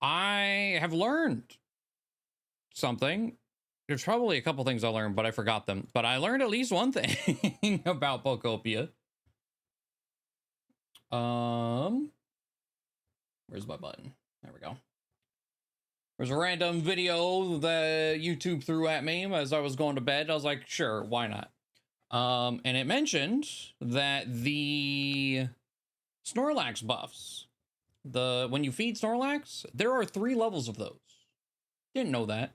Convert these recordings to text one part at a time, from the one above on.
I have learned something. There's probably a couple things I learned, but I forgot them. But I learned at least one thing about Pokopia. Where's my button? There we go. There's a random video that YouTube threw at me as I was going to bed. I was like, sure, why not? And it mentioned that the Snorlax buffs, when you feed Snorlax, there are 3 levels of those. Didn't know that.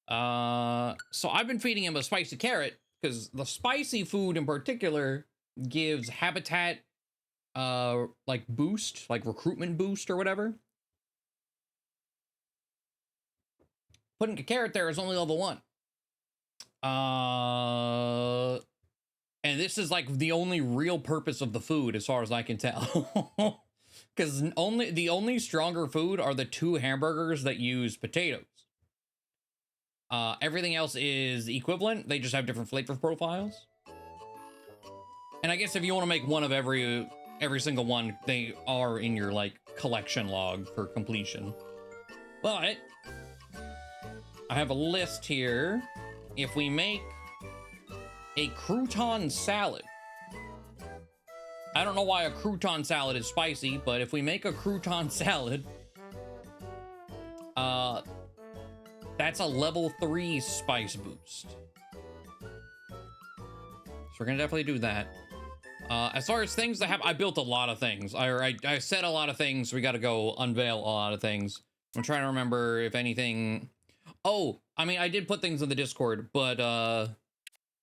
So I've been feeding him a spicy carrot because the spicy food in particular gives habitat, like boost, like recruitment boost or whatever. Putting a carrot there is only level 1. And this is like the only real purpose of the food as far as I can tell. Because the only stronger food are the 2 hamburgers that use potatoes. Everything else is equivalent. They just have different flavor profiles. And I guess if you want to make one of every single one, they are in your like collection log for completion. But I have a list here. If we make a crouton salad, I don't know why a crouton salad is spicy, but if we make a crouton salad, that's a level 3 spice boost. So we're gonna definitely do that. As far as things that have, I built a lot of things. I said a lot of things. We got to go unveil a lot of things. I'm trying to remember if anything. Oh, I mean, I did put things in the Discord, but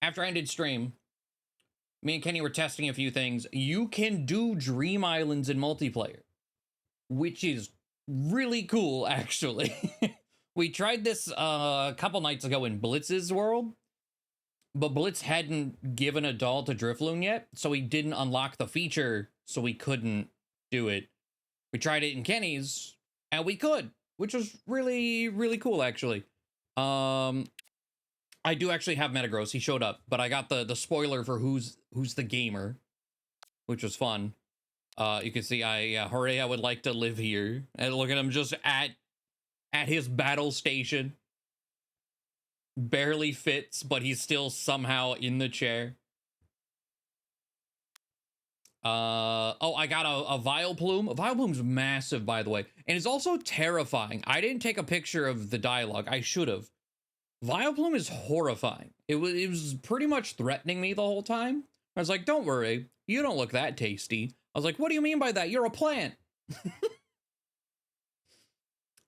after I ended stream, me and Kenny were testing a few things. You can do Dream Islands in multiplayer, which is really cool, actually. We tried this a couple nights ago in Blitz's world, but Blitz hadn't given a doll to Drifloon yet, so he didn't unlock the feature, so we couldn't do it. We tried it in Kenny's, and we could, which was really, really cool, actually. I do actually have Metagross. He showed up, but I got the spoiler for who's the gamer, which was fun. You can see hooray, I would like to live here. And look at him just at his battle station. Barely fits, but he's still somehow in the chair. Oh, I got a Vileplume. A Vileplume's massive, by the way, and it's also terrifying. I didn't take a picture of the dialogue. I should have. Vileplume is horrifying. It was pretty much threatening me the whole time. I was like, don't worry, you don't look that tasty. I was like, what do you mean by that? You're a plant.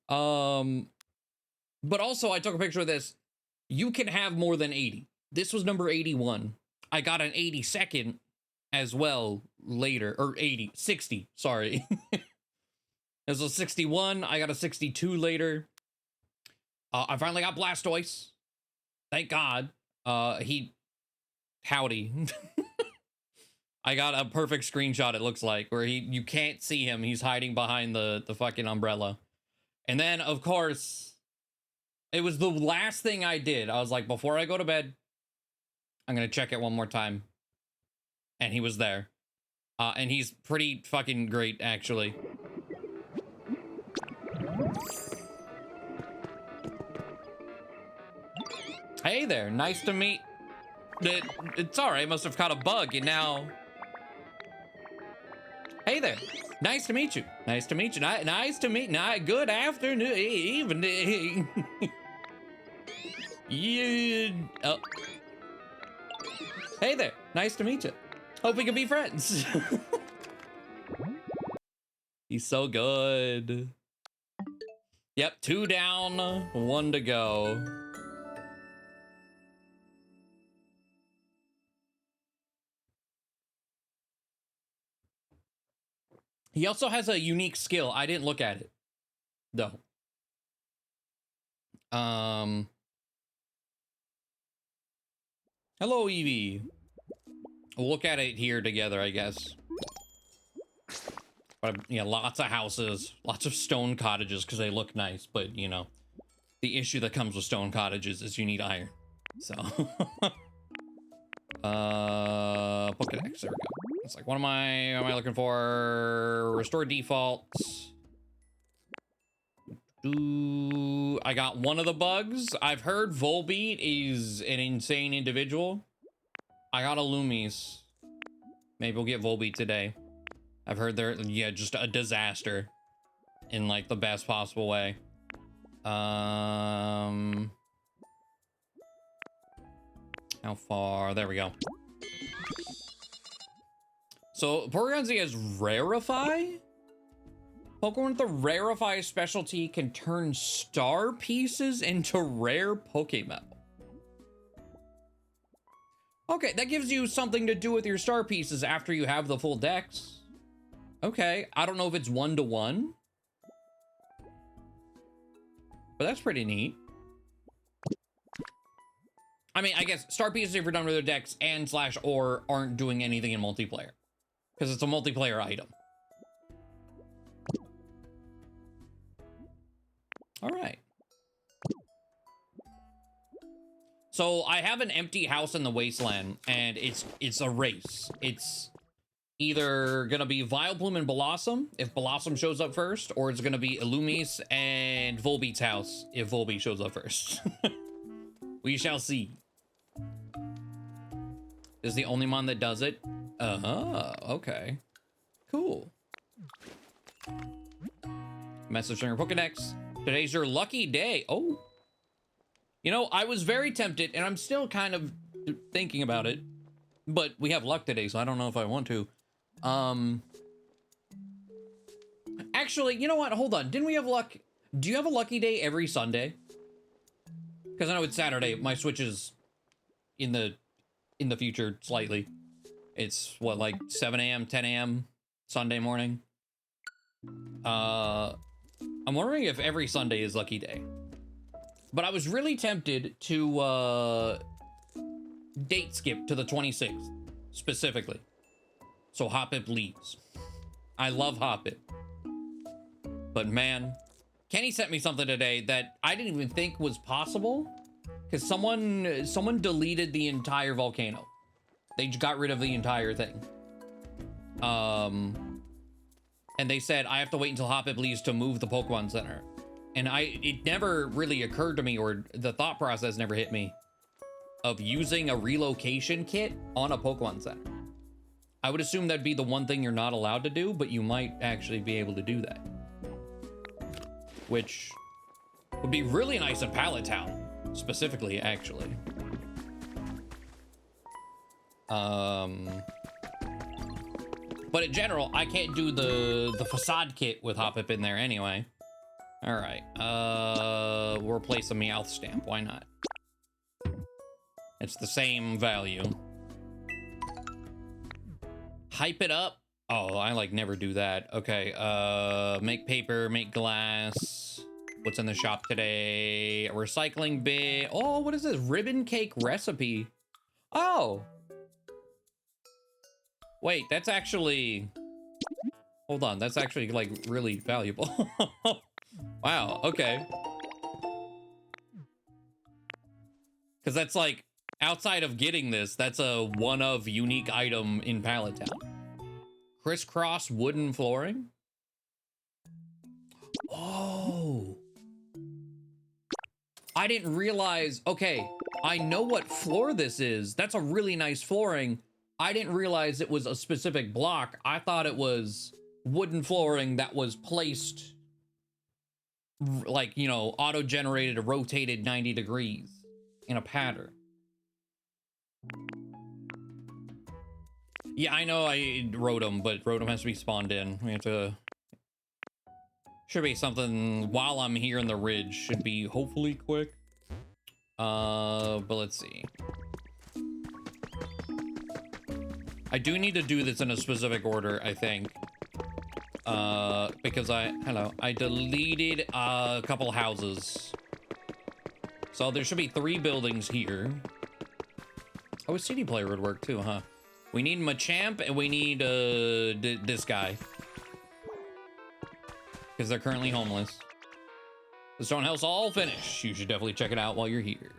But also I took a picture of this. You can have more than 80. This was number 81. I got an 82nd as well later, or 60, sorry. This was 61. I got a 62 later. I finally got Blastoise. Thank God. Howdy. I got a perfect screenshot, it looks like, where you can't see him. He's hiding behind the fucking umbrella. And then, of course, it was the last thing I did. I was like, before I go to bed, I'm going to check it one more time. And he was there. And he's pretty fucking great, actually. Hey there, nice to meet. It's all right, must have caught a bug, and now. Hey there, nice to meet you. Nice to meet you. Nice to meet. Good afternoon, evening. Oh. Hey there, nice to meet you. Hope we can be friends. He's so good. Yep, 2 down, 1 to go. He also has a unique skill. I didn't look at it, though. Hello, Eevee. We'll look at it here together, I guess. But yeah, lots of houses, lots of stone cottages because they look nice. But you know, the issue that comes with stone cottages is you need iron. So, Pokedex. There we go. It's like, what am I looking for? Restore defaults. I got one of the bugs. I've heard Volbeat is an insane individual. I got a Loomies. Maybe we'll get Volbeat today. I've heard they're, yeah, just a disaster in like the best possible way. How far? There we go. So Porygon Z has Rarefy. Pokemon with the Rarefy specialty can turn star pieces into rare Pokemon. Okay, that gives you something to do with your star pieces after you have the full dex. Okay, I don't know if it's 1-to-1. But that's pretty neat. I mean, I guess star pieces, if you're done with their decks and /or aren't doing anything in multiplayer. Because it's a multiplayer item. All right. So I have an empty house in the wasteland, and it's a race. It's either gonna be Vileplume and Blossom if Blossom shows up first, or it's gonna be Illumise and Volbeat's house if Volbeat shows up first. We shall see. This is the only mon that does it. Okay. Cool. Message from your Pokedex. Today's your lucky day. Oh. You know, I was very tempted, and I'm still kind of thinking about it, but we have luck today, so I don't know if I want to. Actually, you know what? Hold on. Didn't we have luck? Do you have a lucky day every Sunday? Because I know it's Saturday. My Switch is in the future slightly. It's what, like 7 a.m., 10 a.m. Sunday morning. I'm wondering if every Sunday is lucky day. But I was really tempted to date skip to the 26th specifically. So Hoppip leaves. I love Hoppip. But man, Kenny sent me something today that I didn't even think was possible. Because someone deleted the entire volcano. They got rid of the entire thing. And they said, I have to wait until Hoppip leaves to move the Pokemon Center. And it never really occurred to me, or the thought process never hit me, of using a relocation kit on a Pokemon Center. I would assume that'd be the one thing you're not allowed to do, but you might actually be able to do that. Which would be really nice in Pallet Town, specifically, actually. But in general, I can't do the facade kit with Hoppip in there anyway. All right, we'll replace a Meowth stamp. Why not? It's the same value. Hype it up. Oh, I like never do that. Okay, make paper, make glass. What's in the shop today? A recycling bin. Oh, what is this? Ribbon cake recipe. Oh. Wait, that's actually... Hold on, that's actually like really valuable. Wow, okay. Because that's like, outside of getting this, that's a one-of unique item in Pallet Town. Crisscross wooden flooring? Oh. I didn't realize, okay, I know what floor this is. That's a really nice flooring. I didn't realize it was a specific block. I thought it was wooden flooring that was placed like, you know, auto-generated or rotated 90 degrees in a pattern. Yeah, I know I Rotom, but Rotom has to be spawned in. We have to... Should be something while I'm here in the ridge. Should be hopefully quick. But let's see. I do need to do this in a specific order, I think. Because I deleted a couple houses. So there should be 3 buildings here. Oh, a CD player would work too, huh? We need Machamp and we need this guy. Because they're currently homeless. The Stone House all finished. You should definitely check it out while you're here.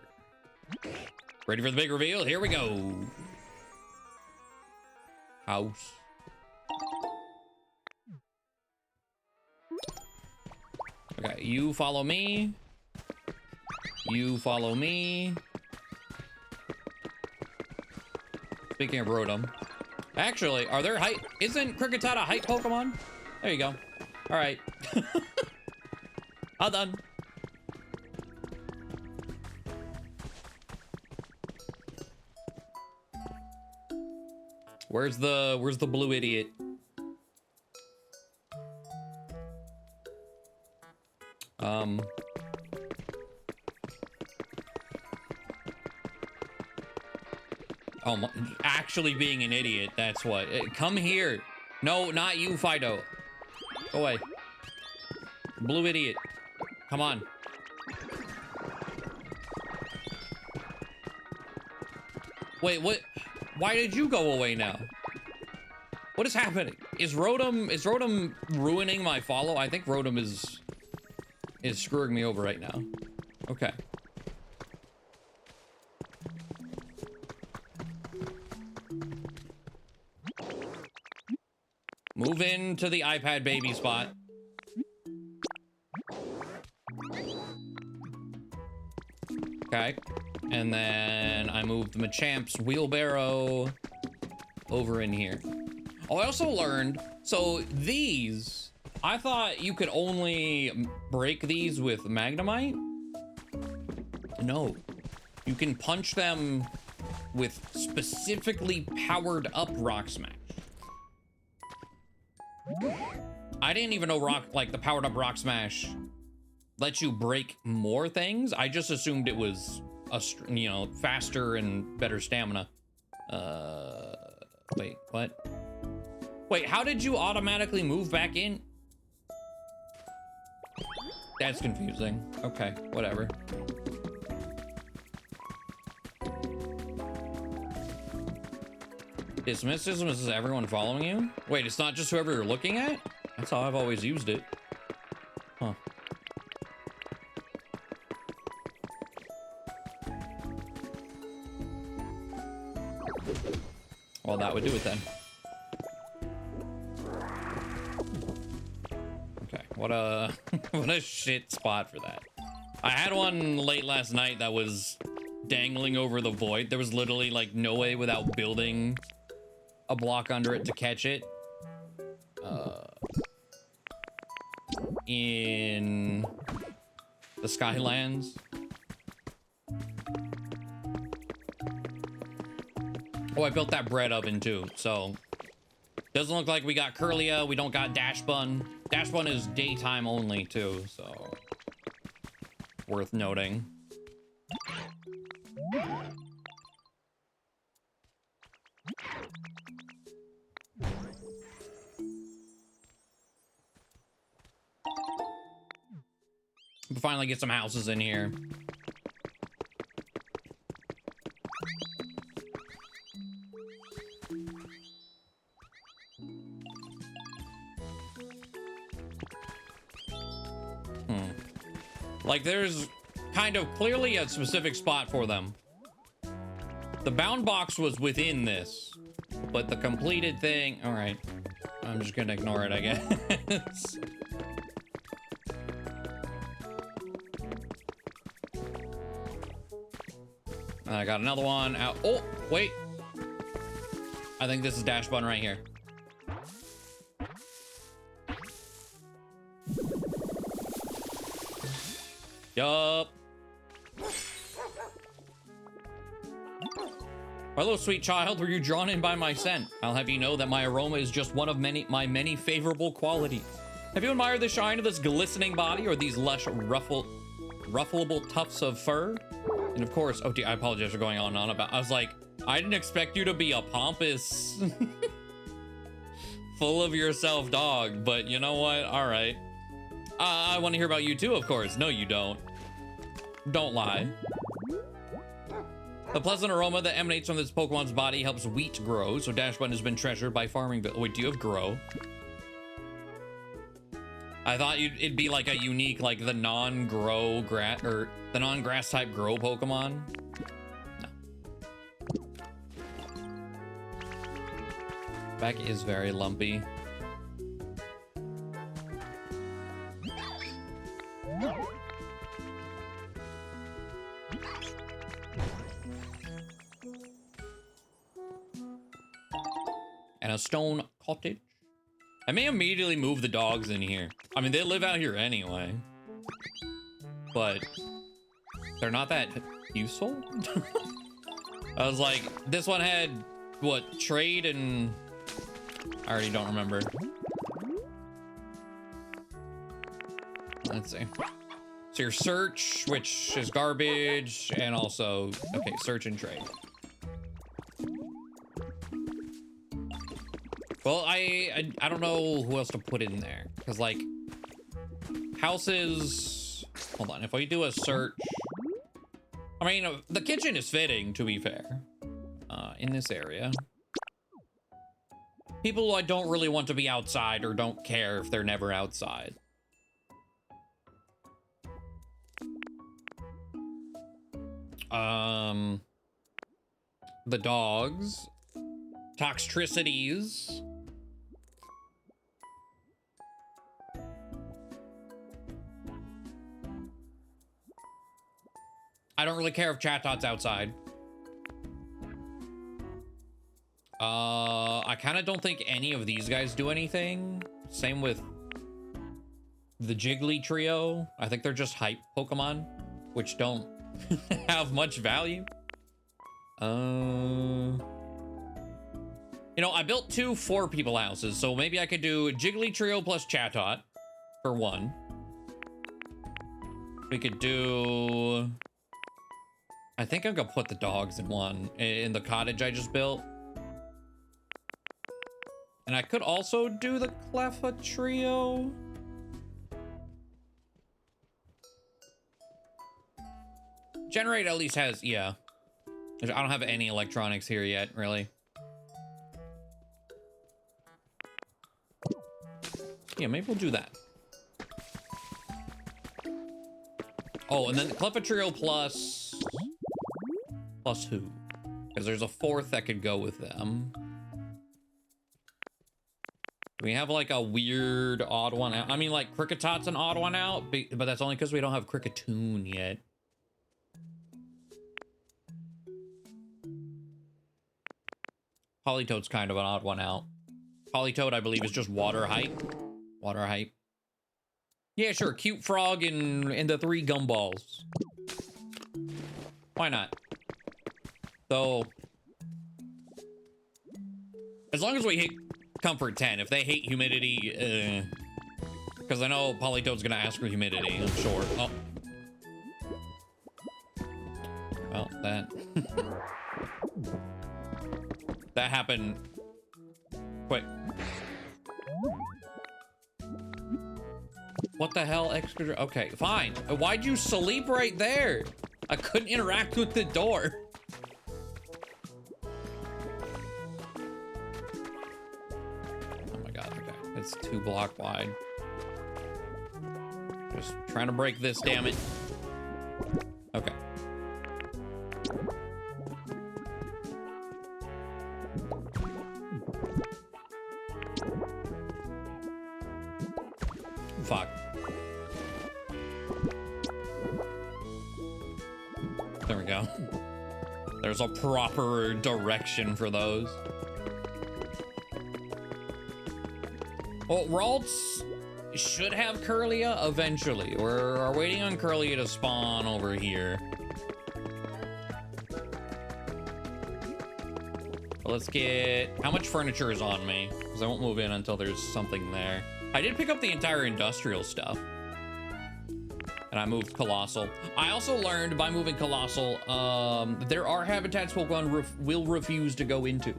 Ready for the big reveal? Here we go. House. Okay, you follow me. You follow me. Speaking of Rotom. Actually, are there height? Isn't Cricketata a height Pokemon? There you go. All right. All done. Where's the blue idiot? Oh, actually being an idiot. That's what. Come here. No, not you, Fido. Go away. Blue idiot. Come on. Wait, what? Why did you go away now? What is happening? Is Rotom ruining my follow? I think Rotom is screwing me over right now. Okay. Move into the iPad baby spot. Okay. And then I moved Machamp's wheelbarrow over in here. Oh, I also learned, so these, I thought you could only break these with Magnemite. No, you can punch them with specifically powered up Rock Smash. I didn't even know the powered up Rock Smash lets you break more things. I just assumed it was faster and better stamina. Wait, what? Wait, how did you automatically move back in? That's confusing. Okay, whatever. Dismiss is everyone following you? Wait, it's not just whoever you're looking at? That's how I've always used it. Huh. Well, that would do it then. Okay, what a what a shit spot for that. I had one late last night that was dangling over the void. There was literally like no way without building a block under it to catch it. In the Skylands. Oh, I built that bread oven too, so doesn't look like we got Curlia. We don't got Dash Bun. Dash Bun is daytime only too, so worth noting. We'll finally get some houses in here. Like, there's kind of clearly a specific spot for them. The bound box was within this, but the completed thing... All right. I'm just gonna ignore it, I guess. I got another one out. Oh, wait. I think this is Dash Bun right here. Yup. My little sweet child, were you drawn in by my scent? I'll have you know that my aroma is just one of my many favorable qualities. Have you admired the shine of this glistening body or these lush ruffleable tufts of fur? And of course, oh dear, I apologize for going on and on about. I was like, I didn't expect you to be a pompous, full of yourself dog, but you know what? All right. I want to hear about you too, of course. No, you don't. Don't lie. The pleasant aroma that emanates from this Pokemon's body helps wheat grow, so Dash Bun has been treasured by farming. Wait, do you have grow? I thought it'd be like a unique, like the non-grow grass or the non-grass type grow Pokemon. No. Back is very lumpy. and a stone cottage. I may immediately move the dogs in here. I mean, they live out here anyway, but they're not that useful. I was like, this one had what, trade and I already don't remember. Let's see. So your search, which is garbage, and also, okay, search and trade. Well, I don't know who else to put in there, because like houses. Hold on, if we do a search, I mean the kitchen is fitting, to be fair. In this area, people I don't really want to be outside or don't care if they're never outside. The dogs, toxicities. I don't really care if Chatot's outside. I kind of don't think any of these guys do anything. Same with the Jiggly trio. I think they're just hype Pokemon, which don't have much value. You know, I built 2 4-people houses, so maybe I could do Jiggly trio plus Chatot for 1. We could do, I think I'm gonna put the dogs in 1 in the cottage I just built. And I could also do the Cleffa trio. Generate at least has, yeah. I don't have any electronics here yet, really. Yeah, maybe we'll do that. Oh, and then the Cleffa trio plus who? Because there's a 4th that could go with them. We have like a weird odd one out. I mean, like Cricketot's an odd one out, but that's only because we don't have Cricketoon yet. Politoad's kind of an odd one out. Politoad, I believe, is just water hype. Water hype. Yeah, sure. Cute frog and the 3 gumballs. Why not? So, as long as we hit comfort 10, if they hate humidity, because I know Politoad's gonna ask for humidity, I'm sure. Oh. Well, that that happened quick. What the hell, extra? Okay, fine. Why'd you sleep right there? I couldn't interact with the door. Oh my god, okay. It's 2 block wide. Just trying to break this, damn it. Okay. Fuck. There we go. There's a proper direction for those. Well, Ralts should have Curlia eventually. We're waiting on Curlia to spawn over here. But let's get... How much furniture is on me? Because I won't move in until there's something there. I did pick up the entire industrial stuff. And I moved Colossal. I also learned by moving Colossal, there are habitats Pokemon will refuse to go into.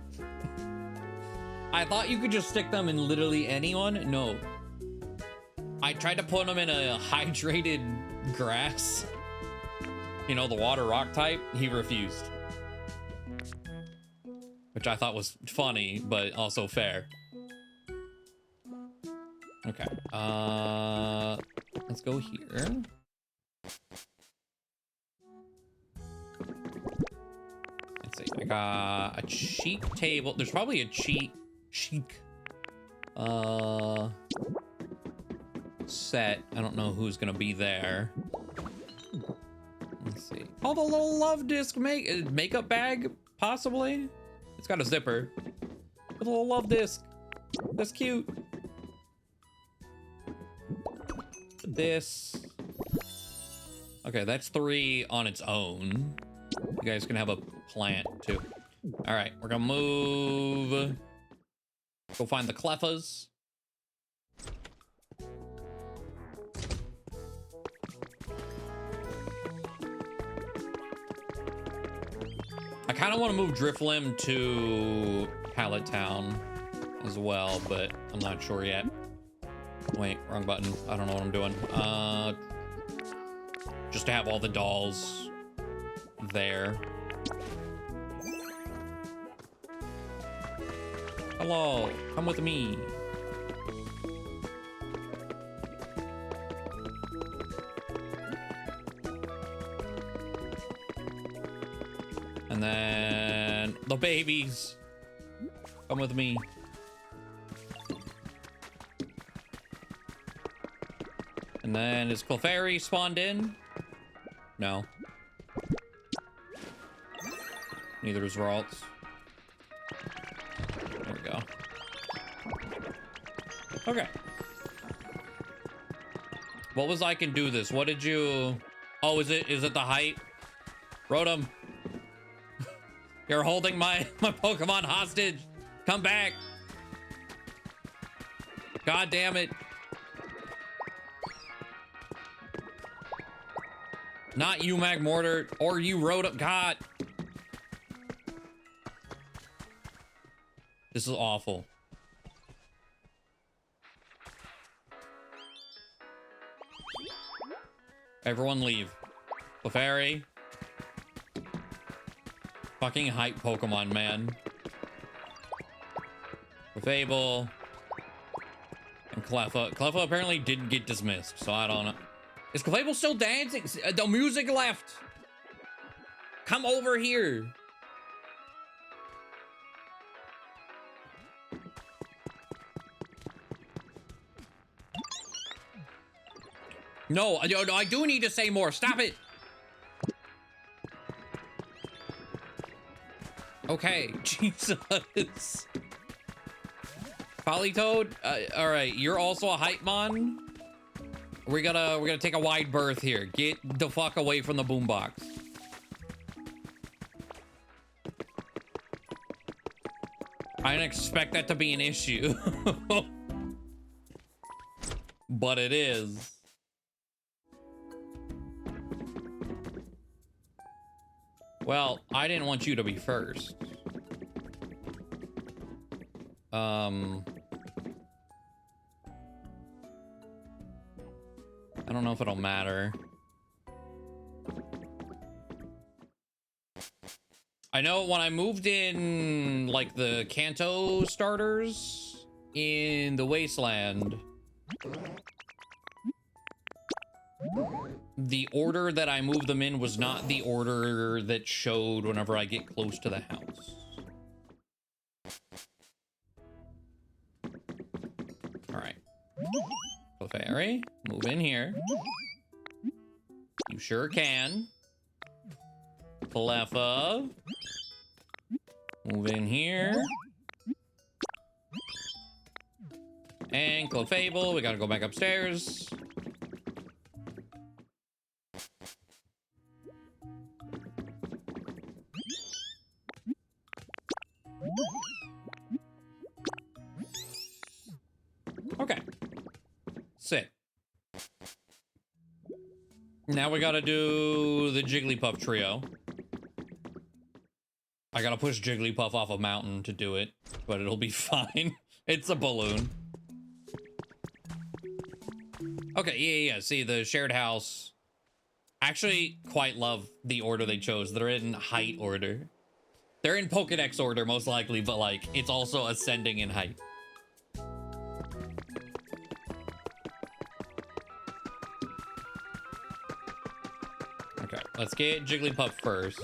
I thought you could just stick them in literally anyone. No. I tried to put them in a hydrated grass. You know, the water rock type. He refused. Which I thought was funny, but also fair. Okay. Let's go here. Let's see. I got a cheek table. There's probably a chic set. I don't know who's gonna be there. Let's see. Oh, the little love disc makeup bag, possibly. It's got a zipper. with a little love disc. That's cute. This. Okay, that's 3 on its own. You guys can have a plant too. All right, we're gonna move. Go find the Cleffas. I kind of want to move Driflim to Pallet Town as well, but I'm not sure yet. Wait, wrong button. I don't know what I'm doing. Just to have all the dolls there. Hello, come with me. And then the babies. Come with me. And then is Clefairy spawned in? No. Neither is Ralts. There we go. Okay. What was I can do this? What did you... Oh, is it the height? Rotom. You're holding my Pokemon hostage. Come back. God damn it. Not you, Magmortar, or you Rotom. God. This is awful. Everyone leave. Clefairy. Fucking hype Pokemon, man. Clefable. And Cleffa. Cleffa apparently didn't get dismissed, so I don't know. Is Clefable still dancing? The music left. Come over here. No, I do need to say more. Stop it. Okay, Jesus. Politoed, all right, you're also a hype mon. We're gonna take a wide berth here. Get the fuck away from the boombox. I didn't expect that to be an issue, but it is. Well, I didn't want you to be first. I don't know if it'll matter. I know when I moved in, like, the Kanto starters in the Wasteland, the order that I moved them in was not the order that showed whenever I get close to the house. All right. Clefairy, move in here. You sure can. Cleffa, move in here. And Clefable, we gotta go back upstairs. Okay. Sit. Now we gotta do the Jigglypuff trio. I gotta push Jigglypuff off a mountain to do it, but it'll be fine. It's a balloon. Okay, yeah. See, the shared house. I actually quite love the order they chose. They're in height order. They're in Pokedex order, most likely, but, like, it's also ascending in height. Okay, let's get Jigglypuff first,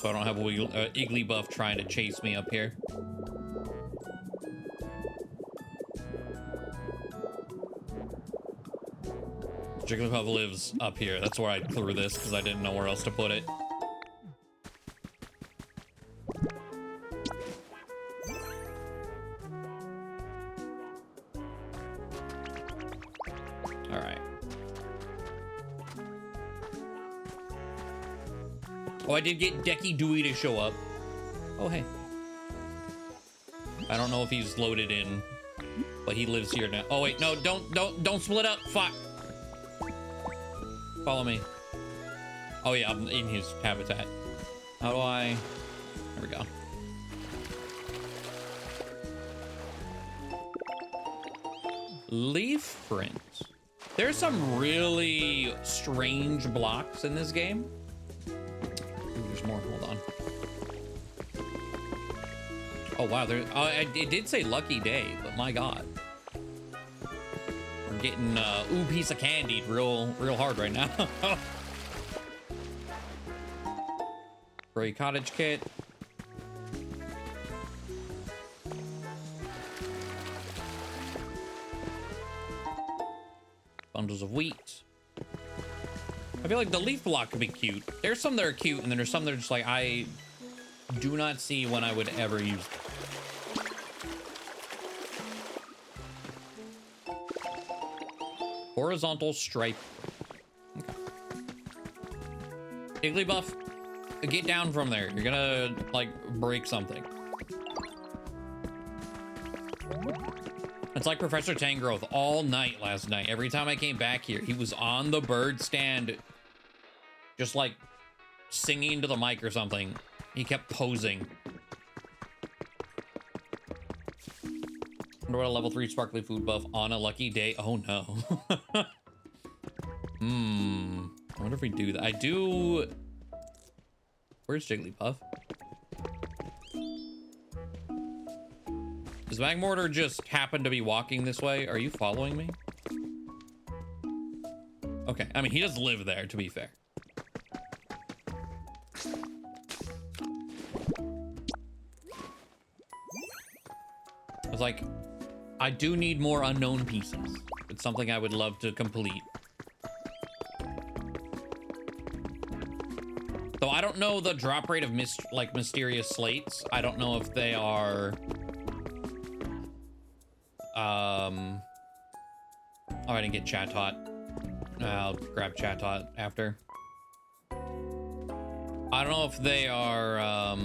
so I don't have Igglybuff trying to chase me up here. Jigglypuff lives up here. That's where I threw this, because I didn't know where else to put it. Oh, I did get Decky Dewey to show up. Oh, hey. I don't know if he's loaded in, but he lives here now. Oh, wait, no, don't split up. Fuck. Follow me. Oh, yeah, I'm in his habitat. How do I... There we go. Leaf print. There's some really strange blocks in this game. Ooh, there's more. Hold on. Oh wow, there. It did say lucky day, but my god, we're getting ooh piece of candied real hard right now. Gray cottage kit. Bundles of wheat. I feel like the leaf block could be cute. There's some that are cute, and then there's some that are just like, I do not see when I would ever use them. Horizontal stripe. Okay. Igglybuff, get down from there. You're gonna, like, break something. It's like Professor Tangrowth all night last night. Every time I came back here, he was on the bird stand, just like singing to the mic or something. He kept posing. Wonder what a level 3 sparkly food buff on a lucky day. Oh no. I wonder if we do that. I do. Where's Jigglypuff? Does Magmortar just happen to be walking this way? Are you following me? Okay, I mean, he does live there, to be fair. I was like, I do need more unknown pieces. It's something I would love to complete. So I don't know the drop rate of mysterious slates. I don't know if they are... Oh, I didn't get Chatot. I'll grab Chatot after. I don't know if they are,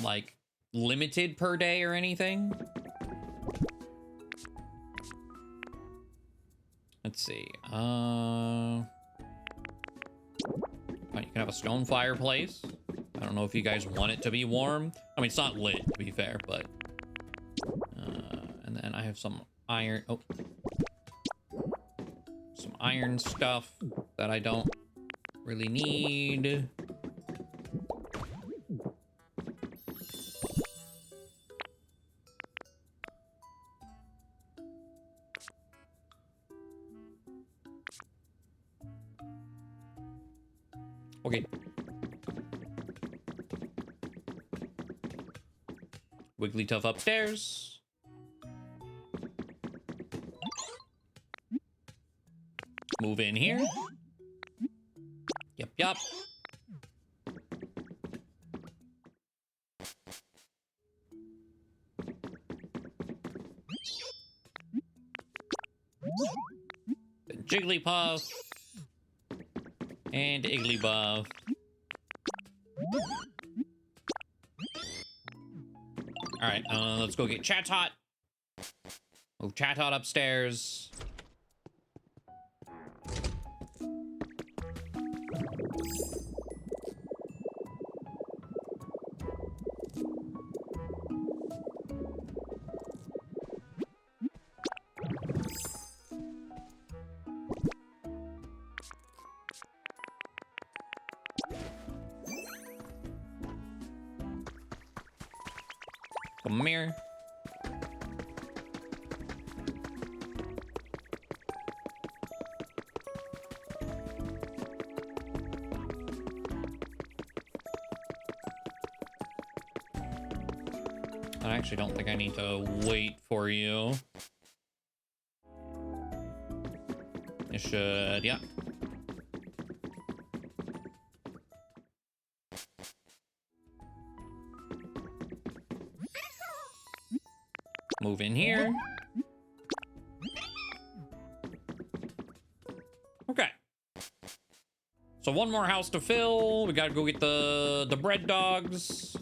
like, limited per day or anything. Let's see. Oh, you can have a stone fireplace. I don't know if you guys want it to be warm. I mean, it's not lit, to be fair, but... and then I have some iron... Oh. Some iron stuff that I don't really need. Okay. Wigglytuff upstairs. Move in here. Yep. Then Jigglypuff. And Igglybuff. Alright, let's go get Chatot. Move Chatot upstairs. Come here. I actually don't think I need to wait for you. It should, yeah. Move in here. Okay. So one more house to fill. We gotta go get the bread dogs.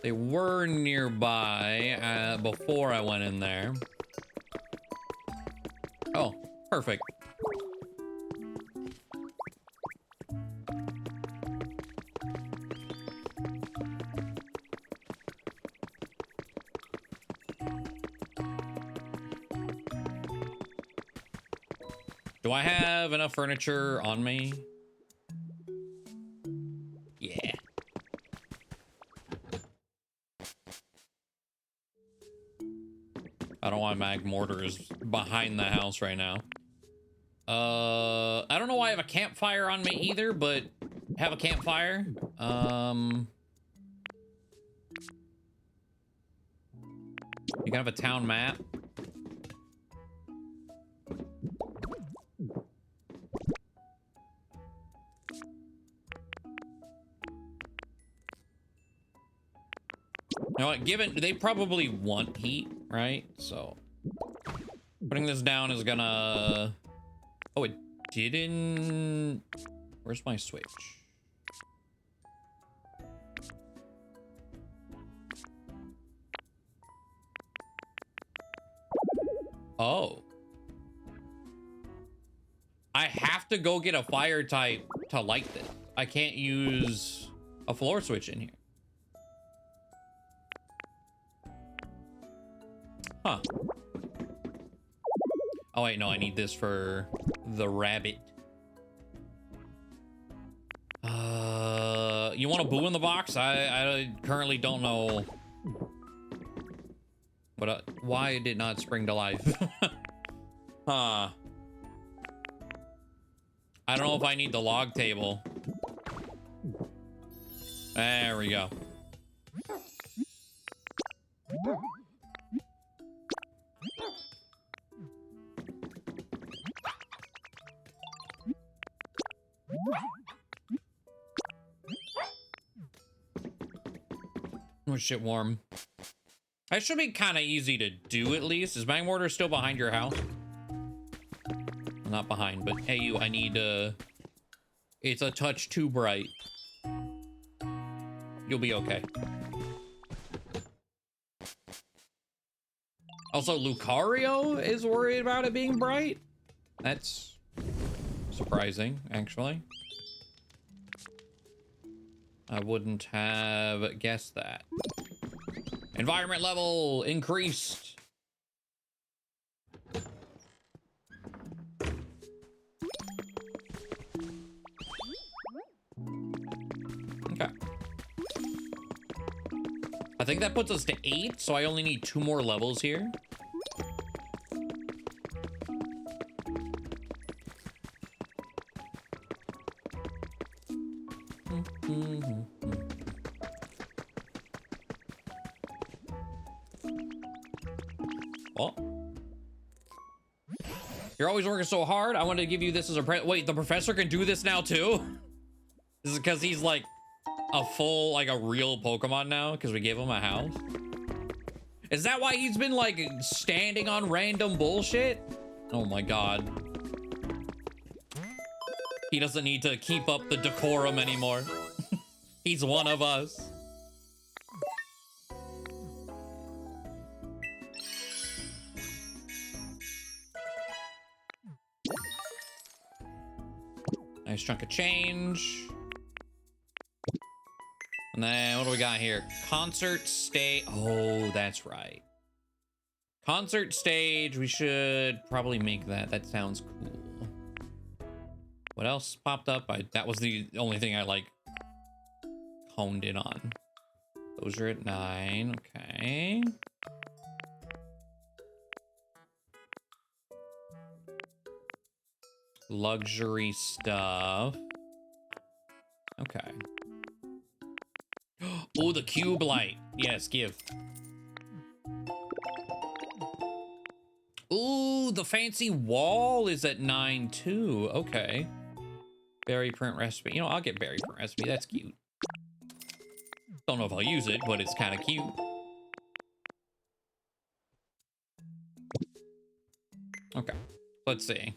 They were nearby before I went in there. Oh, perfect. Do I have enough furniture on me? Yeah. I don't want mag mortars behind the house right now. I don't know why I have a campfire on me either, but have a campfire. You can have a town map. You know what? Given they probably want heat, right? So putting this down is gonna. Oh, it didn't. Where's my switch? Oh. I have to go get a fire type to light this. I can't use a floor switch in here. Huh. Oh, wait, no, I need this for the rabbit. You want a boo in the box? I currently don't know. But why it did not spring to life? Huh. I don't know if I need the log table. There we go. Oh shit, warm. That should be kind of easy to do at least. Is Bang Mortar still behind your house? Well, not behind, but hey, you, I need it's a touch too bright. You'll be okay. Also, Lucario is worried about it being bright. That's surprising, actually. I wouldn't have guessed that. Environment level increased. Okay. I think that puts us to 8, so I only need 2 more levels here. Oh. You're always working so hard. I wanted to give you this as a wait, the professor can do this now too? This is because he's like a full, like a real Pokemon now because we gave him a house? Is that why he's been like standing on random bullshit? Oh my god. He doesn't need to keep up the decorum anymore. He's one of us. Nice chunk of change. And then what do we got here? Concert stage. Oh, that's right. Concert stage. We should probably make that. That sounds cool. What else popped up? That was the only thing I like honed in on. Those are at 9. Okay. Luxury stuff. Okay. Oh, the cube light. Yes, give. Ooh, the fancy wall is at 9 too. Okay. Berry print recipe. You know, I'll get berry print recipe. That's cute. Don't know if I'll use it, but it's kind of cute. Let's see.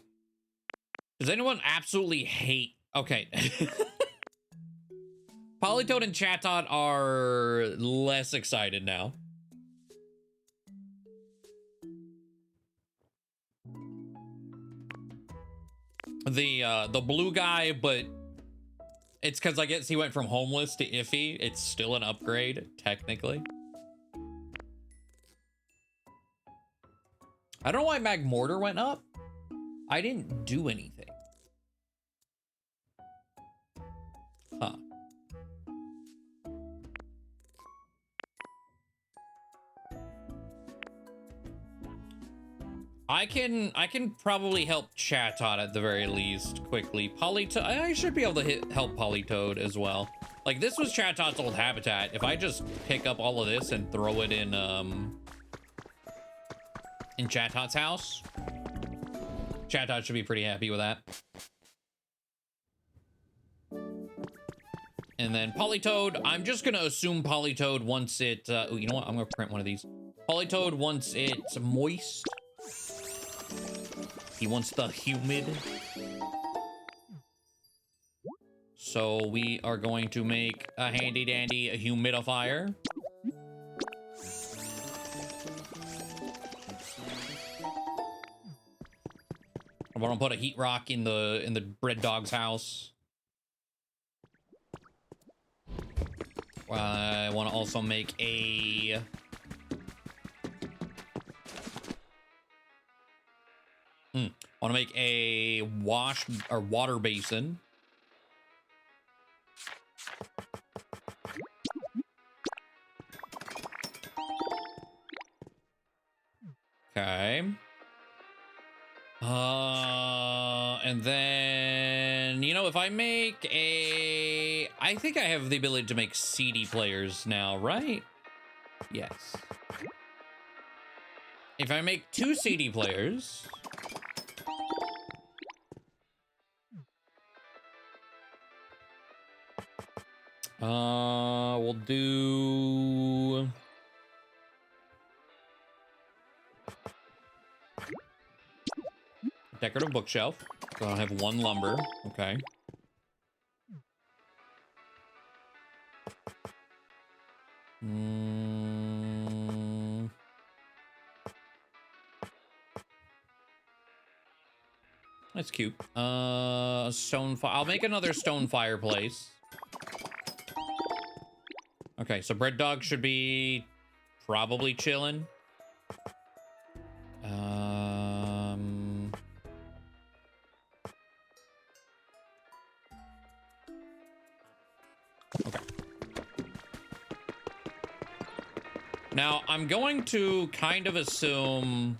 Does anyone absolutely hate... Okay. Politoed and Chatot are less excited now. The blue guy, but it's because I guess he went from homeless to iffy. It's still an upgrade, technically. I don't know why Magmortar went up. I didn't do anything. Huh. I can probably help Chatot at the very least quickly. Politoed, I should be able to help Politoed as well. Like, this was Chatot's old habitat. If I just pick up all of this and throw it in Chatot's house, Chatot should be pretty happy with that. And then Politoed, I'm just gonna assume Politoed once it, oh, you know what? I'm gonna print one of these. Politoed once it's moist. He wants the humid. So we are going to make a handy dandy humidifier. I'm gonna put a heat rock in the bread dog's house. I want to also make a I want to make a wash or water basin. Okay. And then, you know, if I make I think I have the ability to make CD players now, right? Yes. If I make 2 CD players, we'll do decorative bookshelf. So I'll have 1 lumber. Okay. That's cute. Stone fire. I'll make another stone fireplace. Okay, so bread dog should be probably chilling. Okay. Now, I'm going to kind of assume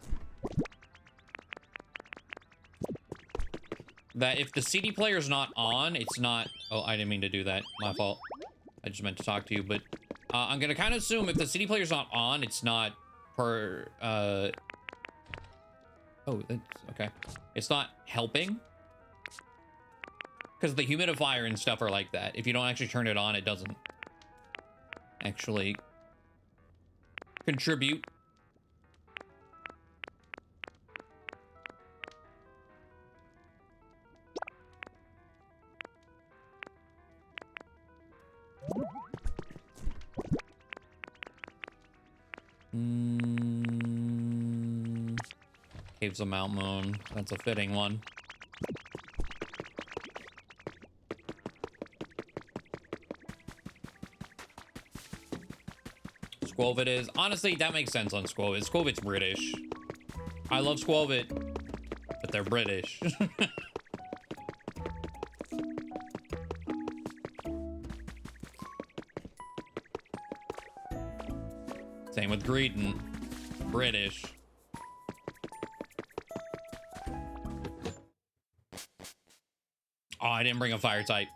that if the CD player's not on, it's not... Oh, I didn't mean to do that. My fault. I just meant to talk to you, but I'm going to kind of assume if the CD player's not on, it's not per... Oh, that's... Okay. It's not helping. Because the humidifier and stuff are like that. If you don't actually turn it on, it doesn't actually contribute. Caves of Mount Moon. That's a fitting one. Squovit is. Honestly, that makes sense on Squovit. Squovit's British. I love Squovit, but they're British. Same with Greeton. British. Oh, I didn't bring a fire type.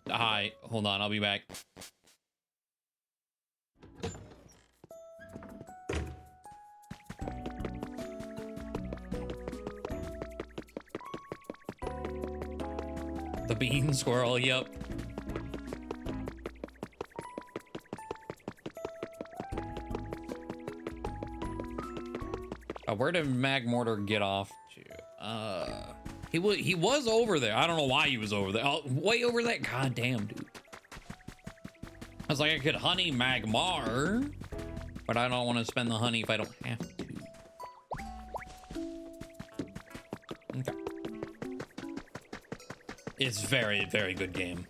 Hi. Hold on, I'll be back. The bean squirrel, yep. Where did Magmortar get off to? He was over there. I don't know why he was over there. Oh, way over there. God damn, dude. I was like, I could honey Magmar, but I don't want to spend the honey if I don't have to. Okay. It's very, very good game.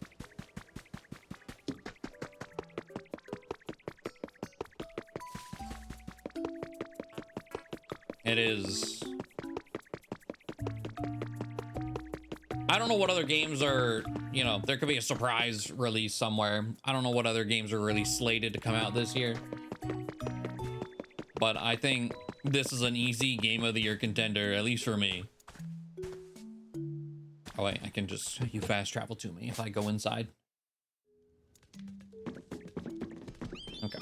It is. I don't know what other games are, you know, there could be a surprise release somewhere. I don't know what other games are really slated to come out this year. But I think this is an easy game of the year contender, at least for me. Oh wait, I can just, you fast travel to me if I go inside. Okay.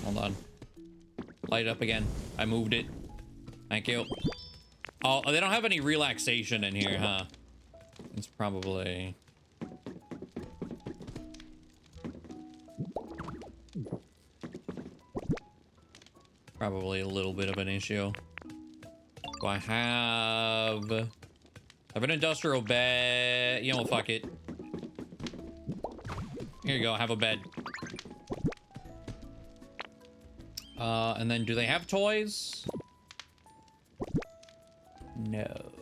Hold on. Light up again. I moved it. Thank you. Oh, they don't have any relaxation in here, huh? It's probably... probably a little bit of an issue. Do I have an industrial bed? You know, fuck it. Here you go, have a bed. And then do they have toys? No.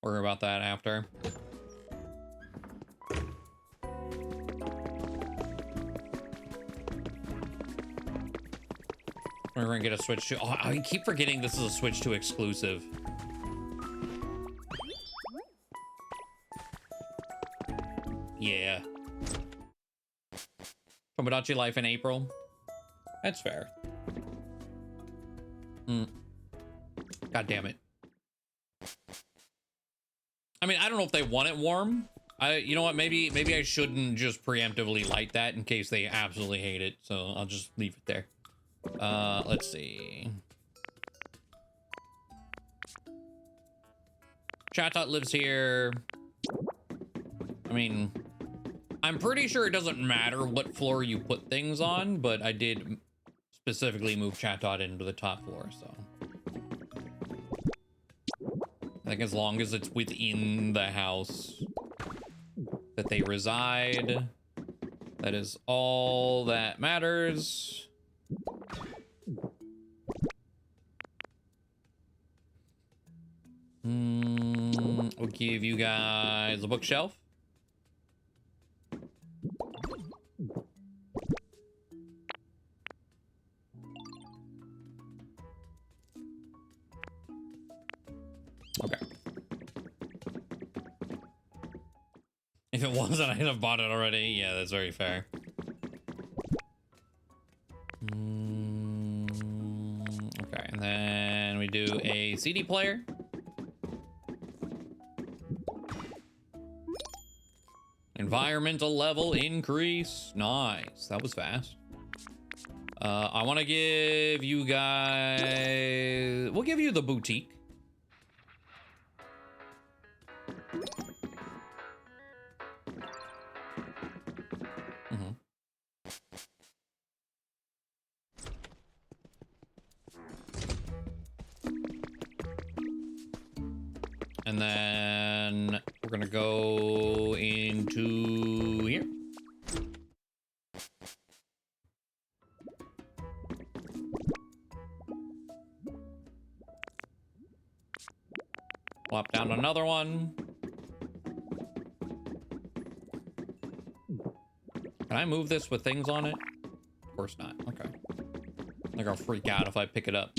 Worry about that after. We're gonna get a Switch 2. Oh, I keep forgetting this is a Switch 2 exclusive. Yeah. Tomodachi Life in April. That's fair. God damn it. I mean, I don't know if they want it warm. You know what? Maybe I shouldn't just preemptively light that in case they absolutely hate it. So I'll just leave it there. Let's see. Chatot lives here. I mean, I'm pretty sure it doesn't matter what floor you put things on, but I did specifically move Chatot into the top floor, so. I think as long as it's within the house that they reside, that is all that matters. We'll give you guys a bookshelf. Okay. If it wasn't, I'd have bought it already. Yeah, that's very fair. Okay, and then we do a CD player. Environmental level increase. Nice. That was fast. I want to give you guys... we'll give you the boutique. And then we're gonna go into here. Plop down another one. Can I move this with things on it? Of course not. Okay. I think I'll freak out if I pick it up.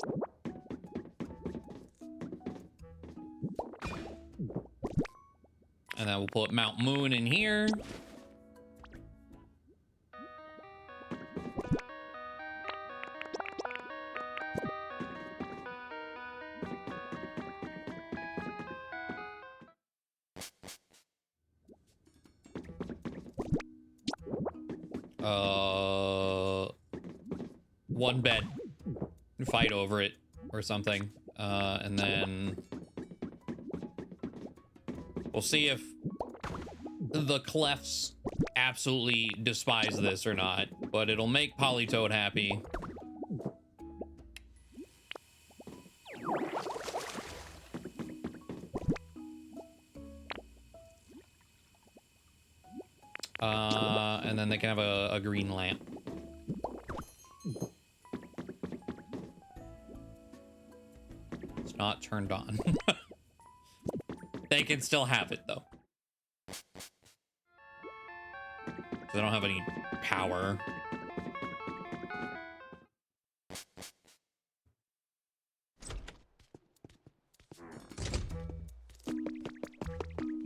And then we'll put Mount Moon in here. one bed and fight over it or something. And then we'll see if the Clefs absolutely despise this or not, but it'll make Politoad happy. And then they can have a green lamp. It's not turned on. They can still have it though. They don't have any power.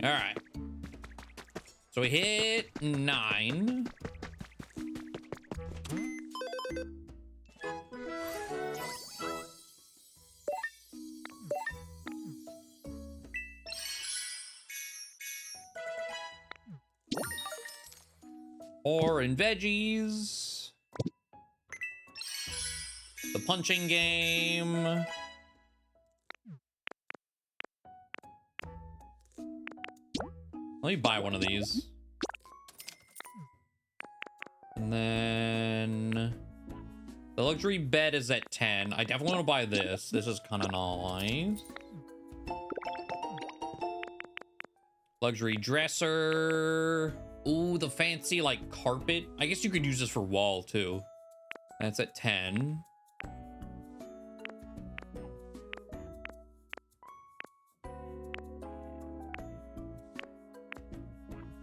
All right. So we hit 9. Or in veggies. The punching game. Let me buy one of these. And then the luxury bed is at 10. I definitely want to buy this. This is kind of nice. Luxury dresser. Ooh, the fancy like carpet. I guess you could use this for wall too. That's at 10.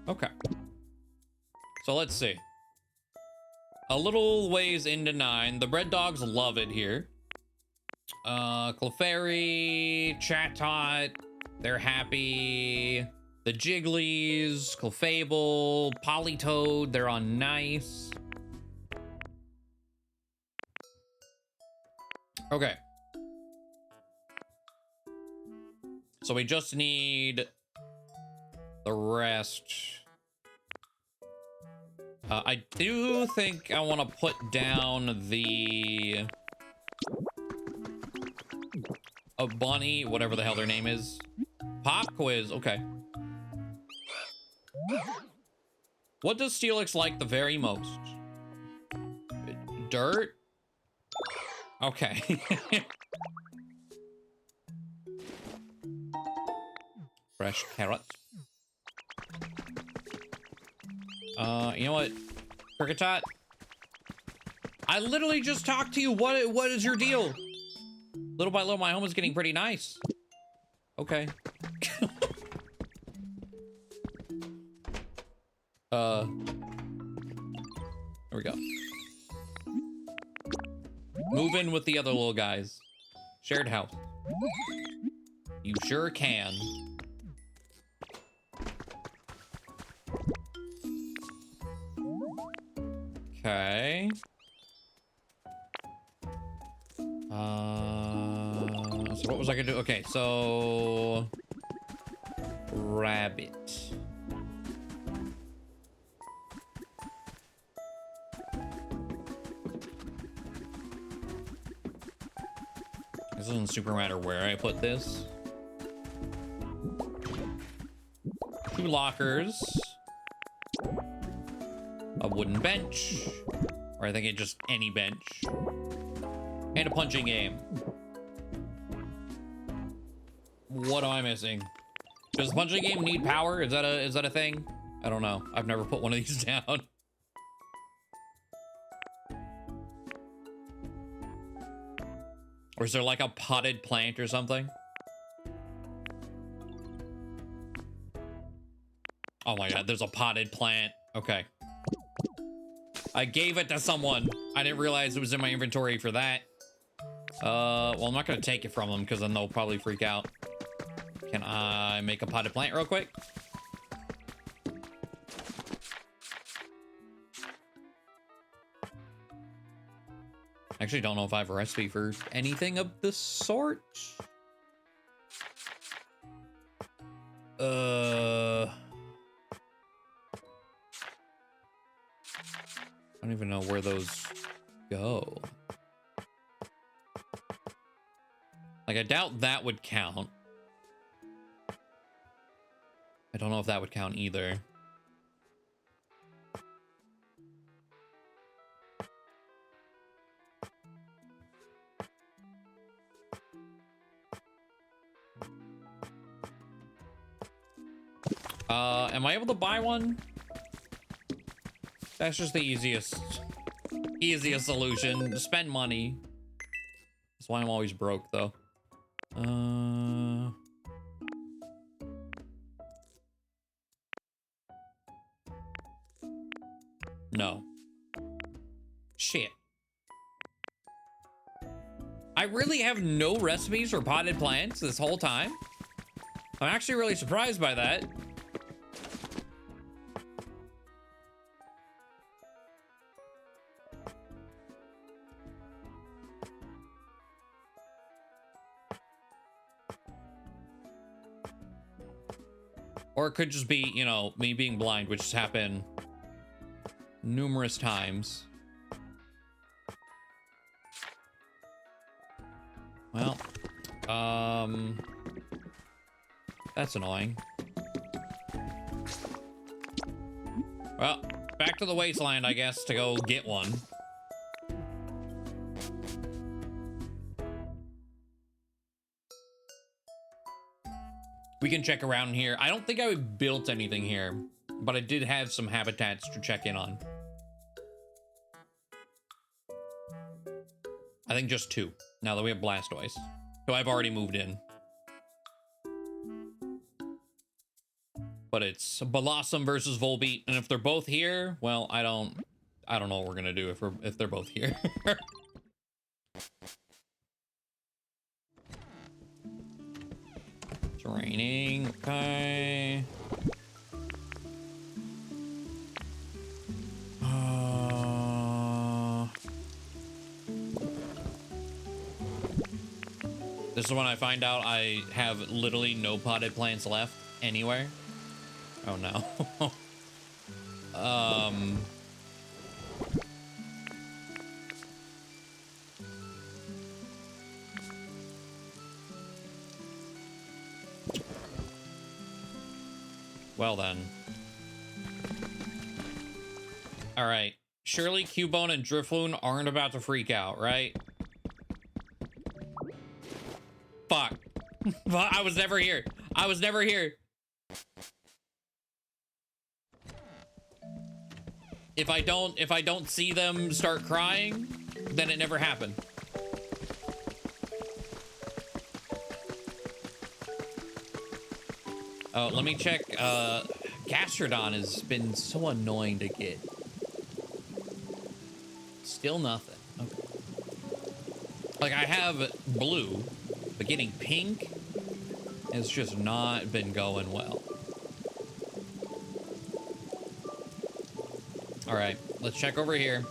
Okay. So let's see. A little ways into 9. The bread dogs love it here. Clefairy, Chatot, they're happy. The Jigglies, Clefable, Politoad, they're on nice. Okay. So we just need the rest. I do think I want to put down the bunny, whatever the hell their name is. Pop quiz, okay. What does Steelix like the very most? Dirt? Okay. Fresh carrots. You know what? Cricketot? I literally just talked to you. What is your deal? Little by little, my home is getting pretty nice. Okay. There we go. Move in with the other little guys. Shared house. You sure can. Okay. So what was I gonna do? Okay, so rabbit. This doesn't super matter where I put this. 2 lockers. A wooden bench. Or I think it just any bench. And a punching game. What am I missing? Does the punching game need power? Is that a thing? I don't know. I've never put one of these down. Or is there like a potted plant or something? Oh my god, there's a potted plant. Okay. I gave it to someone. I didn't realize it was in my inventory for that. Well, I'm not gonna take it from them because then they'll probably freak out. Can I make a potted plant real quick? Actually, don't know if I have a recipe for anything of the sort. I don't even know where those go. Like, I doubt that would count. I don't know if that would count either. Am I able to buy one? That's just the easiest solution. Spend money. That's why I'm always broke, though. No. Shit. I really have no recipes for potted plants this whole time. I'm actually really surprised by that. Or it could just be, you know, me being blind, which has happened numerous times. Well, that's annoying. Well, back to the wasteland, I guess, to go get one. We can check around here. I don't think I built anything here, but I did have some habitats to check in on. I think just 2, now that we have Blastoise, who I've already moved in. But it's Blossom versus Volbeat, and if they're both here, well, I don't know what we're gonna do if they're both here. It's raining, okay. This is when I find out I have literally no potted plants left anywhere. Oh no. Well then. All right. Surely Cubone and Drifloon aren't about to freak out, right? Fuck. I was never here. I was never here. If I don't see them start crying, then it never happened. Oh, let me check. Gastrodon has been so annoying to get. Still nothing. Okay. Like, I have blue, but getting pink has just not been going well. All right, let's check over here.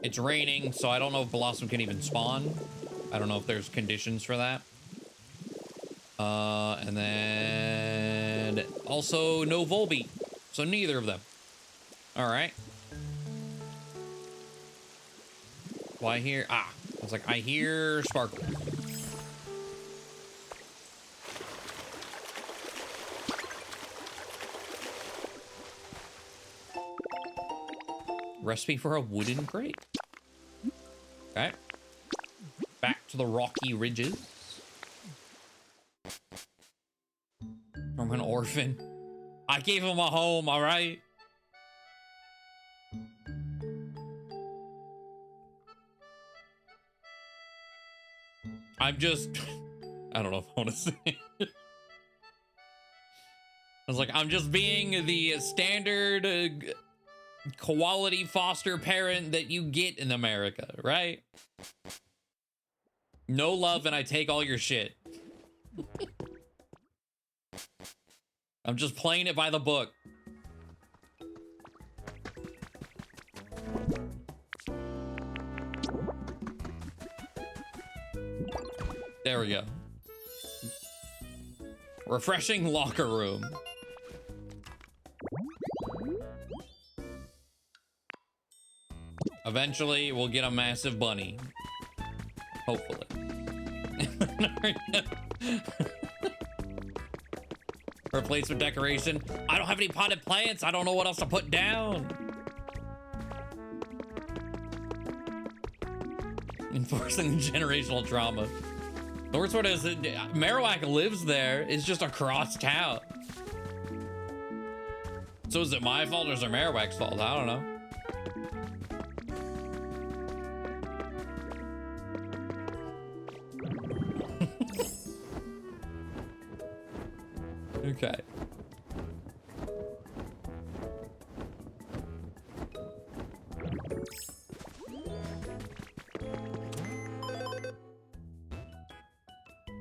It's raining, so I don't know if Blossom can even spawn. I don't know if there's conditions for that. And then also no Volbeat, so neither of them. All right. Well, I hear, I was like, I hear Sparkle. Recipe for a wooden crate. Okay. Back to the rocky ridges. From an orphan. I gave him a home, all right? I'm just... I don't know if I want to say it. I was like, I'm just being the standard quality foster parent that you get in America, right? No love and I take all your shit. I'm just playing it by the book. There we go. Refreshing locker room. Eventually, we'll get a massive bunny. Hopefully. Replacement decoration. I don't have any potted plants. I don't know what else to put down. Enforcing generational trauma. The worst part is that Marowak lives there. It's just across town. So is it my fault or is it Marowak's fault? I don't know. Okay.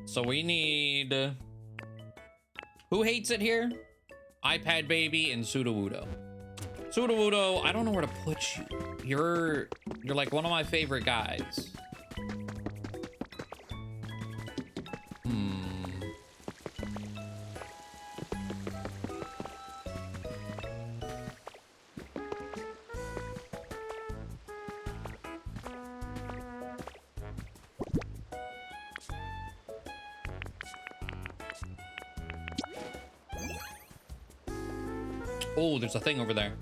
So we need... Who hates it here? iPad Baby and Sudowoodo. Sudowoodo, I don't know where to put you. You're like one of my favorite guys. Oh, there's a thing over there.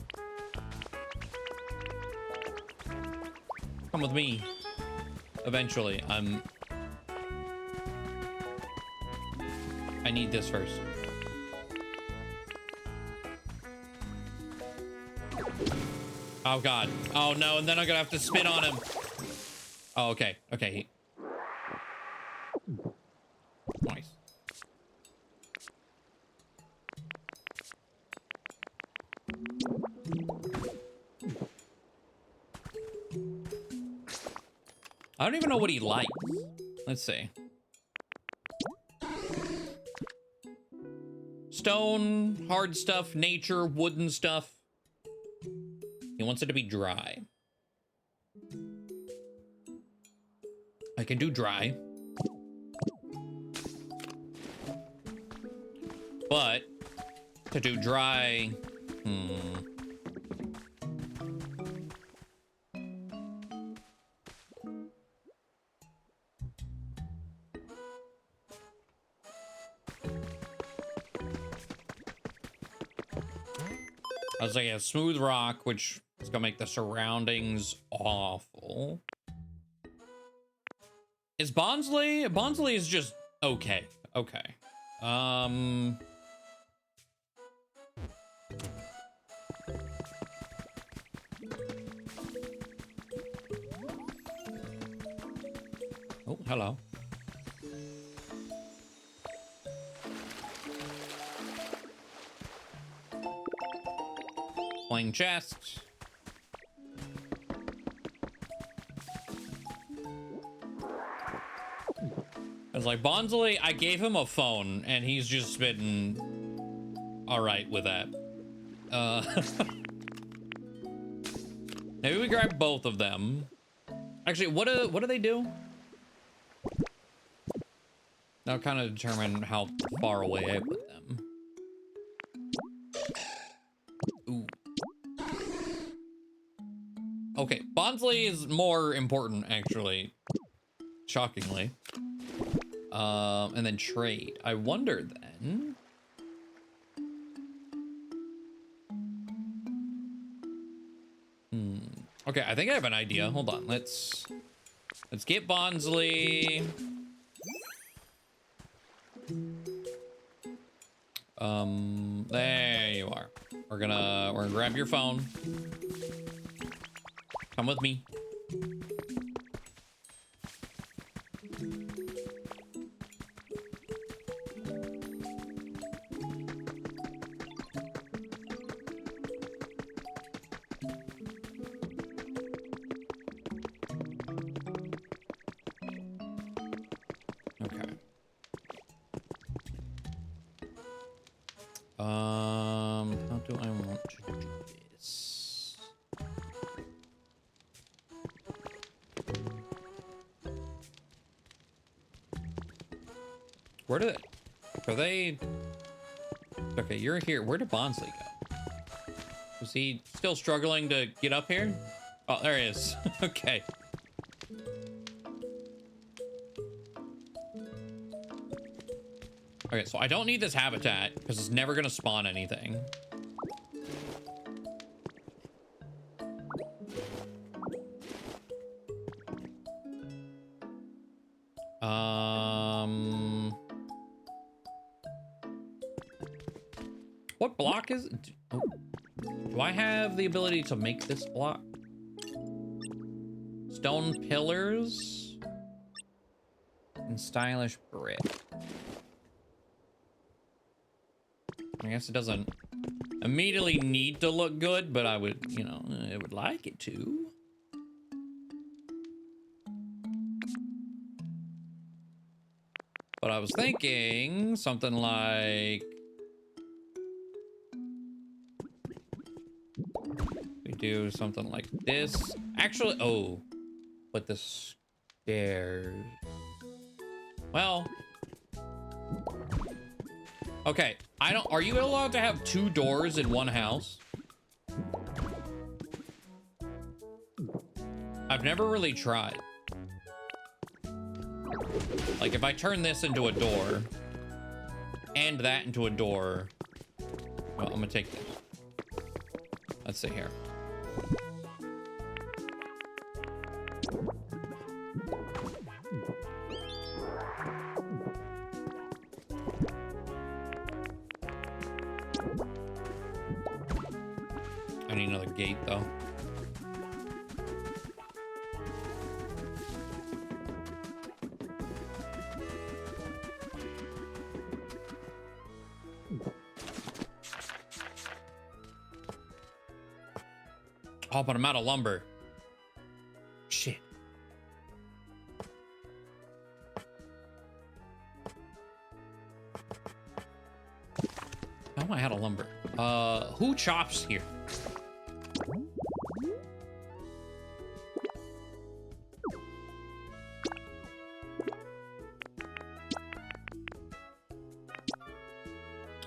Come with me. Eventually. I need this first. Oh god. Oh no, and then I'm gonna have to spin on him. Oh, okay. Okay. Nice. I don't even know what he likes. Let's see. Stone, hard stuff, nature, wooden stuff. He wants it to be dry. I can do dry. But to do dry, I was like, a smooth rock, which is gonna make the surroundings awful. Is Bonsley? Bonsley is just okay. Okay. Oh, hello. Playing chest. I was like, Bonsley, I gave him a phone and he's just been all right with that. Maybe we grab both of them. Actually, what do they do? That'll kind of determine how far away I put them. Ooh. Okay, Bonsley is more important, actually. Shockingly. And then trade. I wonder then. Okay, I think I have an idea. Hold on. Let's get Bonsley. There you are. We're gonna grab your phone. Come with me. How do I want to do this? Where did are they? Okay, you're here. Where did Bonsley go? Was he still struggling to get up here? Oh, there he is. Okay. Okay, so I don't need this habitat because it's never gonna spawn anything. What block is it? Oh. Do I have the ability to make this block? Stone pillars and stylish brick. I guess it doesn't immediately need to look good, but I would, you know, I would like it to. But I was thinking something like we do something like this. Actually, oh, but the stairs. Well, okay. I don't. Are you allowed to have 2 doors in one house? I've never really tried. Like if I turn this into a door and that into a door, well, I'm gonna take this. Let's see here. I need another gate though. Oh, but I'm out of lumber. Shit. How am I out of lumber? Who chops here?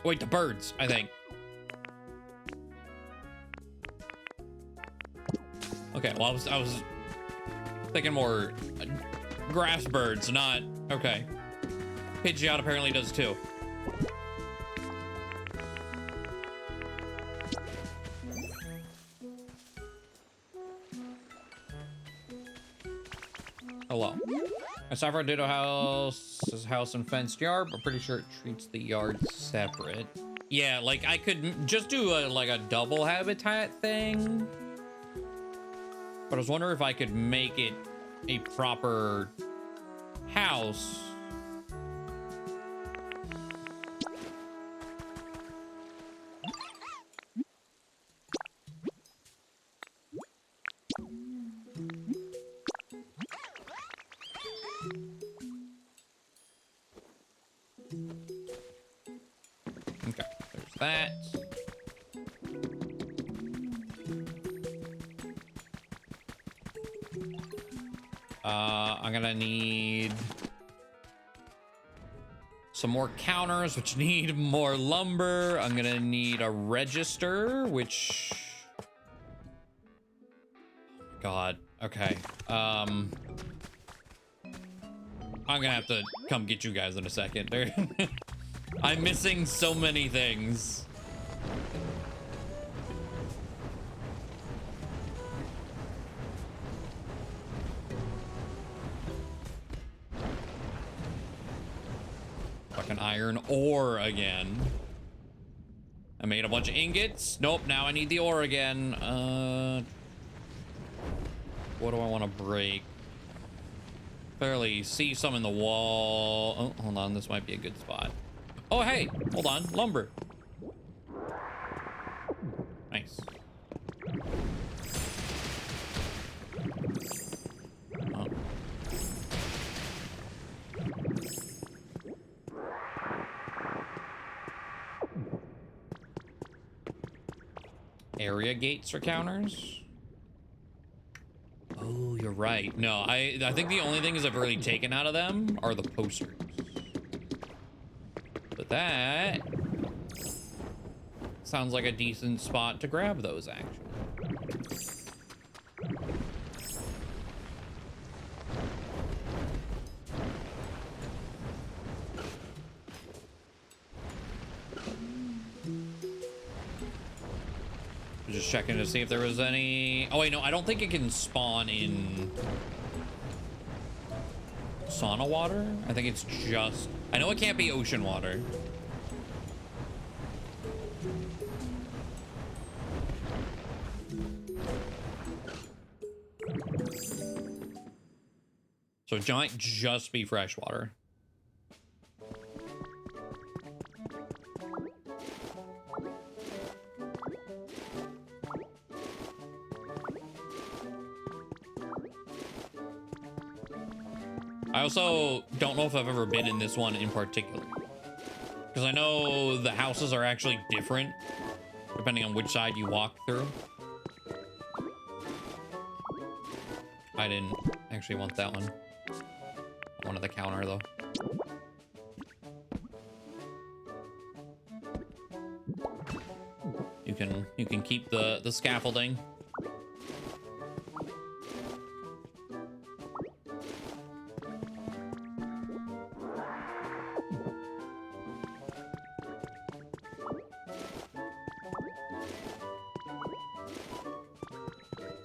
Wait, the birds, I think. Okay, well, I was thinking more grass birds, not... Okay. Pidgeot apparently does too. Hello. I saw for a Ditto house and fenced yard, but pretty sure it treats the yard separate. Yeah, like I could just do like a double habitat thing. But I was wondering if I could make it a proper house. Okay, there's that. I'm gonna need some more counters, which need more lumber. I'm gonna need a register, which... God, okay. I'm gonna have to come get you guys in a second. I'm missing so many things. Fucking iron ore again. I made a bunch of ingots. Nope, now I need the ore again. What do I want to break? Barely see some in the wall. Oh, hold on, this might be a good spot. Oh, hey, hold on, lumber. Nice. Oh. Area gates or counters? Oh, you're right. No, I think the only things I've really taken out of them are the posters. But that sounds like a decent spot to grab those, actually. just checking to see if there was any... Oh, wait, no, I don't think it can spawn in sauna water. I think it's just... I know it can't be ocean water. So it might just be fresh water. I also don't know if I've ever been in this one in particular, because I know the houses are actually different depending on which side you walk through. I didn't actually want that one. I wanted the counter though. You can keep the scaffolding.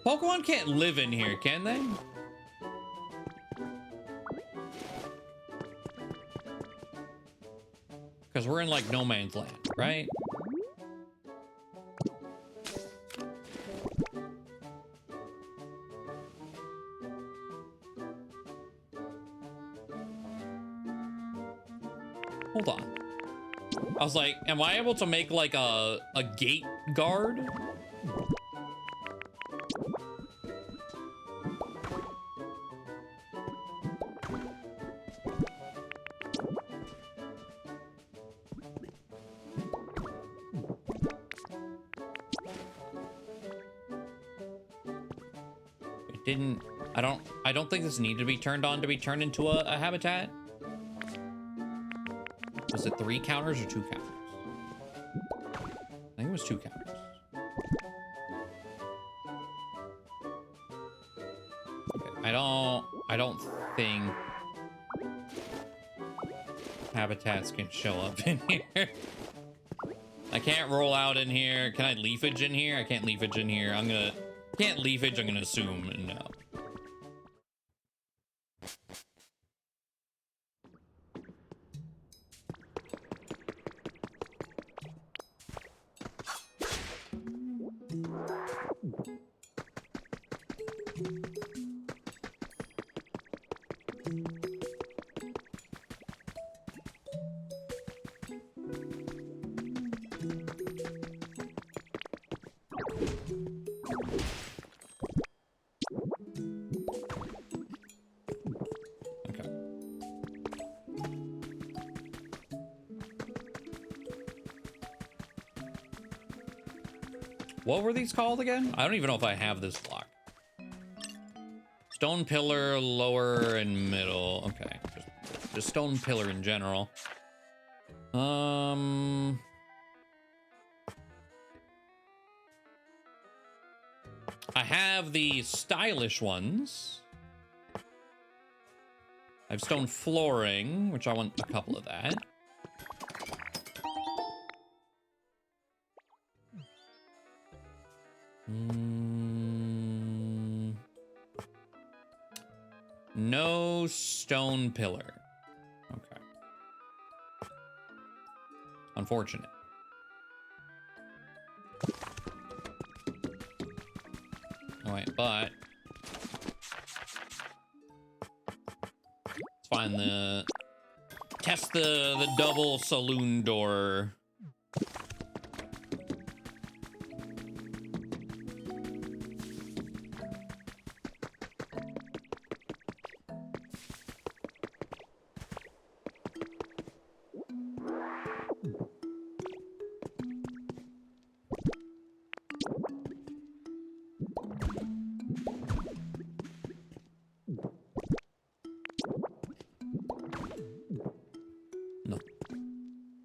Pokemon can't live in here, can they? Because we're in like no man's land, right? Hold on. I was like, am I able to make like a gate guard? Didn't I don't think this needed to be turned on to be turned into a habitat. Was it 3 counters or 2 counters? I think it was 2 counters. Okay, I don't think habitats can show up in here. I can't roll out in here. Can I leafage in here? I can't leafage in here. Can't leafage, I'm gonna assume no. What were these called again? I don't even know if I have this block. Stone pillar, lower and middle. Okay, just stone pillar in general. I have the stylish ones. I have stone flooring, which I want a couple of that. No stone pillar. Okay. Unfortunate. Oh wait, but let's find test the double saloon door.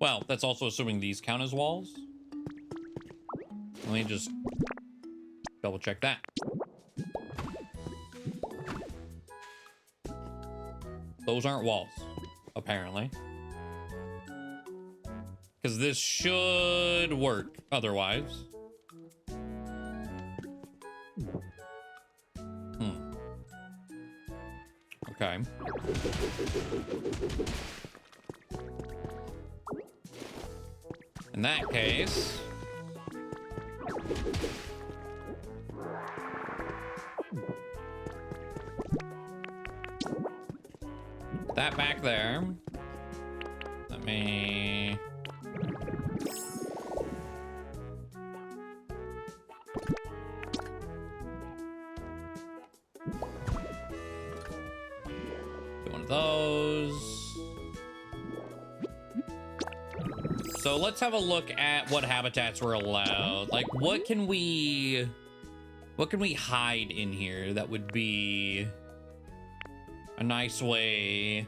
Well, that's also assuming these count as walls. Let me just double check that. Those aren't walls, apparently. Because this should work otherwise. Okay. In that case... that back there. Let me... do one of those. So let's have a look at what habitats we're allowed. Like, what can we hide in here that would be a nice way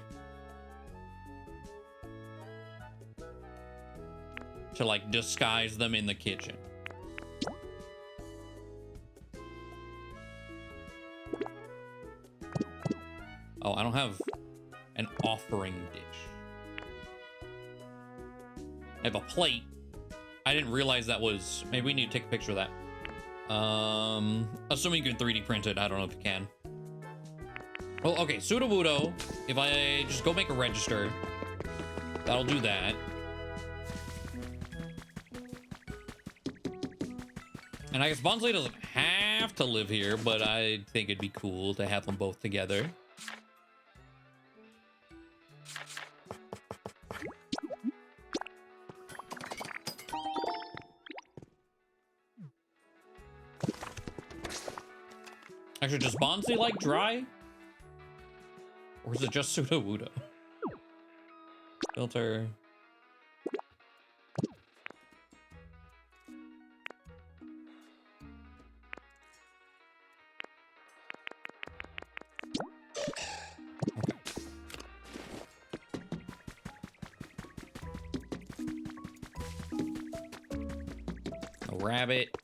to like disguise them in the kitchen? Oh, I don't have an offering dish. I have a plate. I didn't realize that was... maybe we need to take a picture of that. Assuming you can 3D print it. I don't know if you can. Well, okay, Sudowoodo. If I just go make a register, that'll do that. And I guess Bonsley doesn't have to live here, but I think it'd be cool to have them both together. Actually, does Bonsley like dry? Or is it just Sudowoodo? Filter. A rabbit.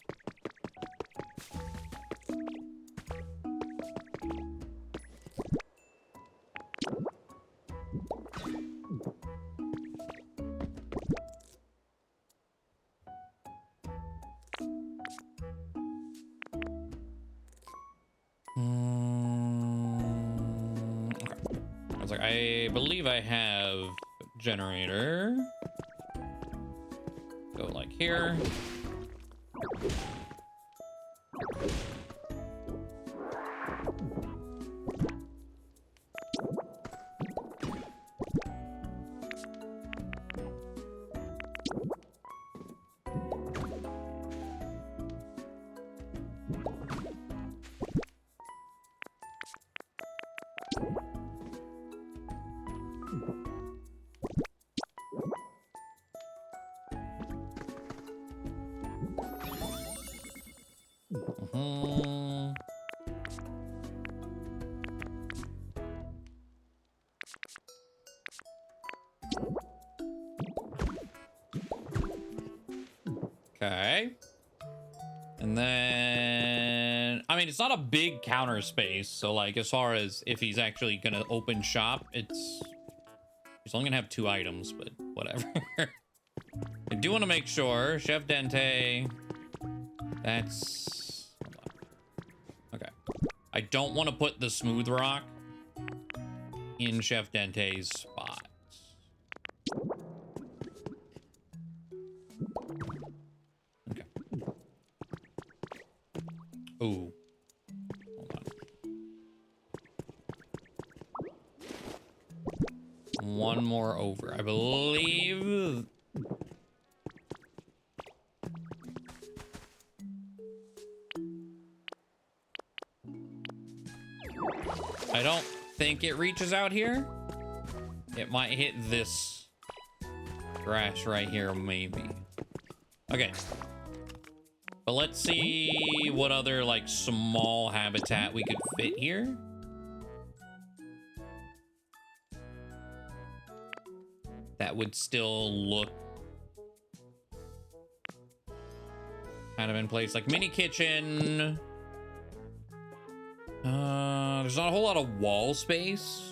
I believe I have generator. Go like here. Okay. And then, I mean, it's not a big counter space. So like, as far as if he's actually going to open shop, he's only gonna have 2 items, but whatever. I do want to make sure Chef Dente, that's, hold on. Okay. I don't want to put the smooth rock in Chef Dente's spot. Ooh. Hold on. One more over. I believe... I don't think it reaches out here. It might hit this grass right here, maybe. Okay. But let's see what other, like, small habitat we could fit here. That would still look kind of in place. Like, mini kitchen. There's not a whole lot of wall space.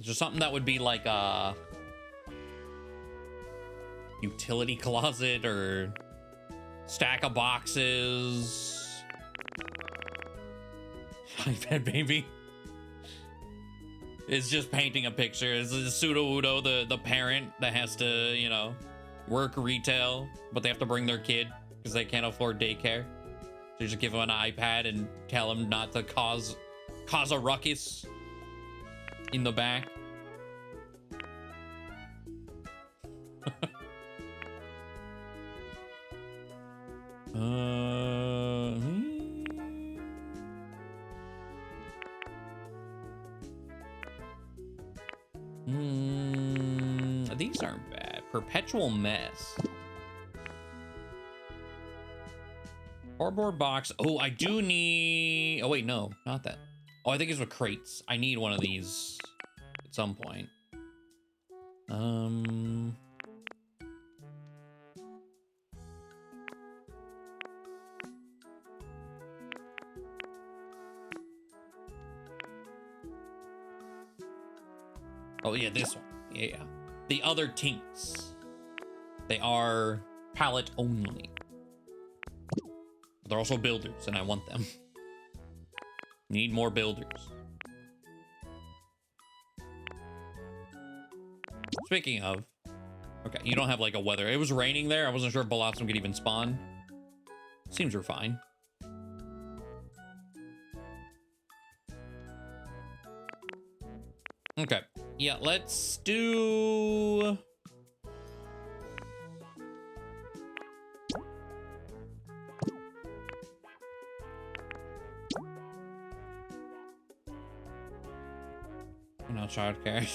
Just something that would be like a utility closet or stack of boxes. iPad baby. It's just painting a picture. It's pseudo Udo, the parent that has to, you know, work retail, but they have to bring their kid because they can't afford daycare. So you just give them an iPad and tell them not to cause a ruckus in the back. These aren't bad. Perpetual mess. Cardboard box. Oh, I do need... Oh, wait, no. Not that. Oh, I think it's with crates. I need one of these at some point. Oh, yeah, this one. Yeah. The other tinks. They are pallet only. They're also builders, and I want them. Need more builders. Speaking of... Okay, you don't have, like, a weather. It was raining there. I wasn't sure if Bolossum could even spawn. Seems we're fine. Okay. Yeah, let's do... No childcare.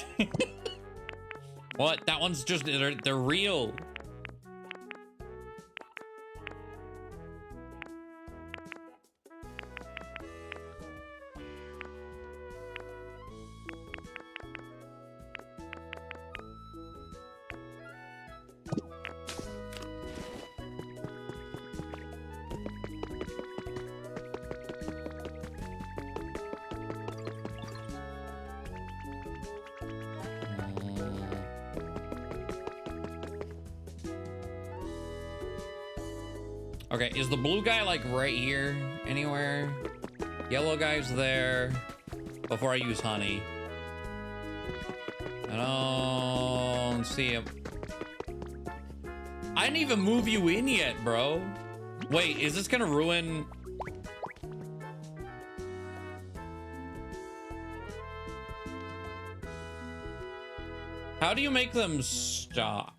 What? That one's just... They're real. Okay, is the blue guy like right here anywhere? Yellow guy's there. Before I use honey. I don't see him. I didn't even move you in yet, bro. Wait, is this gonna ruin... How do you make them stop?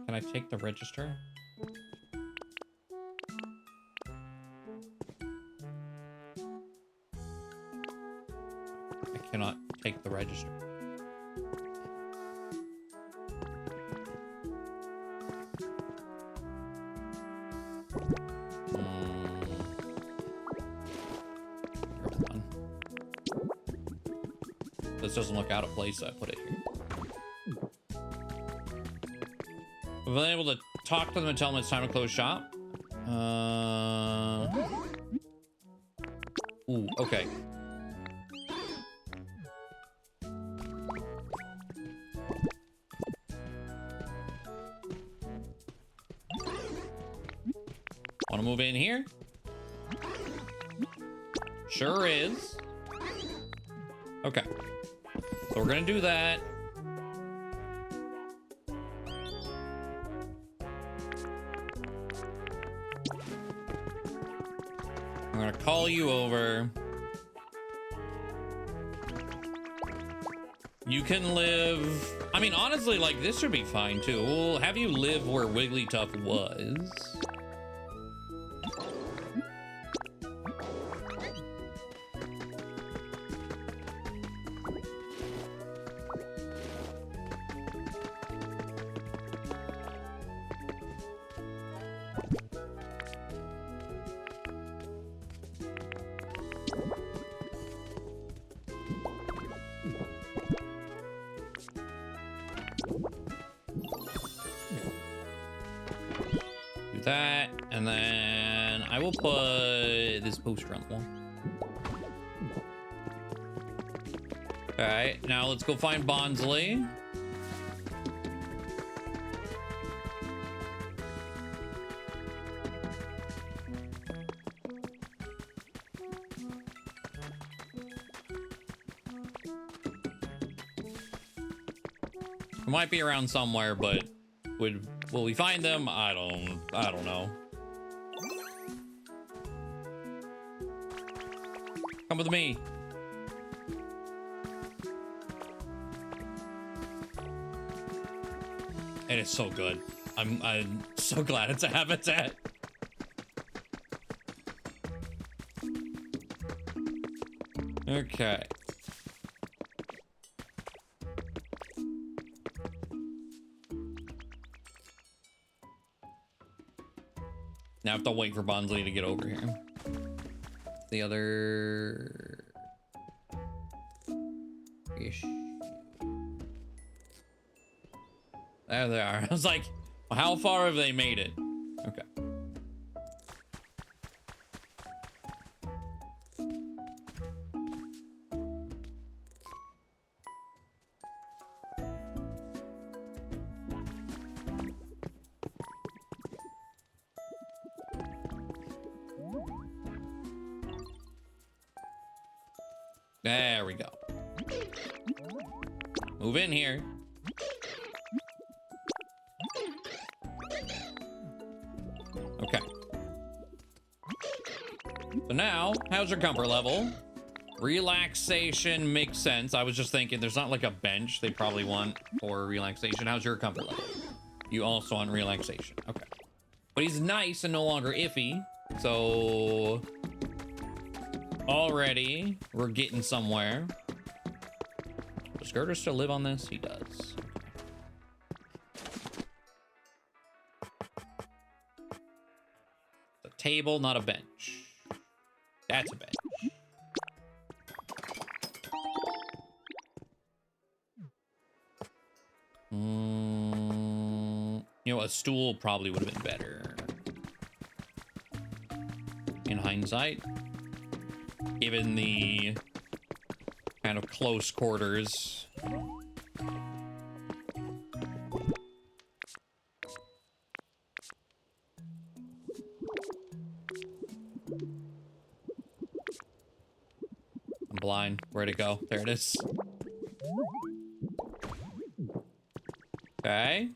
Can I take the register? I cannot take the register. Hold on. This doesn't look out of place, so I put it here. We've been able to talk to them and tell them it's time to close shop. Ooh, okay. Want to move in here? Sure is. Okay. So we're gonna do that. I'm gonna call you over. You can live... I mean, honestly, like, this should be fine, too. We'll have you live where Wigglytuff was. That, and then I will put this poster on the wall. All right, now let's go find Bonsley. It might be around somewhere, but will we find them? I don't know. Come with me. It is so good. I'm so glad it's a habitat. Okay. Now I have to wait for Bonsley to get over here. The other issue. There they are. I was like, how far have they made it? Okay. There we go. Move in here. Okay. So now, how's your comfort level? Relaxation makes sense. I was just thinking there's not like a bench they probably want for relaxation. How's your comfort level? You also want relaxation. Okay. But he's nice and no longer iffy. So already we're getting somewhere. Does Girder still live on this? He does. It's a table, not a bench. That's a bench. You know, a stool probably would have been better in hindsight, given the kind of close quarters. I'm blind. Where'd it go? There it is. Okay.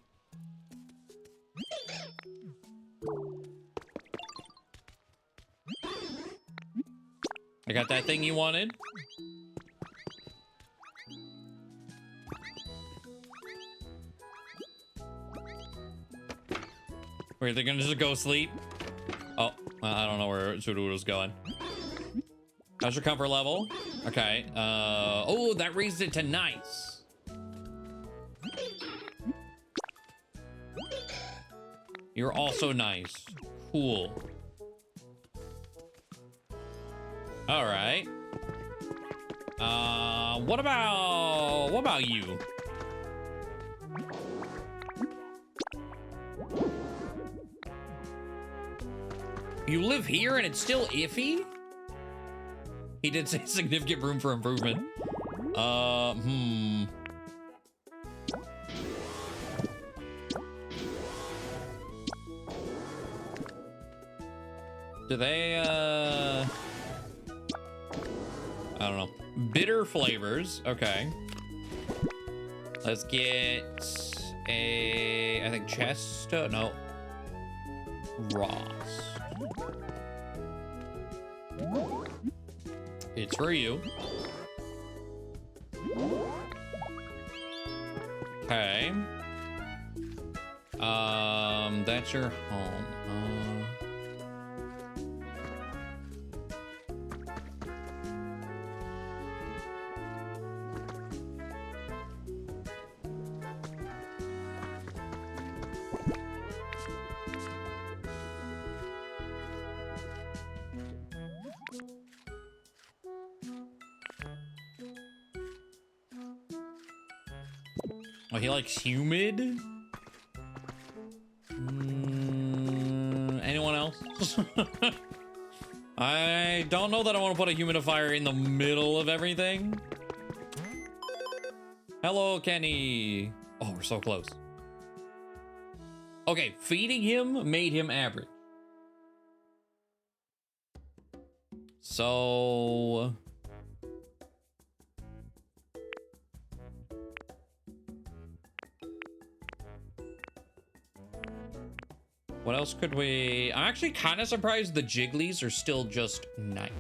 I got that thing you wanted. Wait, they're gonna just go sleep? Oh, I don't know where Sudoodle's going. How's your comfort level? Okay. Oh, that raised it to nice. You're also nice. Cool. All right. What about you? You live here and it's still iffy? He did say significant room for improvement. Do they, I don't know. Bitter flavors. Okay. Let's get a, I think Chesto. No. Ross. It's for you. Okay. That's your home. Oh, he likes humid? Anyone else? I don't know that I want to put a humidifier in the middle of everything. Hello, Kenny. Oh, we're so close. Okay, feeding him made him average. So... what else could we... I'm actually kind of surprised the Jigglies are still just nice.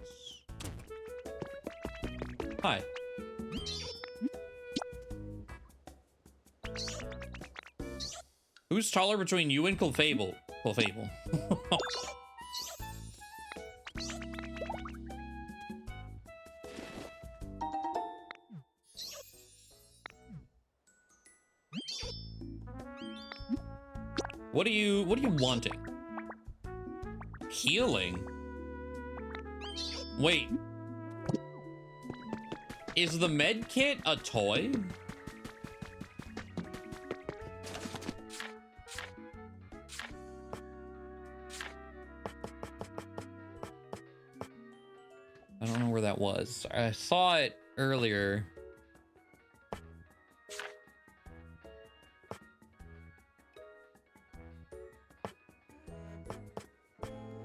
Hi. Who's taller between you and Clefable? Clefable. What are you wanting? Healing? Wait. Is the med kit a toy? I don't know where that was. I saw it earlier.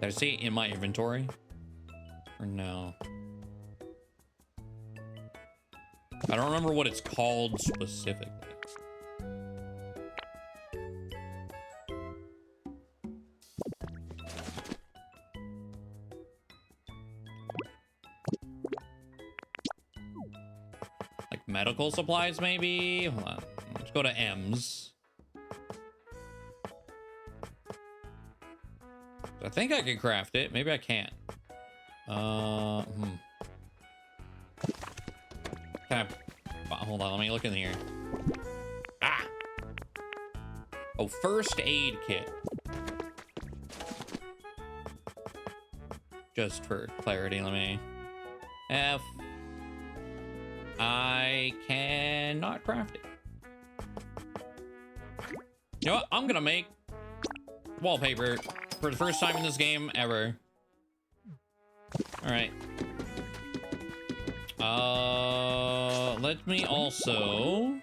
Did I see it in my inventory? Or no? I don't remember what it's called specifically. Like medical supplies, maybe? Hold on. Let's go to M's. I think I can craft it. Maybe I can't. Can I... hold on, let me look in here. Ah! Oh, first aid kit. Just for clarity, let me... F. I cannot craft it. You know what? I'm gonna make wallpaper for the first time in this game ever. All right. Let me also...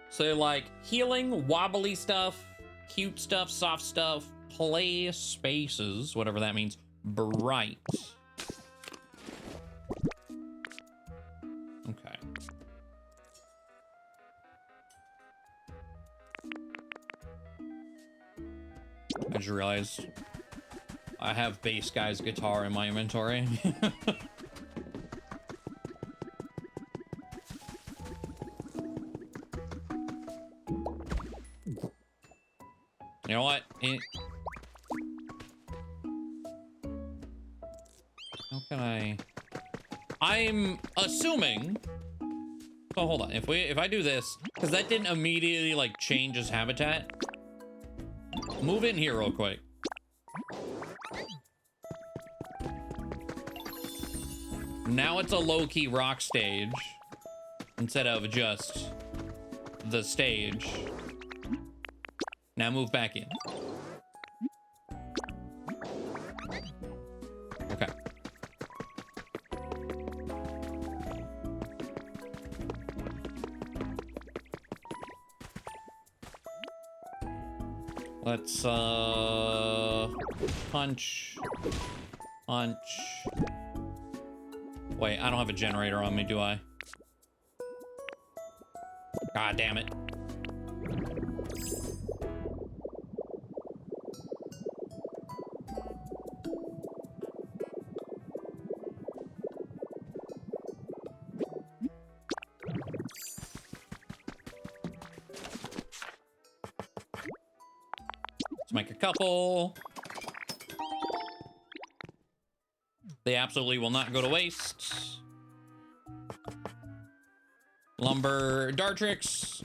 so like healing, wobbly stuff, cute stuff, soft stuff, play spaces, whatever that means, bright. Okay. I just realized I have bass guy's guitar in my inventory. You know what? How can I... I'm assuming... so hold on. If I do this, because that didn't immediately like change his habitat. Move in here real quick. Now it's a low-key rock stage instead of just the stage. Now move back in. Okay. Let's punch. Wait, I don't have a generator on me, do I? God damn it. Let's make a couple. They absolutely will not go to waste. Lumber, Dartrix.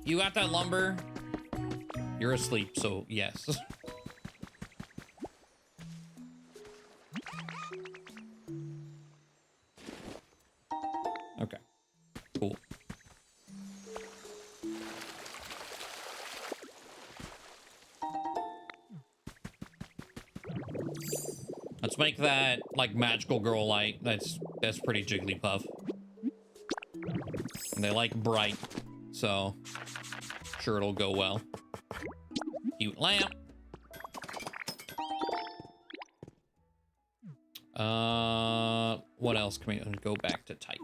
You got that lumber? You're asleep, so yes. Okay, cool. Let's Let's make that like magical girl light. That's pretty Jigglypuff. And they like bright, so sure it'll go well. Cute lamp. What else can we go back to type?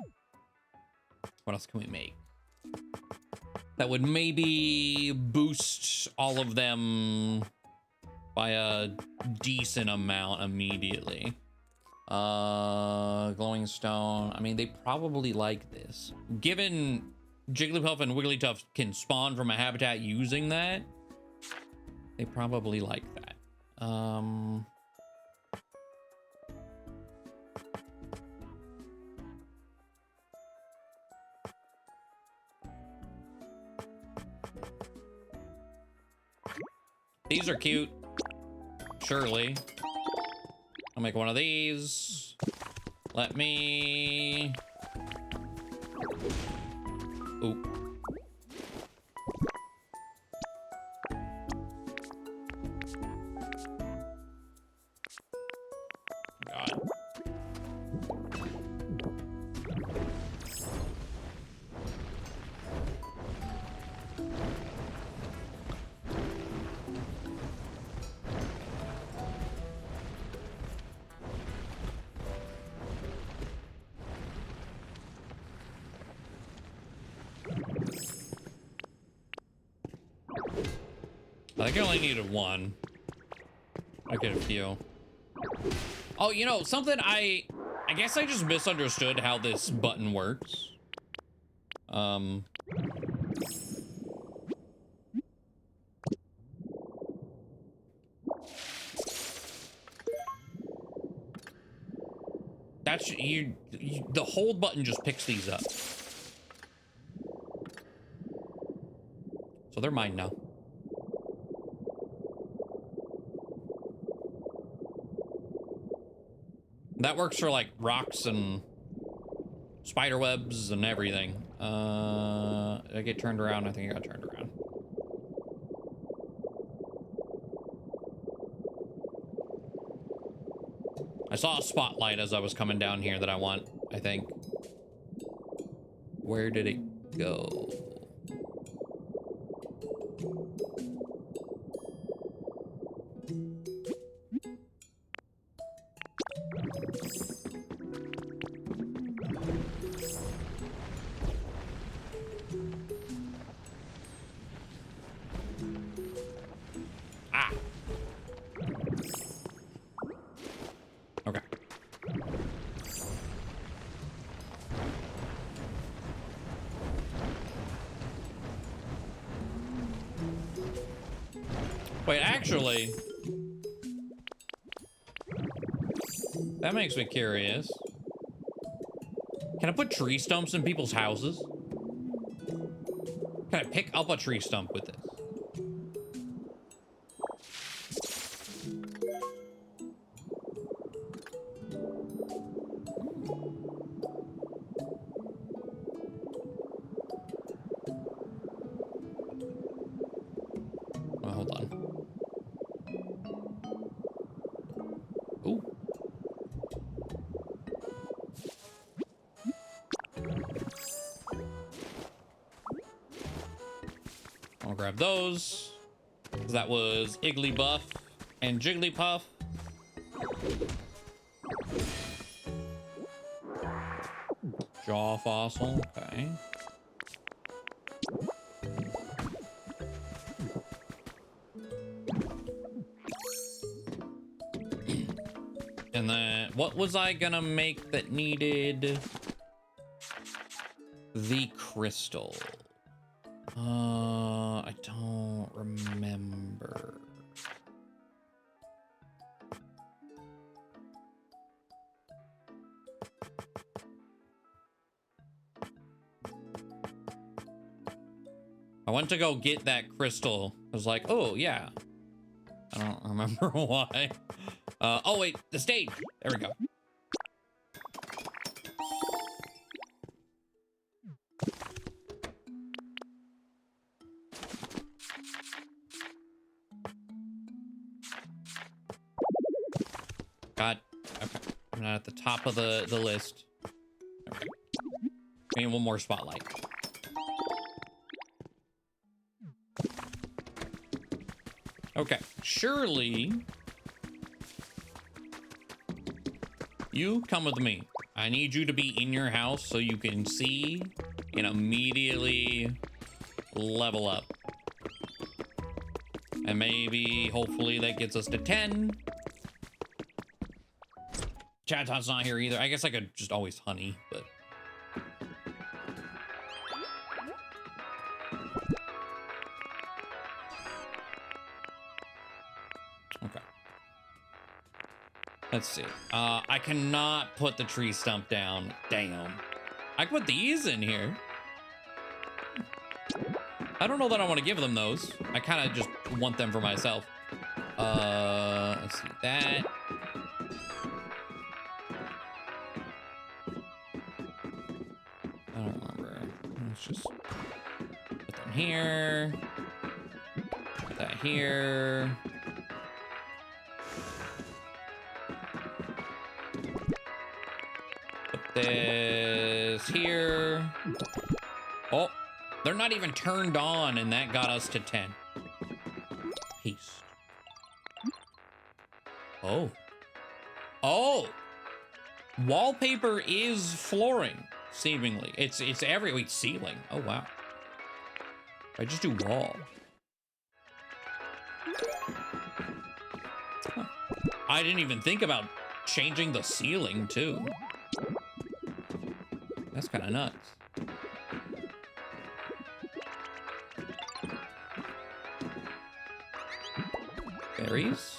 What else can we make that would maybe boost all of them by a decent amount immediately? Glowing stone. I mean, they probably like this. Given Jigglypuff and Wigglytuff can spawn from a habitat using that, they probably like that. These are cute. Surely. I'll make one of these. Let me... Ooh. God. I think I only needed one. I get a few. Oh, you know, something I guess I just misunderstood how this button works. That's the hold button just picks these up. So they're mine now. That works for like rocks and spider webs and everything. Did I get turned around? I think I got turned around. I saw a spotlight as I was coming down here that I want, I think. Where did it go? Wait, actually, that makes me curious. Can I put tree stumps in people's houses? Can I pick up a tree stump with this? Oh, hold on. Ooh. I'll grab those. That was Igglybuff and Jigglypuff. Jaw fossil, okay. And then what was I gonna make that needed the crystal? I don't remember. I went to go get that crystal. I was like, oh yeah. I don't remember why. Oh wait, the stage. There we go. God not at the top of the list. Okay. We need one more spotlight. Okay, surely you come with me. I need you to be in your house so you can see and immediately level up. And maybe, hopefully, that gets us to 10. Chaton's not here either. I guess I could just always honey, but... Okay. Let's see. I cannot put the tree stump down. Damn. I can put these in here. I don't know that I want to give them those. I kind of just want them for myself. Let's see that. I don't remember. Let's just put them here. Put that here. Put this here. Oh. They're not even turned on, and that got us to 10. Peace. Oh. Oh! Wallpaper is flooring, seemingly. It's every... Wait, ceiling. Oh, wow. I just do wall. Huh. I didn't even think about changing the ceiling, too. That's kind of nuts. Berries.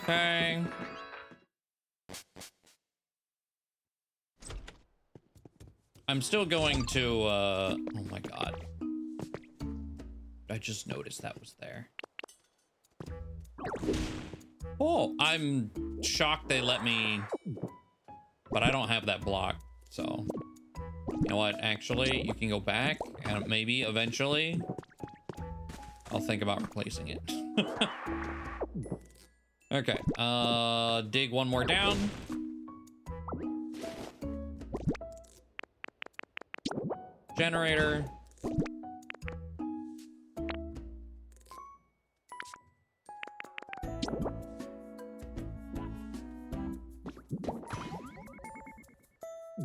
Okay. I'm still going to, oh my God. I just noticed that was there. Oh, I'm shocked they let me, but I don't have that block, so. You know what, actually, you can go back, and maybe eventually, I'll think about replacing it. Okay, dig one more down. Generator.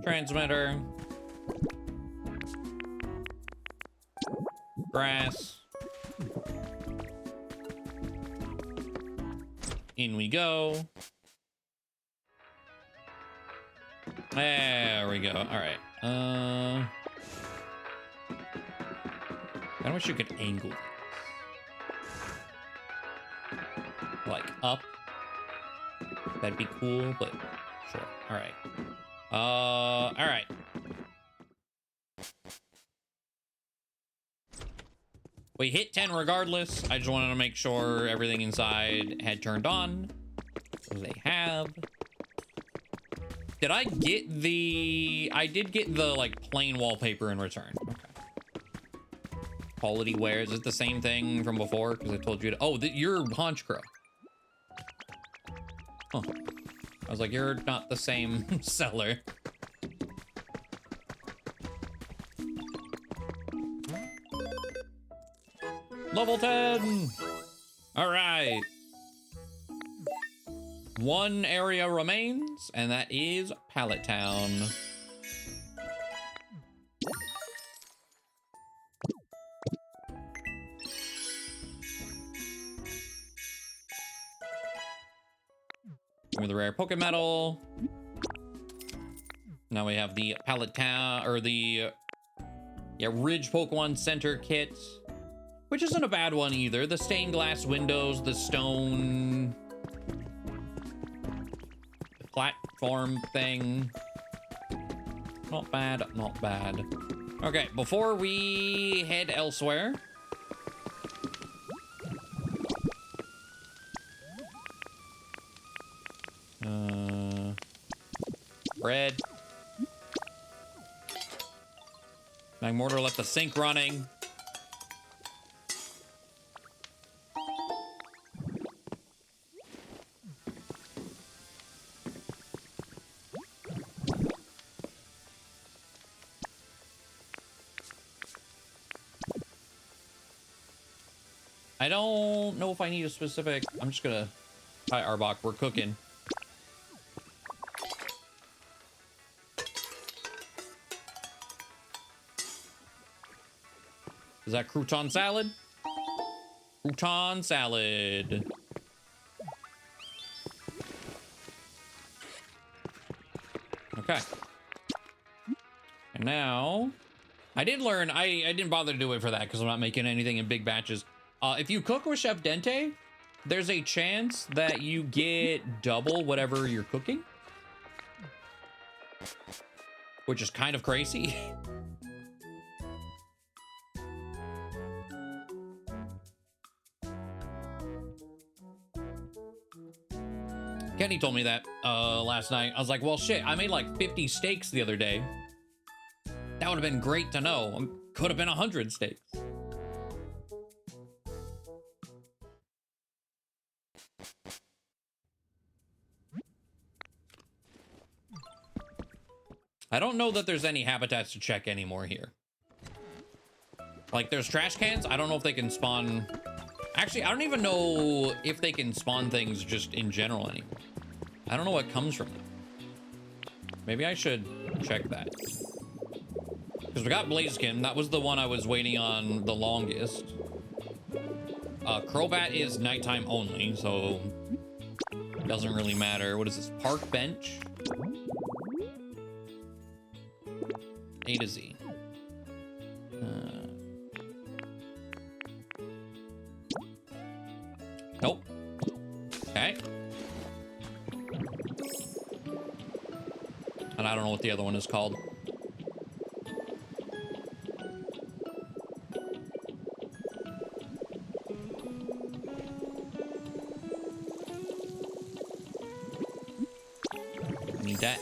Transmitter. Grass. In we go. There we go. All right. I wish you could angle these. Like up. That'd be cool, but sure. All right. All right. We hit 10 regardless. I just wanted to make sure everything inside had turned on. So they have. Did I get the... I did get the, like, plain wallpaper in return. Okay. Quality wear. Is it the same thing from before? Because I told you to... Oh, you're Haunch Crow. Huh. I was like, you're not the same seller. Level 10! All right. One area remains, and that is Pallet Town. Give me the rare Pokémetal. Now we have the Pallet Town, or the Ridge Pokemon Center kit, which isn't a bad one either. The stained glass windows, the stone platform thing. Not bad, not bad. Okay, before we head elsewhere, Bread. Magmortar left the sink running. I don't know if I need a specific... I'm just gonna... Hi, Arbok. We're cooking. Is that crouton salad? Crouton salad. Okay. And now... I did learn... I didn't bother to do it for that because I'm not making anything in big batches. If you cook with Chef Dente, there's a chance that you get double whatever you're cooking. Which is kind of crazy. Kenny told me that last night. I was like, well, shit, I made like 50 steaks the other day. That would have been great to know. Could have been 100 steaks. I don't know that there's any habitats to check anymore here. Like, there's trash cans. I don't know if they can spawn... Actually, I don't even know if they can spawn things just in general anymore. I don't know what comes from them. Maybe I should check that. Because we got Blaziken. That was the one I was waiting on the longest. Crobat is nighttime only, so... Doesn't really matter. What is this? Park bench? A to Z. Nope. Okay. And I don't know what the other one is called. I need that.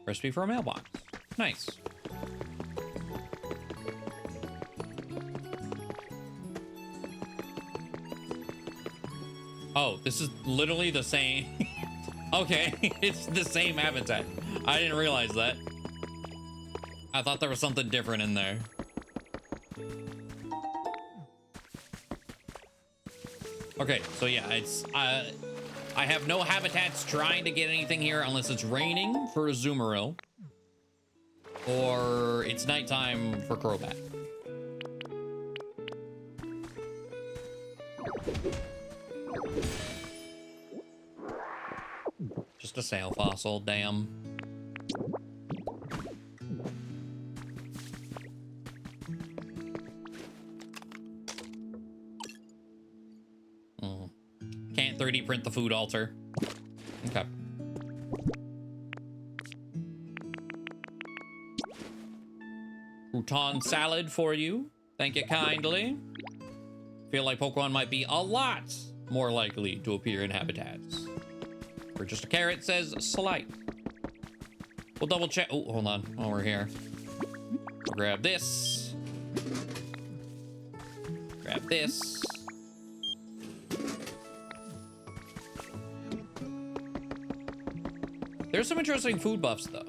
Recipe for a mailbox. Nice. Oh, this is literally the same. Okay, it's the same habitat. I didn't realize that. I thought there was something different in there. Okay, so yeah, it's I have no habitats trying to get anything here unless it's raining for Azumarill or it's nighttime for Crobat. Just a sail fossil, damn. Can't 3D print the food altar. Okay. Crouton salad for you. Thank you kindly. Feel like Pokemon might be a lot more likely to appear in habitats. Or just a carrot says slight. We'll double check. Oh, hold on. While we're here. We'll grab this. Grab this. There's some interesting food buffs though.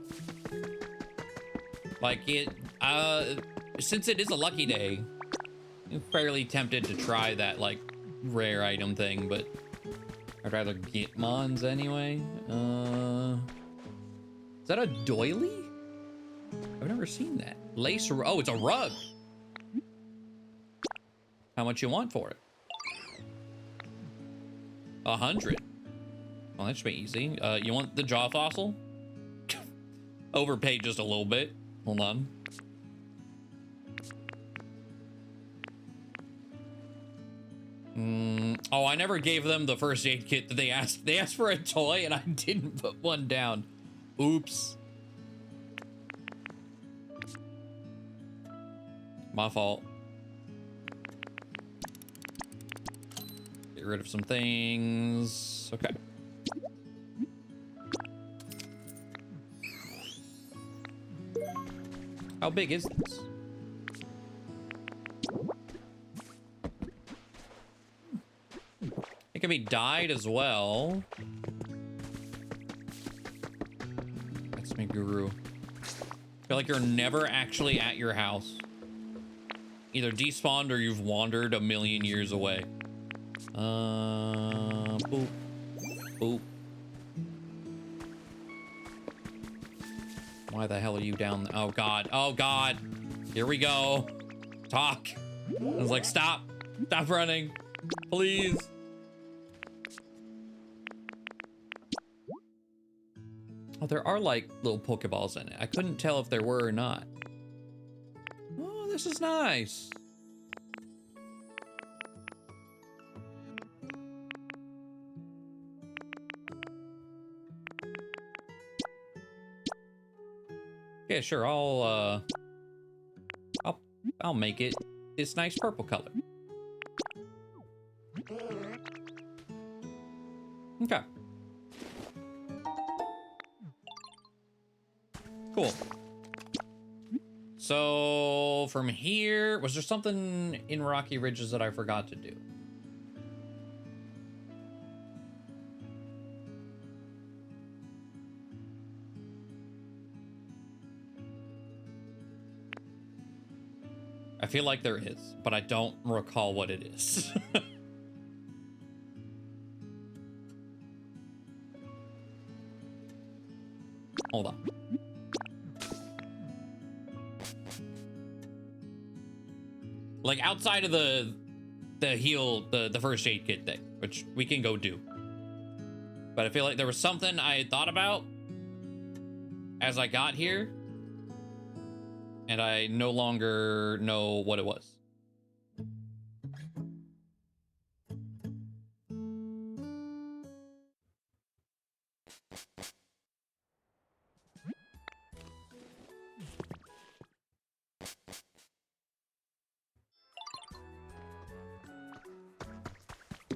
Like it, since it is a lucky day, I'm fairly tempted to try that like rare item thing, but I'd rather get mons anyway. Is that a doily? I've never seen that. Lace, oh, it's a rug. How much you want for it? 100. Well, that should be easy. You want the jaw fossil? Overpaid just a little bit. Hold on. Oh, I never gave them the first aid kit that they asked. They asked for a toy and I didn't put one down. Oops. My fault. Get rid of some things. Okay. How big is this? It can be dyed as well. That's me, Guru. I feel like you're never actually at your house. Either despawned or you've wandered a million years away. Boop. Boop. Why the hell are you down? Oh, God. Oh, God. Here we go. Talk. I was like, stop. Stop running. Please. Oh, there are like little Pokeballs in it. I couldn't tell if there were or not. Oh, this is nice. Yeah, sure. I'll make it this nice purple color. Okay. Cool. So from here, was there something in Rocky Ridges that I forgot to do? I feel like there is, but I don't recall what it is. Hold on. Like outside of the first aid kit thing, which we can go do. But I feel like there was something I had thought about as I got here, and I no longer know what it was.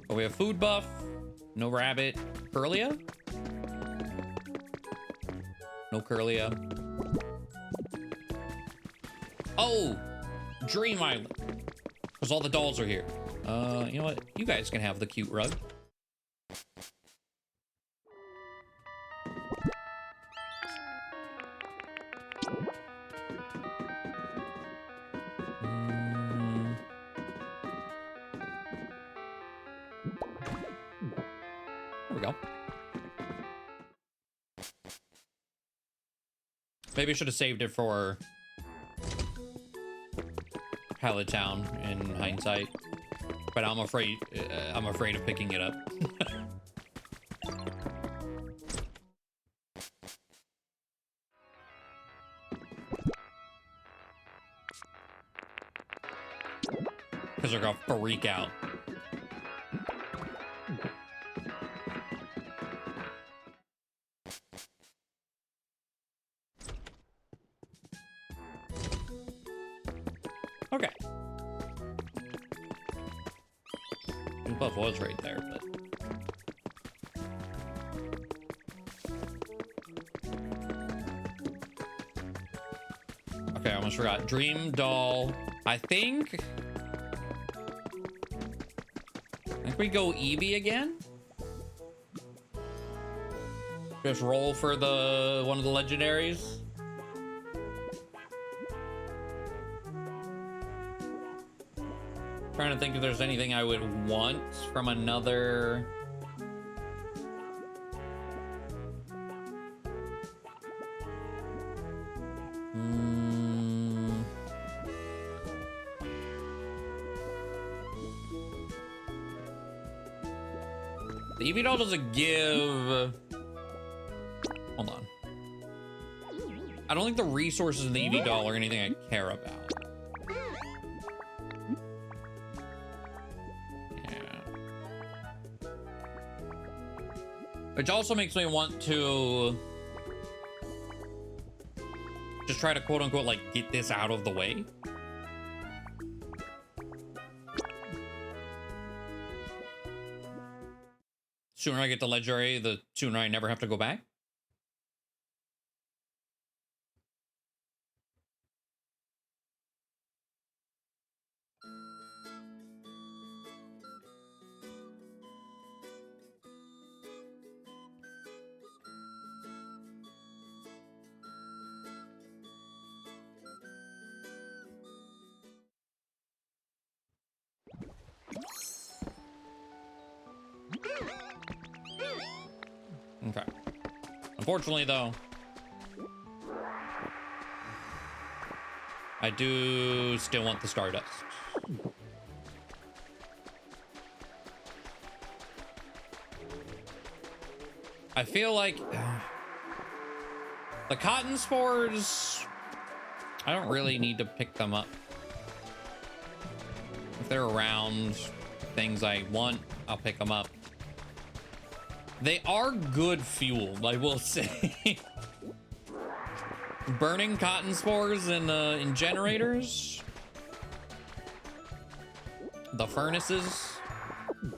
Oh, we have food buff, no rabbit, Curlia? No Curlia. Oh, Dream Island. Because all the dolls are here. You know what? You guys can have the cute rug. There we go. Maybe I should have saved it for Pallet Town in hindsight, but I'm afraid of picking it up. Because they're gonna freak out. Okay. The buff was right there, but okay, I almost forgot. Dream doll. I think we go Eevee again. Just roll for one of the legendaries. Trying to think if there's anything I would want from another. The Eevee doll doesn't give. Hold on. I don't think the resources in the Eevee doll are anything I care about. Which also makes me want to just try to quote unquote like get this out of the way. Sooner I get to legendary, the sooner I never have to go back. Okay. Unfortunately, though, I do still want the Stardust. I feel like the cotton spores, I don't really need to pick them up. If they're around things I want, I'll pick them up. They are good fuel, I will say. Burning cotton spores in generators, the furnaces,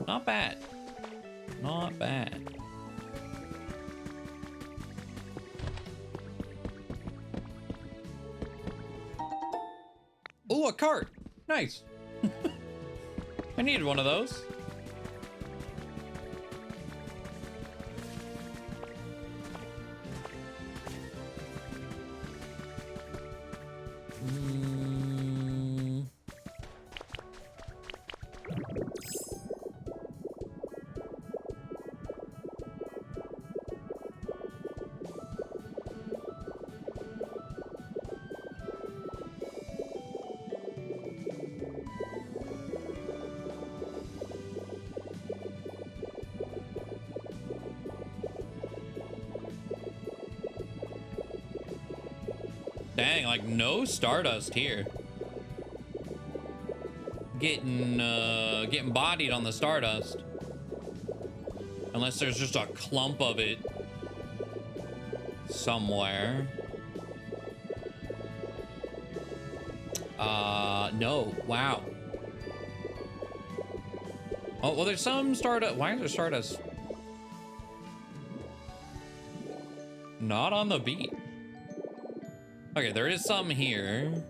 not bad. Not bad. Oh, a cart. Nice. I needed one of those. Dang, like no Stardust here. Getting bodied on the Stardust. Unless there's just a clump of it somewhere. No, wow. Oh, well, there's some Stardust. Why is there Stardust not on the beat? Okay, there is some here.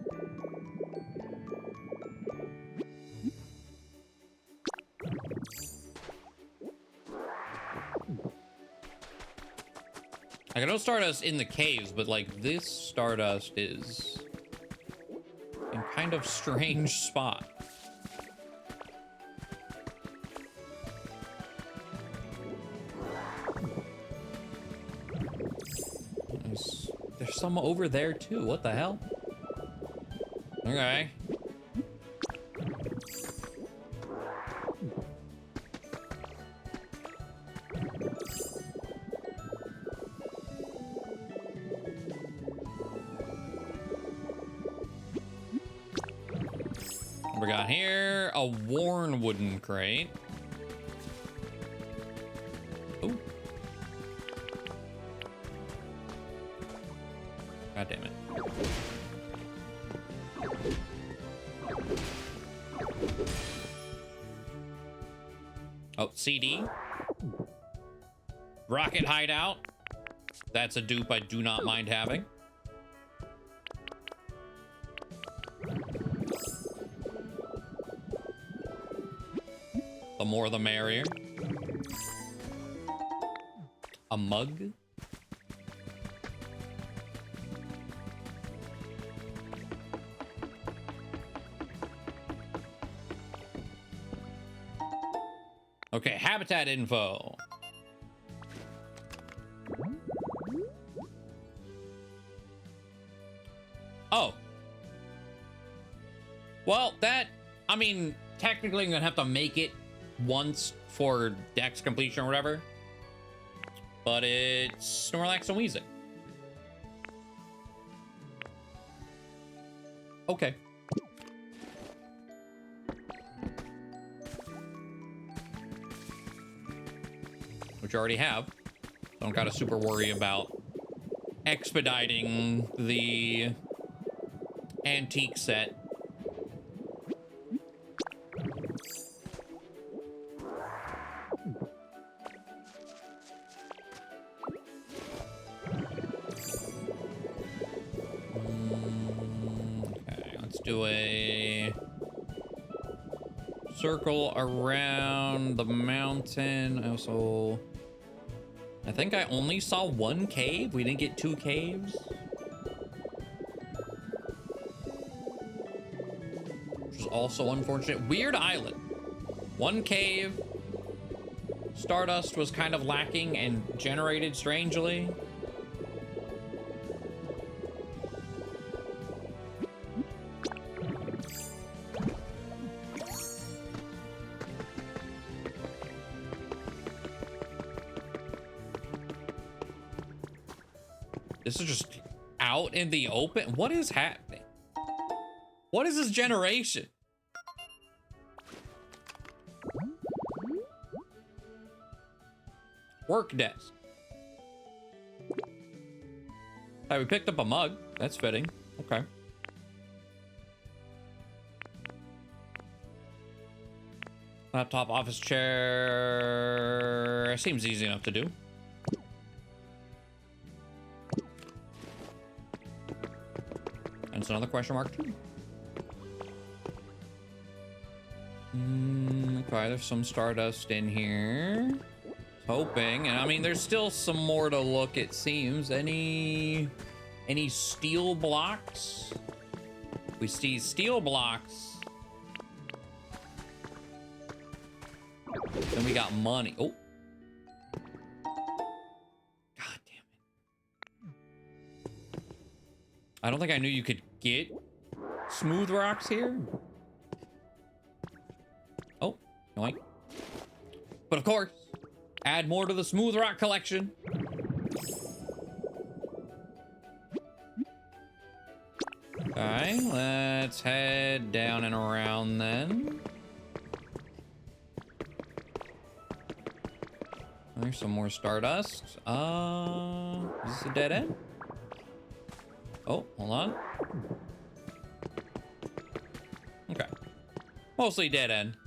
Like, I know Stardust in the caves, but like this Stardust is in kind of strange spot. There's some over there too. What the hell? Okay. What we got here? A worn wooden crate. Oh. God damn it. Oh, CD. Rocket hideout. That's a dupe I do not mind having. The more the merrier. A mug. Okay, habitat info. Oh. Well, that, I mean, technically I'm gonna have to make it once for Dex completion or whatever. But it's Snorlax and Weezing. Okay. Which you already have. Don't gotta super worry about expediting the antique set. do a circle around the mountain. Also, I think I only saw one cave. We didn't get 2 caves. Which is also unfortunate. Weird island. 1 cave. Stardust was kind of lacking and generated strangely. This is just out in the open. What is happening? What is this generation? Work desk. Hey, we picked up a mug. That's fitting. Okay. Laptop, office chair. Seems easy enough to do. And it's another question mark too. Okay, there's some stardust in here. Hoping, and I mean, there's still some more to look, it seems. Any steel blocks? We see steel blocks. Then we got money. Oh. God damn it. I don't think I knew you could get smooth rocks here. Oh, yoink. But of course, add more to the smooth rock collection. Okay, let's head down and around then. There's some more stardust. Is this a dead end? Oh, hold on. Okay. Mostly dead end.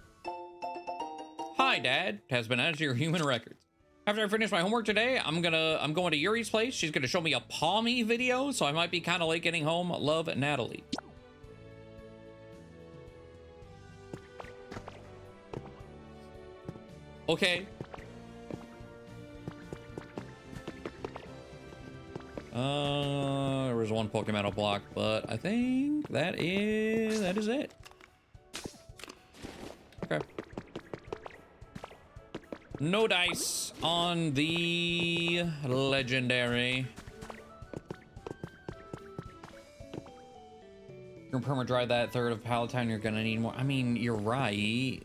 Hi, Dad. Has been added to your human records. After I finish my homework today, I'm going to Yuri's place. She's gonna show me a Palmy video, so I might be kind of late getting home. Love, Natalie. Okay. There was 1 Pokemon block, but I think that is it. Okay. No dice on the legendary. You're gonna perma-dry that third of Palatine, you're gonna need more. I mean, you're right.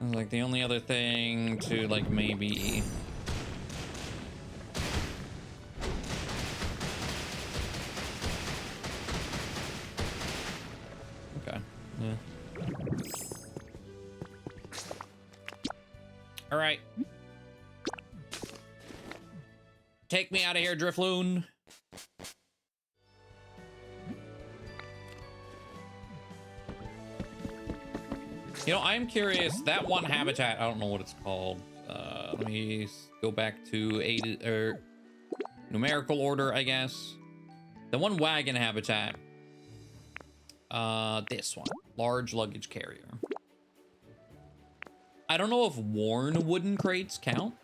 Like, the only other thing to, like, maybe... Okay, yeah. All right. Take me out of here, Drifloon. You know, I'm curious, that one habitat, I don't know what it's called. Let me go back to numerical order, I guess. The one wagon habitat. This one, large luggage carrier. I don't know if worn wooden crates count.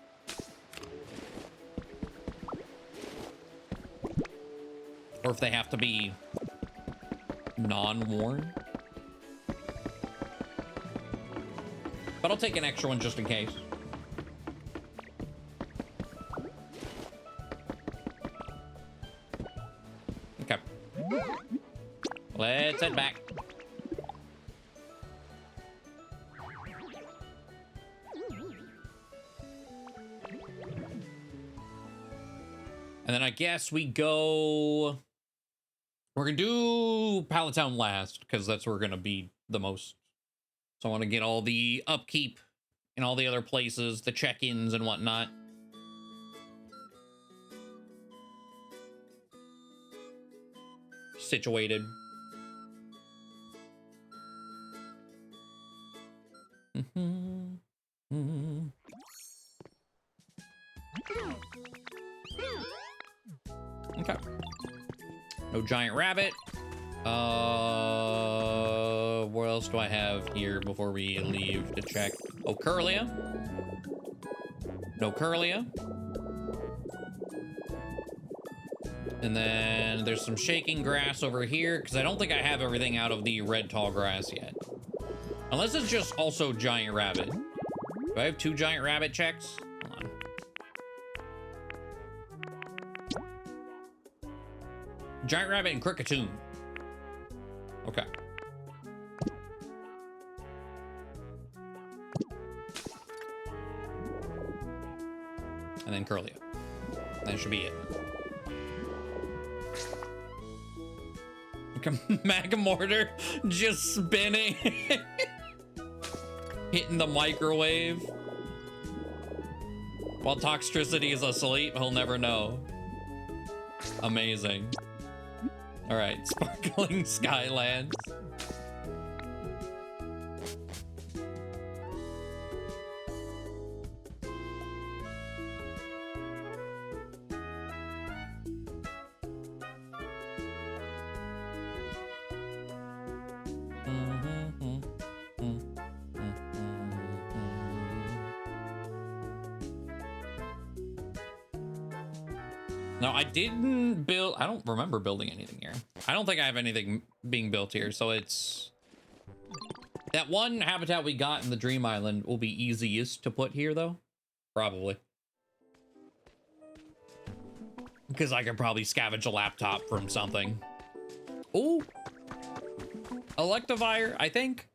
Or if they have to be non-worn. But I'll take an extra one just in case. Okay. Let's head back. And then I guess we go... We're gonna do Palatown last, because that's where we're gonna be the most. So I want to get all the upkeep in all the other places, the check-ins and whatnot. Situated. Okay. No giant rabbit. What else do I have here before we leave to check? Oh, Curlia. No Curlia. And then there's some shaking grass over here, because I don't think I have everything out of the red tall grass yet. Unless it's just also giant rabbit. Do I have 2 giant rabbit checks? Hold on. Giant rabbit and cricketune. Okay. And then Curlia. That should be it. Magmortar just spinning. Hitting the microwave. While Toxtricity is asleep, he'll never know. Amazing. All right, Sparkling Skylands. No, I didn't build. I don't remember building anything here. I don't think I have anything being built here. So it's that one habitat we got in the Dream Island will be easiest to put here, though. Probably. Because I could probably scavenge a laptop from something. Ooh. Electivire, I think.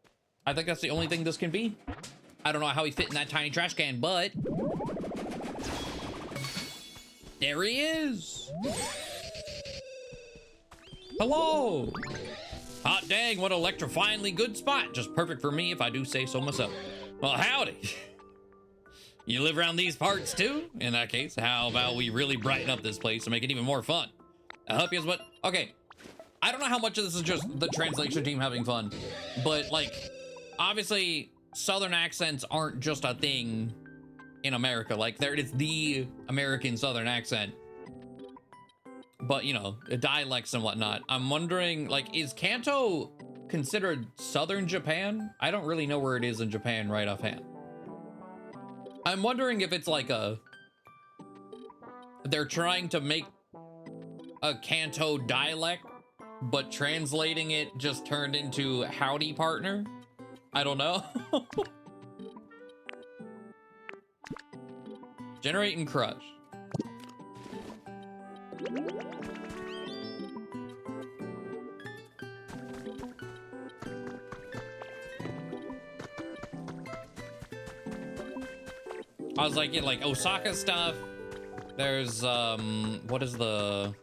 I think that's the only thing this can be. I don't know how he fit in that tiny trash can, but there he is. Hello. Hot dang, what electrifyingly good spot. Just perfect for me if I do say so myself. Well, howdy. You live around these parts too? In that case, how about we really brighten up this place and make it even more fun? I hope you what? Okay. I don't know how much of this is just the translation team having fun, but like, obviously Southern accents aren't just a thing in America. Like there it is, the American Southern accent, but you know, dialects and whatnot. I'm wondering, like, is Kanto considered Southern Japan? I don't really know where it is in Japan right offhand. I'm wondering if it's like they're trying to make a Kanto dialect, but translating it just turned into howdy partner. I don't know. Generate and crush. I was like, yeah, like Osaka stuff. There's what is the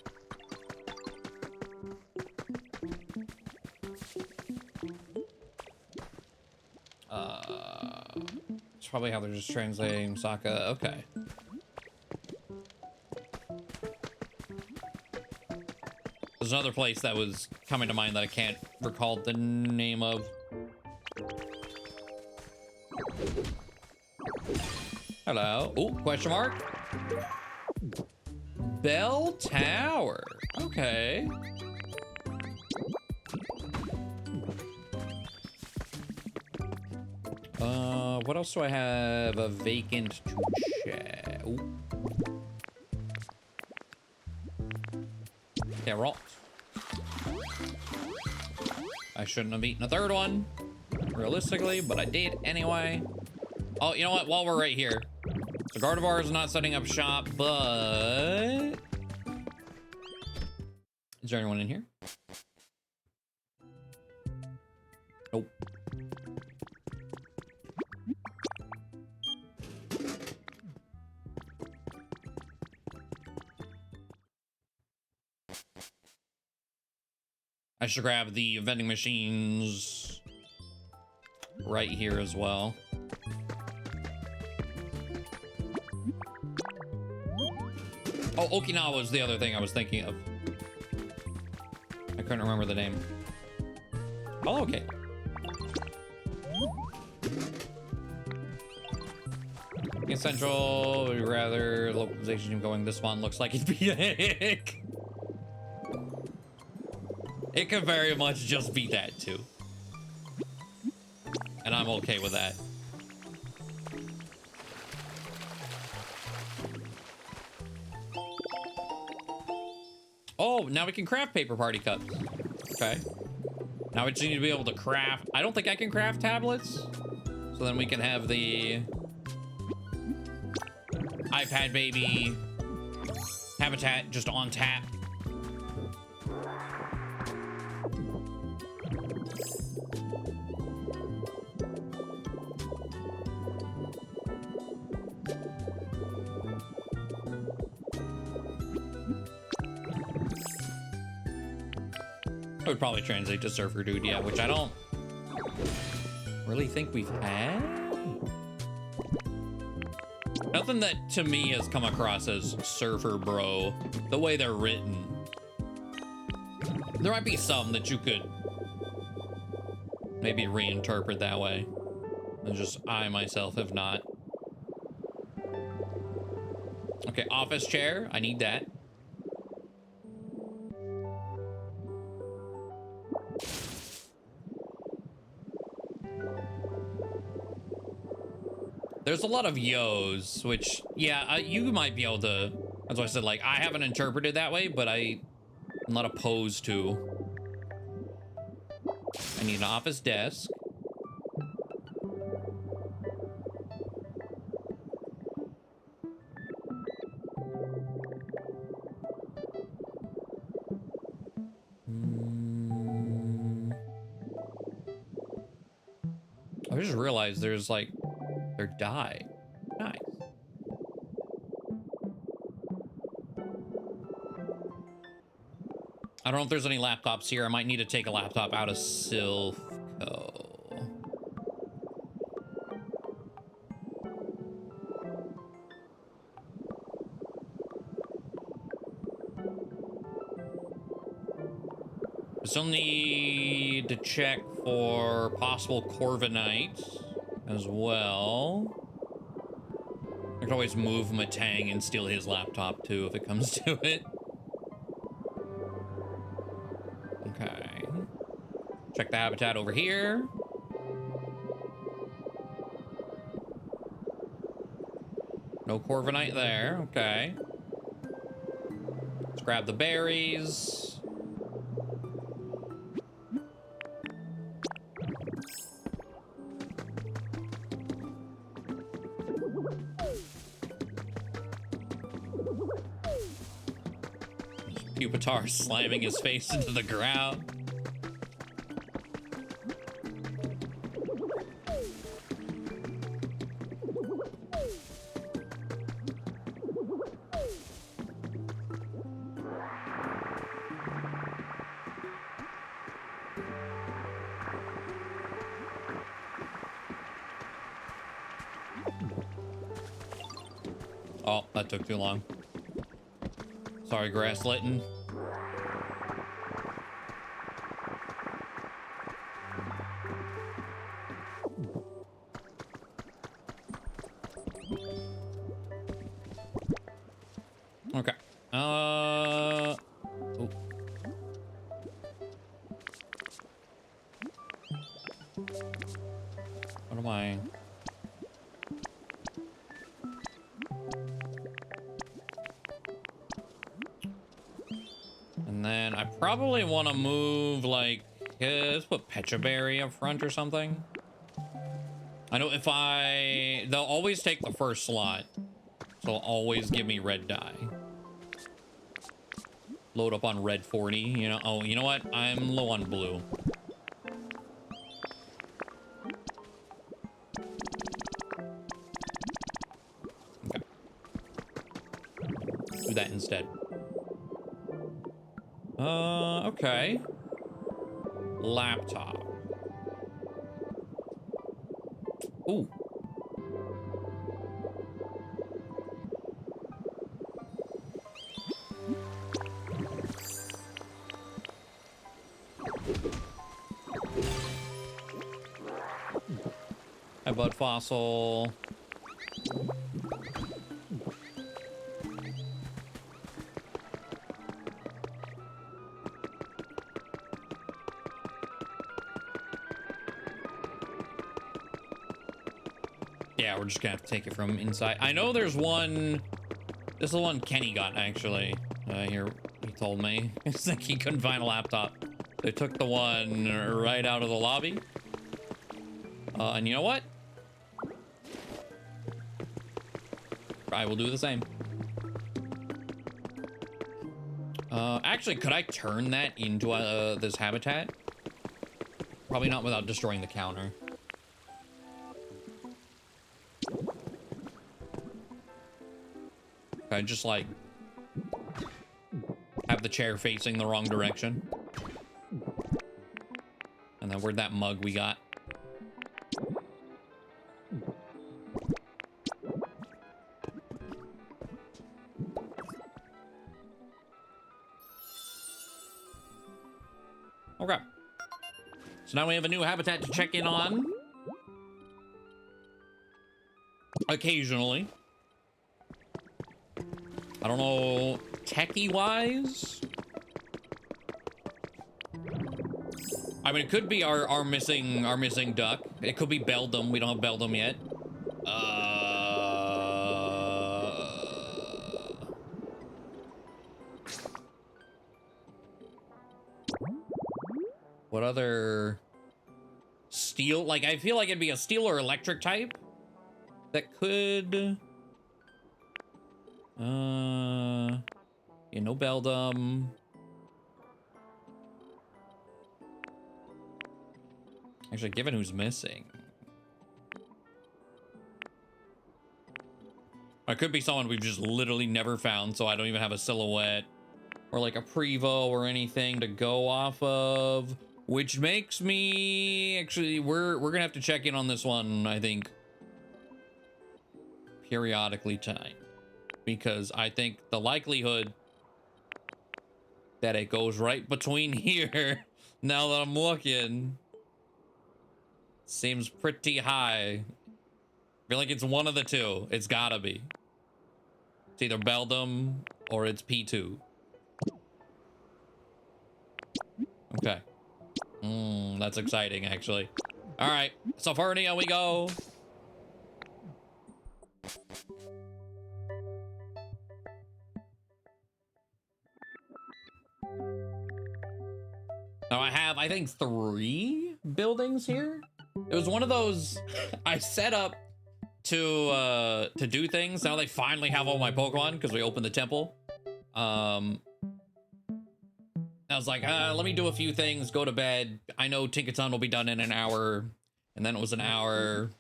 it's probably how they're just translating Osaka. Okay. There's another place that was coming to mind that I can't recall the name of. Hello. Oh, question mark. Bell Tower. Okay. What else do I have a vacant to check? Ooh. Carrot. I shouldn't have eaten a third one, realistically, but I did anyway. Oh, you know what? While we're right here, so Gardevoir is not setting up shop, but is there anyone in here? Nope. I should grab the vending machines right here as well. Oh, Okinawa is the other thing I was thinking of. I couldn't remember the name. Oh, okay. In Central, we'd rather localization team going. This one looks like it'd be a hick. It could very much just be that too. And I'm okay with that. Oh, now we can craft paper party cups. Okay. Now we just need to be able to craft. I don't think I can craft tablets. So then we can have the iPad baby habitat just on tap. It would probably translate to Surfer Dude, yeah, which I don't really think we've had. Nothing that to me has come across as Surfer Bro, the way they're written. There might be some that you could maybe reinterpret that way. And just I myself have not. Okay, office chair, I need that. There's a lot of yos, which, yeah, you might be able to. That's why I said, like, I haven't interpreted that way, but I'm not opposed to. I need an office desk. I just realized there's, like, their die. Nice. I don't know if there's any laptops here. I might need to take a laptop out of Silco. I still need to check for possible Corviknight as well. I could always move Matang and steal his laptop too if it comes to it. Okay. Check the habitat over here. No Corviknight there. Okay. Let's grab the berries. Pupitar slamming his face into the ground. Oh, that took too long. Sorry, Grass-Litten. Okay. Oh. What am I? And then I probably want to move, like, let's put Pecha Berry up front or something. I know if they'll always take the first slot. So they'll always give me red dye. Load up on red 40, you know. Oh, you know what? I'm low on blue. Okay. Do that instead. Okay. Laptop. Ooh. Hi, Bud Fossil. Yeah, we're just gonna have to take it from inside. I know there's one. This is the one Kenny got, actually. Here, he told me. It's like he couldn't find a laptop. They took the one right out of the lobby. And you know what? I will do the same. Actually, could I turn that into this habitat? Probably not without destroying the counter. I just like have the chair facing the wrong direction. And then where'd that mug we got? Okay. So now we have a new habitat to check in on. Occasionally. I don't know, techie-wise? I mean, it could be our missing duck. It could be Beldum. We don't have Beldum yet. What other steel? Like, I feel like it'd be a steel or electric type that could. Yeah, no Beldum. Actually, given who's missing. It could be someone we've just literally never found, so I don't even have a silhouette or like a Prevo or anything to go off of, which makes me actually we're gonna have to check in on this one, I think, periodically tonight, because I think the likelihood that it goes right between here now that I'm looking seems pretty high. I feel like it's one of the two. It's gotta be. It's either Beldum or it's P2. Okay. That's exciting, actually. All right, Safernia we go. Now I have, I think, 3 buildings here. It was one of those I set up to do things. Now they finally have all my Pokemon because we opened the temple. I was like, let me do a few things, go to bed. I know Tinkaton will be done in an hour. And then it was an hour.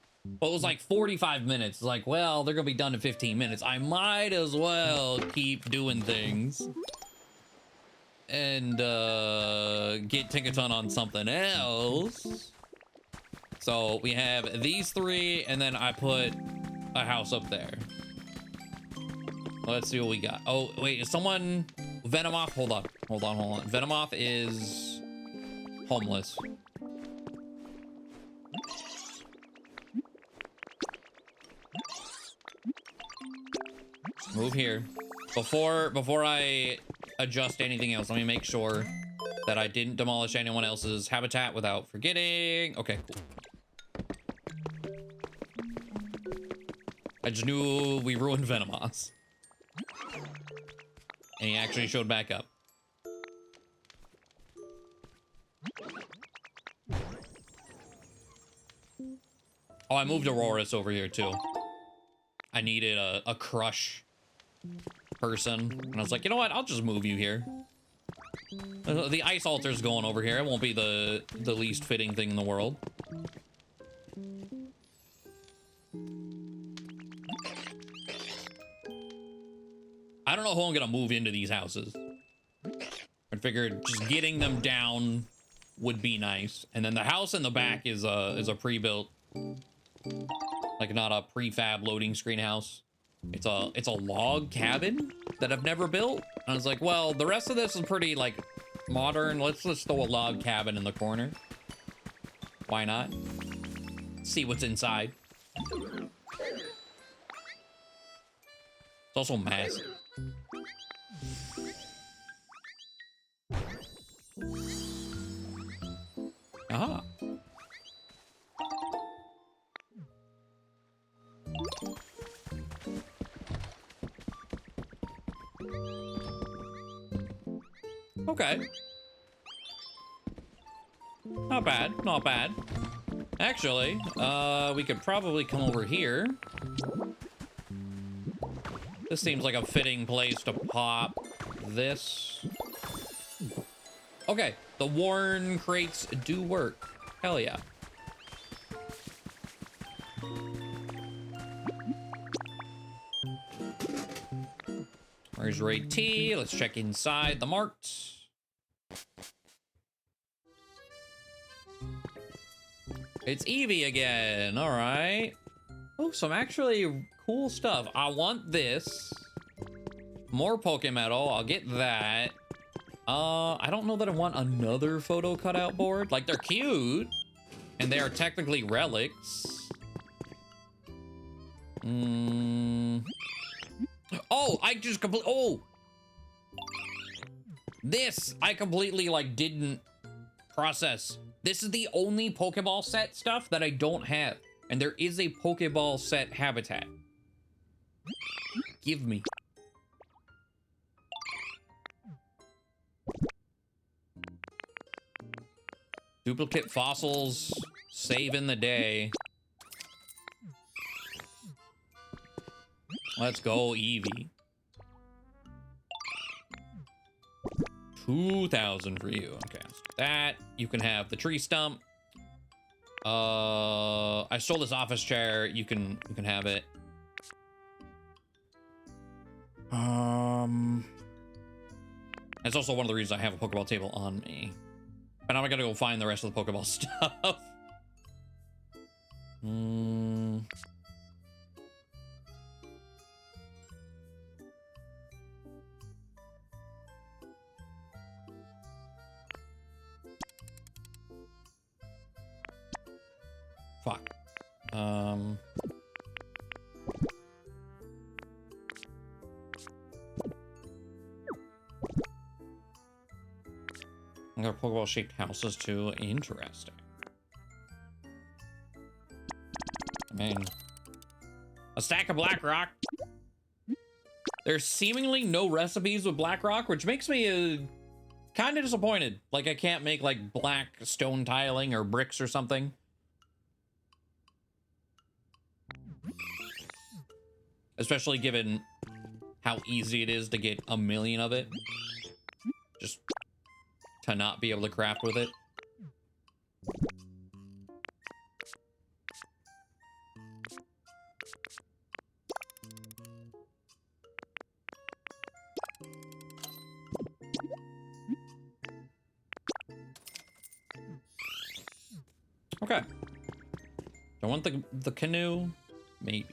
Well, it was like 45 minutes. It's like, well, they're gonna be done in 15 minutes. I might as well keep doing things. And get Tinkaton on something else. So we have these 3, and then I put a house up there. Let's see what we got. Oh, wait, is someone... Venomoth, hold on. Venomoth is homeless. Move here. Before I adjust anything else, let me make sure that I didn't demolish anyone else's habitat without forgetting. Okay, cool. I just knew we ruined Venomoth. And he actually showed back up. Oh, I moved Auroras over here too. I needed a crush person. And I was like, you know what? I'll just move you here. The ice altar's going over here. It won't be the least fitting thing in the world. I don't know who I'm gonna move into these houses. I figured just getting them down would be nice. And then the house in the back is a pre-built, like not a prefab loading screen house. It's a log cabin that I've never built. And I was like, well, the rest of this is pretty like modern. Let's just throw a log cabin in the corner. Why not? See what's inside. It's also massive. Aha. Okay. Not bad, not bad. Actually, we could probably come over here. This seems like a fitting place to pop this. Okay, the worn crates do work. Hell yeah. Where's rate T? Let's check inside the mart. It's Eevee again. All right. Oh, some actually cool stuff. I want this. More Pokemetal. I'll get that. I don't know that I want another photo cutout board. Like, they're cute. And they are technically relics. Oh, I just oh! This, I completely, like, didn't process. This is the only Pokeball set stuff that I don't have. And there is a Pokeball set habitat. Give me. Duplicate fossils, saving the day. Let's go, Eevee. 2,000 for you. Okay, let's do that. You can have the tree stump. I stole this office chair. You can have it. It's also one of the reasons I have a Pokeball table on me. But now I gotta go find the rest of the Pokeball stuff. Fuck. I got Pokeball shaped houses too. Interesting. I mean, a stack of black rock. There's seemingly no recipes with black rock, which makes me kind of disappointed. Like, I can't make like black stone tiling or bricks or something. Especially given how easy it is to get a million of it. Just to not be able to craft with it. Okay. Do I want the canoe? Maybe.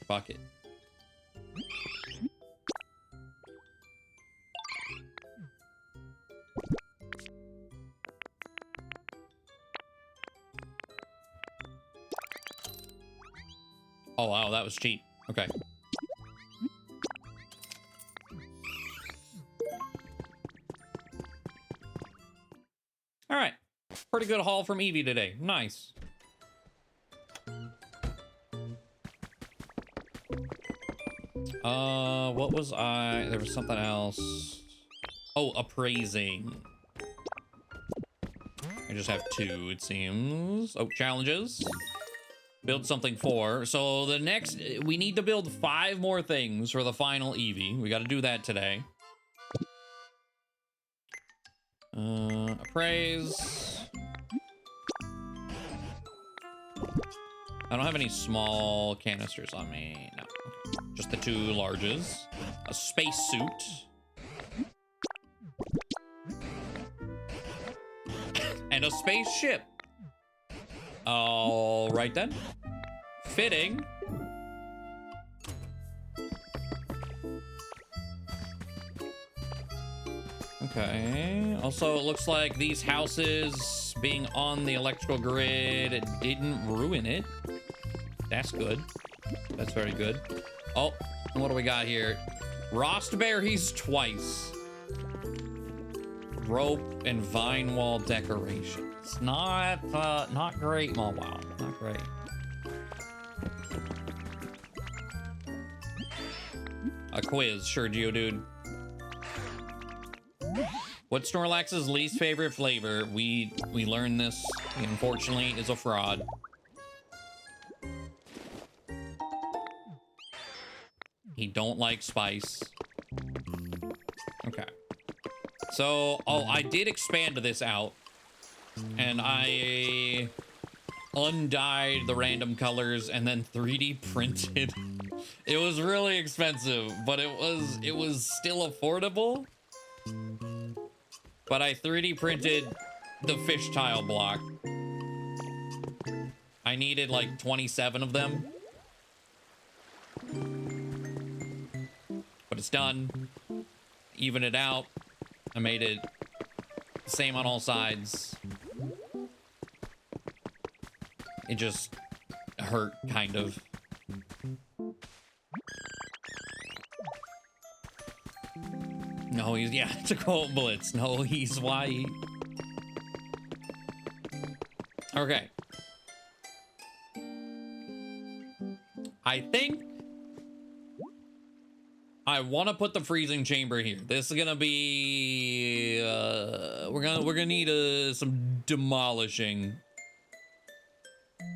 Fuck it. Oh, wow, that was cheap. Okay. All right. Pretty good haul from Eevee today. Nice. What was I? There was something else. Oh, appraising. I just have 2, it seems. Oh, challenges. Build something 4. So the next, we need to build 5 more things for the final Eevee. We got to do that today. Appraise. I don't have any small canisters on me. No. Okay. Just the 2 larges. A spacesuit. And a spaceship. All right then. Fitting. Okay. Also, it looks like these houses being on the electrical grid, it didn't ruin it. That's good. That's very good. Oh, what do we got here? Rostberries twice. Rope and vine wall decorations. Not great, Wow. Not great. A quiz, sure, Geodude. What's Snorlax's least favorite flavor? We learned this. He unfortunately is a fraud. He don't like spice. Okay. So, oh, I did expand this out. And I undyed the random colors and then 3D printed. It was really expensive, but it was still affordable. But I 3D printed the fish tile block. I needed like 27 of them. But it's done. Even it out. I made it the same on all sides. It just hurt, kind of. No, he's, yeah, it's a cold blitz. No, he's white. Okay. I think I want to put the freezing chamber here. This is gonna be we're gonna need some demolishing,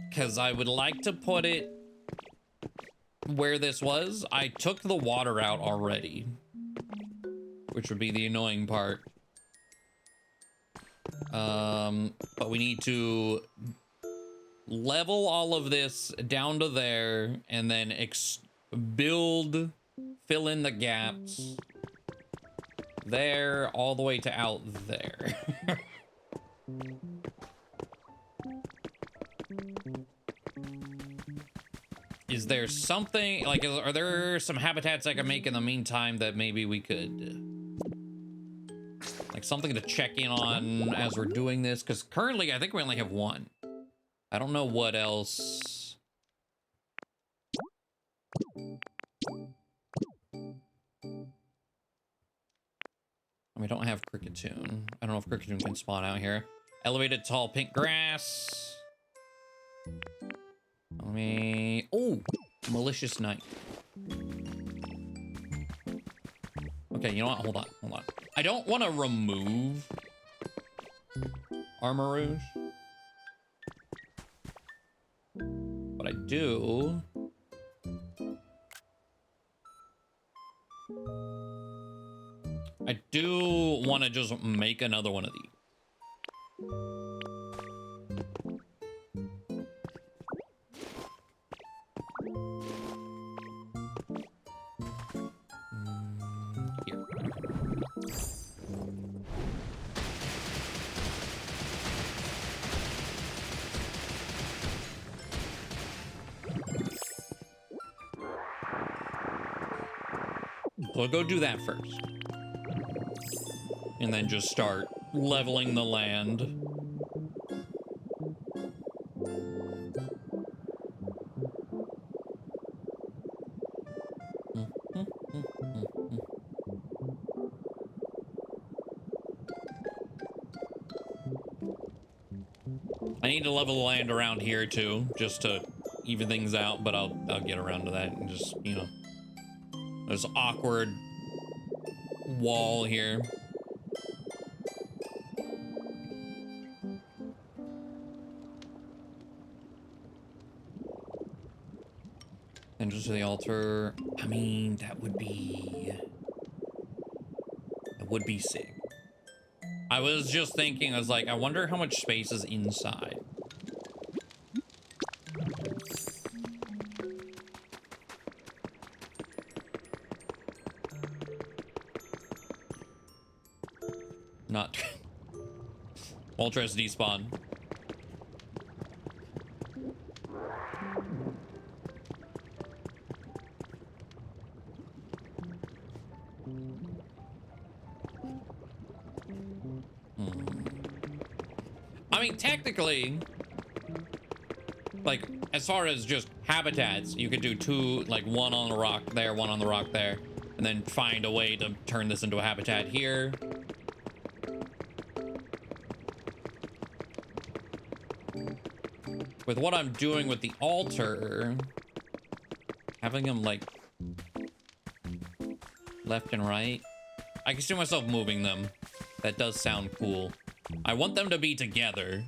because I would like to put it where this was. I took the water out already, which would be the annoying part. But we need to level all of this down to there and then fill in the gaps there all the way to out there. Is there something like, are there some habitats I can make in the meantime that maybe we could, like, something to check in on as we're doing this? Because currently I think we only have one. I don't know what else. We don't have Cricketune. I don't know if Cricketune can spawn out here. Elevated tall pink grass. Let me... Oh! Malicious Knight. Okay, you know what? Hold on. Hold on. I don't want to remove Armor Rouge. But I do... want to just make another one of these. Here. We'll go do that first. And then just start leveling the land. I need to level the land around here too, just to even things out, but I'll get around to that and just, you know, there's an awkward wall here. Entrance to the altar. I mean, that would be sick. I was just thinking, I was like, I wonder how much space is inside. Not Moltres despawn. I mean, technically, like, as far as just habitats, you could do two, like one on the rock there, one on the rock there, and then find a way to turn this into a habitat here. With what I'm doing with the altar, having them like left and right, I can see myself moving them. That does sound cool. I want them to be together.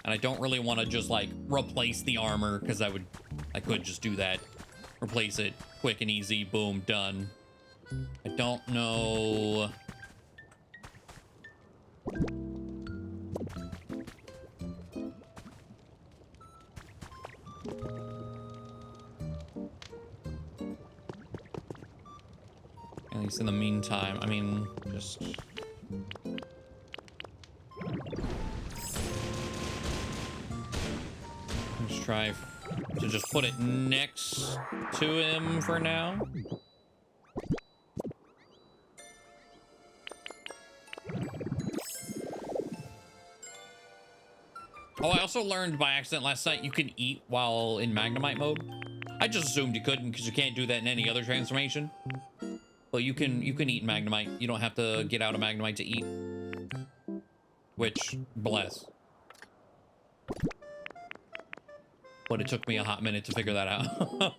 And I don't really want to just like replace the armor because I could just do that. Replace it quick and easy. Boom, done. I don't know. At least in the meantime, I mean, just... Let's try to just put it next to him for now. Oh, I also learned by accident last night you can eat while in Magnemite mode. I just assumed you couldn't because you can't do that in any other transformation. But you can eat in Magnemite. You don't have to get out of Magnemite to eat. Which, bless. But it took me a hot minute to figure that out.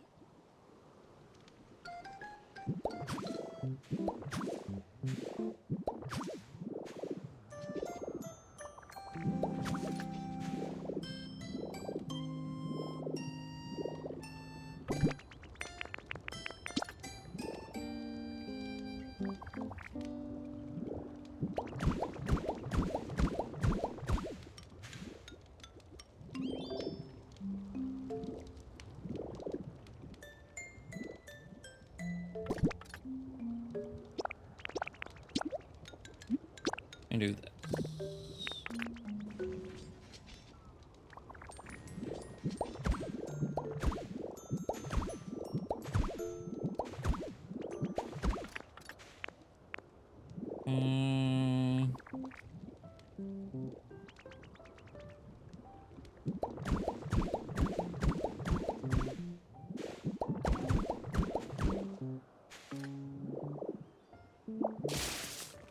And do this.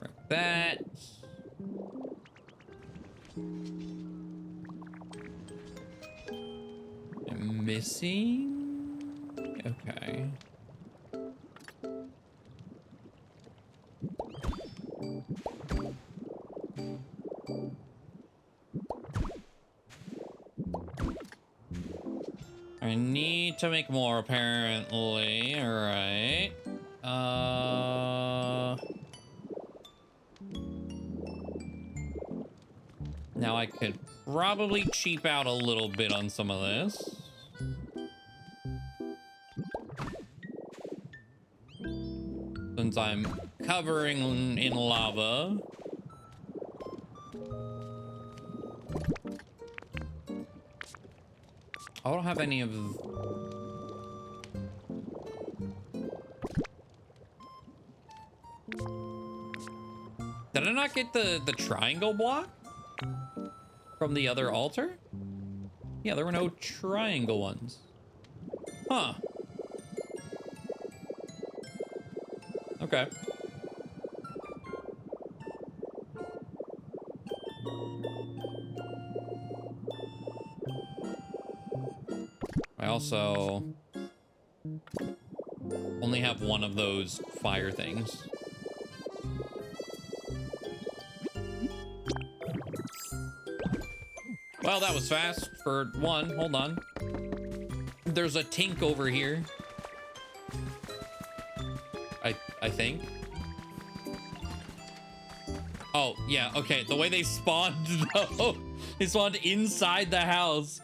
Like that. I'm missing. Okay. I need to make more, apparently. All right. Now I could probably cheap out a little bit on some of this. Since I'm covering in lava. I don't have any of... Did I not get the triangle block from the other altar? Yeah, there were no triangle ones. Huh. Okay. I also only have one of those fire things. Well, that was fast for one. Hold on. There's a Tink over here. I think. Oh, yeah, okay. The way they spawned, though, they spawned inside the house.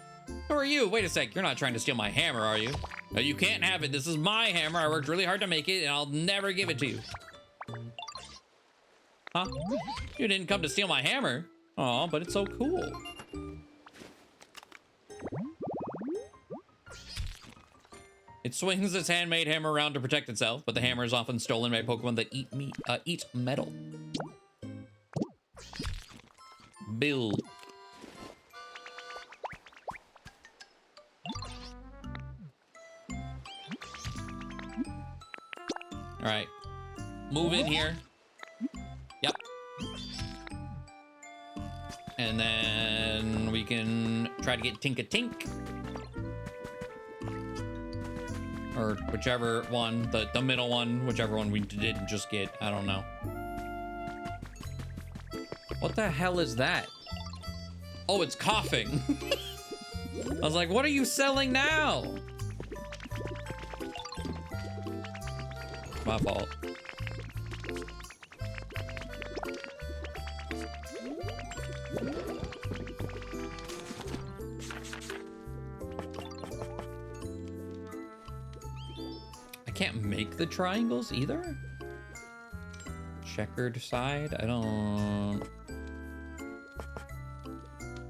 Who are you? Wait a sec. You're not trying to steal my hammer, are you? No, you can't have it. This is my hammer. I worked really hard to make it, and I'll never give it to you. Huh? You didn't come to steal my hammer. Aw, but it's so cool. It swings its handmade hammer around to protect itself, but the hammer is often stolen by Pokemon that eat metal. Build. All right, move in here. Yep. And then we can try to get Tink-a-Tink. Or whichever one, the middle one, whichever one we didn't just get. I don't know. What the hell is that? Oh, it's coughing. I was like, what are you selling now? My fault. I can't make the triangles either? Checkered side? I don't...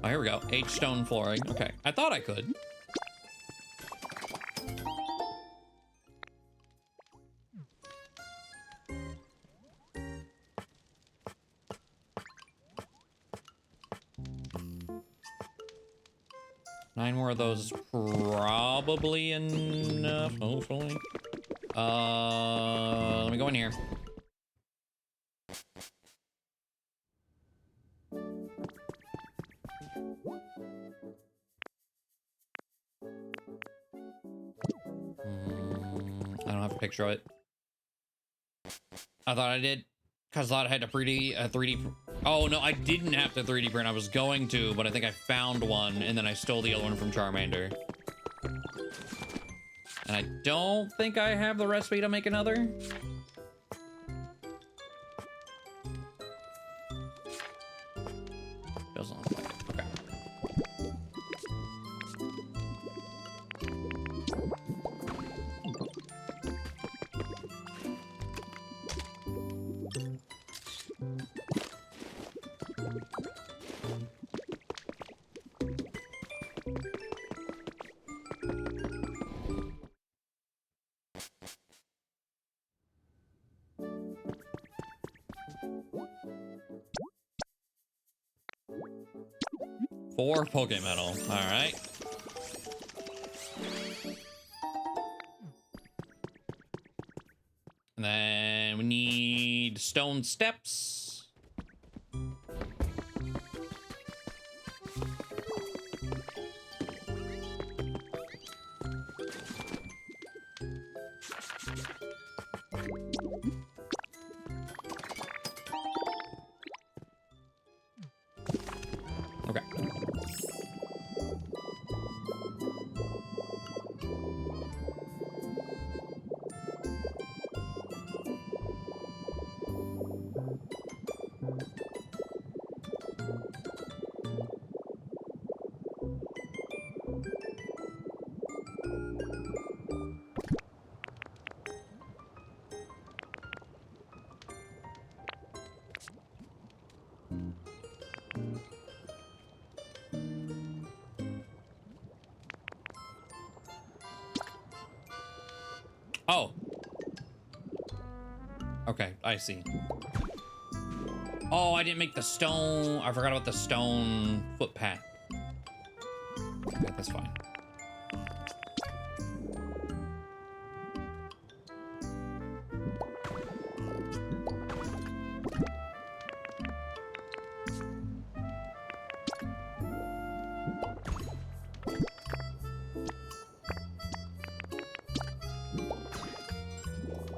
Oh, here we go. H stone flooring. Okay. I thought I could. Nine more of those is probably enough, hopefully. Let me go in here. I don't have a picture of it. I thought I did, because I thought I had to 3D. Oh no, I didn't have to 3D print. I was going to, but I think I found one, and then I stole the other one from Charmander. And I don't think I have the recipe to make another. Doesn't look like it. Okay. Four Pokemetal. All right. And then we need stone steps. Okay. Oh. Okay, I see. Oh, I didn't make the stone. I forgot about the stone footpath. Okay, that's fine.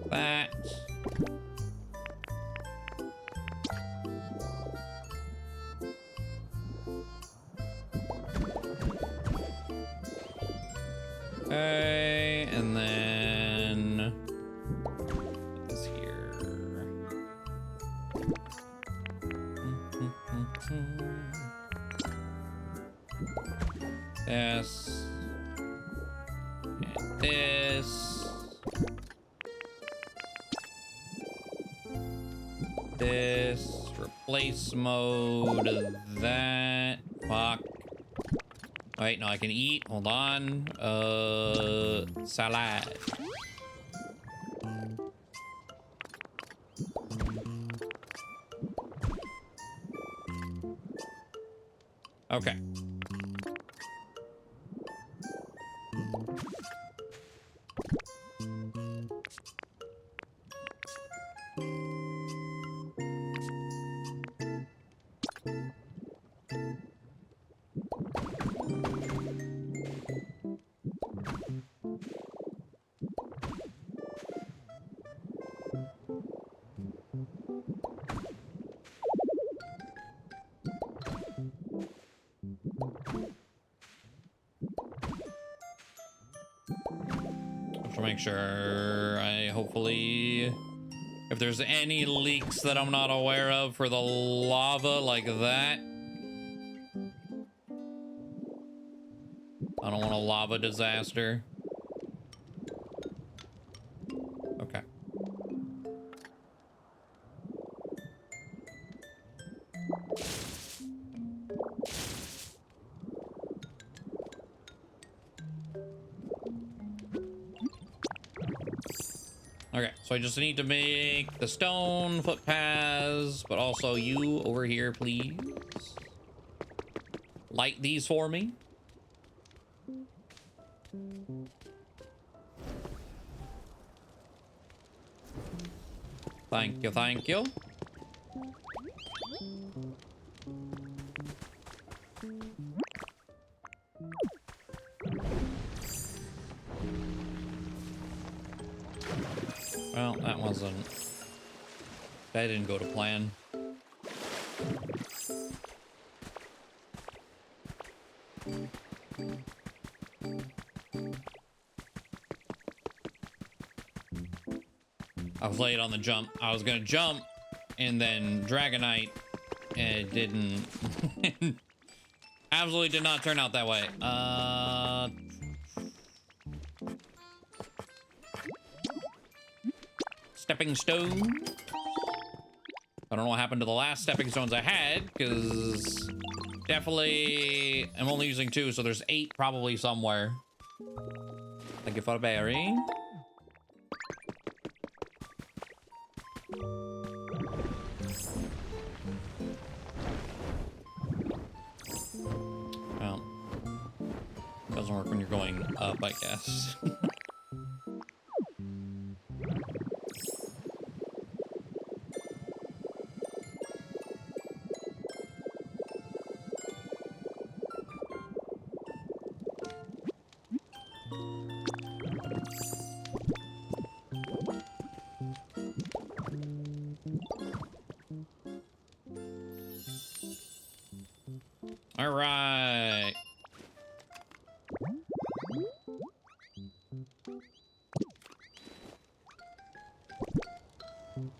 That. Okay, and then put this here. This. And this. This. Replace mode. That. Fuck. Wait, no, I can eat. Hold on. Salad. Okay. to make sure I hopefully, if there's any leaks that I'm not aware of for the lava like that, I don't want a lava disaster. Okay. Okay, so I just need to make the stone footpaths, but also you over here, please. Light these for me. Thank you, thank you. Well, that didn't go to plan. I was late on the jump. I was gonna jump and then Dragonite, and it didn't. Absolutely did not turn out that way. Stepping stone. I don't know what happened to the last stepping stones I had, because definitely I'm only using 2, so there's 8 probably somewhere. Thank you for the berry. Well, doesn't work when you're going up, I guess. All right.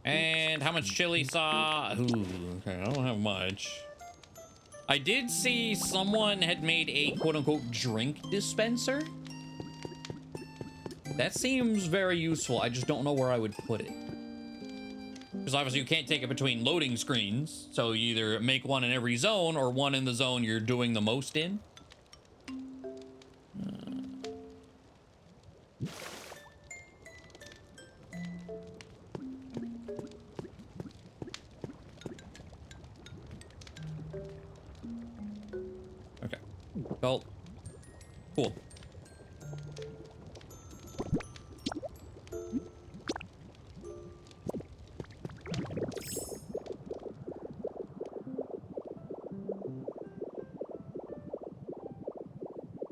And how much chili sauce? Ooh, okay, I don't have much. I did see someone had made a quote-unquote drink dispenser. That seems very useful. I just don't know where I would put it. Because obviously you can't take it between loading screens. So you either make one in every zone or one in the zone you're doing the most in. Okay. Well, cool.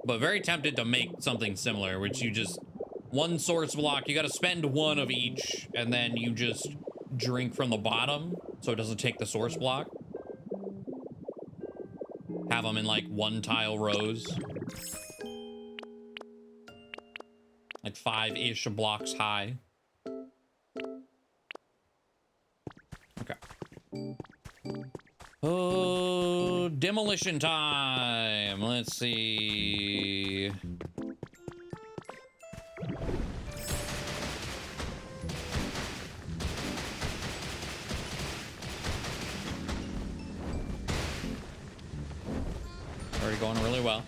But very tempted to make something similar, which you just one source block, you got to spend one of each, and then you just drink from the bottom so it doesn't take the source block. Have them in like 1 tile rows, like 5-ish blocks high. Okay. Oh, demolition time. Let's see. Already going really well.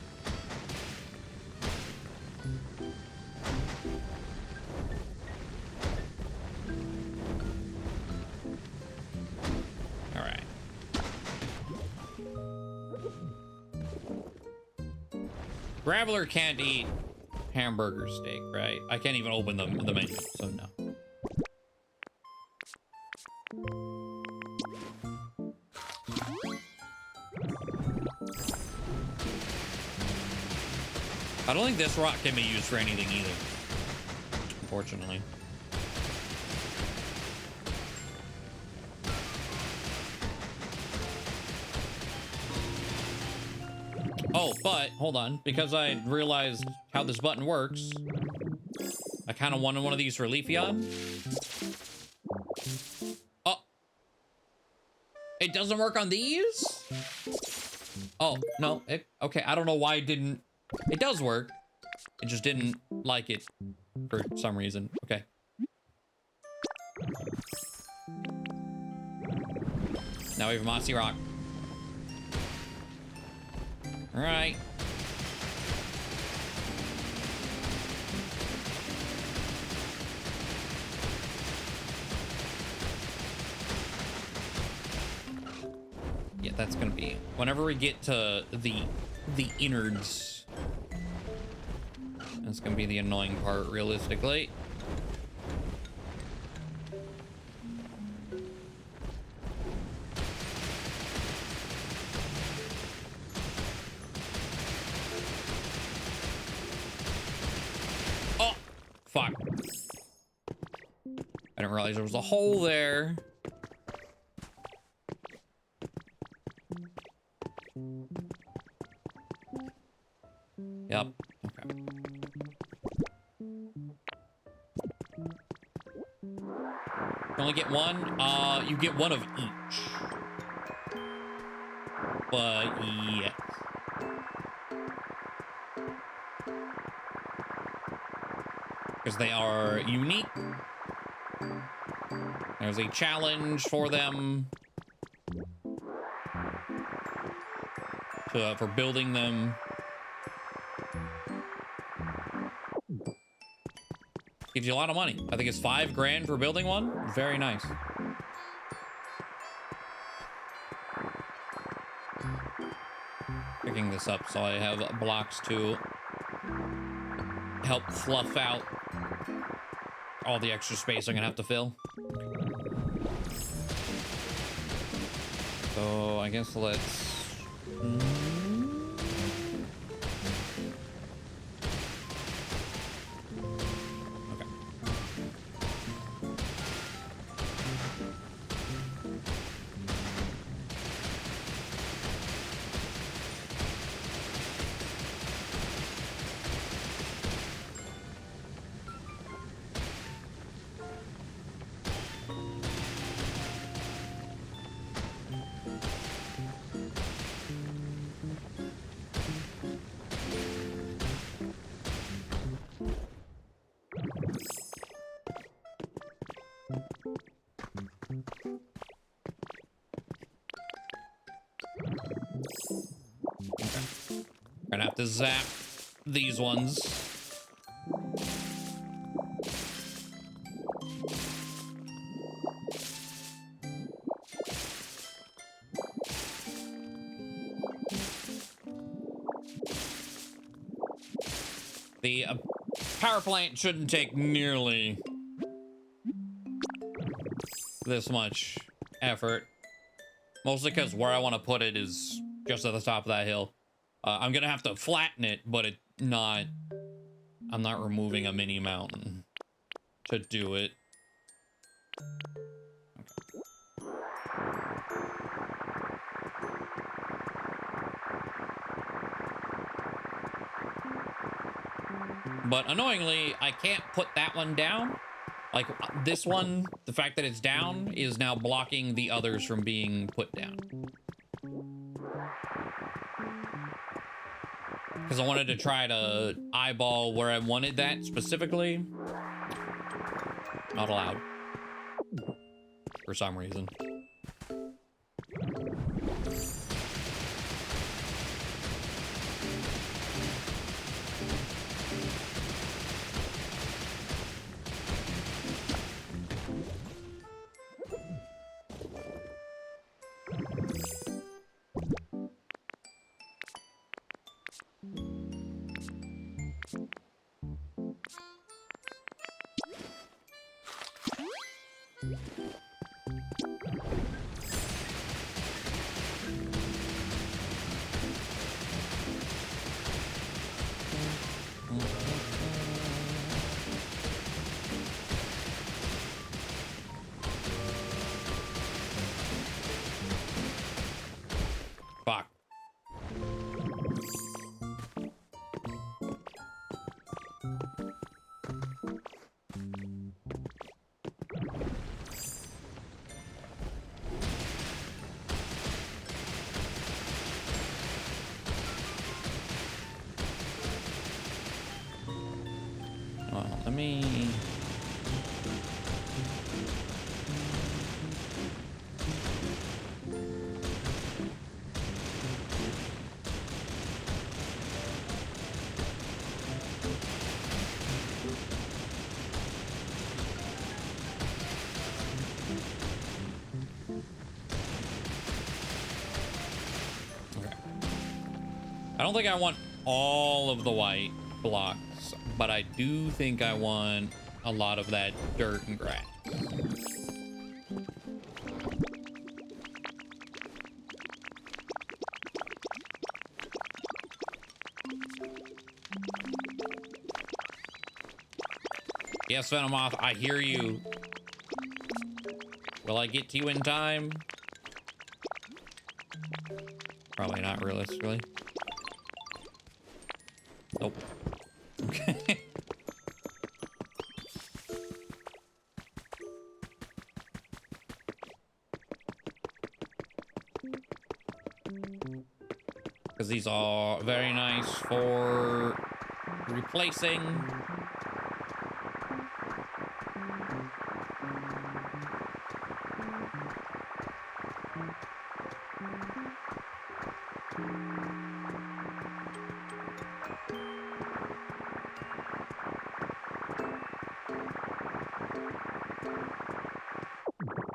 All right. Graveler can't eat hamburger steak, right? I can't even open the menu, so no. I don't think this rock can be used for anything either, unfortunately. Oh, but hold on, because I realized how this button works, I kind of wanted one of these for Leafeon. Oh. It doesn't work on these? Oh, no. Okay, I don't know why it didn't. It does work. It just didn't like it for some reason. Okay. Now we have a Mossy Rock. All right. Yeah, that's gonna be whenever we get to the innards. That's gonna be the annoying part, realistically. Oh, fuck. I didn't realize there was a hole there. Yep. Okay. You only get one? You get one of each. But yes. Because they are unique. There's a challenge for them. For building them. Gives you a lot of money. I think it's 5 grand for building one. Very nice. Picking this up so I have blocks to help fluff out all the extra space I'm gonna have to fill. So I guess let's... Gonna have to zap these ones. The power plant shouldn't take nearly this much effort. Mostly because where I want to put it is just at the top of that hill. I'm gonna have to flatten it, but I'm not removing a mini mountain to do it. Okay. But annoyingly, I can't put that one down. Like this one, the fact that it's down is now blocking the others from being put down. Because I wanted to try to eyeball where I wanted that specifically. Not allowed. For some reason. Fuck. Let me... I don't think I want all of the white blocks, but I do think I want a lot of that dirt and grass. Yes, Venomoth, I hear you. Will I get to you in time? Probably not realistically. Nope. Okay. Because these are very nice for replacing.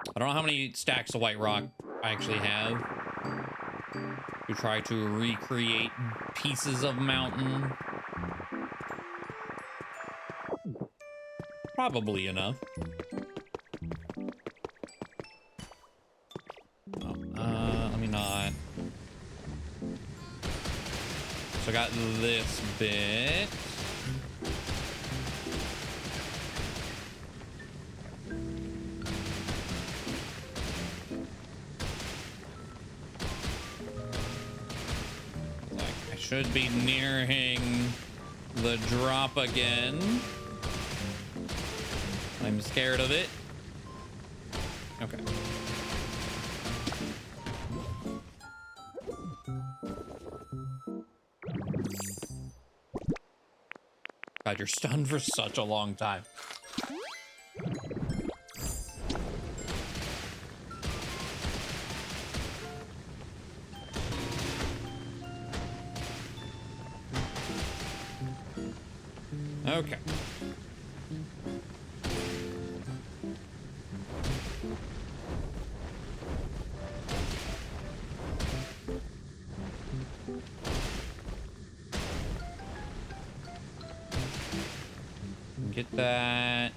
I don't know how many stacks of white rock I actually have to try to recreate pieces of mountain. Probably enough. Oh, let me not. So I got this bit. Should be nearing the drop again. I'm scared of it. Okay. God, you're stunned for such a long time. Okay. Get that.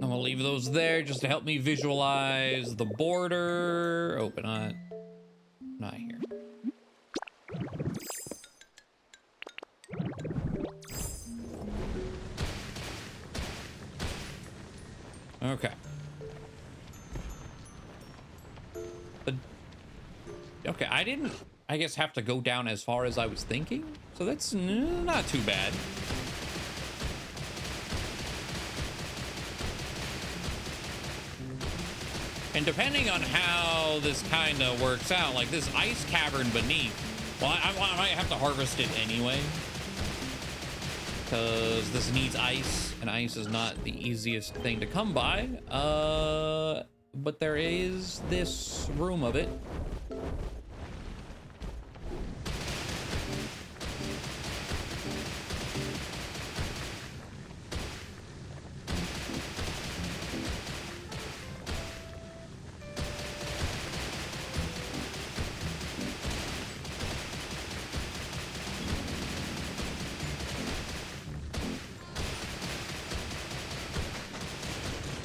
I'm gonna leave those there just to help me visualize the border. Oh, but not here. Okay. Okay, I didn't, I guess, have to go down as far as I was thinking. So that's not too bad. And depending on how this kind of works out, like this ice cavern beneath, well, I might have to harvest it anyway. Because this needs ice, and ice is not the easiest thing to come by. But there is this room of it.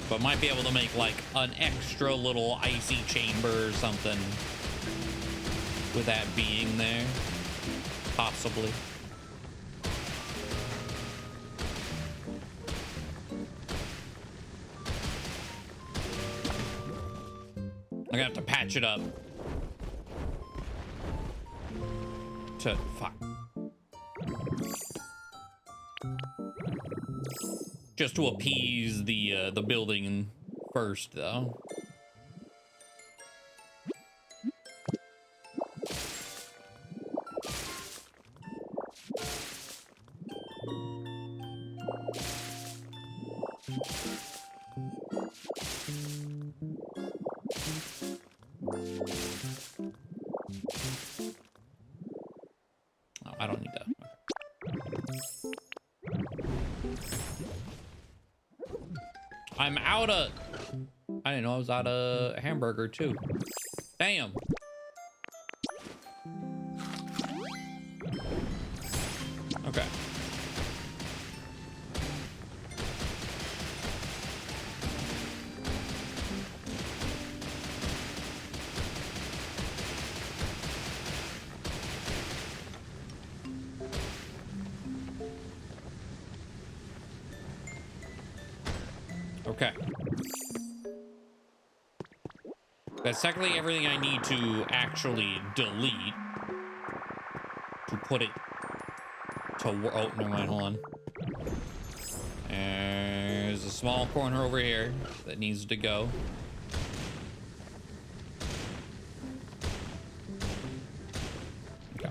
But might be able to make like an extra little icy chamber or something with that being there, possibly. I'm gonna have to patch it up to fuck. Just to appease the building first, though. Oh, I don't need that. I'm out of... I didn't know I was out of hamburger, too. Damn. Okay. Okay. That's technically everything I need to actually delete to put it to work. Oh, never mind, hold on. There's a small corner over here that needs to go. Okay.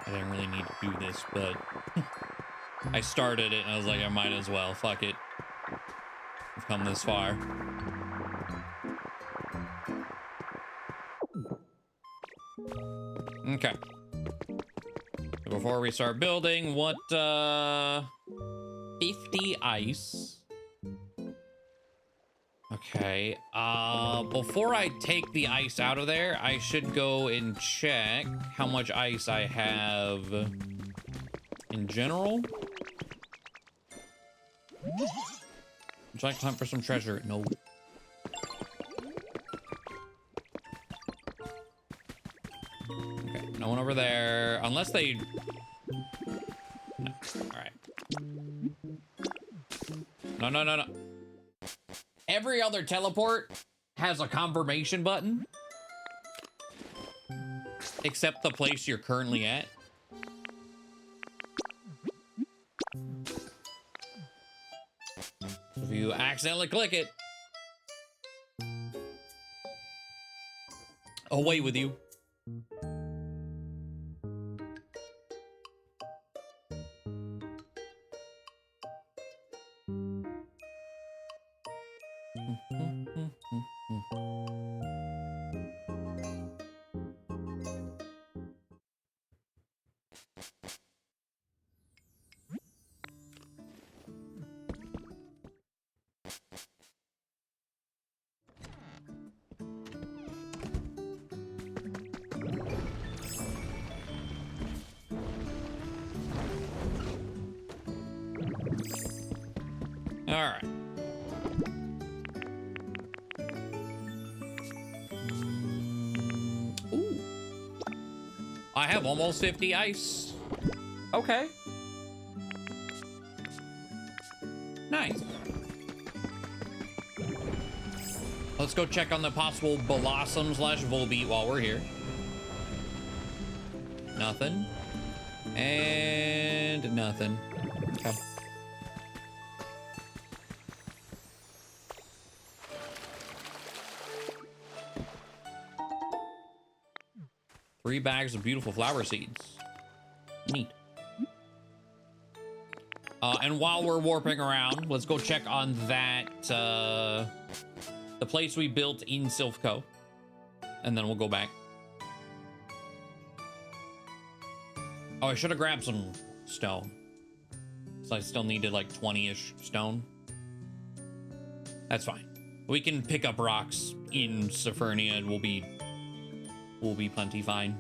I didn't really need to do this, but I started it and I was like, I might as well. Fuck it. I've come this far. Okay. Before we start building, what, 50 ice. Okay, before I take the ice out of there, I should go and check how much ice I have in general. Would you like to hunt for some treasure? No. Okay, no one over there. Unless they... No, all right. No, no, no, no. Every other teleport has a confirmation button. Except the place you're currently at. If you accidentally click it, away with you. All right. Ooh. I have almost 50 ice. Okay. Nice. Let's go check on the possible Blossom / Volbeat while we're here. Nothing. And nothing. Okay. Three bags of beautiful flower seeds. Neat. And while we're warping around, let's go check on that, the place we built in Silphco. And then we'll go back. Oh, I should have grabbed some stone. So I still needed like 20-ish stone. That's fine. We can pick up rocks in Sephernia and we'll be plenty fine.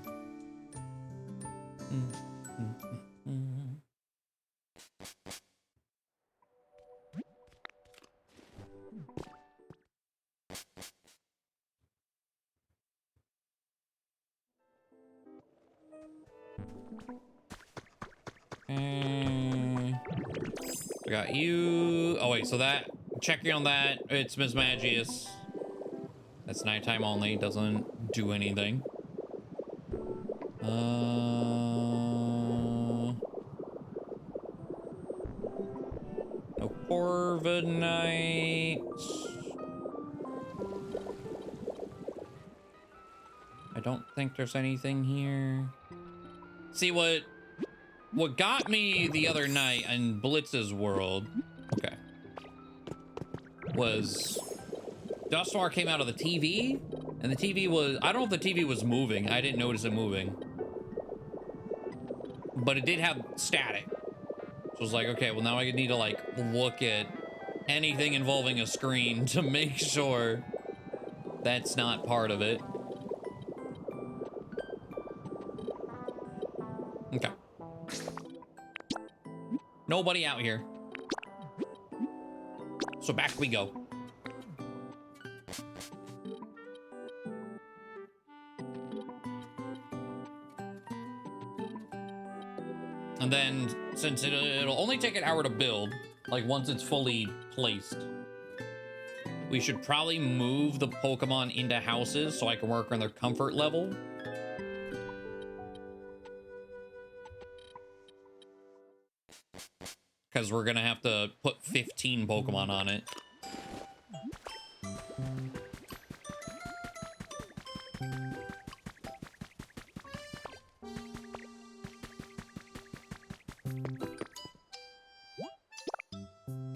I got you. Oh wait, so that, checking on that, it's Miss Magius. That's nighttime only, doesn't do anything. No Corviknight. I don't think there's anything here. See, what got me the other night in Blitz's world, okay, was Dustmar came out of the TV, and the TV was, I don't know if the TV was moving. I didn't notice it moving. But it did have static. So I was like, okay, well now I need to like look at anything involving a screen to make sure that's not part of it. Okay. Nobody out here. So back we go. And then, since it'll only take an hour to build, like once it's fully placed, we should probably move the Pokemon into houses so I can work on their comfort level. Because we're gonna have to put 15 Pokemon on it.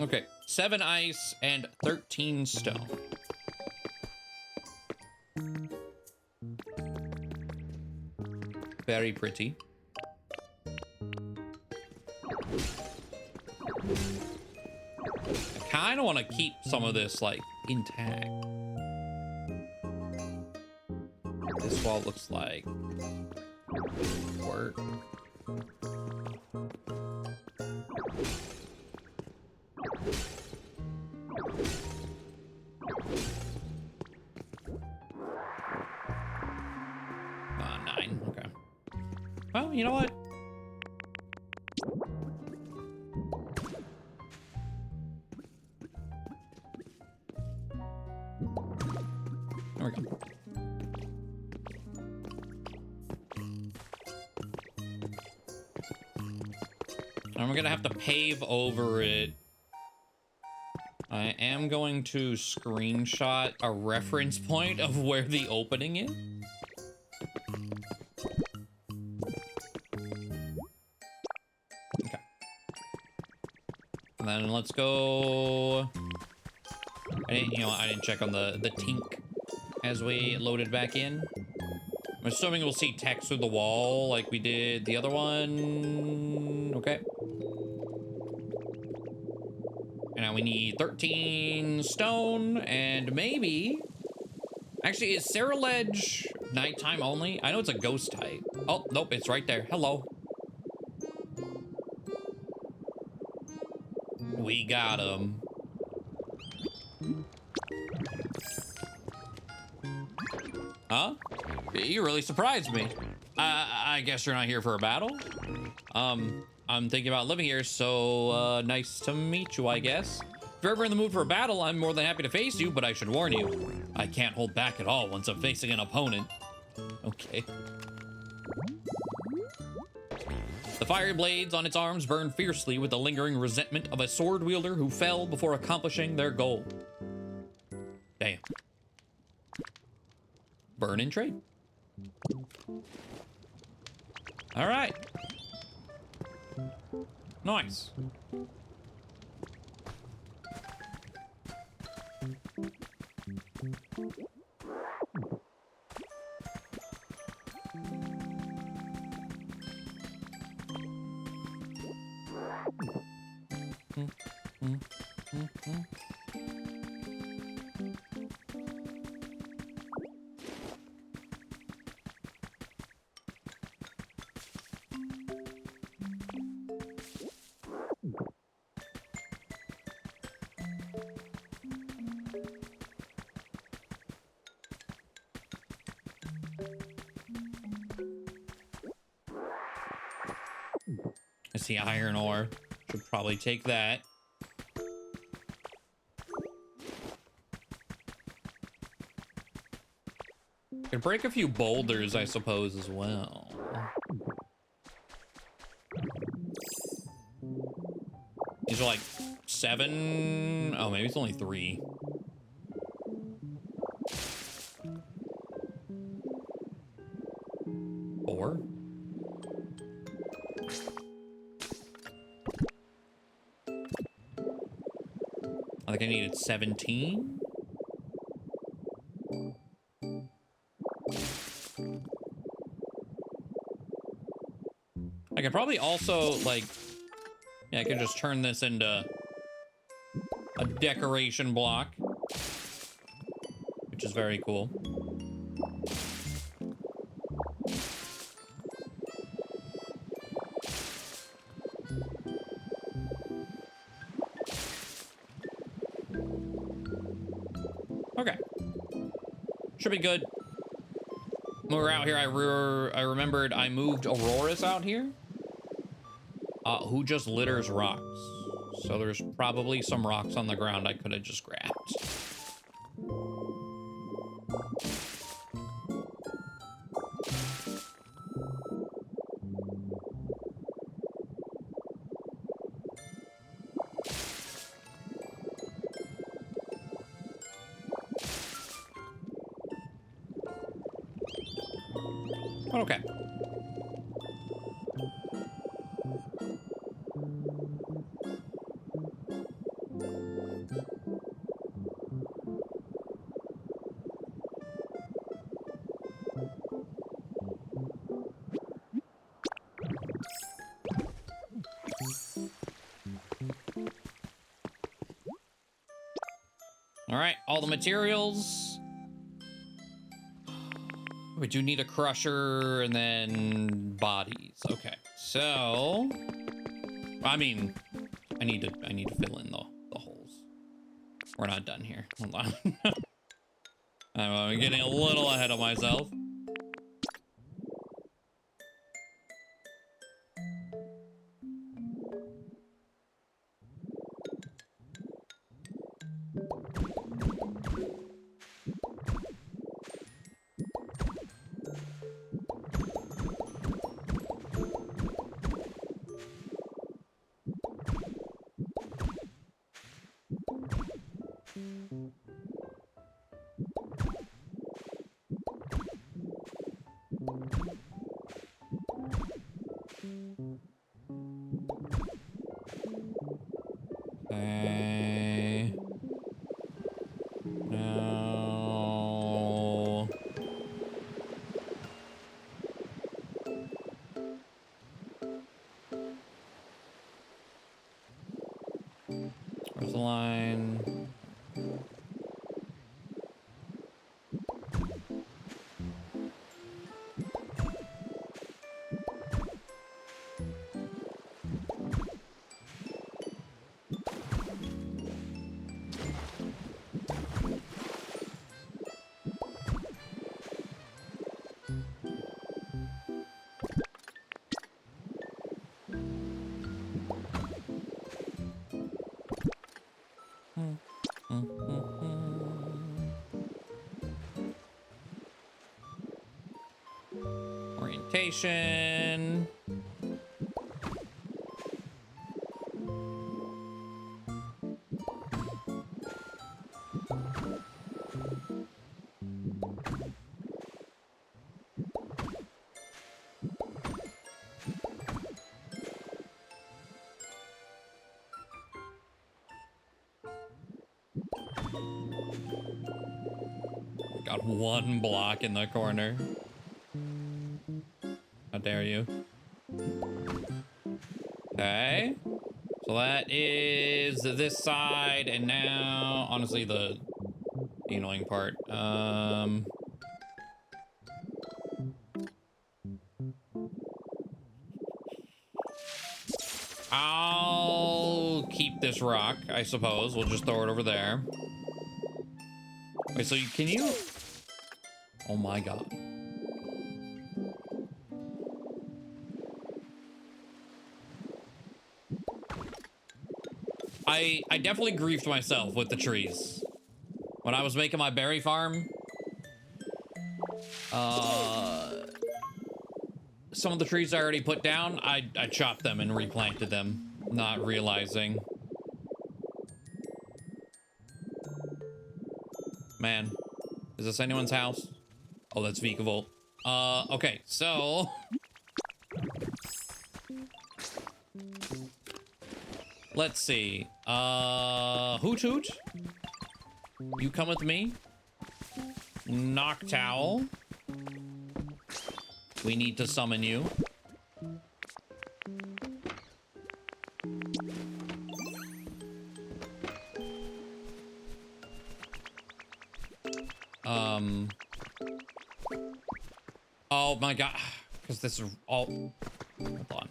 Okay, 7 ice and 13 stone. Very pretty. I kind of want to keep some of this, like, intact. This wall looks like work. Well, you know what? There we go. And we're gonna have to pave over it. I am going to screenshot a reference point of where the opening is. And then let's go. I didn't check on the tink as we loaded back in. I'm assuming we'll see text through the wall like we did the other one. Okay. And now we need 13 stone and maybe. Actually, is Sarah Ledge nighttime only? I know it's a ghost type. Oh, nope, it's right there. Hello. We got him. Huh? You really surprised me. I guess you're not here for a battle? I'm thinking about living here, so nice to meet you, I guess. If you're ever in the mood for a battle, I'm more than happy to face you, but I should warn you, I can't hold back at all once I'm facing an opponent. Okay. The fiery blades on its arms burn fiercely with the lingering resentment of a sword wielder who fell before accomplishing their goal. Damn. Burn and trade. All right. Nice. I see iron ore. Should probably take that. Could break a few boulders, I suppose, as well. These are like 7. Oh, maybe it's only 3. I think I needed 17. I could probably also, like, yeah, I could just turn this into a decoration block, which is very cool. Okay. Should be good. When we were out here, I remembered I moved Aurora's out here, who just litters rocks. So there's probably some rocks on the ground I could have just grabbed. Okay. All right, all the materials. We do need a crusher and then bodies. Okay, so I mean, I need to fill in the holes. We're not done here. Hold on. I'm getting a little ahead of myself. Okay. No. Where's the line? Orientation. Got one block in the corner. How dare you? Okay. So So that is this side, and now, honestly, the annoying part. I'll keep this rock, I suppose. We'll just throw it over there. Wait, so can you? Oh my god. I definitely griefed myself with the trees. When I was making my berry farm, some of the trees I already put down, I chopped them and replanted them, not realizing. Man, is this anyone's house? Oh, that's Vikavolt. Okay, so let's see. Hoot Hoot, you come with me. Noctowl, we need to summon you. Oh my god, because this is all, hold on.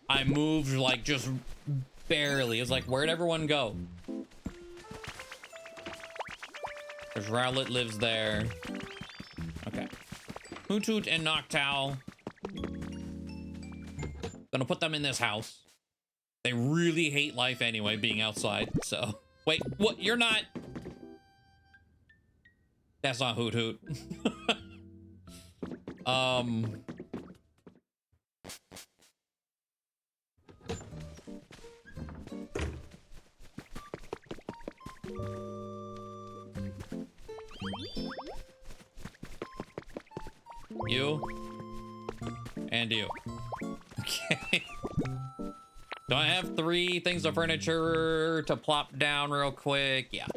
I moved like just barely. It's like, where'd everyone go? There's Rowlet lives there. Okay. Hoot Hoot and Noctowl. Gonna put them in this house. They really hate life anyway, being outside, so. Wait, what? You're not. That's not Hoot Hoot. You. And you. Okay. Do I have 3 things of furniture to plop down real quick? Yeah.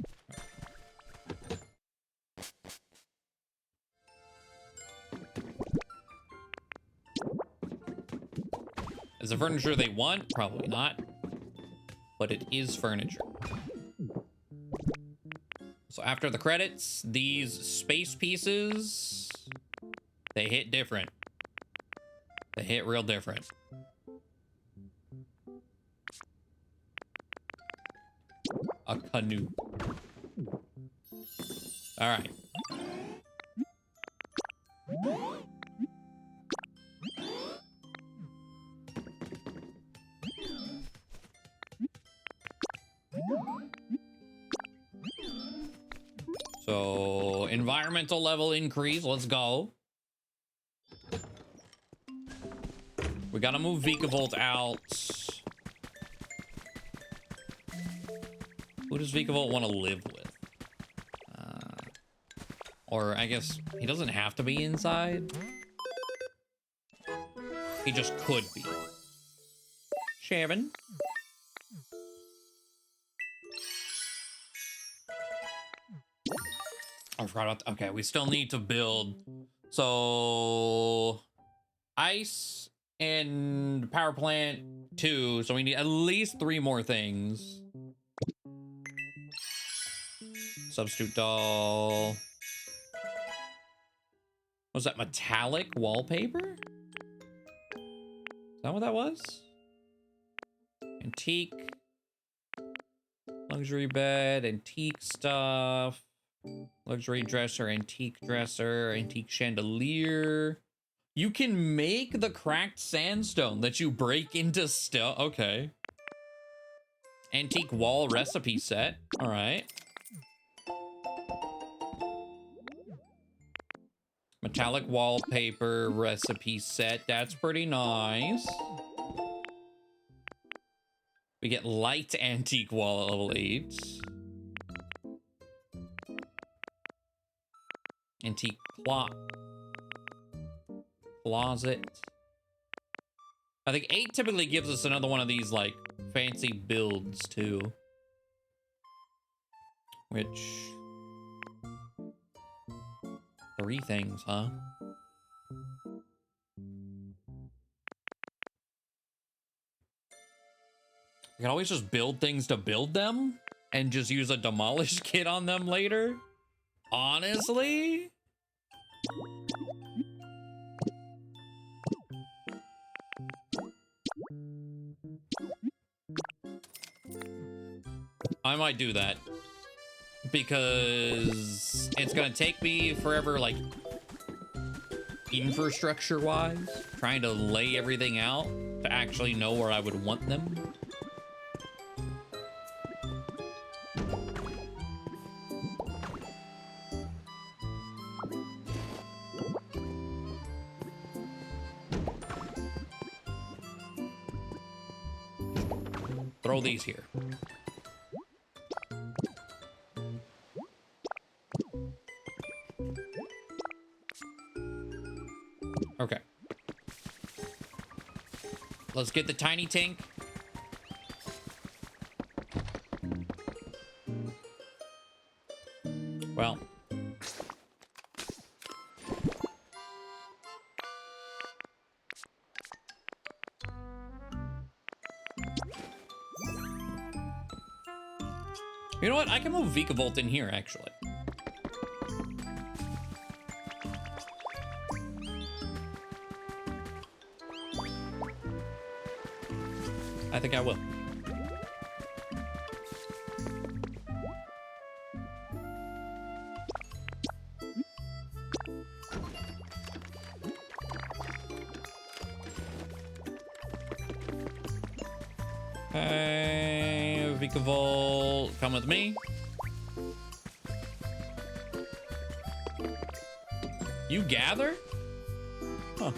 Is it furniture they want? Probably not. But it is furniture. So after the credits, these space pieces, they hit different. They hit real different. A canoe. All right. So environmental level increase. Let's go. We gotta move Vikavolt out. Who does Vikavolt want to live with? Or I guess he doesn't have to be inside. He just could be. Sharon. I forgot about. Okay, we still need to build. So ice and power plant 2. So we need at least 3 more things. Substitute doll. Was that metallic wallpaper? Is that what that was? Antique. Luxury bed, antique stuff. Luxury dresser, antique chandelier. You can make the cracked sandstone that you break into stone. Okay. Antique wall recipe set. All right. Metallic wallpaper recipe set. That's pretty nice. We get light antique wall at level 8. Antique closet. I think 8 typically gives us another one of these like fancy builds too. Which 3 things, huh? You can always just build things to build them and just use a demolish kit on them later. Honestly? I might do that because it's gonna take me forever, like infrastructure wise, trying to lay everything out to actually know where I would want them. Throw these here. Okay. Let's get the tiny tank. Well. You know what? I can move Vikavolt in here, actually. I think I will. Hey, Vikavolt, come with me. You gather? Huh.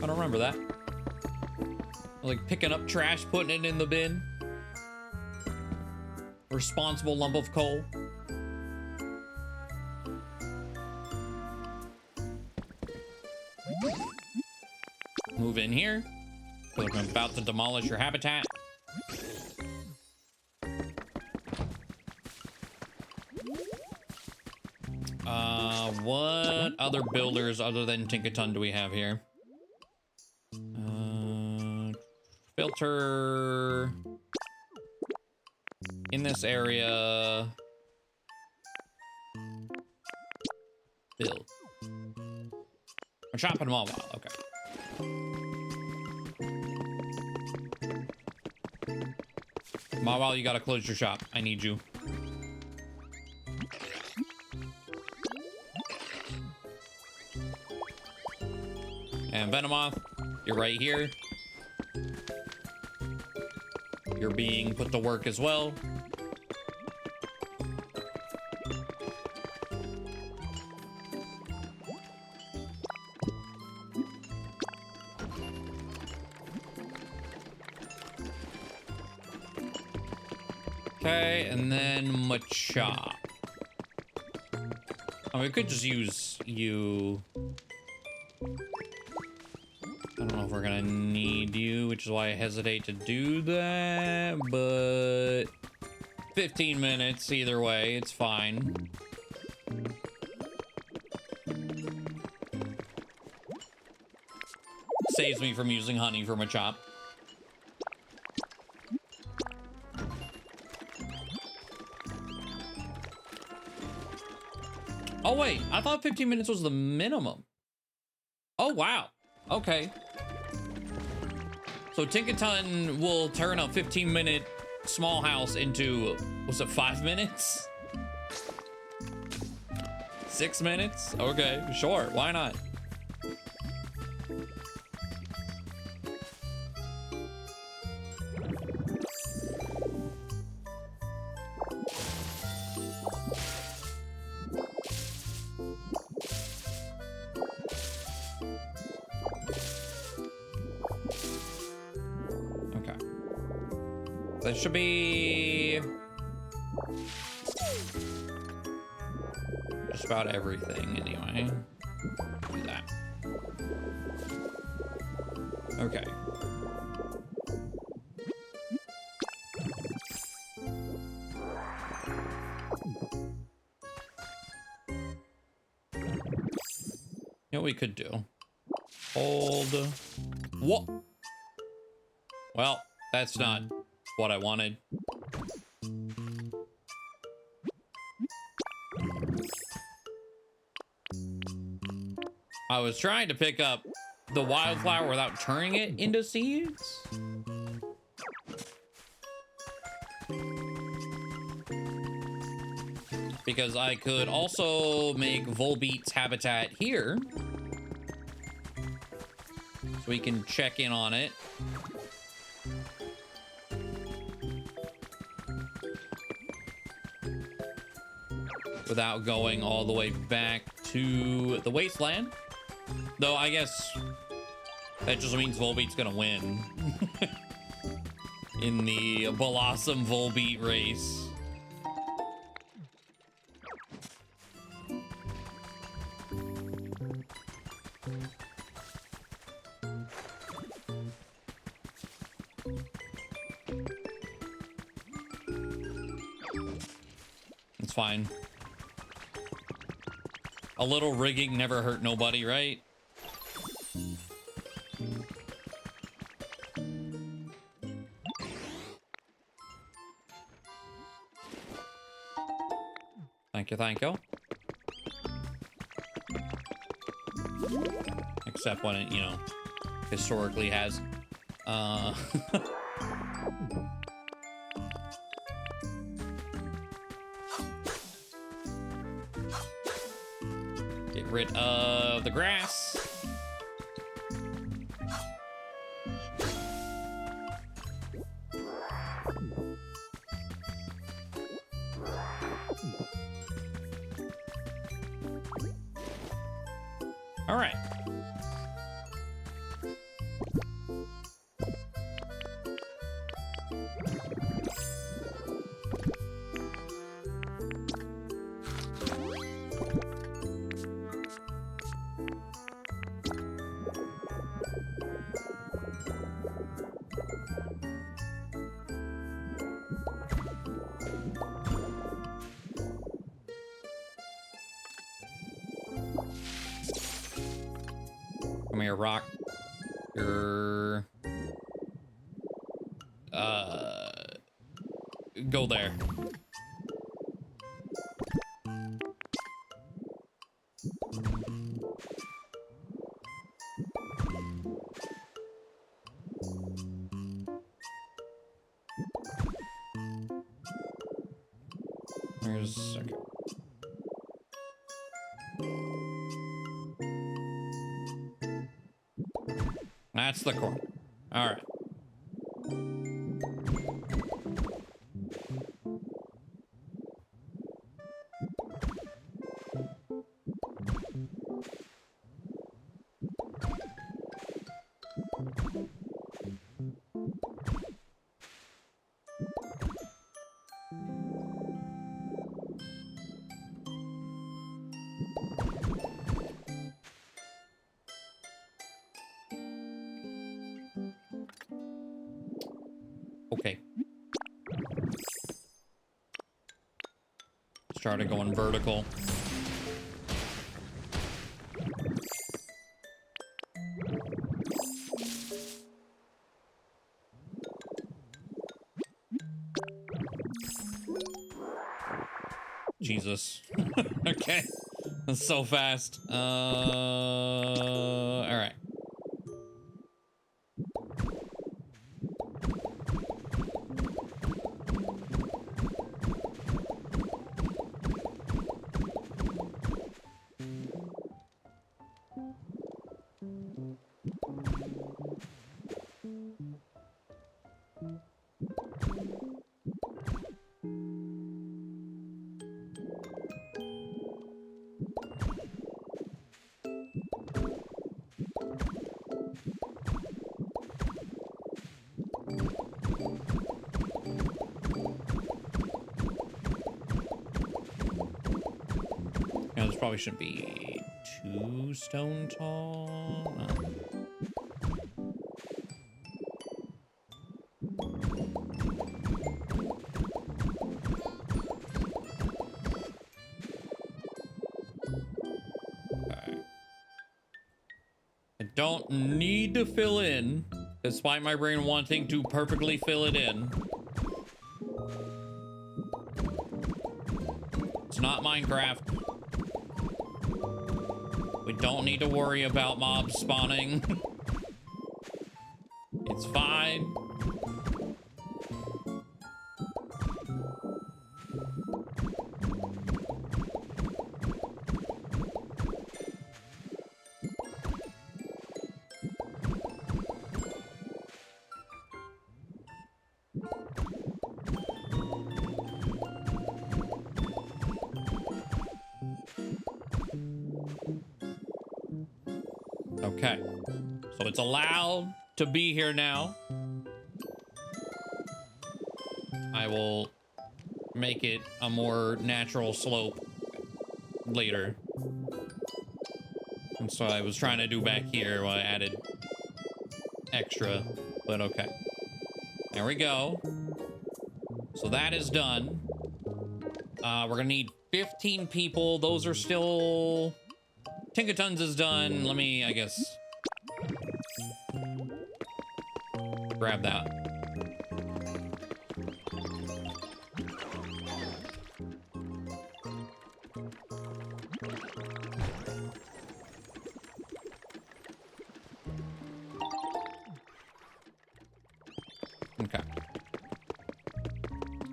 I don't remember that. Like picking up trash, putting it in the bin. Responsible lump of coal. Move in here. Because I'm about to demolish your habitat. What other builders other than Tinkaton do we have here? Filter in this area. Build. I'm chopping them all wild. Okay. Mawile, you gotta close your shop. I need you. And Venomoth, you're right here. You're being put to work as well. Okay, and then Machop. Oh, we could just use you. I don't know if we're gonna need you, which is why I hesitate to do that, but 15 minutes either way, it's fine. Saves me from using honey for Machop. Oh wait, I thought 15 minutes was the minimum. Oh wow, okay. So Tinkaton will turn a 15-minute small house into, was it 5 minutes? 6 minutes? Okay, sure, why not? That should be just about everything anyway. Do that. Okay. You know what we could do? Hold. What? Well, that's not what I wanted. I was trying to pick up the wildflower without turning it into seeds. Because I could also make Volbeat's habitat here. So we can check in on it. Without going all the way back to the wasteland. Though I guess that just means Volbeat's gonna win. In the Blossom Volbeat race. It's fine. A little rigging never hurt nobody, right? Thank you, thank you. Except when it, you know, historically has. Get rid of the grass. All right. Come here, rock. You're... Go there. There's... Okay. That's the core. All right. Okay. Started going vertical. Jesus. Okay. That's so fast. All right. Yeah, this probably shouldn't be 2 stone tall. No. Okay. I don't need to fill in Despite my brain wanting to perfectly fill it in. It's not Minecraft. We don't need to worry about mobs spawning. It's fine. Okay, so it's allowed to be here now. I will make it a more natural slope later. That's what I was trying to do back here when I added extra, but okay. There we go. So that is done. We're gonna need 15 people. Those are still... Tinkatons is done. Let me, I guess, grab that. Okay.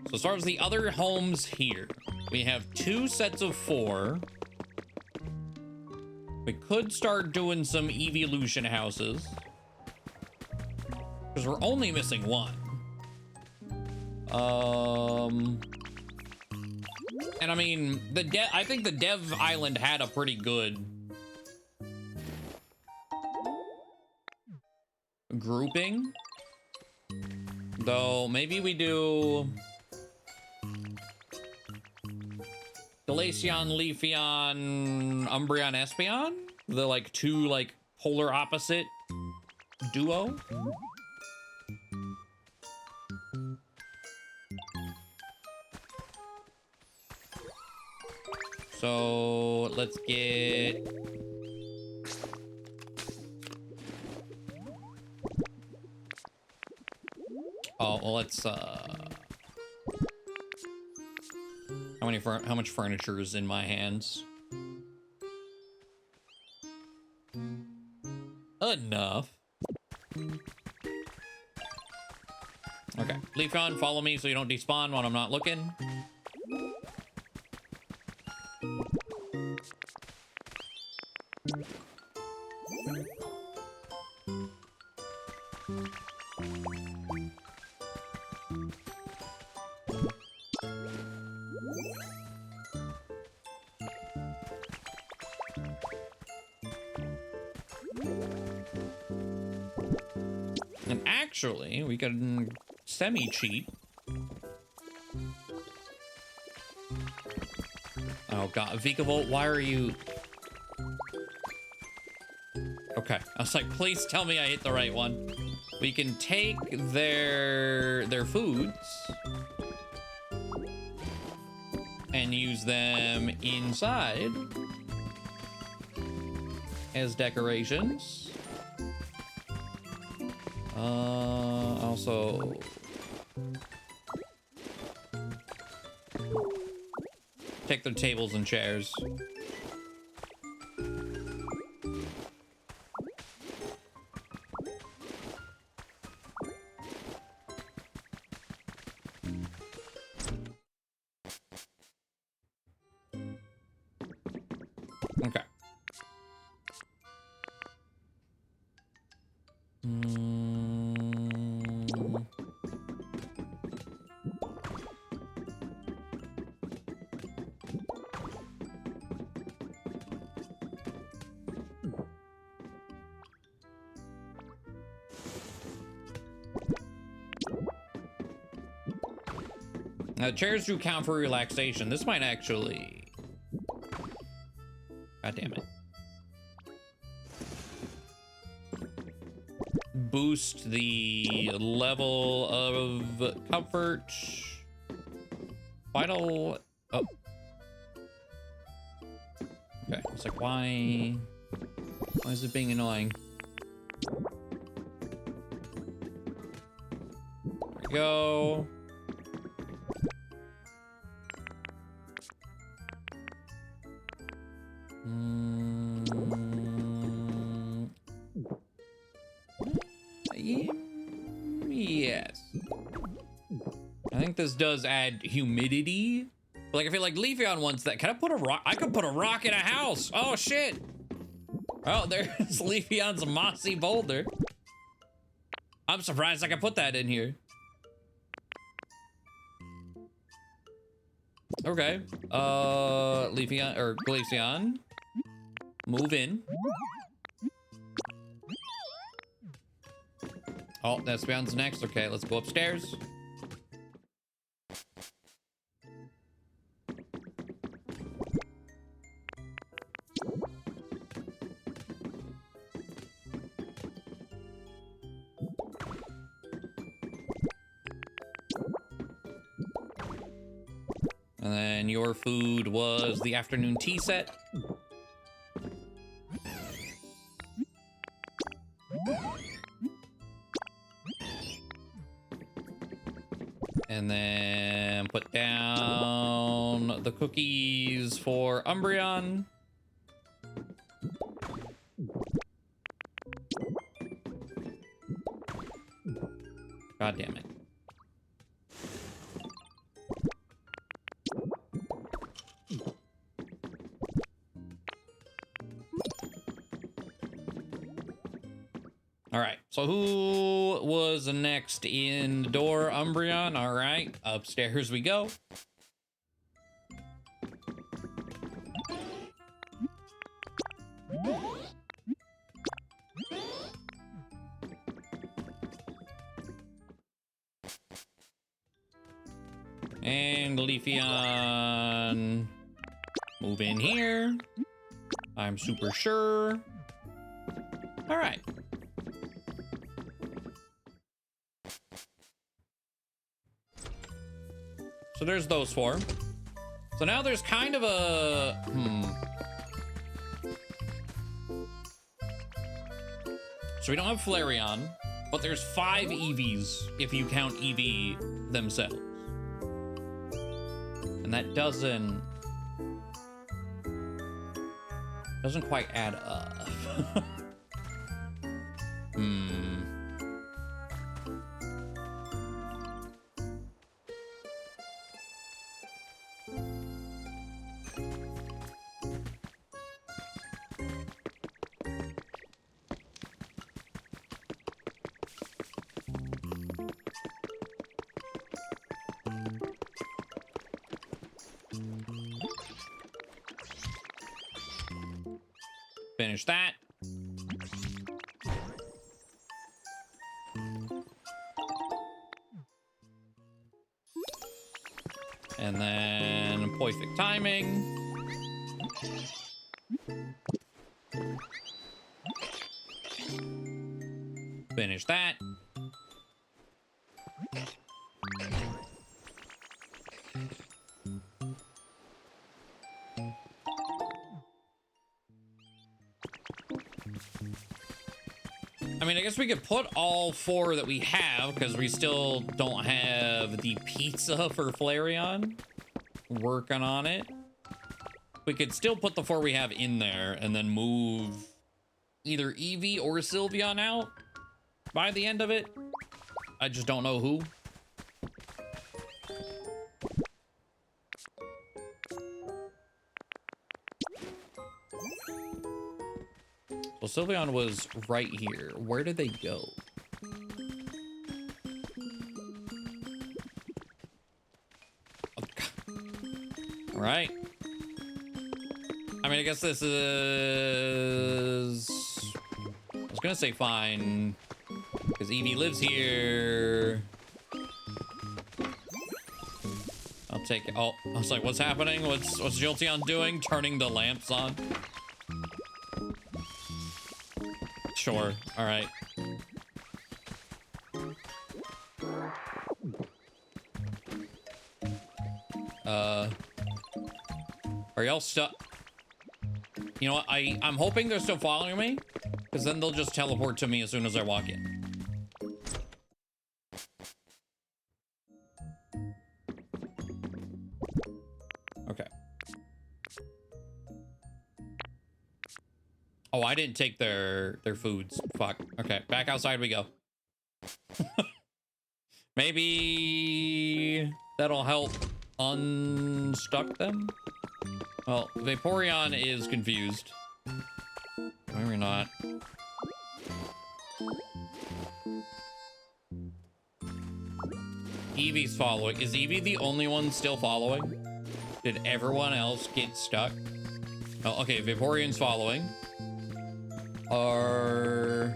So as far as the other homes here, we have 2 sets of 4. We could start doing some evolution houses, because we're only missing 1. And I mean, I think the dev island had a pretty good grouping, though. Maybe we do Glaceon, Leafeon, Umbreon, Espeon? The, like, 2, like, polar opposite duo? So, let's get... Oh, well, let's, How much furniture is in my hands? Enough. Okay, Leafeon, follow me so you don't despawn when I'm not looking. And actually, we can semi-cheat. Oh god, Vikavolt, why are you... Okay, I was like, please tell me I hit the right one. We can take their foods and use them inside as decorations. Also, take their tables and chairs. Okay. Chairs do count for relaxation. This might actually... God damn it. Boost the level of comfort. Vital... Oh. Okay, it's like, why is it being annoying? Go. Yes. I think this does add humidity. Like, I feel like Leafeon wants that. Can I put a rock? I could put a rock in a house. Oh, shit. Oh, there's Leafeon's mossy boulder. I'm surprised I can put that in here. Okay. Leafeon, or Glaceon. Move in. Oh, that's Espeon's next. Okay, let's go upstairs. And then your food was the afternoon tea set. And then put down the cookies for Umbreon. God damn it. All right, so who was next in the door? Umbreon. All right, upstairs we go. And Leafeon, move in here. I'm super sure. All right. So there's those four. So now there's kind of a, So we don't have Flareon, but there's 5 EVs if you count EV themselves. And that doesn't quite add up. Finish that. And then perfect timing. Finish that. I mean, I guess we could put all 4 that we have because we still don't have the pizza for Flareon. Working on it. We could still put the 4 we have in there and then move either Eevee or Sylveon out by the end of it. I just don't know who. So Sylveon was right here. Where did they go? All right. I mean, I guess this is... I was gonna say fine, because Eevee lives here. I'll take it. Oh, I was like, what's happening? What's Jolteon doing? Turning the lamps on? Sure. All right. Are y'all stuck? You know what? I'm hoping they're still following me, because then they'll just teleport to me as soon as I walk in. Oh, I didn't take their foods. Fuck. Okay, back outside we go. Maybe that'll help unstuck them? Well, Vaporeon is confused. Maybe not. Eevee's following. Is Eevee the only one still following? Did everyone else get stuck? Oh, okay, Vaporeon's following. Well.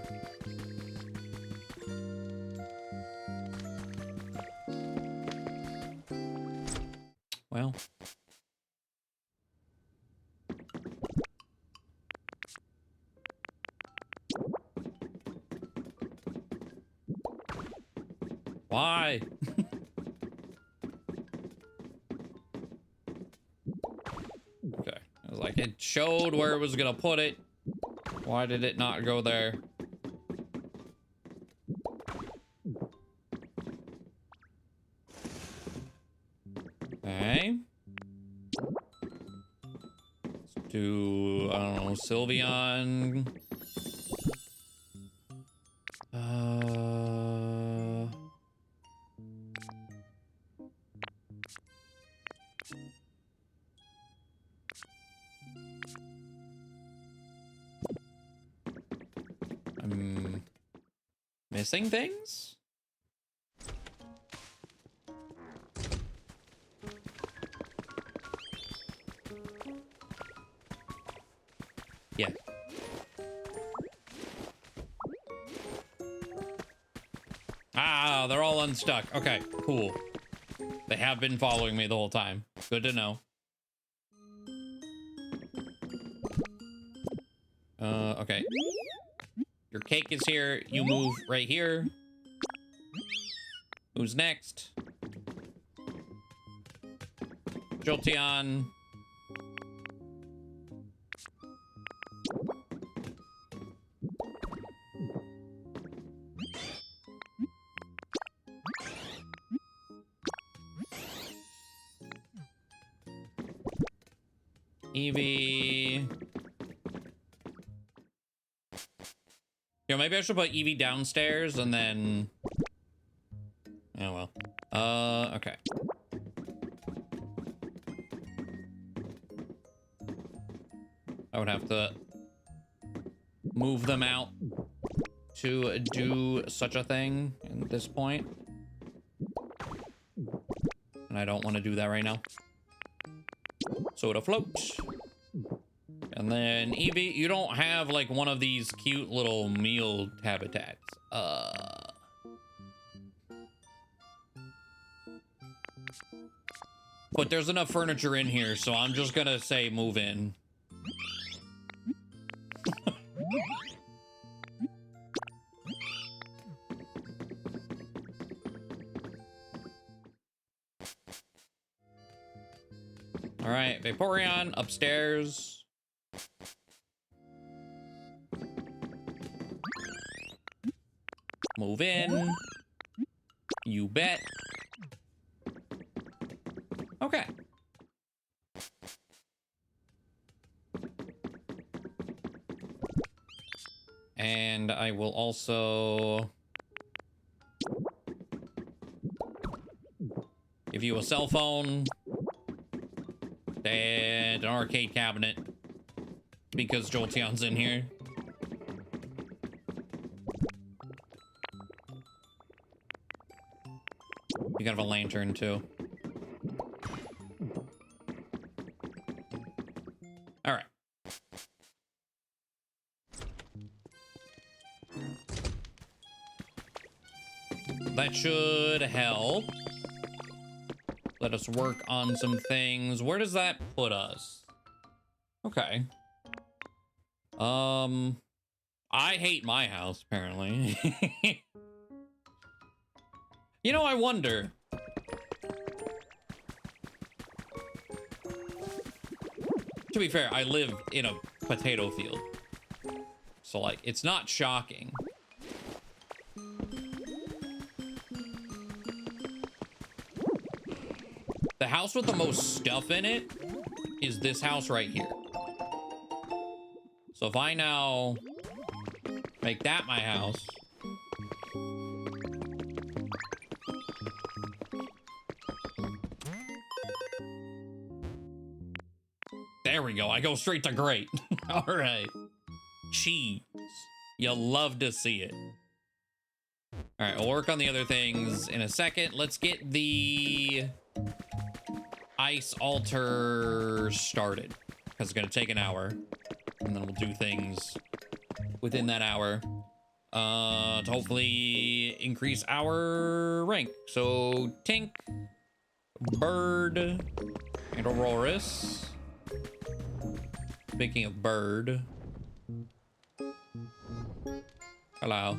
Why? Okay. I was like, it showed where it was gonna put it. Why did it not go there? Okay. Let's do, I don't know, Sylveon. I'm missing things? Yeah. Ah, they're all unstuck. Okay, cool. They have been following me the whole time. Good to know. Okay. Your cake is here. You move right here. Who's next? Jolteon. Eevee. Yo, maybe I should put Eevee downstairs and then... Oh, well. Okay. I would have to move them out to do such a thing at this point. And I don't want to do that right now. So it'll float. And then Eevee, you don't have like one of these cute little meal habitats. But there's enough furniture in here, so I'm just gonna say move in. All right, Vaporeon upstairs. Move in. You bet. Okay. And I will also give you a cell phone and an arcade cabinet because Jolteon's in here. You can have a lantern too. All right. That should help. Let us work on some things. Where does that put us? Okay. I hate my house, apparently. You know, I wonder. To be fair, I live in a potato field. So, like, it's not shocking. The house with the most stuff in it is this house right here. So if I now make that my house. There we go. I go straight to great. All right. Cheese. You'll love to see it. All right, we'll work on the other things in a second. Let's get the ice altar started because it's going to take an hour. And then we'll do things within that hour to hopefully increase our rank. So Tink, Bird, and Aurorus. Speaking of Bird. Hello.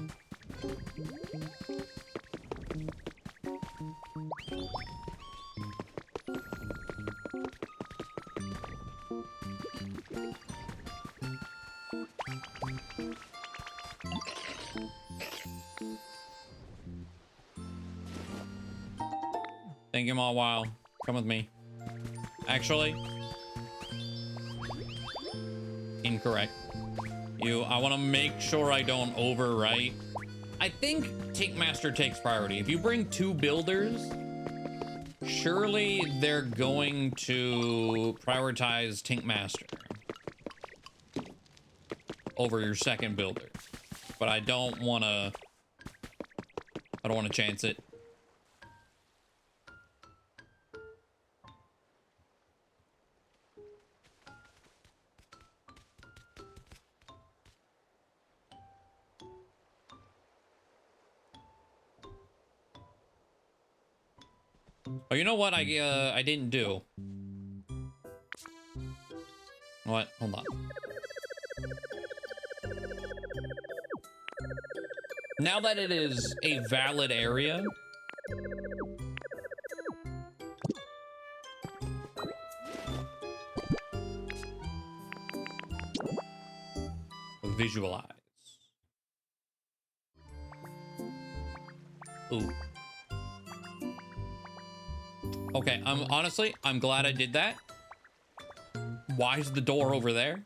Thank you, all. Wow. Come with me. Actually, incorrect. I want to make sure I don't overwrite. I think Tink Master takes priority. If you bring 2 builders, surely they're going to prioritize Tink Master over your second builder. But I don't want to chance it. Oh, you know what I didn't do? What? Hold on. Now that it is a valid area, visualize. Ooh. Okay, honestly, I'm glad I did that. Why is the door over there?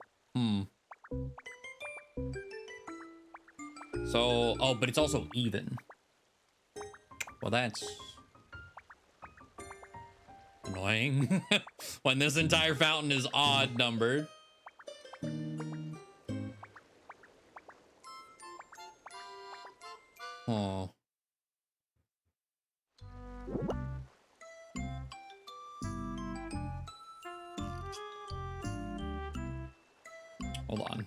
So, oh, but it's also even. Well, that's annoying. When this entire fountain is odd numbered. Oh. Hold on.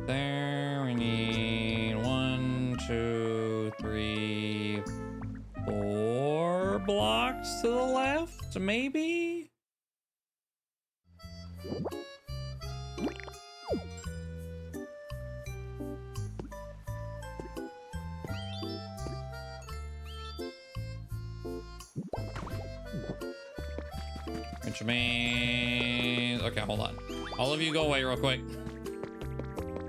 There we need 1, 2, 3, 4 blocks to the left, maybe? Which means... Okay, hold on. All of you go away real quick.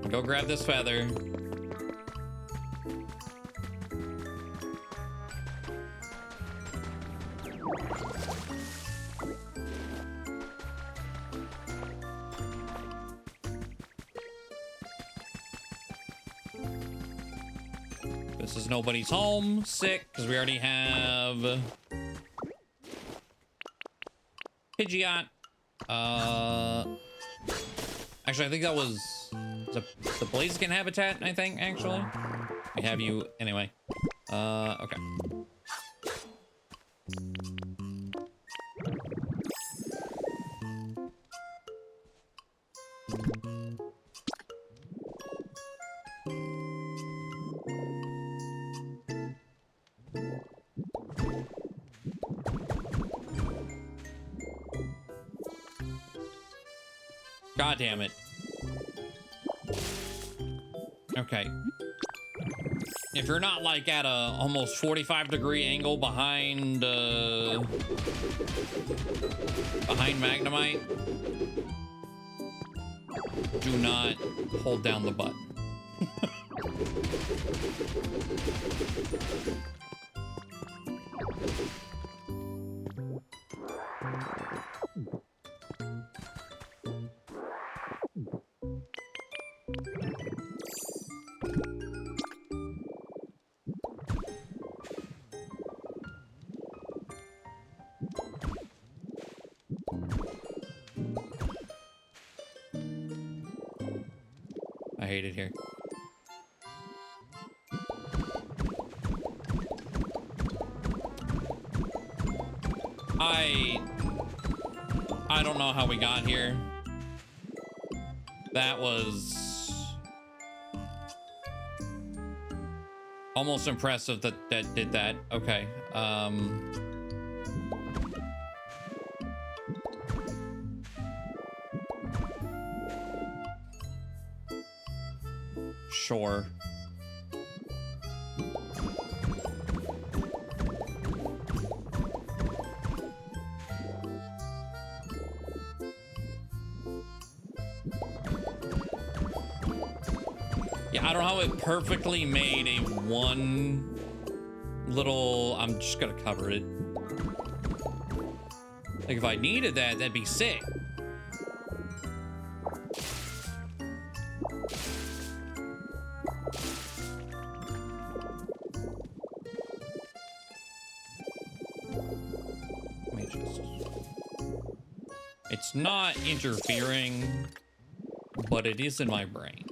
Go grab this feather. This is nobody's home. Sick, because we already have Pidgeot. Actually, I think that was the Blaziken habitat, I think, actually. We have you anyway. Okay. God damn it. Okay. If you're not like at a almost 45-degree angle behind Magnemite, do not hold down the button. hate it here. I don't know how we got here. That was almost impressive that did that. Okay. Sure. Yeah, I don't know how it perfectly made a one little... I'm just gonna cover it. Like, if I needed that, that'd be sick. It's not interfering, but it is in my brain.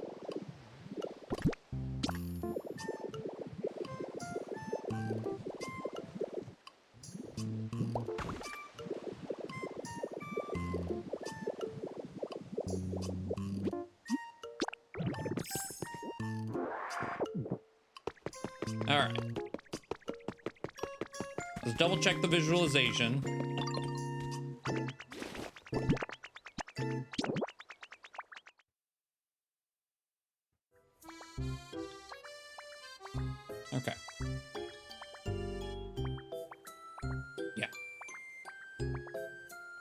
All right. Let's double check the visualization. Okay. Yeah.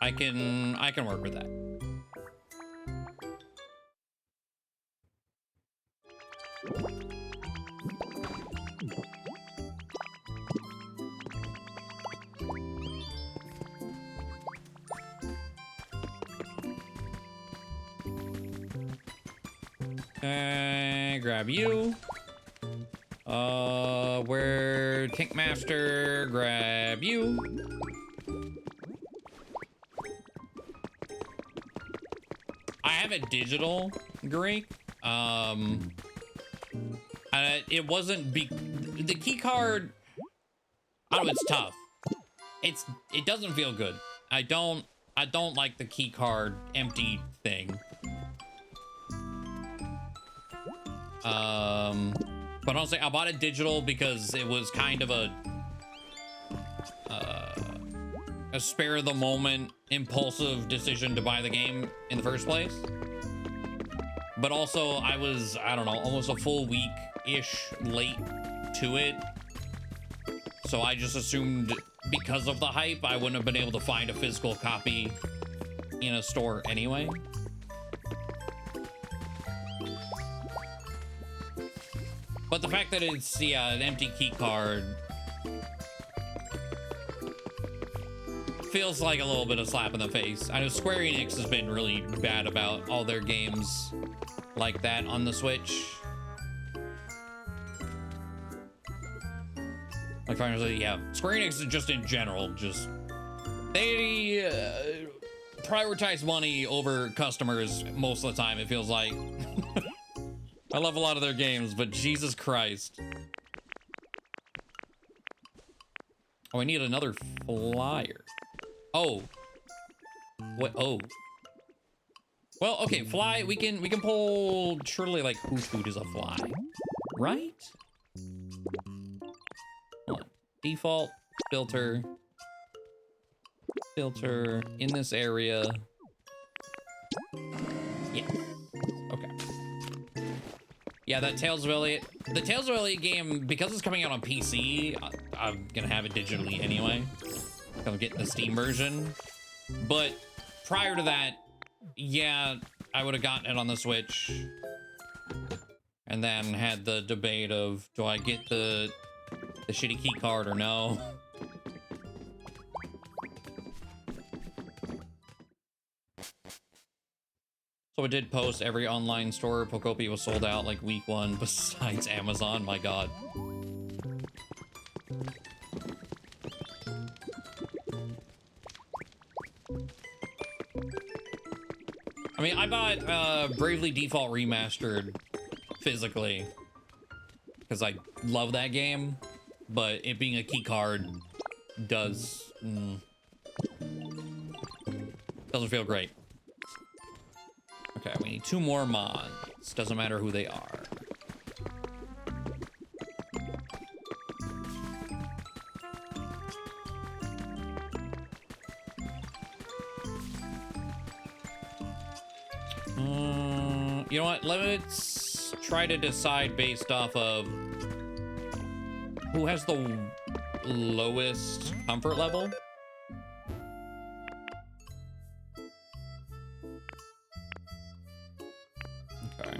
I can work with that. Okay, grab you. Where Tank Master, grab you. I have a digital Greek. It wasn't the key card. Oh, it's tough. It doesn't feel good. I don't like the key card empty thing. But honestly, I bought it digital because it was kind of a spare of the moment, impulsive decision to buy the game in the first place. But also, I was, I don't know, almost a full week-ish late to it. So I just assumed because of the hype, I wouldn't have been able to find a physical copy in a store anyway. But the fact that it's, yeah, an empty key card feels like a little bit of slap in the face. I know Square Enix has been really bad about all their games like that on the Switch. Like, finally, yeah, Square Enix just in general, just they prioritize money over customers most of the time, it feels like. I love a lot of their games, but Jesus Christ. Oh, I need another flyer. Oh. What? Oh. Well, okay, fly. We can pull. Surely, like, whose food is a fly, right? Hold on. Default filter in this area. Yeah. Okay. Yeah, that Tales of Elliot. The Tales of Elliot game, because it's coming out on PC, I'm gonna have it digitally anyway. I'm getting the Steam version. But prior to that, yeah, I would have gotten it on the Switch. And then had the debate of, do I get the shitty key card or no? So I did post every online store. Pokopia was sold out like week 1 besides Amazon. My God. I mean, I bought Bravely Default Remastered physically, because I love that game, but it being a key card doesn't feel great. Okay, we need 2 more mods. Doesn't matter who they are. You know what? Let's try to decide based off of who has the lowest comfort level. Okay.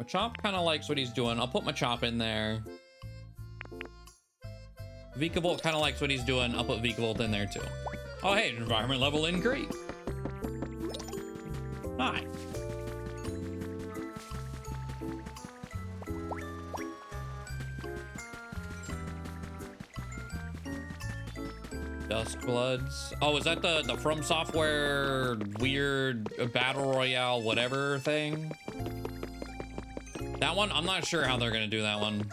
Machop kind of likes what he's doing. I'll put Machop in there. Vikavolt kind of likes what he's doing. I'll put Vikavolt in there too. Oh, hey, environment level increase. Nice. Duskbloods. Oh, is that the From Software weird battle royale whatever thing? That one, I'm not sure how they're gonna do that one.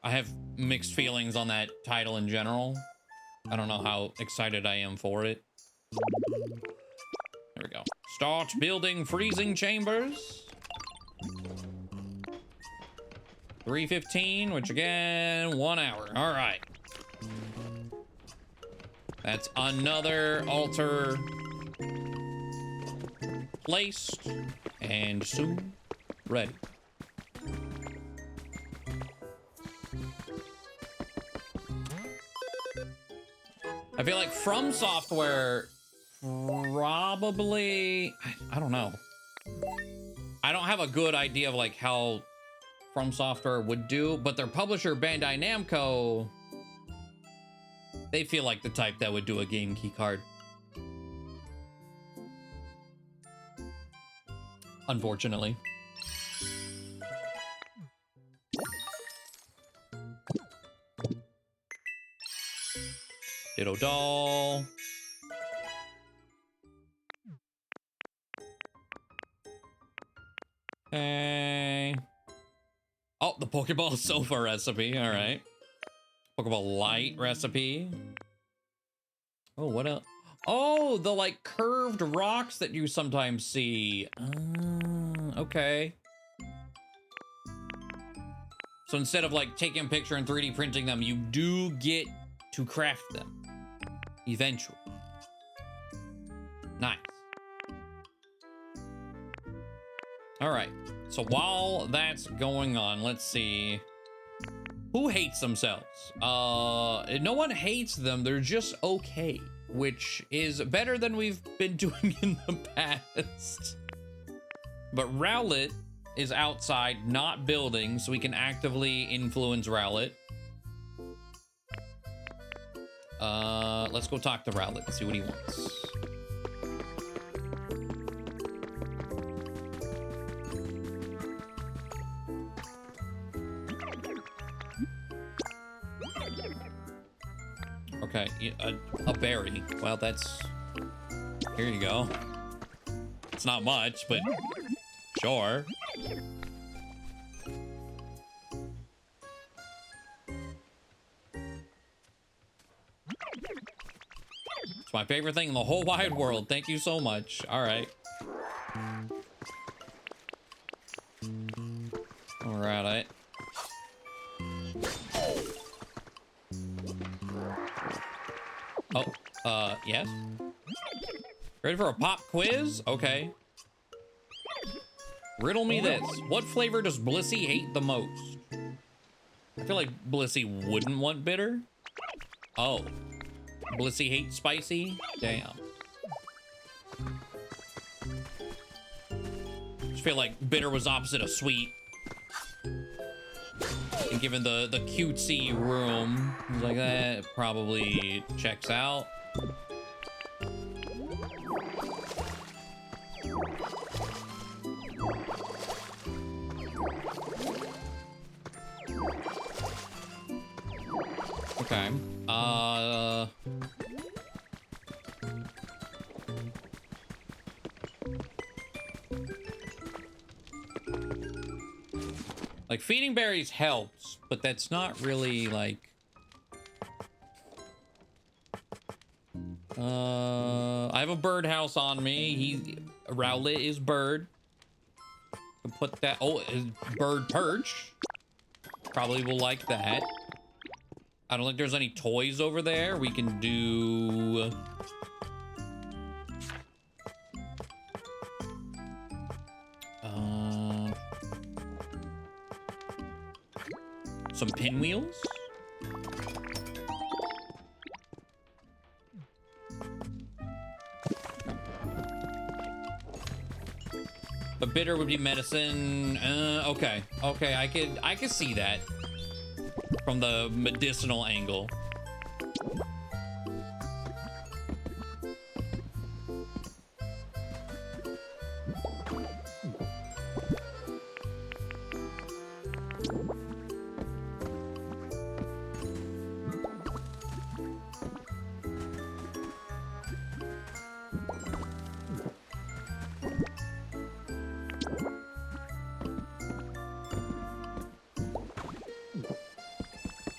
I have mixed feelings on that title in general. I don't know how excited I am for it. There we go. Start building freezing chambers. 3:15, which again, 1 hour. All right. That's another altar placed and soon ready. I feel like From Software probably, I don't know. I don't have a good idea of like how From Software would do, but their publisher Bandai Namco, they feel like the type that would do a game key card. Unfortunately. Ditto doll. Hey. Oh, the Pokeball sofa recipe. All right. Pokeball light recipe. Oh, what else? Oh, the like curved rocks that you sometimes see. Okay. So instead of like taking a picture and 3D printing them, you do get to craft them eventually. Nice. All right. So while that's going on, let's see. Who hates themselves? No one hates them. They're just okay, which is better than we've been doing in the past. But Rowlet is outside, not building, so we can actively influence Rowlet. Let's go talk to Rowlet and see what he wants. Okay, a berry. Well, that's... Here you go. It's not much, but sure. It's my favorite thing in the whole wide world. Thank you so much. All right. All right. Oh, yes. Ready for a pop quiz? Okay. Riddle me this. What flavor does Blissey hate the most? I feel like Blissey wouldn't want bitter. Oh. Blissey hates spicy? Damn. Just feel like bitter was opposite of sweet. And given the cutesy room, I was like, that probably checks out. Okay. Like, feeding berries helps, but that's not really, like... I have a birdhouse on me. Rowlet is bird. Can put that... Oh, bird perch. Probably will like that. I don't think there's any toys over there. We can do... some pinwheels? The bitter would be medicine. Okay. Okay, I could see that from the medicinal angle.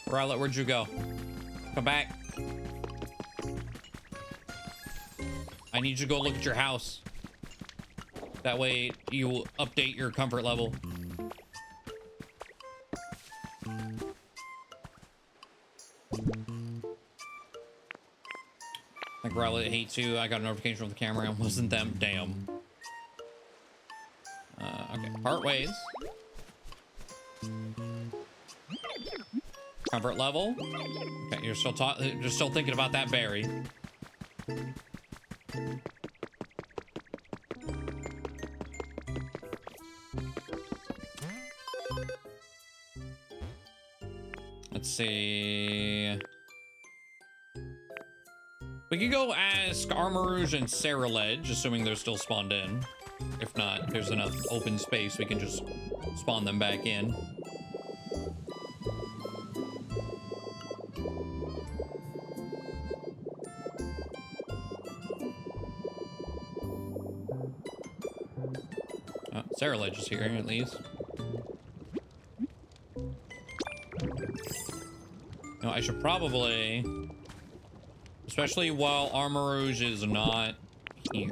Rowlet, where'd you go? Come back. I need you to go look at your house. That way you will update your comfort level. I think Rowlet hates you. I got a notification from the camera. It wasn't them. Damn. Okay, part ways. Comfort level. Okay, you're still thinking about that berry. Let's see. We could go ask Armarouge and Ceruledge, assuming they're still spawned in. If not, there's enough open space, we can just spawn them back in. Ceruledge is here, at least. No, I should probably... Especially while Armarouge is not here.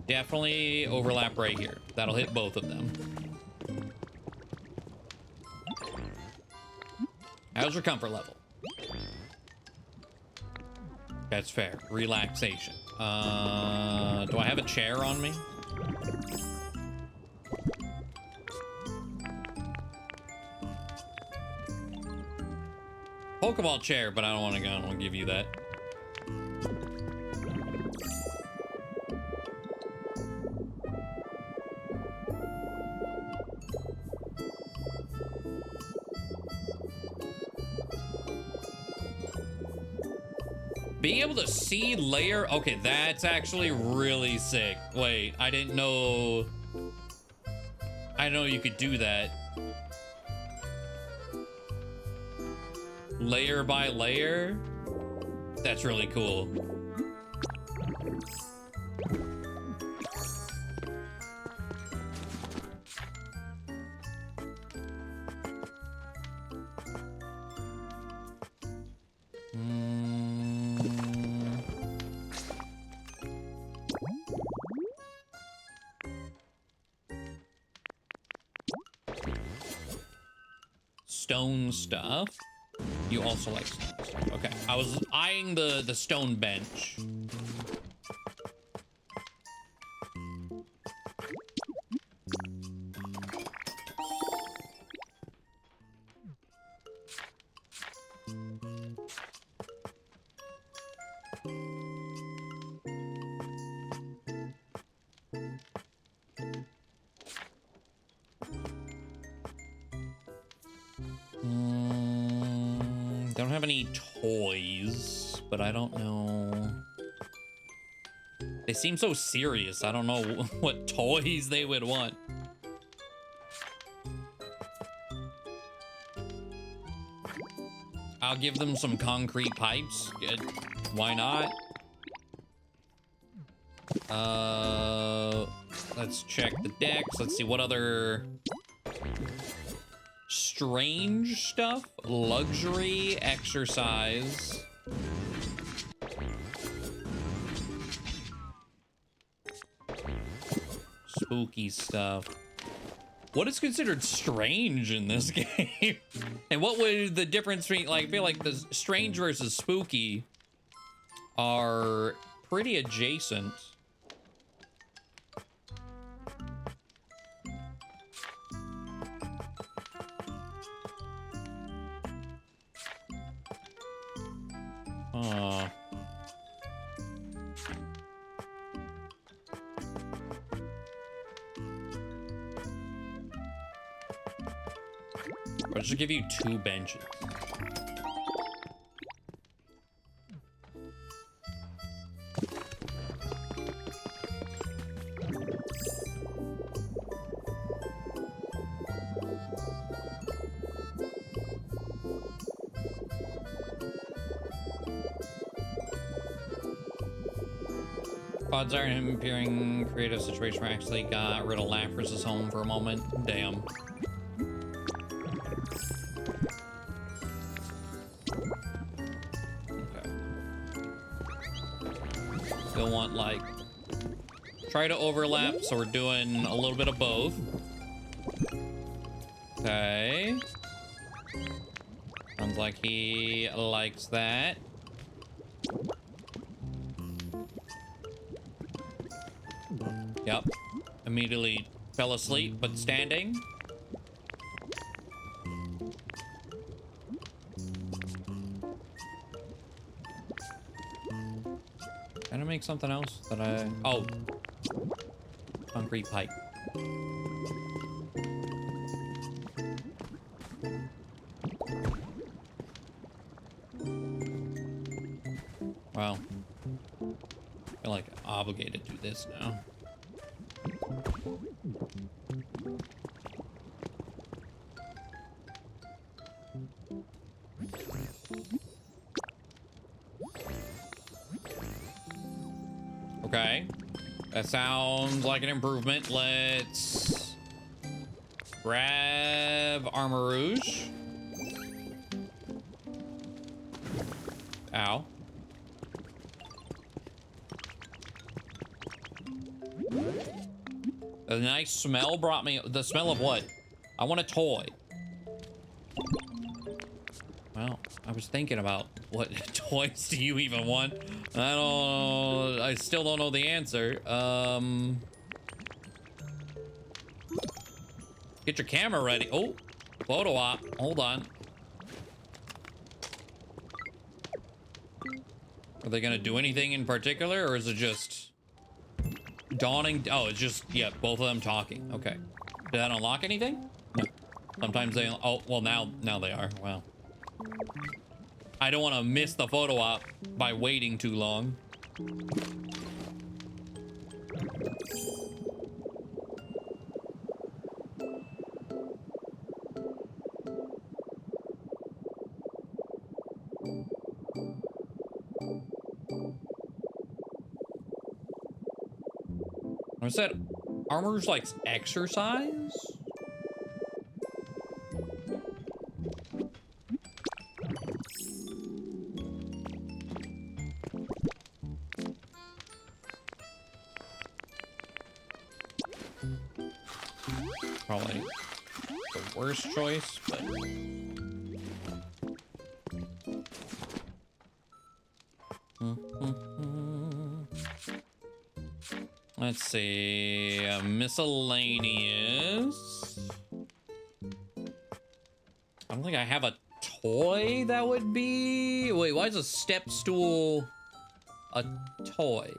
Definitely overlap right here. That'll hit both of them. How's your comfort level? That's fair. Relaxation. Do I have a chair on me? Pokeball chair, but I don't want to give you that. Being able to see layer, okay, that's actually really sick. Wait, I didn't know you could do that. Layer by layer? That's really cool. Stone stuff. You also like stone stuff. Okay, I was eyeing the stone bench. Don't have any toys, but I don't know. They seem so serious. I don't know what toys they would want. I'll give them some concrete pipes. Good. Why not? let's check the decks. Let's see what other strange stuff. Luxury, exercise. Spooky stuff. What is considered strange in this game? And what would the difference between, like, I feel like the strange versus spooky are pretty adjacent. I'll just give you 2 benches. Odds are him appearing creative situation where I actually got rid of Lapras' home for a moment. Damn. Okay. Still want, like, try to overlap, so we're doing a little bit of both. Okay. Sounds like he likes that. Yep. Immediately fell asleep, but standing. Can I make something else that I... Oh. Concrete pipe. Well. I feel like I'm obligated to do this now. Okay, that sounds like an improvement. Let's grab Armor Rouge. Ow. A nice smell brought me... The smell of what? I want a toy. Well, I was thinking about what toys do you even want? I still don't know the answer. Get your camera ready. Oh, photo op. Hold on. Are they gonna do anything in particular, or is it just dawning? Oh, it's just, yeah, both of them talking. Okay. Did that unlock anything? No. Sometimes they, oh, well, now they are. Wow. I don't want to miss the photo op by waiting too long. I said Armor's like exercise? Probably the worst choice, but let's see, miscellaneous. I don't think I have a toy that would be... Wait, why is a step stool a toy?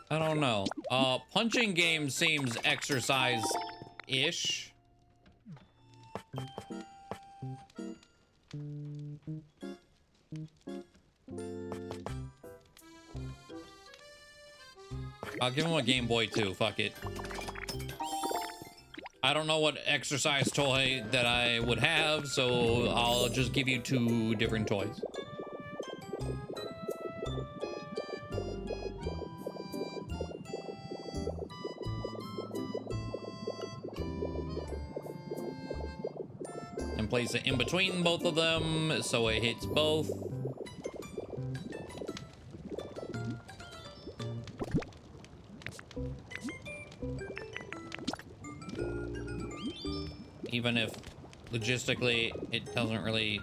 I don't know. Punching game seems exercise-ish. I'll give him a Game Boy too, fuck it. I don't know what exercise toy that I would have, so I'll just give you 2 different toys. And place it in between both of them so it hits both. Even if logistically it doesn't really,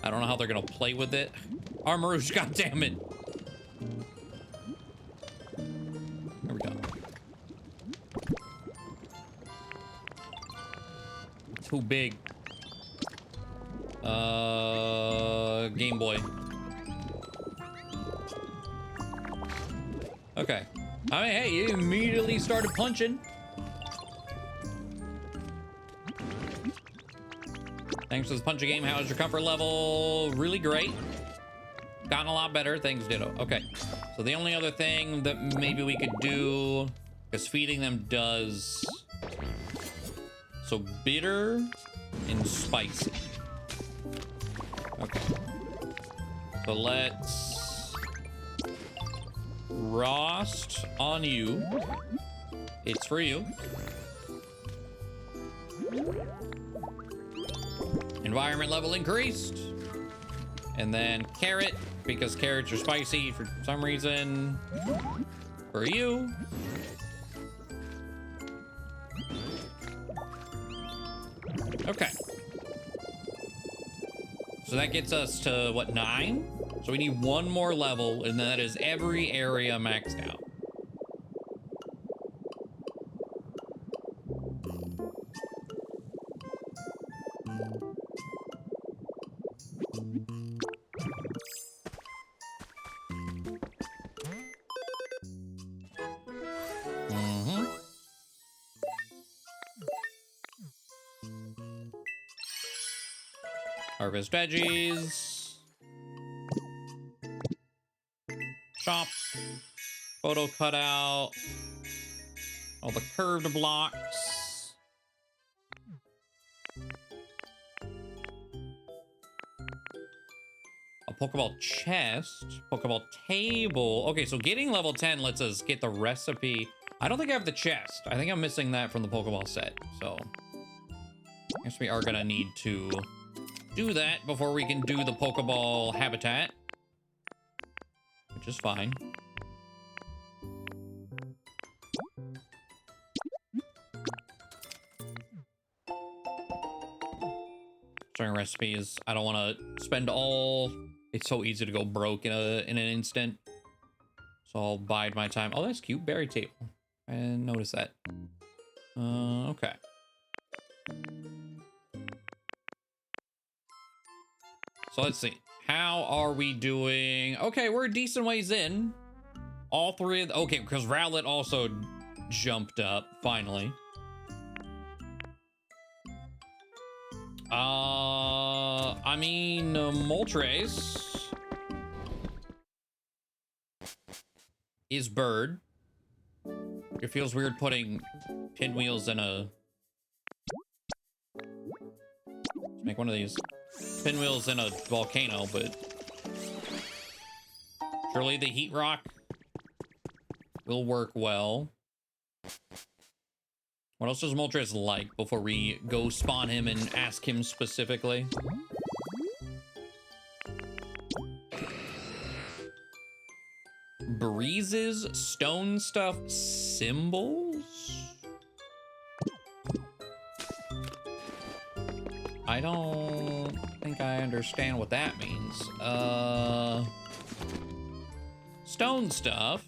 I don't know how they're gonna play with it. Armarouge, goddammit. There we go. Too big. Game Boy. Okay. I mean, hey, you immediately started punching. Thanks for this punching game. How is your comfort level? Really great. Gotten a lot better. Thanks, Ditto. Okay. So the only other thing that maybe we could do, because feeding them does. So bitter and spicy. Okay. So let's roast on you. It's for you. Environment level increased. And then carrot, because carrots are spicy for some reason. For you. Okay. So that gets us to, what, 9? So we need 1 more level, and that is every area maxed out. Harvest veggies. Shop. Photo cutout. All the curved blocks. A Pokeball chest. Pokeball table. Okay, so getting level 10 lets us get the recipe. I don't think I have the chest. I think I'm missing that from the Pokeball set. So I guess we are gonna need to do that before we can do the Pokeball habitat, which is fine. Certain recipes, I don't want to spend all. It's so easy to go broke in an instant, so I'll bide my time. Oh, that's cute. Berry table. I didn't notice that. Okay. So let's see. How are we doing? Okay, we're a decent ways in. All 3 of the, okay, because Rowlet also jumped up, finally. I mean, Moltres is bird. It feels weird putting pinwheels in a... Let's make one of these. Pinwheels in a volcano, but surely the heat rock will work well. What else does Moltres like before we go spawn him and ask him specifically? Breezes, stone stuff, symbols? I don't think I understand what that means. Stone stuff.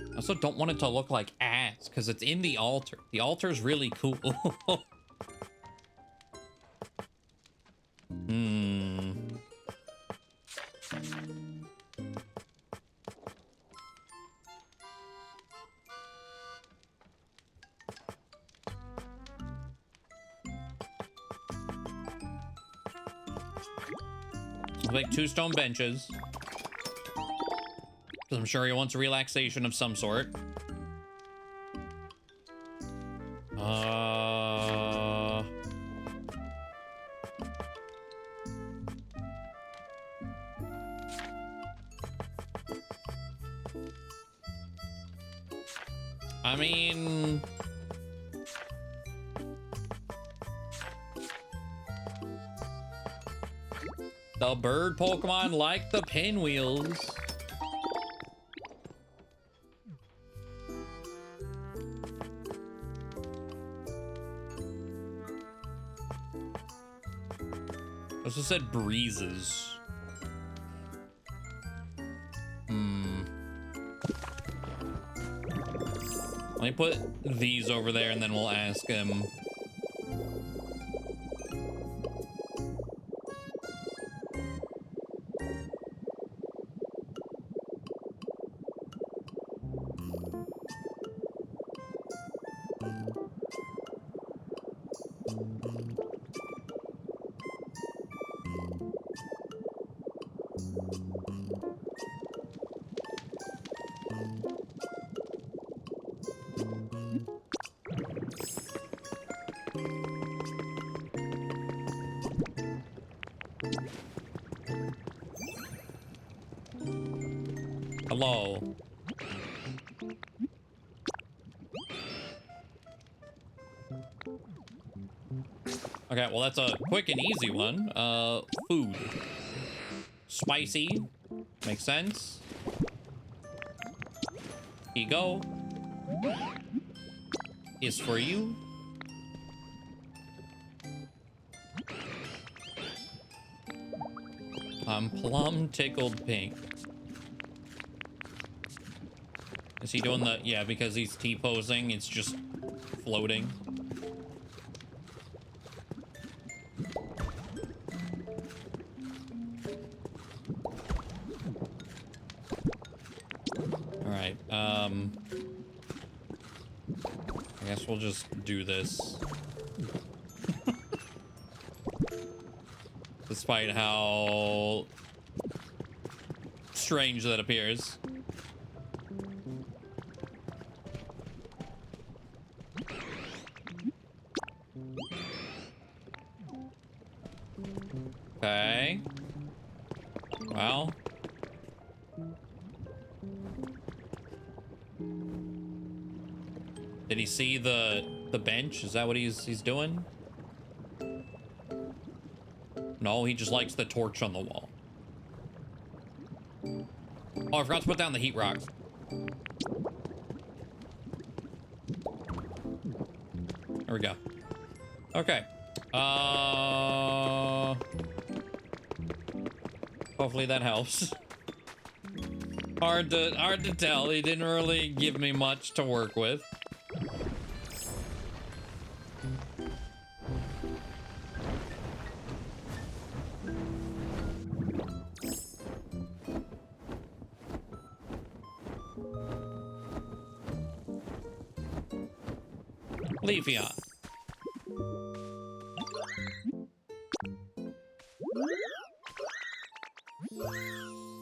I also don't want it to look like ass because it's in the altar. The altar's really cool. Let's make 2 stone benches. Because I'm sure he wants relaxation of some sort. I mean... the bird Pokemon like the pinwheels. I also said breezes. Let me put these over there and then we'll ask him. Hello. Okay, well that's a quick and easy one. Food. Spicy. Makes sense. Here you go. Is for you. I'm plum tickled pink. Is he doing the... yeah, because he's T-posing, it's just floating. Alright, I guess we'll just do this. Despite how strange that appears. Okay. Well. Did he see the bench? Is that what he's doing? No, he just likes the torch on the wall. Oh, I forgot to put down the heat rock. There we go. Okay. Hopefully that helps. Hard to tell. He didn't really give me much to work with. Leafeon.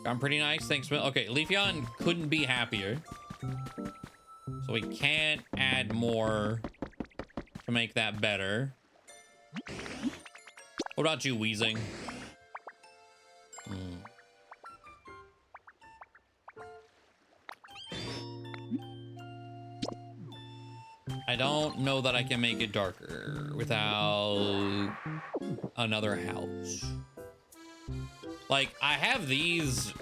I'm pretty nice, thanks. Okay, Leafeon couldn't be happier. So we can't add more to make that better. What about you, Weezing? I don't know that I can make it darker without another house. Like, I have these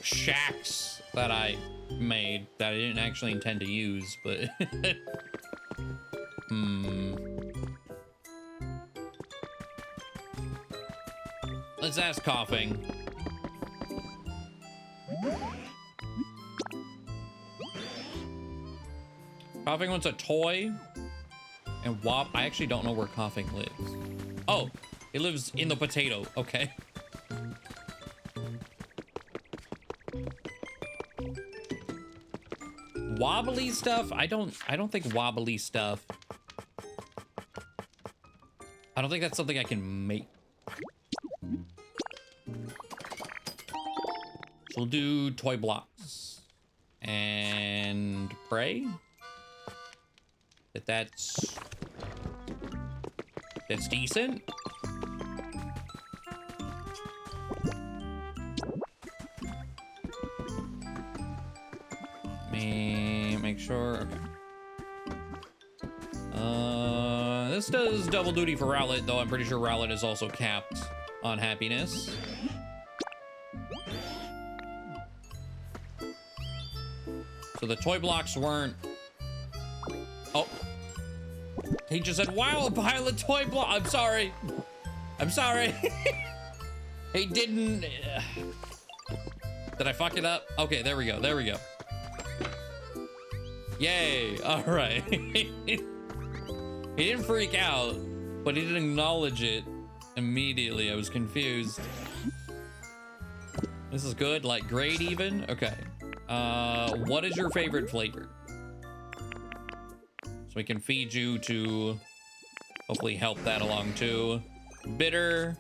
shacks that I made that I didn't actually intend to use, but... Let's ask Coughing. Coughing wants a toy. And Wop, I actually don't know where Coughing lives. Oh, he lives in the potato. Okay. Wobbly stuff? I don't think wobbly stuff. I don't think that's something I can make. So we'll do toy blocks and pray that that's decent. Let me make sure. Okay. This does double duty for Rowlet, though I'm pretty sure Rowlet is also capped on happiness. So the toy blocks weren't... Oh. He just said, wow, a pile of toy block. I'm sorry. I'm sorry. He didn't... Did I fuck it up? Okay, there we go. There we go. Yay. All right. He didn't freak out, but he didn't acknowledge it immediately. I was confused. This is good, like great even? Okay. What is your favorite flavor? So we can feed you to hopefully help that along too. Bitter.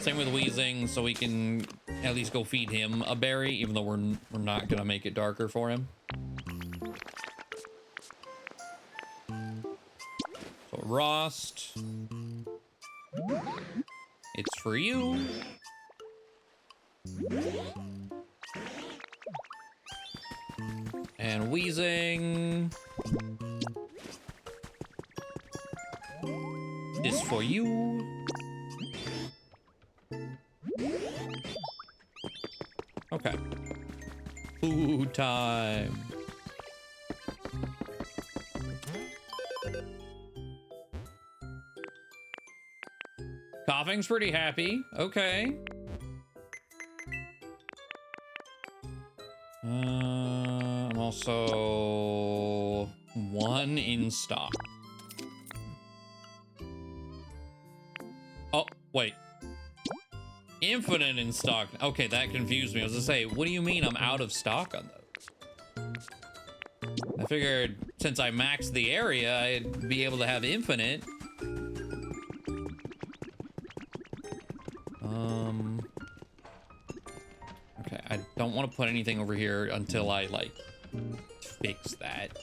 Same with Wheezing, so we can at least go feed him a berry, even though we're not gonna make it darker for him. So Rost. It's for you. And Wheezing. This for you. Okay. Food time. Coughing's pretty happy. Okay. I'm also 1 in stock. Oh, wait. Infinite in stock. Okay, that confused me. I was gonna say, what do you mean I'm out of stock on those? I figured since I maxed the area, I'd be able to have infinite. Okay, I don't want to put anything over here until I, like, fix that.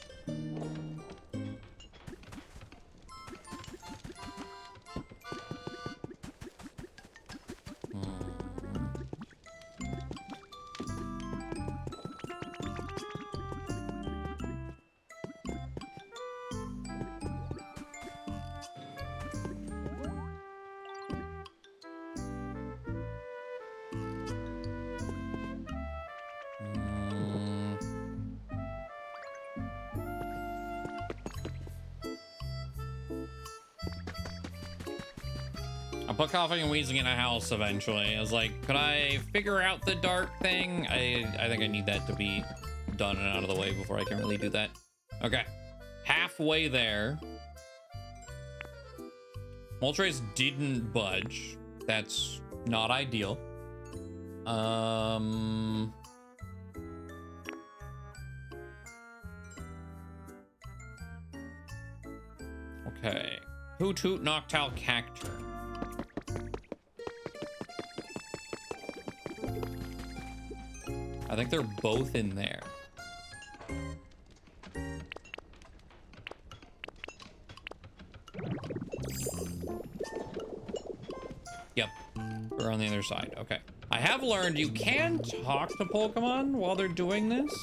I'll put Coughing and Wheezing in a house eventually. I was like, could I figure out the dart thing? I think I need that to be done and out of the way before I can really do that. Okay. Halfway there. Moltres didn't budge. That's not ideal. Okay. Hoot Hoot Noctowl Cacturn. I think they're both in there. Yep, we're on the other side. Okay. I have learned you can talk to Pokemon while they're doing this.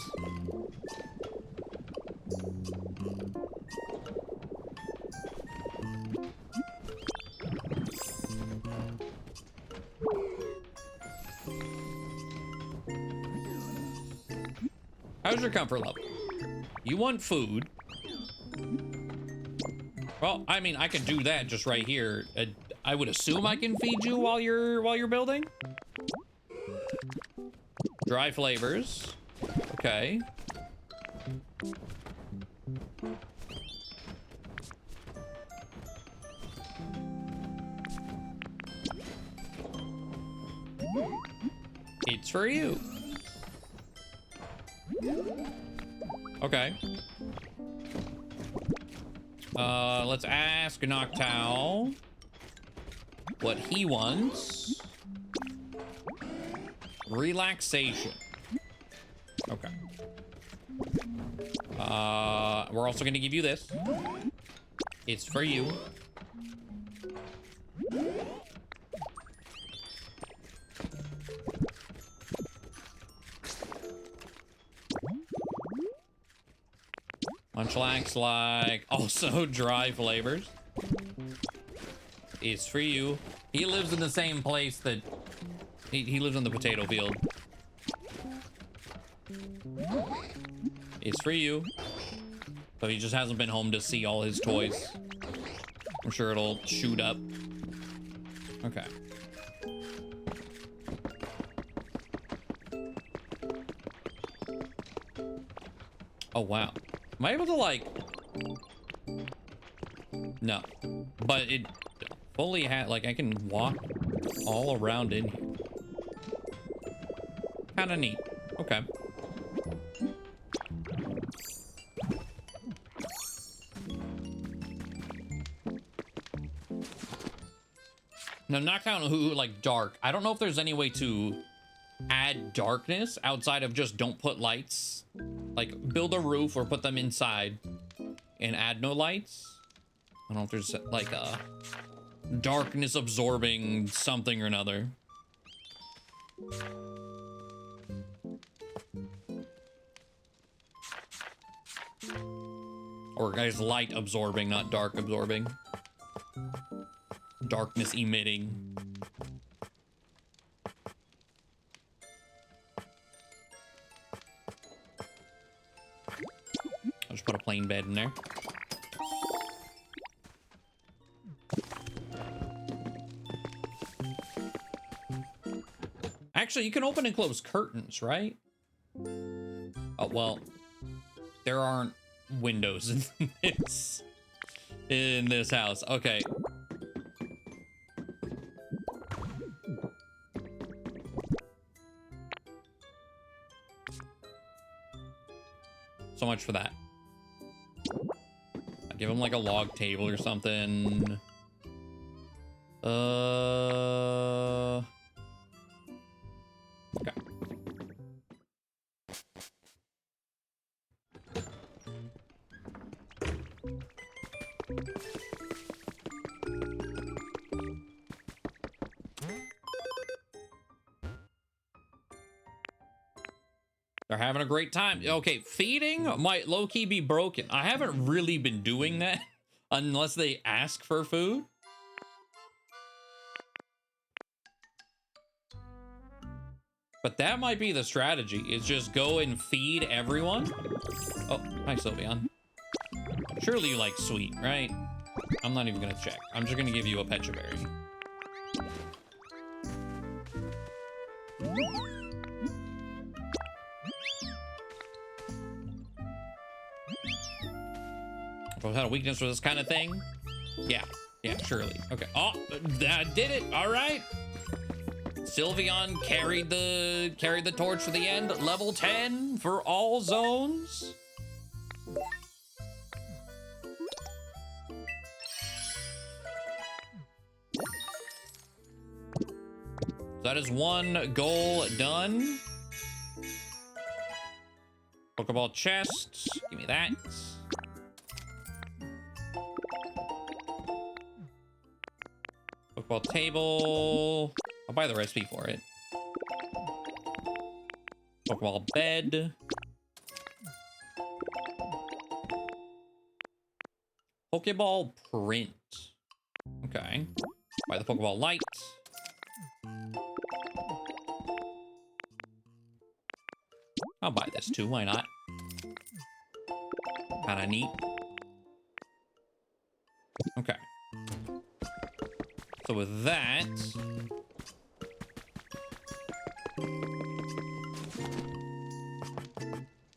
How's your comfort level? You want food. Well, I mean, I can do that just right here. I would assume I can feed you while you're building. Dry flavors. Okay. It's for you. Okay. Let's ask Noctowl what he wants. Relaxation. Okay. We're also gonna give you this. It's for you. Munchlax like also dry flavors. It's for you. He lives in the same place that he lives in the potato field. It's for you. So he just hasn't been home to see all his toys. I'm sure it'll shoot up. Okay. Oh, wow. Am I able to, like... No. But it fully had... Like, I can walk all around in here. Kind of neat. Okay. Now, not counting who, like, dark. I don't know if there's any way to add darkness outside of just don't put lights. Like, build a roof or put them inside and add no lights. I don't know if there's, like, a darkness absorbing something or another. Or, guys, light absorbing, not dark absorbing. Darkness emitting. I'll just put a plain bed in there. Actually, you can open and close curtains, right? Oh, well, there aren't windows in this house. Okay. So much for that. I'll give him like a log table or something. Okay. They're having a great time. Okay, feeding might low-key be broken. I haven't really been doing that unless they ask for food. But that might be the strategy, is just go and feed everyone. Oh, hi, Sylveon. Surely you like sweet, right? I'm not even gonna check. I'm just gonna give you a Pecha Berry. I've had a weakness for this kind of thing. Yeah, surely. Okay. Oh, that did it. All right. Sylveon carried the torch to the end. Level 10 for all zones. That is one goal done. Pokeball chest. Give me that. Pokeball table. I'll buy the recipe for it. Pokeball bed. Pokeball print. Okay. Buy the Pokeball light. I'll buy this too, why not? Kinda neat. Okay. So with that...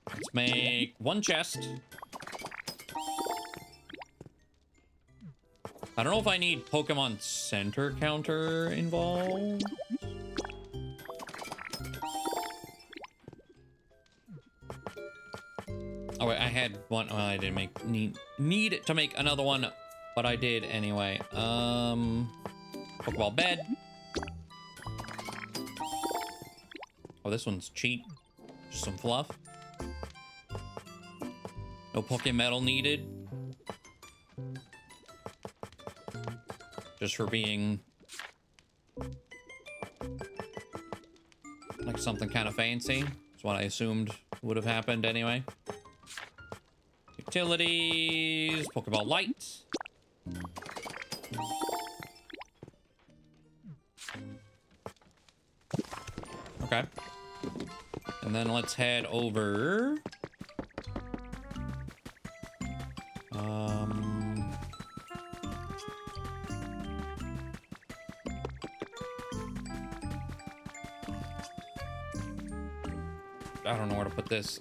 let's make one chest. I don't know if I need Pokemon Center counter involved. Oh wait, I had one. Well, I didn't need to make another one, but I did anyway. Pokeball bed. Oh, this one's cheap. Just some fluff. No Pokemetal needed. Just for being like something kind of fancy. That's what I assumed would have happened anyway. Utilities, Pokeball Light. Okay. And then let's head over. I don't know where to put this.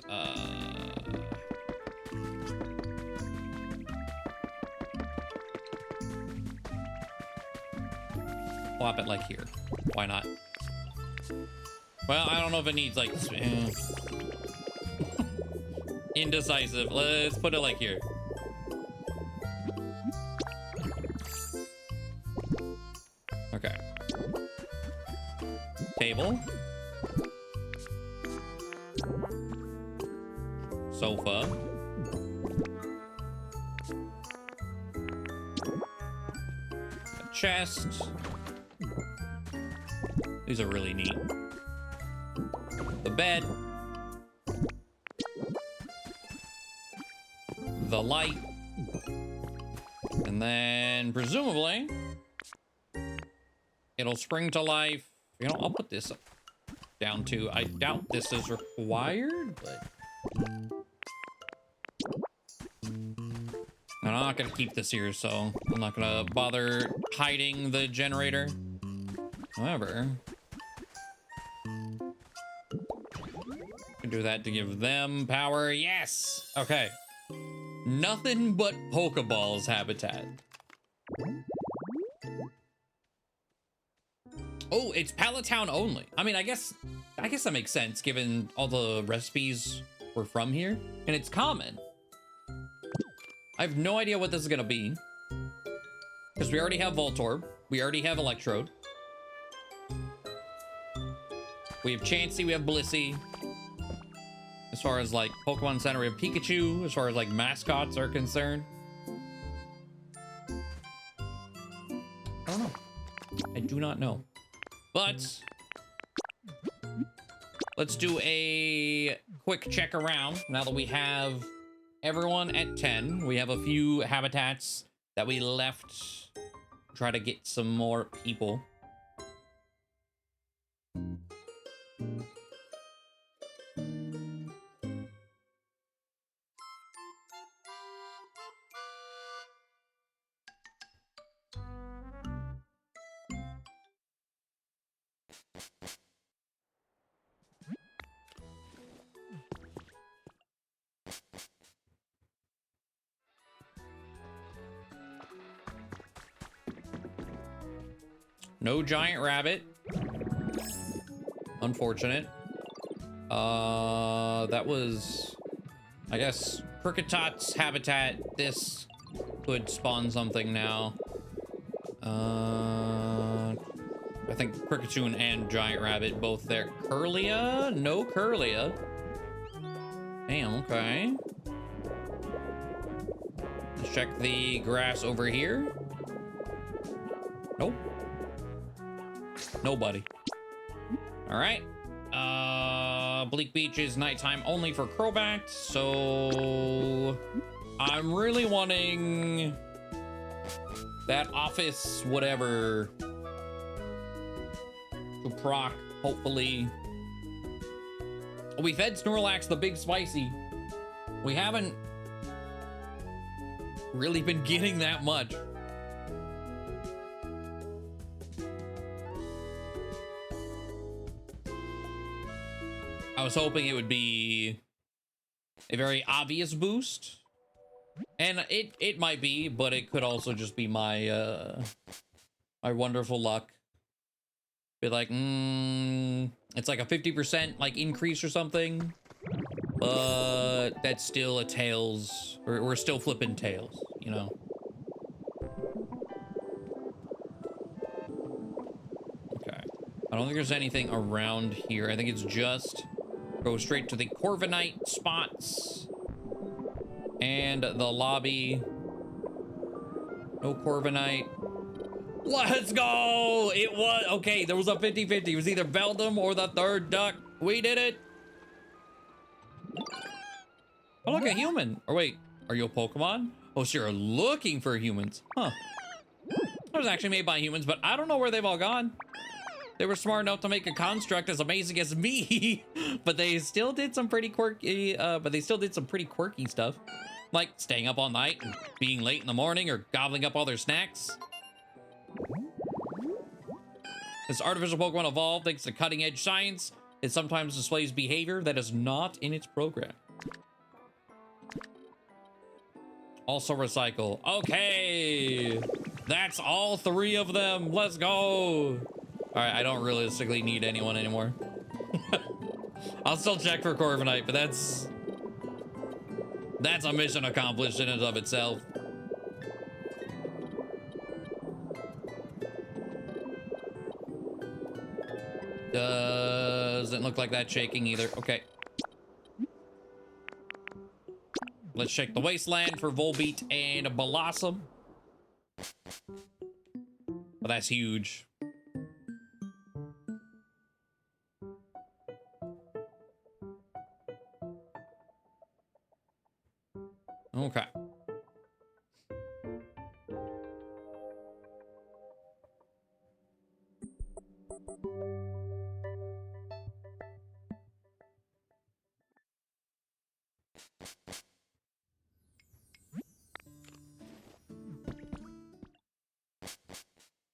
Plop it like here. Why not? Well, I don't know if it needs like indecisive. Let's put it like here. Okay. Table. Sofa. A chest. These are really neat. The bed. The light. And then presumably it'll spring to life. You know, I'll put this down too. I doubt this is required, but I'm not gonna keep this here, so I'm not gonna bother hiding the generator. However, do that to give them power. Yes. Okay. Nothing but Pokeballs habitat. Oh, it's Pallet Town only. I mean, I guess that makes sense given all the recipes were from here and it's common. I have no idea what this is gonna be because we already have Voltorb. We already have Electrode. We have Chansey. We have Blissey. As far as like Pokemon Center, we have Pikachu. As far as like mascots are concerned, I don't know. I do not know. But let's do a quick check around now that we have everyone at 10. We have a few habitats that we left. Try to get some more people. No giant rabbit. Unfortunate. That was, I guess, Cricketot's habitat. This could spawn something now. I think Cricketune and Giant Rabbit both there. Curlia? No Curlia. Damn, okay. Let's check the grass over here. Nope. Nobody. All right. Bleak Beach is nighttime only for Crobat, so I'm really wanting that office whatever to proc, hopefully. We fed Snorlax the big spicy. We haven't really been getting that much. I was hoping it would be a very obvious boost, and it might be, but it could also just be my my wonderful luck. Be like, it's like a 50% like increase or something, but that's still a tails. We're still flipping tails, you know. Okay. I don't think there's anything around here. I think it's just go straight to the Corviknight spots and the lobby. No Corviknight. Let's go! It was, okay, there was a 50-50. It was either Beldum or the third duck. We did it. Oh, look, a human. Or wait, are you a Pokemon? Oh, so you're looking for humans. Huh. It was actually made by humans, but I don't know where they've all gone. They were smart enough to make a construct as amazing as me, but they still did some pretty quirky, stuff. Like staying up all night and being late in the morning or gobbling up all their snacks. This artificial Pokemon evolved thanks to cutting-edge science. It sometimes displays behavior that is not in its program. Also recycle. Okay, that's all 3 of them. Let's go. All right, I don't realistically need anyone anymore. I'll still check for Corviknight, but that's a mission accomplished in and of itself. Doesn't look like that's shaking either. Okay. Let's check the wasteland for Volbeat and Blossom. But that's huge. Okay.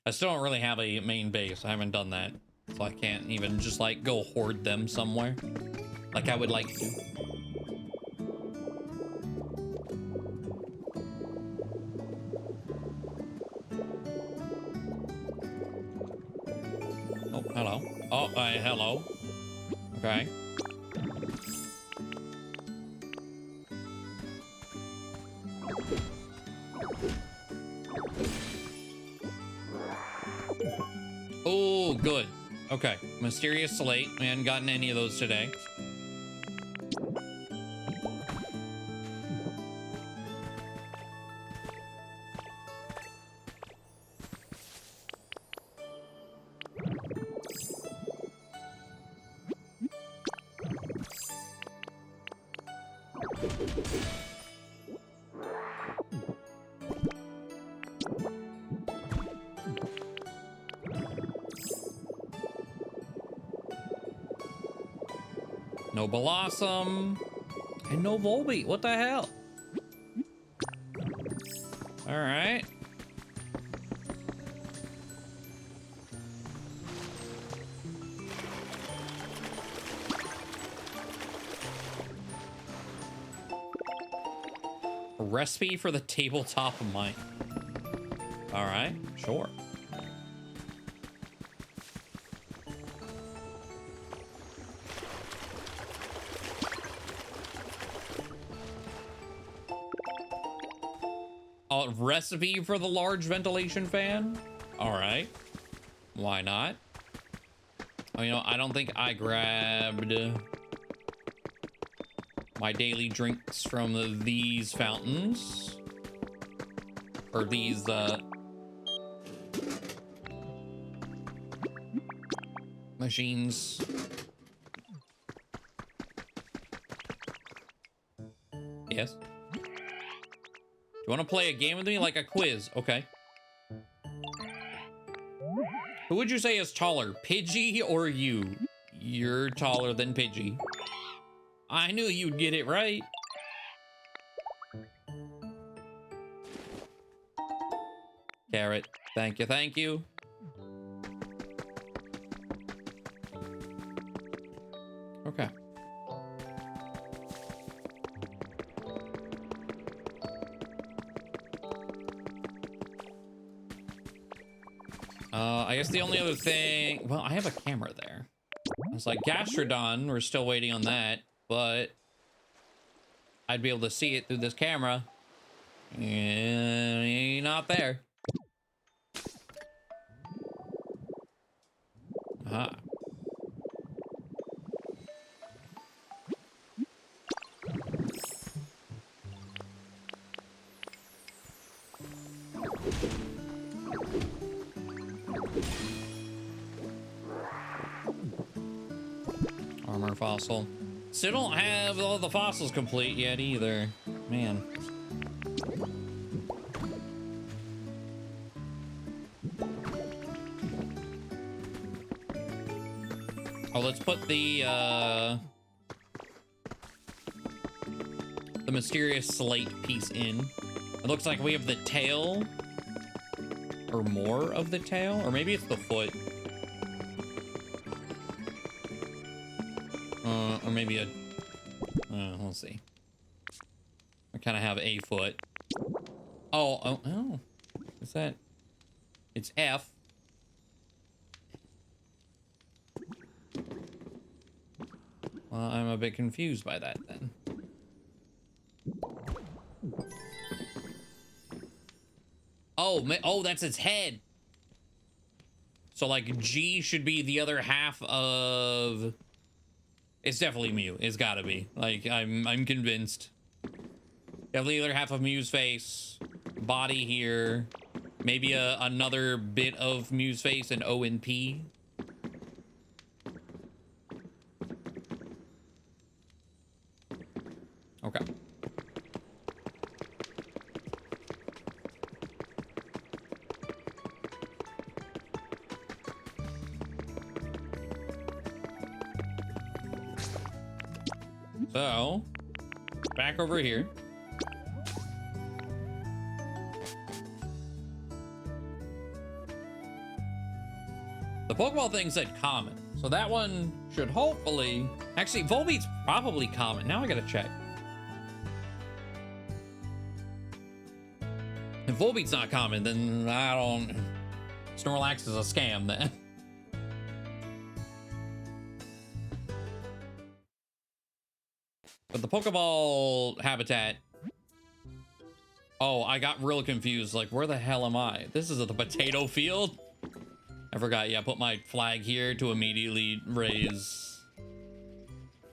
I still don't really have a main base. I haven't done that. So I can't even just like go hoard them somewhere like I would like to. Oh, hello. Oh, hello. Okay. Oh, good. Okay. Mysterious Slate. We hadn't gotten any of those today. No Blossom. And no Volbeat. What the hell? All right. A recipe for the tabletop mine. All right, sure. A recipe for the large ventilation fan? All right. Why not? Oh, you know, I don't think I grabbed my daily drinks from these fountains. Or these, machines. Yes. You want to play a game with me? Like a quiz. Okay. Who would you say is taller, Pidgey or you? You're taller than Pidgey. I knew you'd get it right. Carrot. Thank you, thank you. Okay. I guess the only other thing... Well, I have a camera there. It's like Gastrodon. We're still waiting on that, but I'd be able to see it through this camera. Not there. Aha. Armor fossil. Still don't have all the fossils complete yet either. Man. Oh, let's put the mysterious slate piece in. It looks like we have the tail, or more of the tail, or maybe it's the foot. Or maybe a, we'll see. I kind of have a foot. Oh, what's that? It's F. Well, I'm a bit confused by that then. Oh, that's its head. So like G should be the other half of... It's definitely Mew. It's gotta be. Like, I'm convinced. Definitely the other half of Mew's face. Body here. Maybe another bit of Mew's face and O and P. Okay. So, back over here. The Pokeball thing said common, so that one should hopefully... Actually, Volbeat's probably common. Now I gotta check. If Volbeat's not common, then I don't... Snorlax is a scam then. But the Pokeball habitat... Oh, I got real confused. Like, where the hell am I? This is the potato field? I forgot. Yeah, put my flag here to immediately raise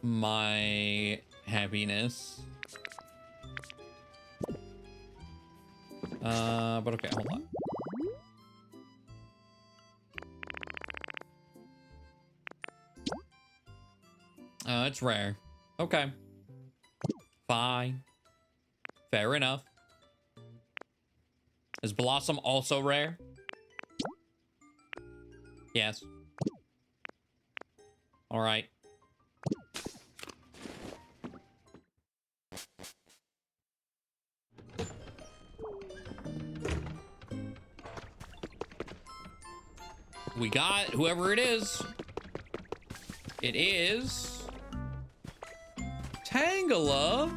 my happiness. But okay, hold on. It's rare. Okay. Fine. Fair enough. Is Blossom also rare? Yes. All right. We got whoever it is. It is Tangela.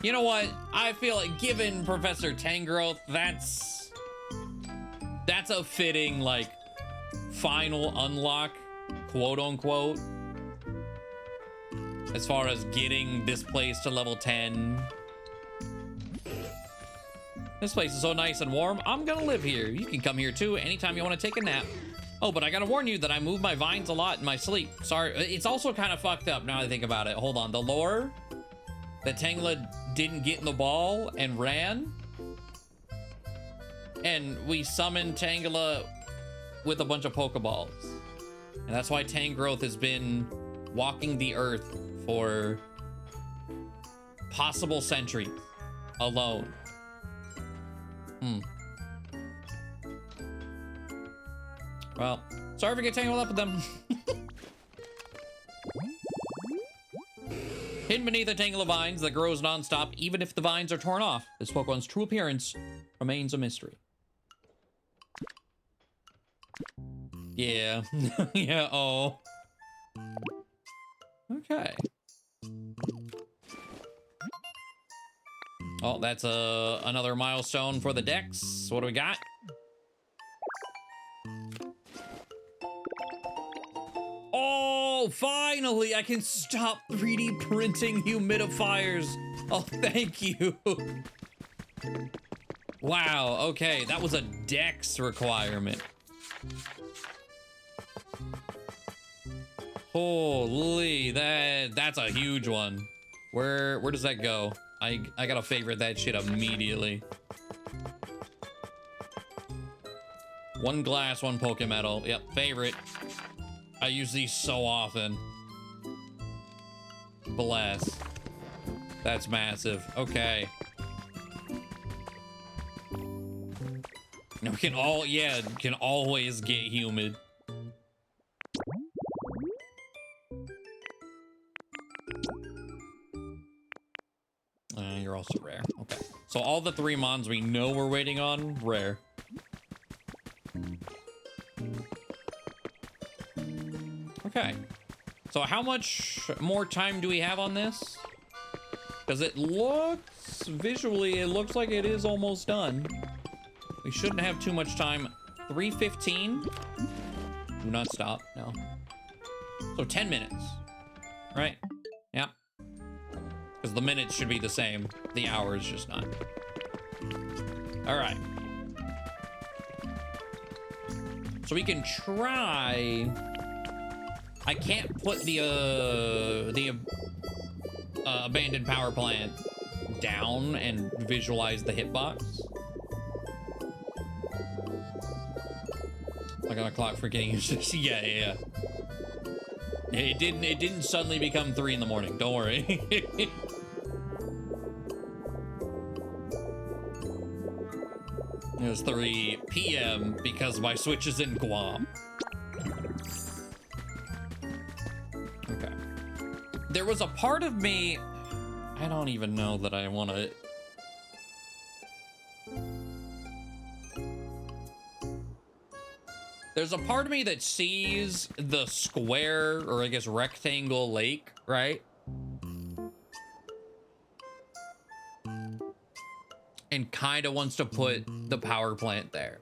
You know what? I feel like given Professor Tangrowth, that's a fitting like final unlock, quote unquote, as far as getting this place to level 10. This place is so nice and warm. I'm gonna live here. You can come here too anytime you want to take a nap. Oh, but I gotta warn you that I move my vines a lot in my sleep. Sorry, it's also kind of fucked up now that I think about it. Hold on, the lore that Tangela didn't get in the ball and ran, and we summoned Tangela with a bunch of Pokeballs, and that's why Tangrowth has been walking the earth for possible centuries alone. Well, sorry if I get tangled up with them. Hidden beneath a tangle of vines that grows nonstop, even if the vines are torn off, this Pokemon's true appearance remains a mystery. Yeah. Yeah, oh. Okay. Oh, that's another milestone for the Dex. What do we got? Oh, finally, I can stop 3D printing humidifiers. Oh, thank you. Wow, okay, that was a Dex requirement. Holy, that's a huge one. Where does that go? I gotta favorite that shit immediately. One glass, one Pokemetal. Yep, favorite. I use these so often. Bless. That's massive. Okay. We can can always get humid. You're also rare. Okay. So all the 3 mons we know we're waiting on, rare. Okay. So how much more time do we have on this? Because it looks, visually, it looks like it is almost done. We shouldn't have too much time. 3:15. Do not stop, no. So 10 minutes, right? Yeah. Because the minutes should be the same. The hours just not. All right. So we can try. I can't put the abandoned power plant down and visualize the hitbox. Like on a clock for getting yeah. It didn't suddenly become 3 in the morning. Don't worry. It was 3 p.m. because my Switch is in Guam. Okay. There was a part of me, I don't even know that I want to. There's a part of me that sees the square, or I guess rectangle lake, right? And kind of wants to put the power plant there.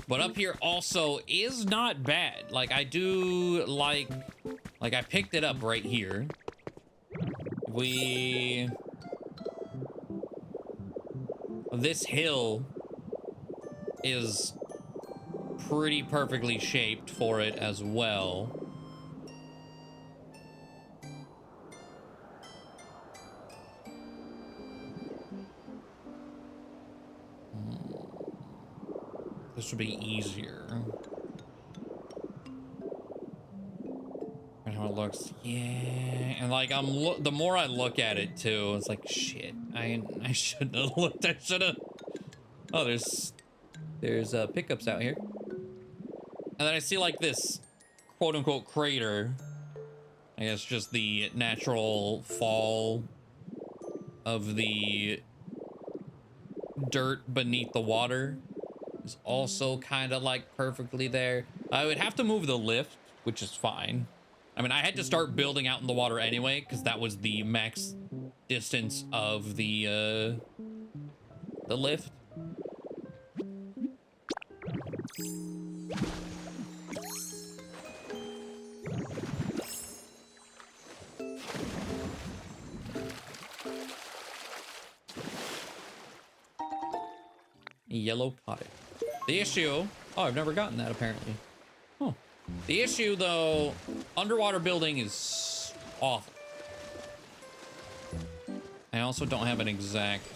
But up here also is not bad. Like I do like I picked it up right here. This hill is pretty perfectly shaped for it as well. This would be easier. And how it looks, yeah. And like the more I look at it too, it's like shit. I shouldn't have looked. I should have. Oh, there's pickups out here. And then I see like this quote unquote crater. I guess just the natural fall of the dirt beneath the water is also kind of like perfectly there. I would have to move the lift, which is fine. I mean, I had to start building out in the water anyway, because that was the max distance of the lift. Yellow cottage. The issue, oh, I've never gotten that apparently. Huh. The issue though, underwater building is awful. I also don't have an exact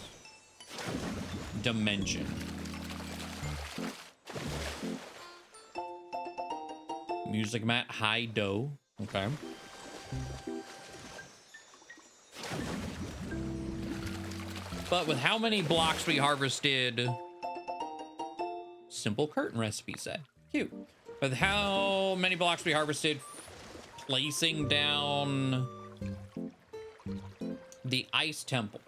dimension. Music mat, high dough. Okay. But with how many blocks we harvested, simple curtain recipe set. Cute. With how many blocks we harvested, placing down the ice temple.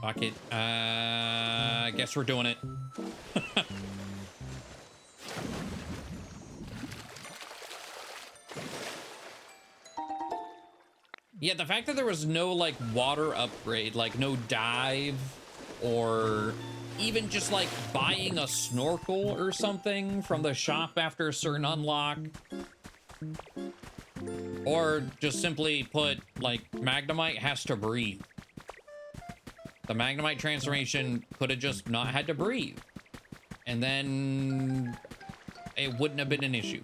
Fuck it. I guess we're doing it. Yeah, the fact that there was no like water upgrade, like no dive, or even just like buying a snorkel or something from the shop after a certain unlock, or just simply put, like, Magnemite has to breathe. The Magnemite transformation could have just not had to breathe, and then it wouldn't have been an issue.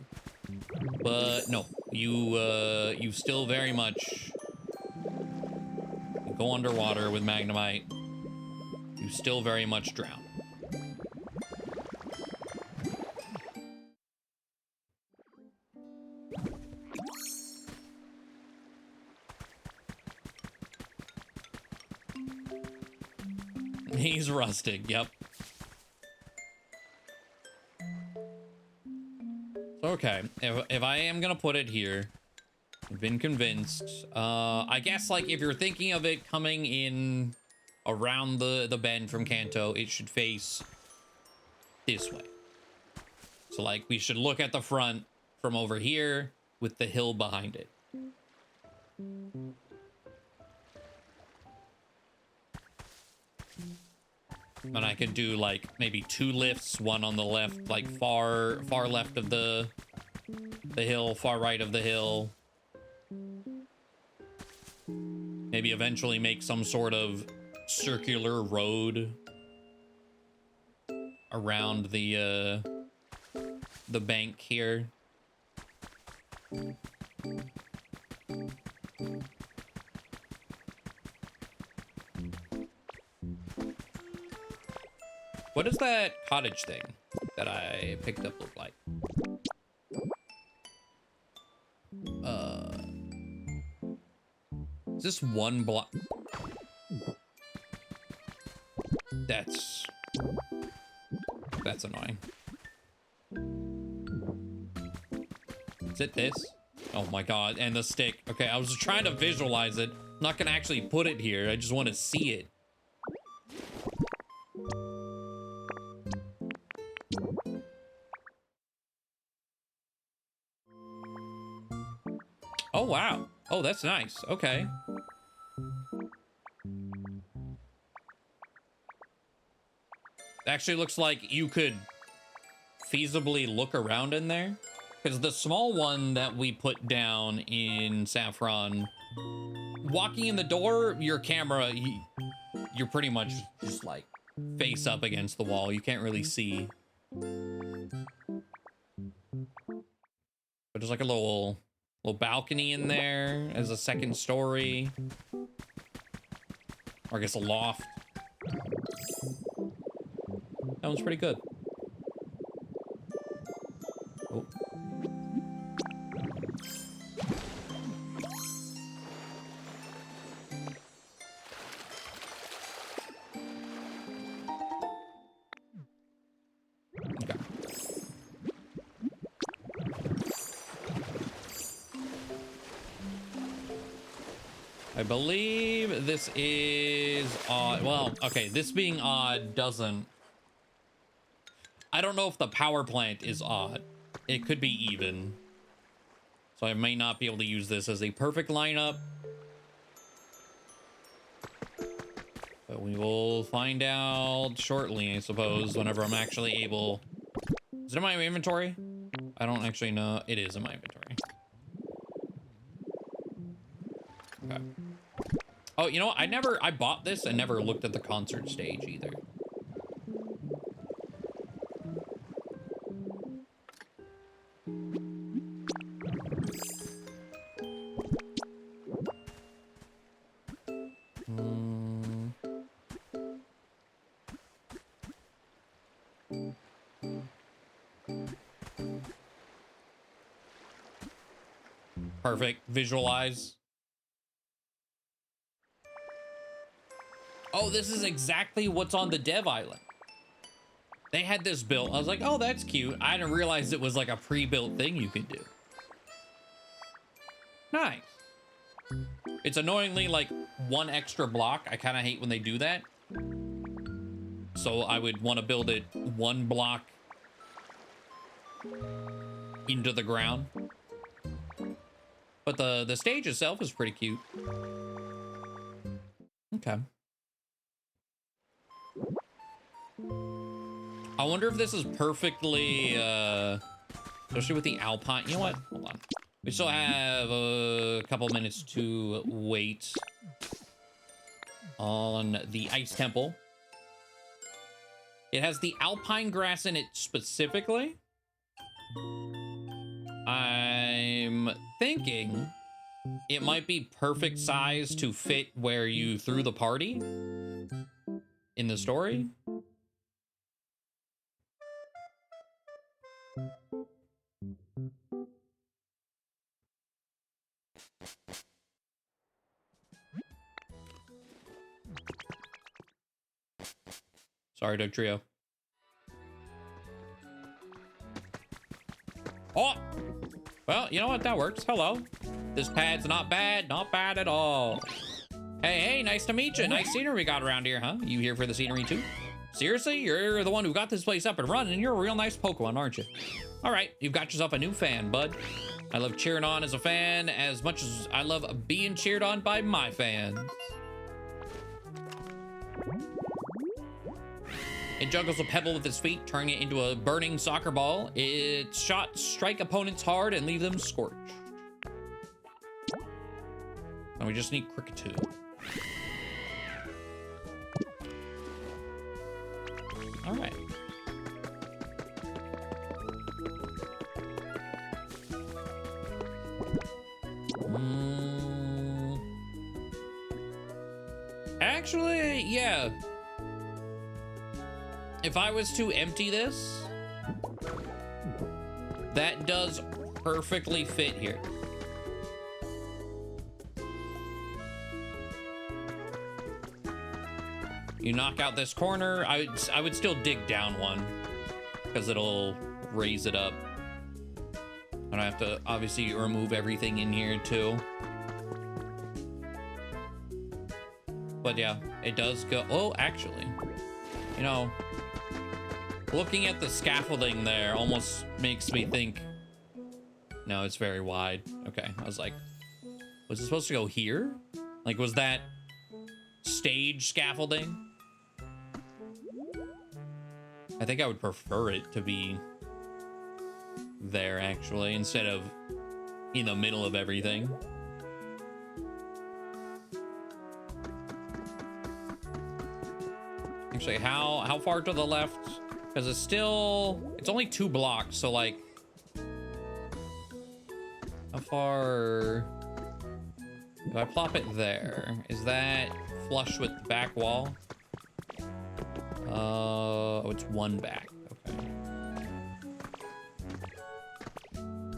But no, you still very much go underwater with Magnemite. You still very much drown. He's rusted, yep. Okay, if I am gonna put it here, I've been convinced. I guess, like, if you're thinking of it coming in around the bend from Kanto, it should face this way. So, like, we should look at the front from over here with the hill behind it. And I could do, like, maybe 2 lifts, one on the left, like, far left of the hill, far right of the hill. Maybe eventually make some sort of circular road around the bank here. What does that cottage thing that I picked up look like? Is this one block? That's annoying. Is it this? Oh my god, and the stick. Okay, I was trying to visualize it. I'm not gonna actually put it here. I just want to see it. Oh, wow. Oh, that's nice. Okay. Actually looks like you could feasibly look around in there. Because the small one that we put down in Saffron, walking in the door, your camera, you're pretty much just like face up against the wall. You can't really see. But there's like a little balcony in there as a second story. Or I guess a loft. That one's pretty good. Oh. Okay. I believe this is odd. Well, okay, this being odd doesn't... I don't know if the power plant is odd. It could be even. So I may not be able to use this as a perfect lineup. But we will find out shortly, I suppose, whenever I'm actually able... Is it in my inventory? I don't actually know. It is in my inventory. Okay. Oh, you know what? I bought this and never looked at the concert stage either. Perfect. Visualize. Oh, this is exactly what's on the dev island. They had this built. I was like, oh, that's cute. I didn't realize it was like a pre-built thing you could do. Nice. It's annoyingly like 1 extra block. I kind of hate when they do that. So I would want to build it 1 block into the ground. But the stage itself is pretty cute. Okay. I wonder if this is perfectly, especially with the Alpine. You know what? Hold on. We still have a couple minutes to wait on the Ice Temple. It has the Alpine grass in it specifically. I'm thinking it might be perfect size to fit where you threw the party in the story. Sorry, Doug Trio. Oh! Well, you know what? That works. Hello. This pad's not bad. Not bad at all. Hey, nice to meet you. Nice scenery we got around here, huh? You here for the scenery too? Seriously? You're the one who got this place up and running. You're a real nice Pokemon, aren't you? All right, you've got yourself a new fan, bud. I love cheering on as a fan as much as I love being cheered on by my fans. It juggles a pebble with its feet, turning it into a burning soccer ball. Its shots strike opponents hard and leave them scorched. And we just need Cricketoo. All right. Actually, yeah. If I was to empty this, that does perfectly fit here. You knock out this corner. I would still dig down one because it'll raise it up. And I have to obviously remove everything in here too. But yeah, it does go. Oh, actually, you know, looking at the scaffolding there almost makes me think, no, it's very wide. Okay, I was like, was it supposed to go here? Like, was that stage scaffolding? I think I would prefer it to be there, actually, instead of in the middle of everything. Actually, how far to the left? Because it's only 2 blocks, so like, how far? If I plop it there, is that flush with the back wall? Oh, it's 1 back. Okay.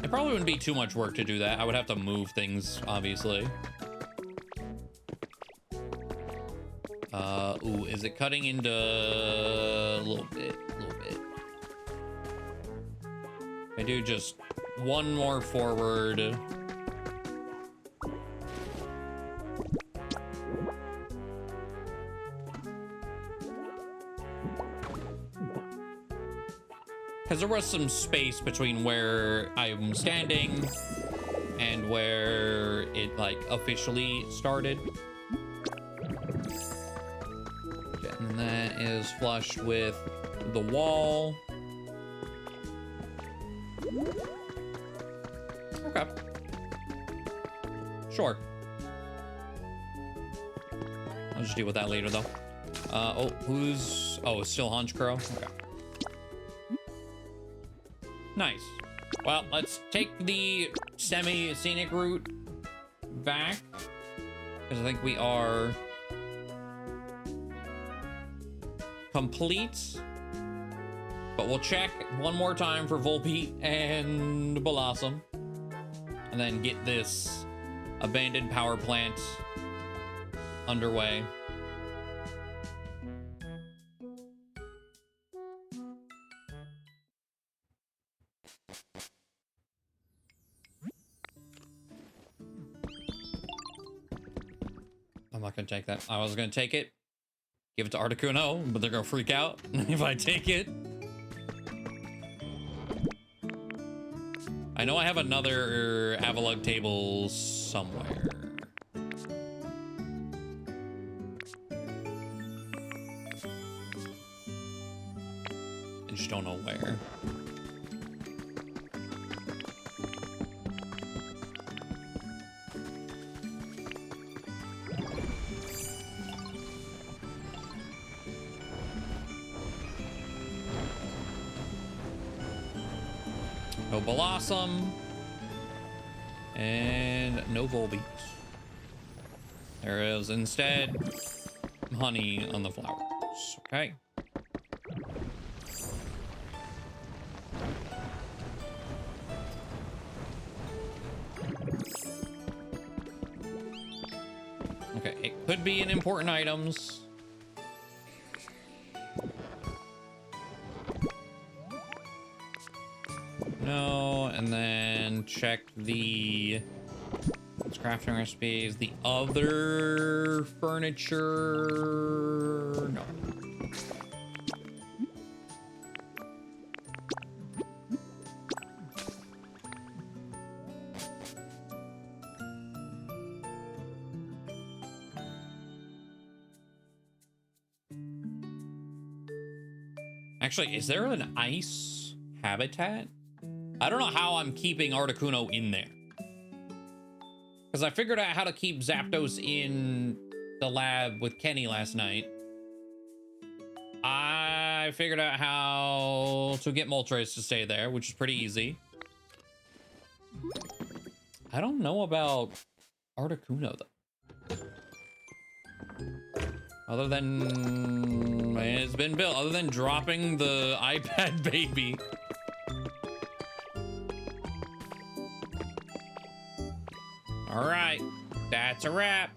It probably wouldn't be too much work to do that. I would have to move things, obviously. Ooh, is it cutting into a little bit? I do just 1 more forward. Because there was some space between where I'm standing and where it like officially started. Okay, and that is flush with the wall. Okay. Sure. I'll just deal with that later though. Oh, it's still Honchkrow? Okay. Nice. Well, let's take the semi-scenic route back, because I think we are complete. But we'll check one more time for Volbeat and Blossom, and then get this abandoned power plant underway. I'm not gonna take that. I was gonna take it, give it to Articuno, but they're gonna freak out if I take it. I know I have another Avalug table somewhere. I just don't know where. No Blossom. And no Volbeat. There is instead honey on the flowers. Okay. Okay, it could be in important items. No, and then check the crafting recipes. The other furniture, no. Actually, is there an ice habitat? I don't know how I'm keeping Articuno in there. Because I figured out how to keep Zapdos in the lab with Kenny last night. I figured out how to get Moltres to stay there, which is pretty easy. I don't know about Articuno, though. Other than... it's been built. Other than dropping the iPad baby. All right, that's a wrap.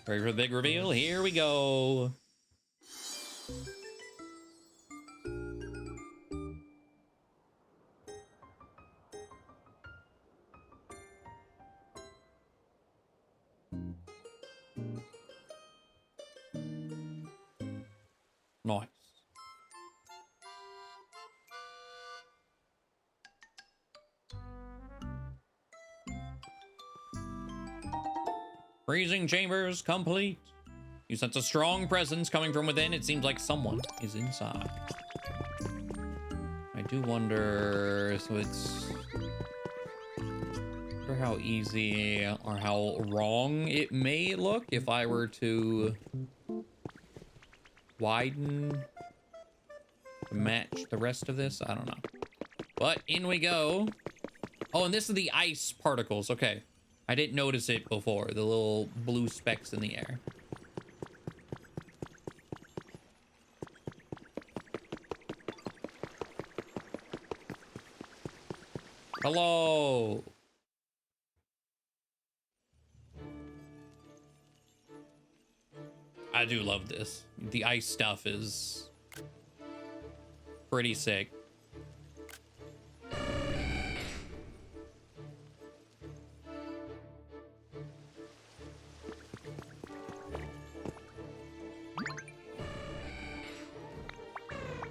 Ready for the big reveal? Here we go. Nice. Freezing chambers complete. You sense a strong presence coming from within. It seems like someone is inside. I do wonder, so it's... I wonder how easy or how wrong it may look if I were to widen to match the rest of this. I don't know. But in we go. Oh, and this is the ice particles. Okay. I didn't notice it before. The little blue specks in the air. Hello. I do love this. The ice stuff is pretty sick.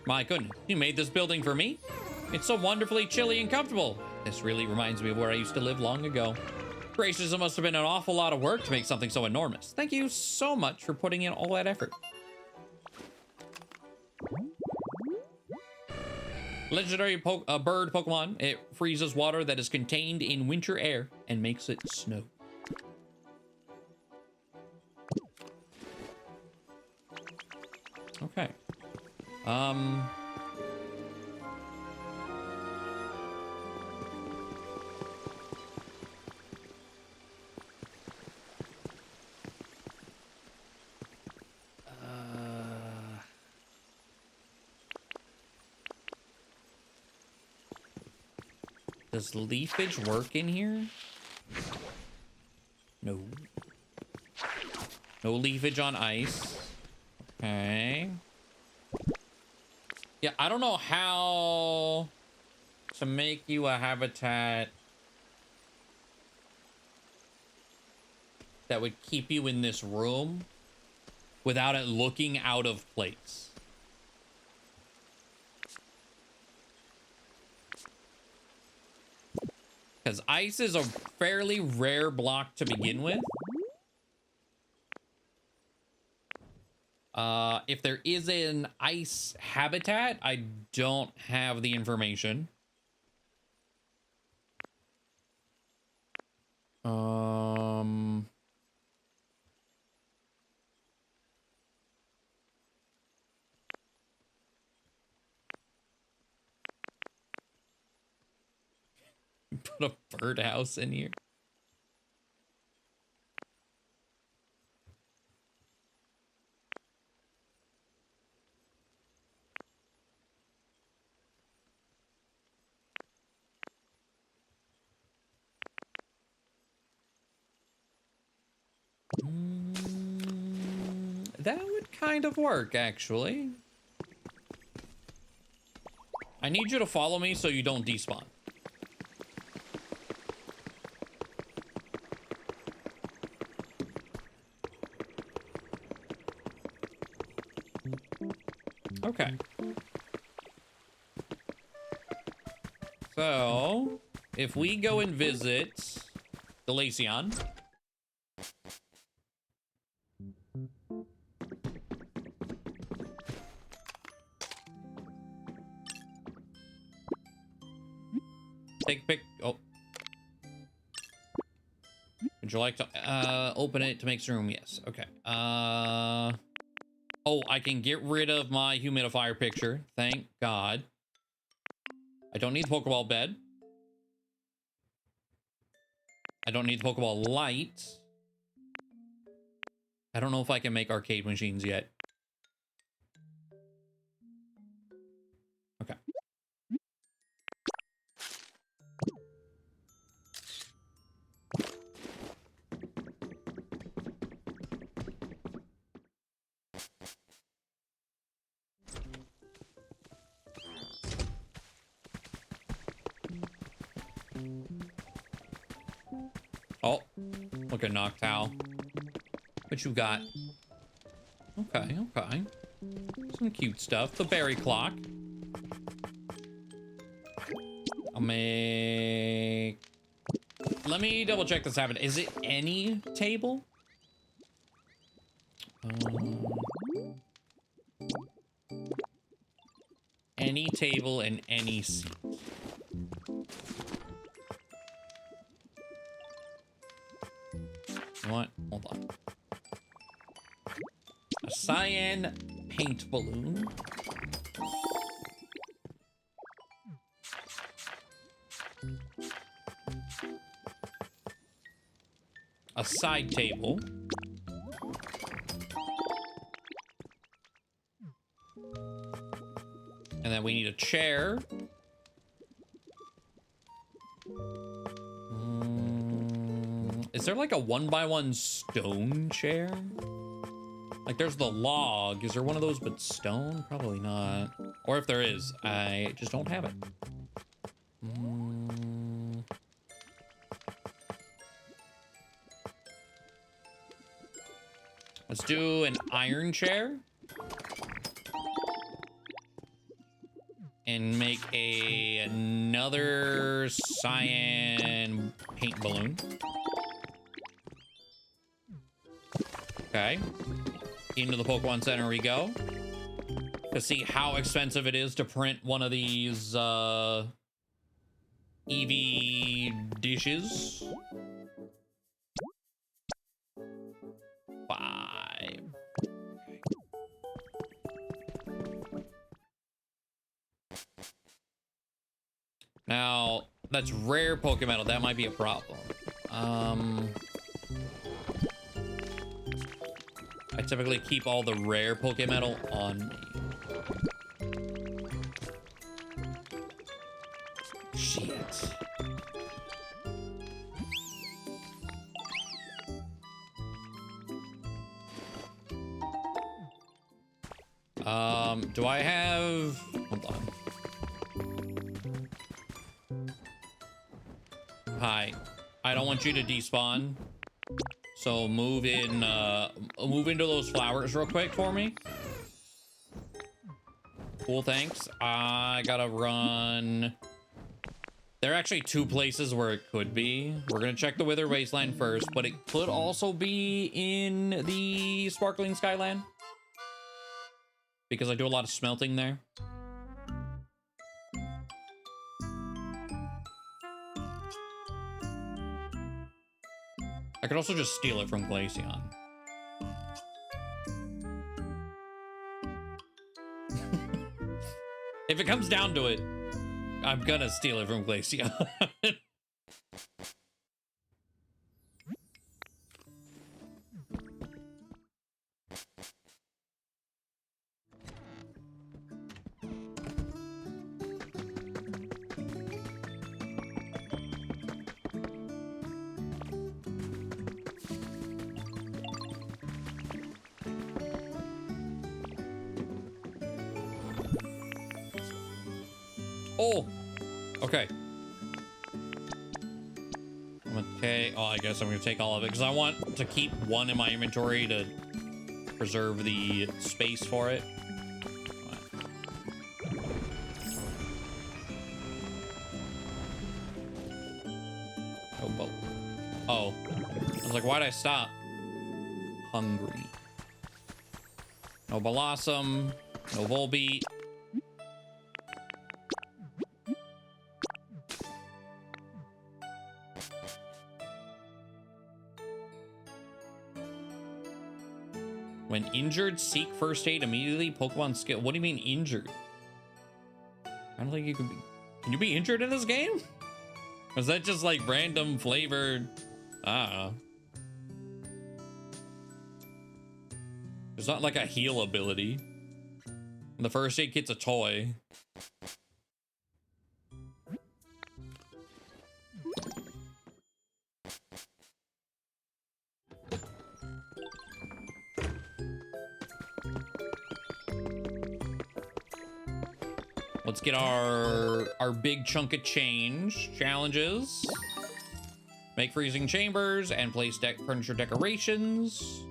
My goodness, you made this building for me? It's so wonderfully chilly and comfortable. This really reminds me of where I used to live long ago. Gracious, it must have been an awful lot of work to make something so enormous. Thank you so much for putting in all that effort. Legendary bird Pokemon. It freezes water that is contained in winter air and makes it snow. Okay. Does leafage work in here? No. No leafage on ice. Okay. Yeah, I don't know how to make you a habitat that would keep you in this room. without it looking out of place. Because ice is a fairly rare block to begin with. If there is an ice habitat, I don't have the information. Put a birdhouse in here. That would kind of work, actually. I need you to follow me so you don't despawn. Okay. So, if we go and visit the Glaceon. Take a pic. Oh. Would you like to open it to make some room? Yes. Okay. Oh, I can get rid of my humidifier picture. Thank God. I don't need the Pokeball bed. I don't need the Pokeball light. I don't know if I can make arcade machines yet. Okay. Oh, look at Noctowl. What you got? Okay, okay. Some cute stuff. The berry clock. I'll make... Let me double check this happen. Is it any table? Any table and any seat. What? Hold on. A cyan paint balloon. A side table. And then we need a chair. Is there like a 1x1 stone chair? Like there's the log. Is there one of those but stone? Probably not. Or if there is, I just don't have it. Let's do an iron chair. And make another cyan paint balloon. Okay. Into the Pokemon Center we go. To see how expensive it is to print one of these EV dishes. 5. Now, that's rare Pokemon. That might be a problem. I typically keep all the rare Pokemon on me. Shit. Do I have... Hold on. Hi. I don't want you to despawn. So move into those flowers real quick for me. Cool, thanks. I gotta run. There are actually two places where it could be. We're gonna check the Wither Wasteland first, but it could also be in the Sparkling Skyland, because I do a lot of smelting there. I could also just steal it from Glaceon. If it comes down to it, I'm gonna steal it from Glaceon. Oh, okay. Okay, oh, I guess I'm gonna take all of it because I want to keep one in my inventory to preserve the space for it. Oh, but, oh, I was like, why'd I stop? Hungry. No Blossom, no Volbeat. When injured, seek first aid immediately. Pokemon skill. What do you mean injured? I don't think you can be. Can you be injured in this game? Was that just like random flavored? I don't know. There's not like a heal ability. And the first aid kit's a toy. Let's get our big chunk of change challenges. Make freezing chambers and place furniture decorations.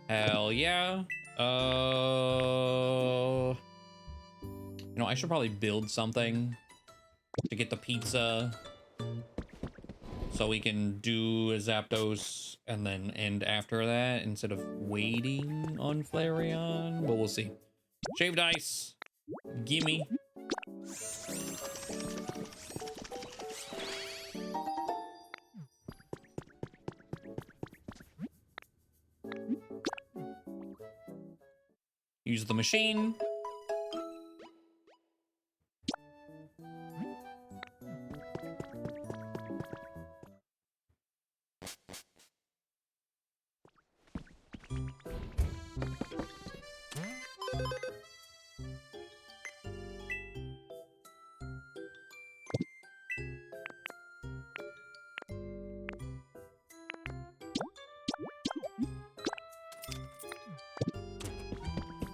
Hell yeah. You know, I should probably build something to get the pizza so we can do a Zapdos and then end after that instead of waiting on Flareon. But we'll see. Shaved ice. Gimme. Use the machine.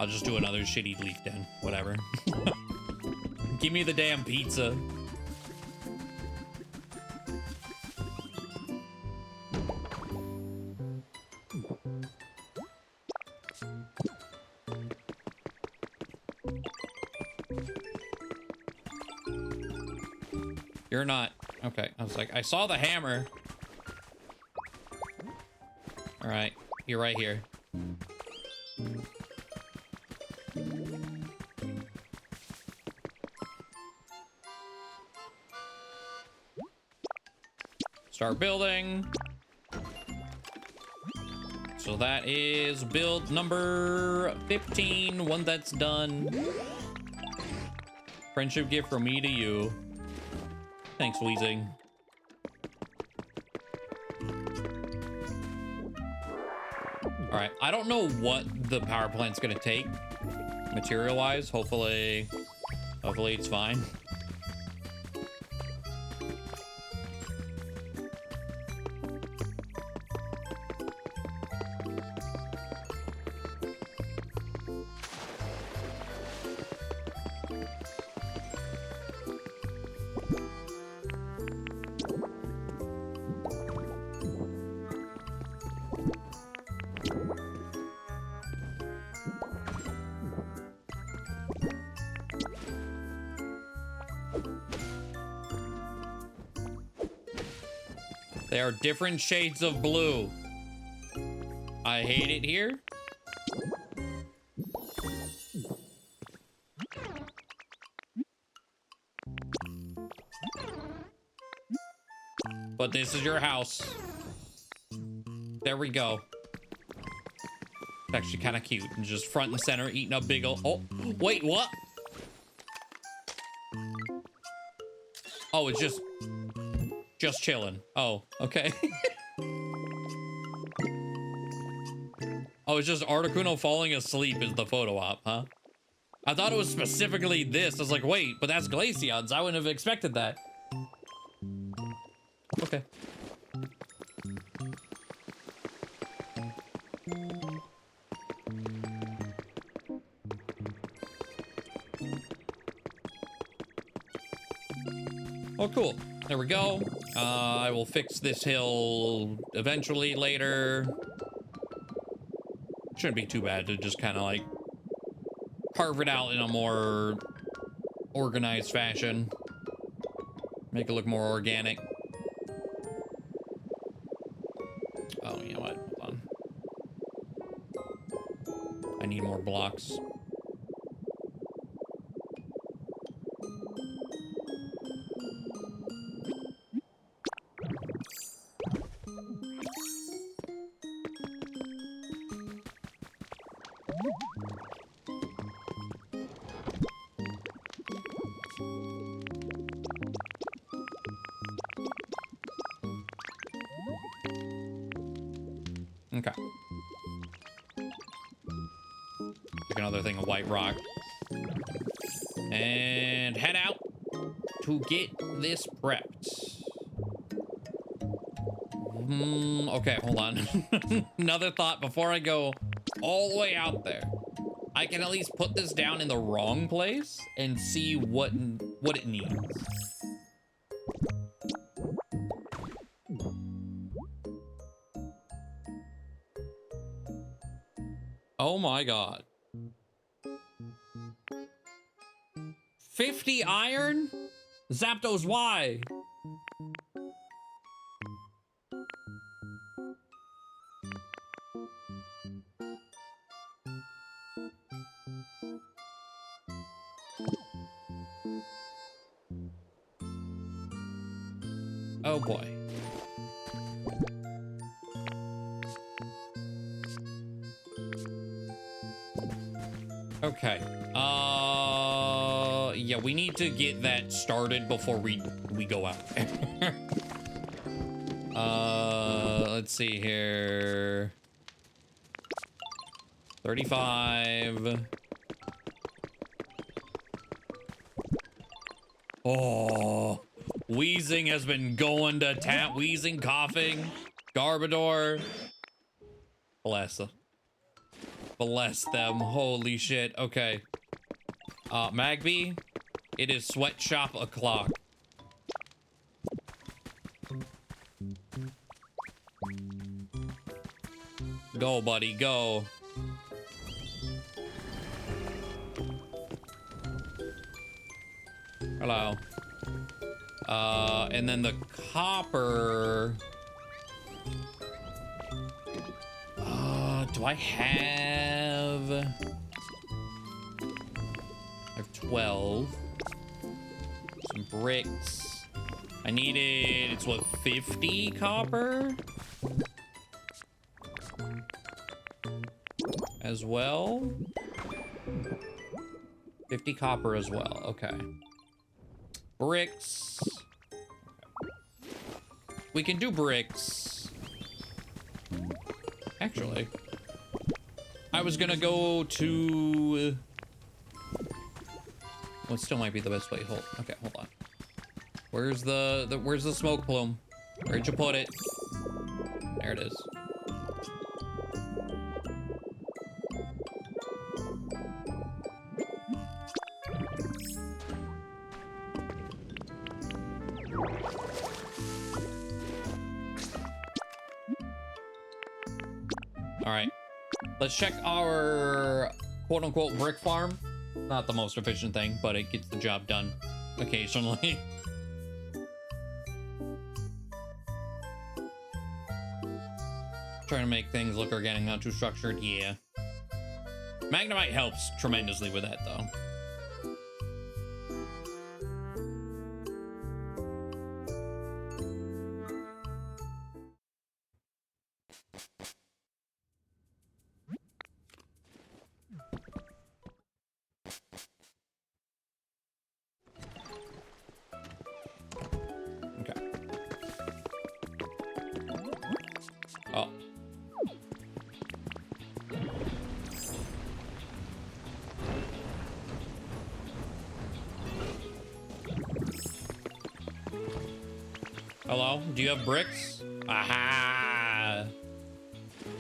I'll just do another shitty leaf den. Whatever. Give me the damn pizza. You're not. Okay. I was like, I saw the hammer. All right. You're right here. Start building. So that is build number 15. One that's done. Friendship gift from me to you. Thanks, Weezing. All right. I don't know what the power plant's gonna take material-wise. Hopefully it's fine. They are different shades of blue. I hate it here. But this is your house. There we go. It's actually kind of cute. And just front and center eating a big old... Oh, wait, what? Oh, it's just chilling. Oh, okay. Oh, it's just Articuno falling asleep is the photo op, huh? I thought it was specifically this. I was like, wait, but that's Glaceon's. I wouldn't have expected that. Okay. Oh, cool. There we go. I will fix this hill eventually later. Shouldn't be too bad to just kind of like carve it out in a more organized fashion. Make it look more organic. Oh, you know what? Hold on. I need more blocks. Okay. Pick another thing of white rock. And head out to get this prepped. Okay, hold on. Another thought before I go all the way out there. I can at least put this down in the wrong place and see what it needs. Oh my god. 50 iron? Zapdos, why? Oh boy. Okay. Yeah, we need to get that started before we go out there. Let's see here. 35. Oh, Wheezing has been going to town. Wheezing, coughing, Garbodor. Bless them. Bless them. Holy shit. Okay. Magby, it is sweatshop o'clock. Go, buddy, go. Hello. And then the copper. Do I have 12. Some bricks. I needed, it's what, 50 copper? As well? 50 copper as well, okay. Bricks. We can do bricks. Actually, I was gonna go to... Well, it still might be the best way. Okay, hold on. Where's where's the smoke plume? Where'd you put it? There it is. All right, let's check our quote-unquote brick farm. Not the most efficient thing, but it gets the job done occasionally. Trying to make things look organic, not too structured. Yeah. Magnemite helps tremendously with that, though. Okay. Oh. Hello? Do you have bricks? Aha!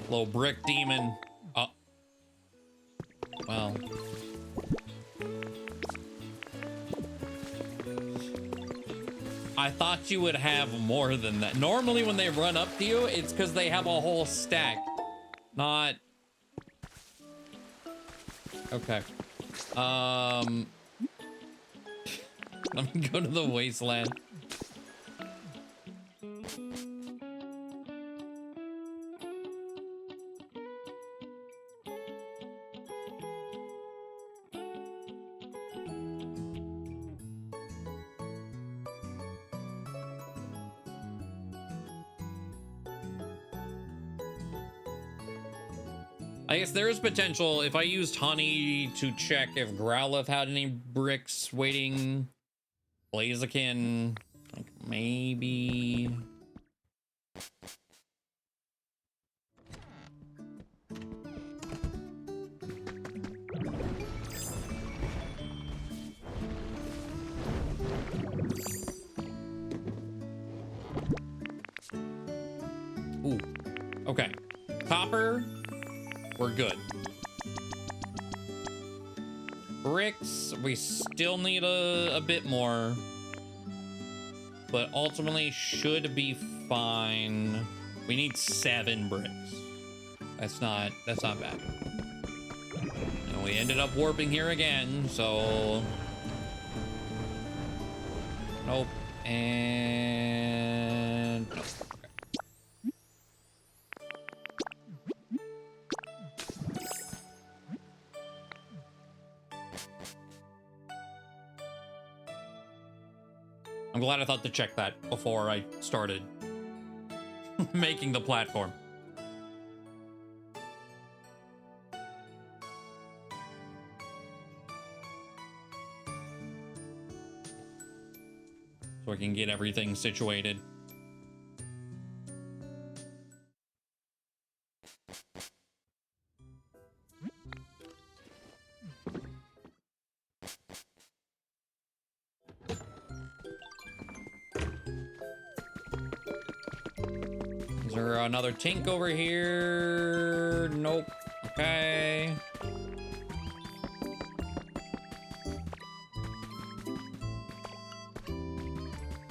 Little brick demon. Oh. Well. I thought you would have more than that. Normally when they run up to you, it's because they have a whole stack. Not... Okay. Let me go to the wasteland. I guess there is potential if I used honey to check if Growlithe had any bricks waiting. Blaziken, like maybe. Ooh, okay. Copper. We're good. Bricks, we still need a bit more, but ultimately should be fine. We need 7 bricks. That's not bad. And we ended up warping here again, so nope. And nope. I'm glad I thought to check that before I started making the platform. So I can get everything situated. Is there another Tink over here? Nope. Okay.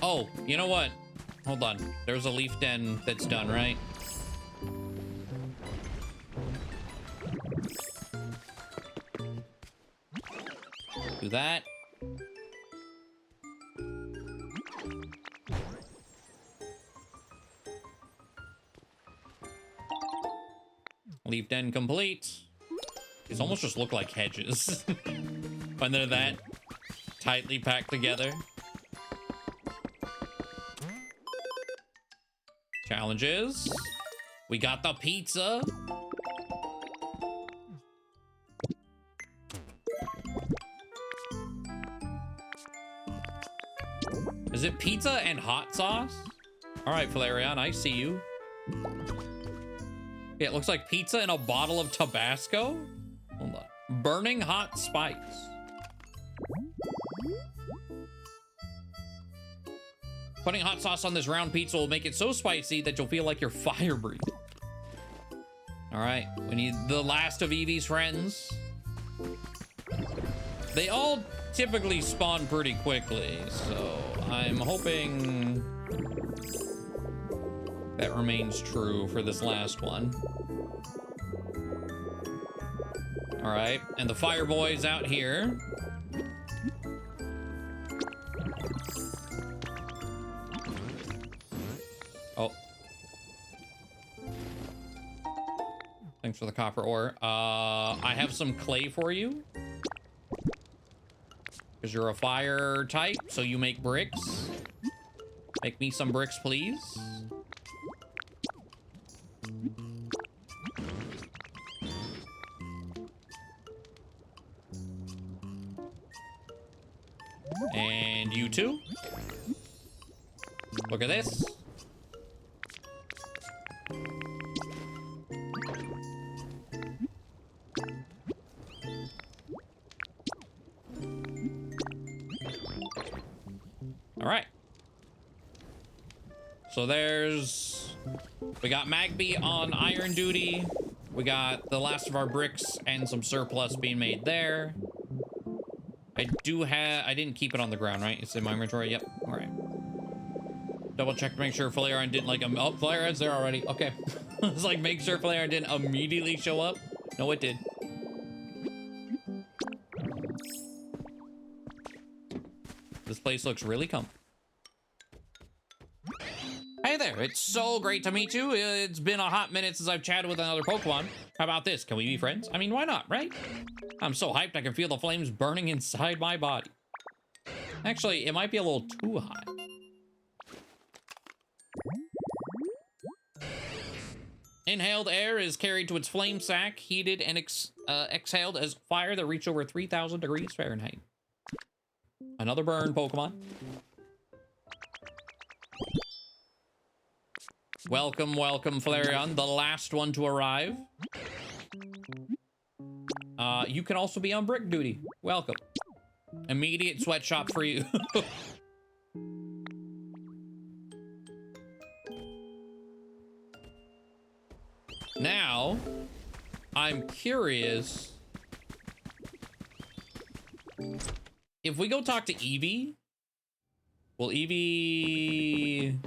Oh, you know what? Hold on. There's a leaf den that's done, right? Do that. Leaf den complete. These almost just look like hedges. When they're that tightly packed together. Challenges. We got the pizza. Is it pizza and hot sauce? All right, Flareon, I see you. Yeah, it looks like pizza and a bottle of Tabasco. Hold on. Burning hot spice. Putting hot sauce on this round pizza will make it so spicy that you'll feel like you're fire breathing. All right, we need the last of Eevee's friends. They all typically spawn pretty quickly, so I'm hoping that remains true for this last one. All right, and the fire boy's out here. Oh. Thanks for the copper ore. I have some clay for you. Because you're a fire type, so you make bricks. Make me some bricks, please. And you too. Look at this. All right. So we got Magby on iron duty. We got the last of our bricks and some surplus being made there. I didn't keep it on the ground, right? It's in my inventory. Yep. All right. Double check to make sure Flareon didn't like oh, Flareon's there already. Okay. It's like make sure Flareon didn't immediately show up. No, it did. This place looks really comfy. Hey there, it's so great to meet you. It's been a hot minute since I've chatted with another Pokemon. How about this? Can we be friends? I mean, why not, right? I'm so hyped I can feel the flames burning inside my body. Actually, it might be a little too hot. Inhaled air is carried to its flame sac, heated and exhaled as fire that reach over 3,000 degrees Fahrenheit. Another burn Pokemon. Welcome, welcome, Flareon, the last one to arrive. You can also be on brick duty. Welcome. Immediate sweatshop for you. Now, I'm curious. If we go talk to Eevee, will Eevee...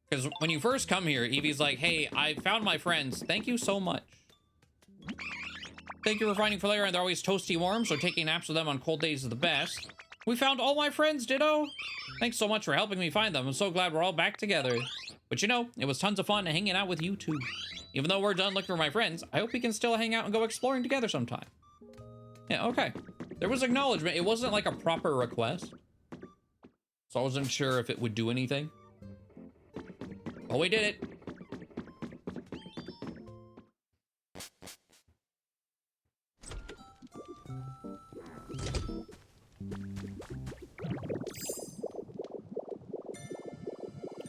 Because when you first come here, Eevee's like, hey, I found my friends. Thank you so much. Thank you for finding Flareon. They're always toasty warm, so taking naps with them on cold days is the best. We found all my friends, Ditto. Thanks so much for helping me find them. I'm so glad we're all back together. But you know, it was tons of fun hanging out with you too. Even though we're done looking for my friends, I hope we can still hang out and go exploring together sometime. Yeah, okay. There was acknowledgement. It wasn't like a proper request. So I wasn't sure if it would do anything. Oh, we did it.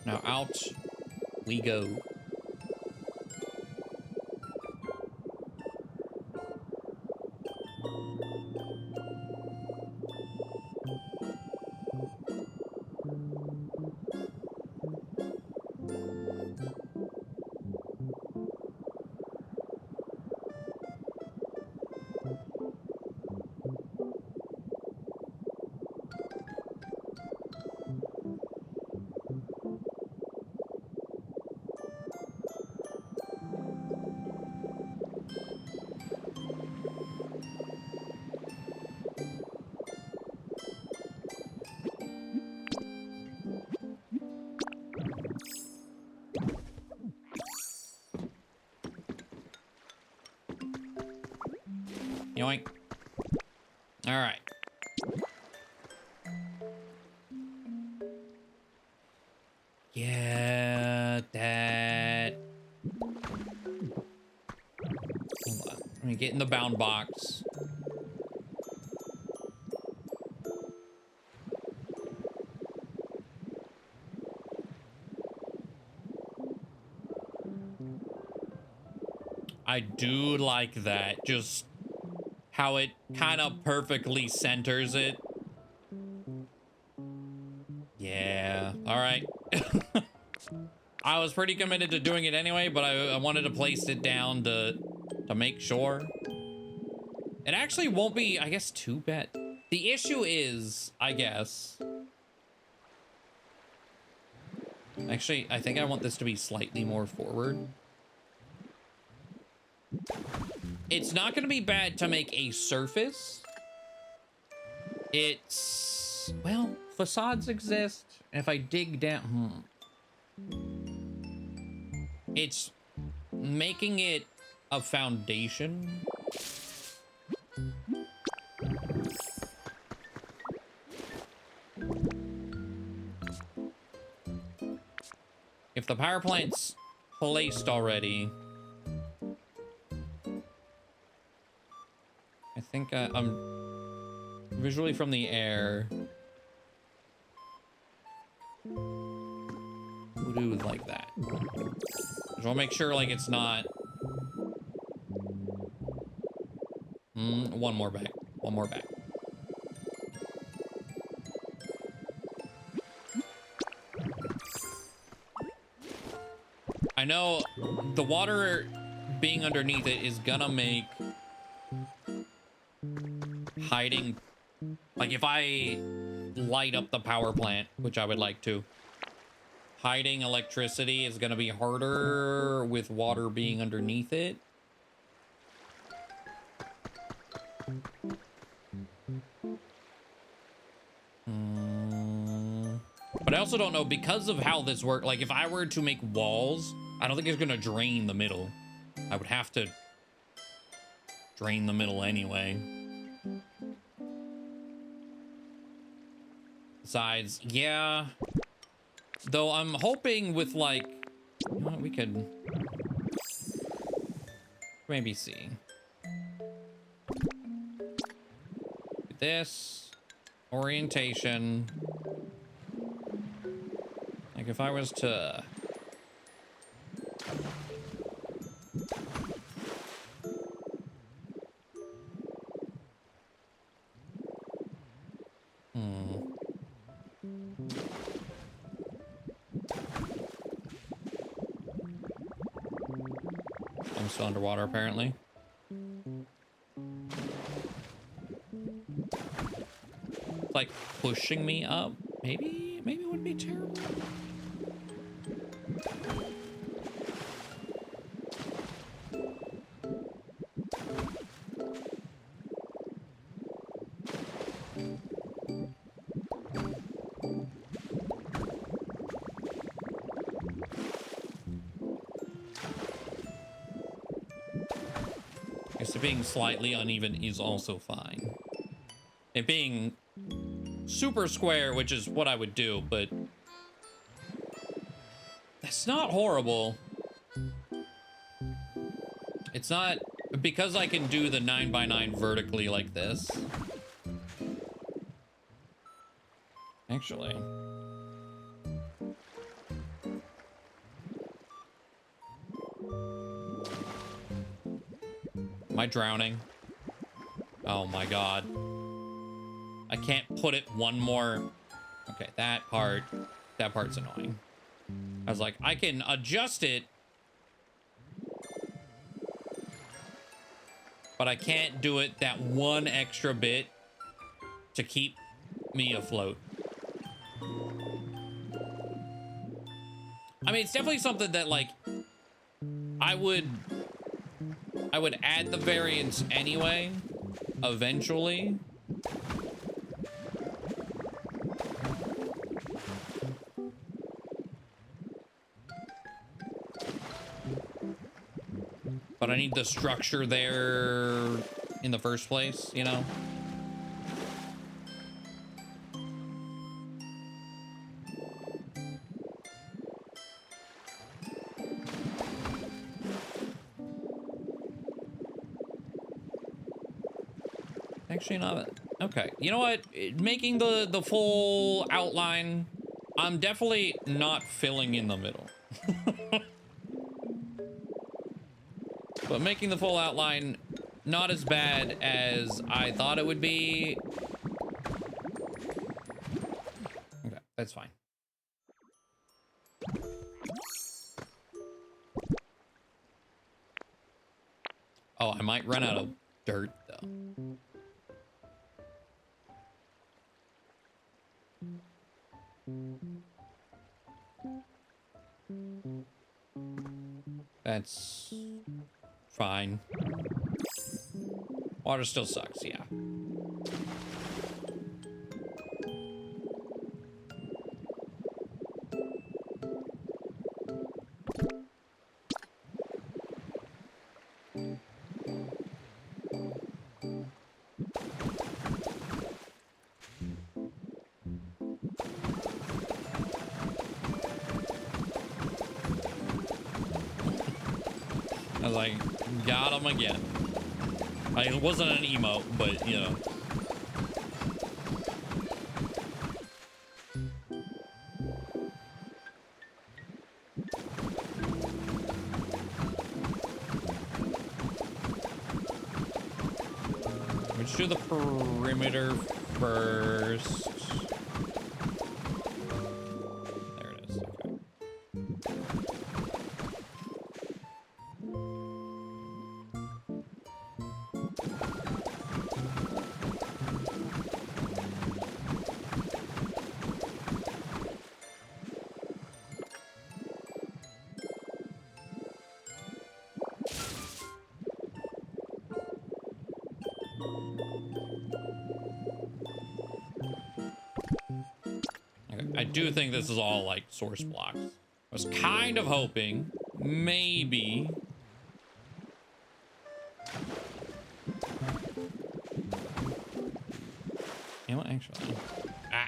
Now out we go. Yoink. All right. Yeah, that. Hold on. Let me get in the bound box. I do like that. Just how it kind of perfectly centers it. Yeah. All right. I was pretty committed to doing it anyway, but I wanted to place it down to make sure. It actually won't be, I guess, too bad. The issue is, I guess. Actually, I think I want this to be slightly more forward. It's not going to be bad to make a surface. It's, well, facades exist. If I dig down, It's making it a foundation. If the power plant's placed already, I think I'm visually from the air. We'll do like that. Just want to make sure like it's not. One more back. One more back. I know the water being underneath it is gonna make hiding, like if I light up the power plant, which I would like to, hiding electricity is gonna be harder with water being underneath it. But I also don't know, because of how this works, like if I were to make walls, I don't think it's gonna drain the middle. I would have to drain the middle anyway. Besides, yeah. Though I'm hoping with like, you know what, we could maybe see. This orientation. Like if I was to I'm still underwater apparently. It's like pushing me up. Maybe it wouldn't be terrible. Guess it being slightly uneven is also fine. It being super square, which is what I would do, but that's not horrible. It's not, because I can do the 9x9 vertically like this. Actually. Am I drowning? Oh my God. I can't put it one more. Okay, that part's annoying. I was like, I can adjust it, but I can't do it that one extra bit to keep me afloat. I mean, it's definitely something that like I would add the variance anyway, eventually. But I need the structure there in the first place, you know? Actually, not. Okay, you know what? Making the full outline, I'm definitely not filling in the middle. But making the full outline, not as bad as I thought it would be. Okay, that's fine. Oh, I might run out of dirt, though. That's fine. Water still sucks, yeah. I was like, got him again. Like, it wasn't an emote, but you know. Let's do the perimeter first. There it is. Okay. I do think this is all like source blocks. I was kind of hoping maybe. You know what, actually? Ah.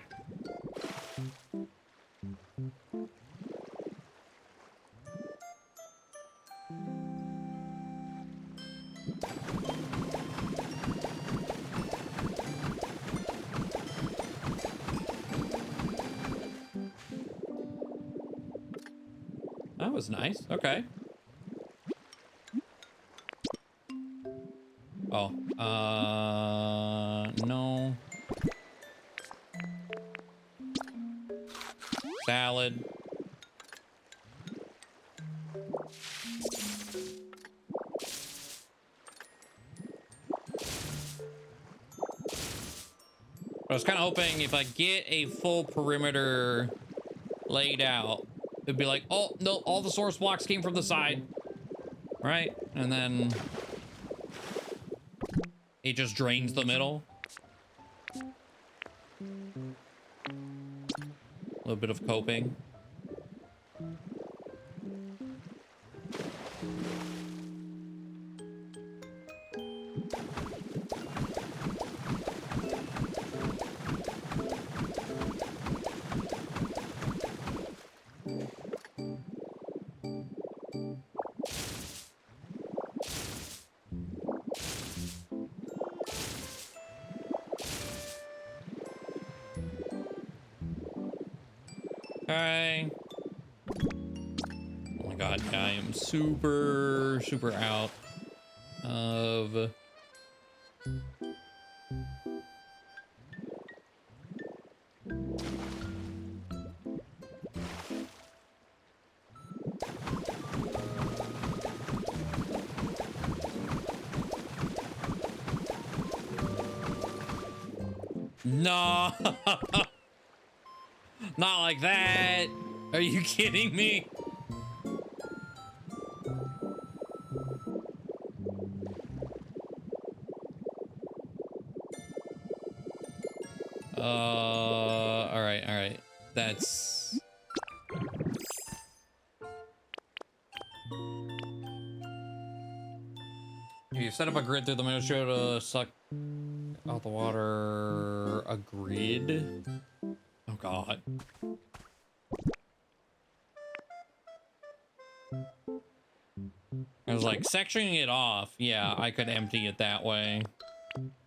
That was nice. Okay. Oh, no. Salad. I was kind of hoping if I get a full perimeter laid out, it'd be like, oh, no, all the source blocks came from the side. Right? And then it just drains the middle. A little bit of coping. Okay. Oh my god, yeah, I am super out of... No! Not like that! Are you kidding me? Alright. That's... You set up a grid through the middle show to suck out the water. A grid? Oh god. I was like, sectioning it off. Yeah, I could empty it that way. That's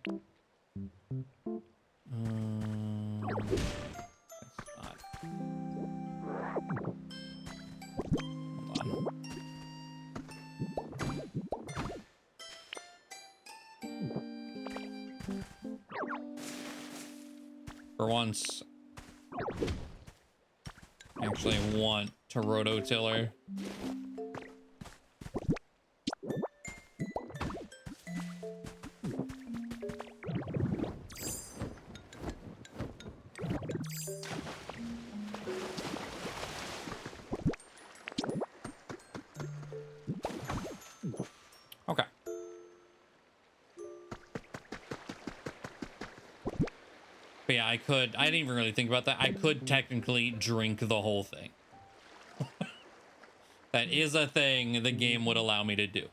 not... Hold on. For once, I actually want to rototiller. Okay. But yeah, I didn't even really think about that. I could technically drink the whole thing. That is a thing the game would allow me to do.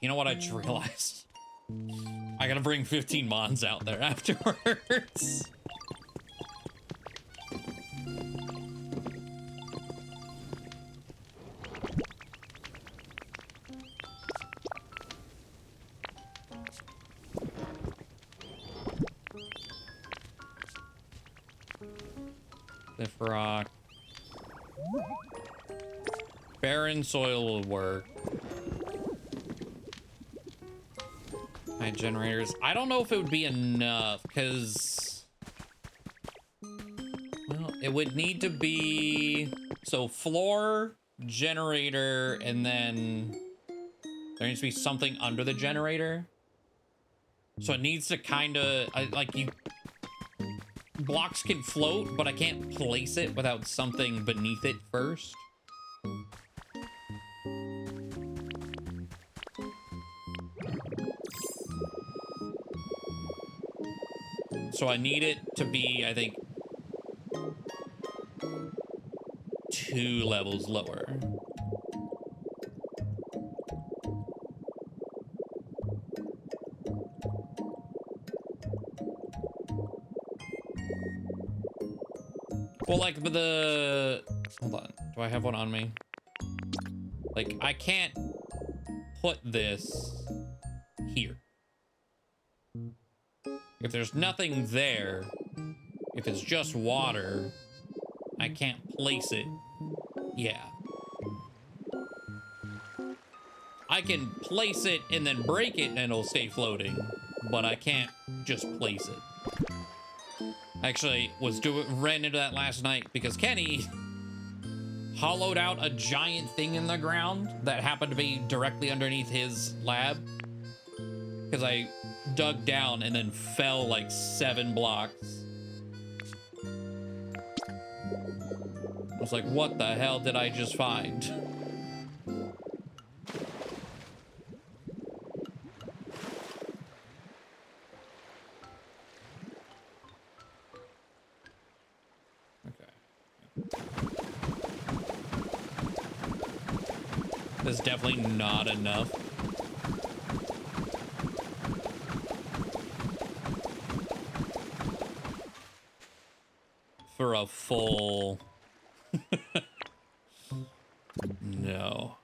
You know what I just realized? I gotta bring 15 mons out there afterwards. Cliff rock. Barren soil will work. High generators. I don't know if it would be enough because, well, it would need to be so floor, generator, and then there needs to be something under the generator. So it needs to kind of like you. Blocks can float, but I can't place it without something beneath it first. So I need it to be, I think, 2 levels lower. Well, like the... Hold on. Do I have one on me? Like, I can't put this here. If there's nothing there, if it's just water, I can't place it. Yeah. I can place it and then break it and it'll stay floating, but I can't just place it. Actually, ran into that last night because Kenny hollowed out a giant thing in the ground that happened to be directly underneath his lab. Because I dug down and then fell like 7 blocks. I was like, what the hell did I just find? That's definitely not enough. For a full... No.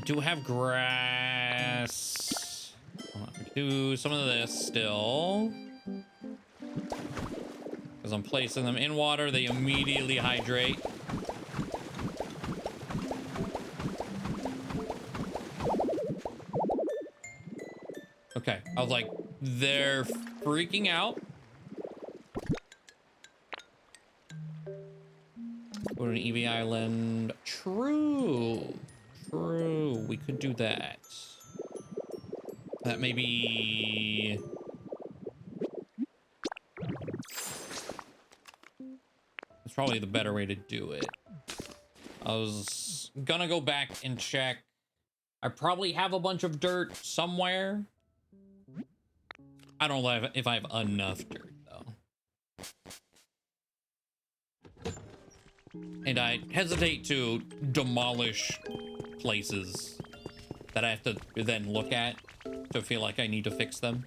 Do have grass. Hold on, we can do some of this still. Because I'm placing them in water, they immediately hydrate. Okay, I was like, they're freaking out. Go to an EV island. True. True. We could do that. That may be... It's probably the better way to do it. I was gonna go back and check. I probably have a bunch of dirt somewhere. I don't know if I have enough dirt, though. And I hesitate to demolish places that I have to then look at to feel like I need to fix them.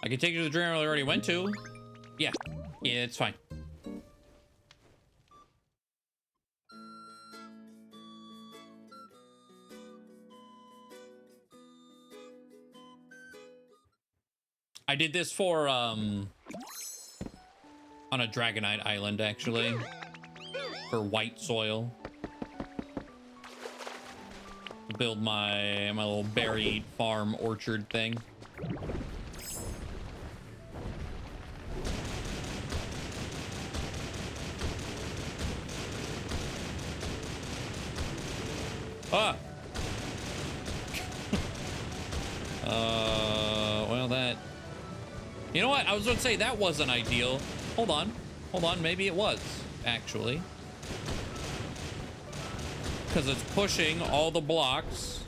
I can take you to the drain I already went to. Yeah, it's fine. I did this for on a Dragonite Island, actually, for white soil. Build my little berry farm orchard thing. Ah. Well, that. You know what? I was going to say that wasn't ideal. Hold on. Hold on. Maybe it was, actually. Because it's pushing all the blocks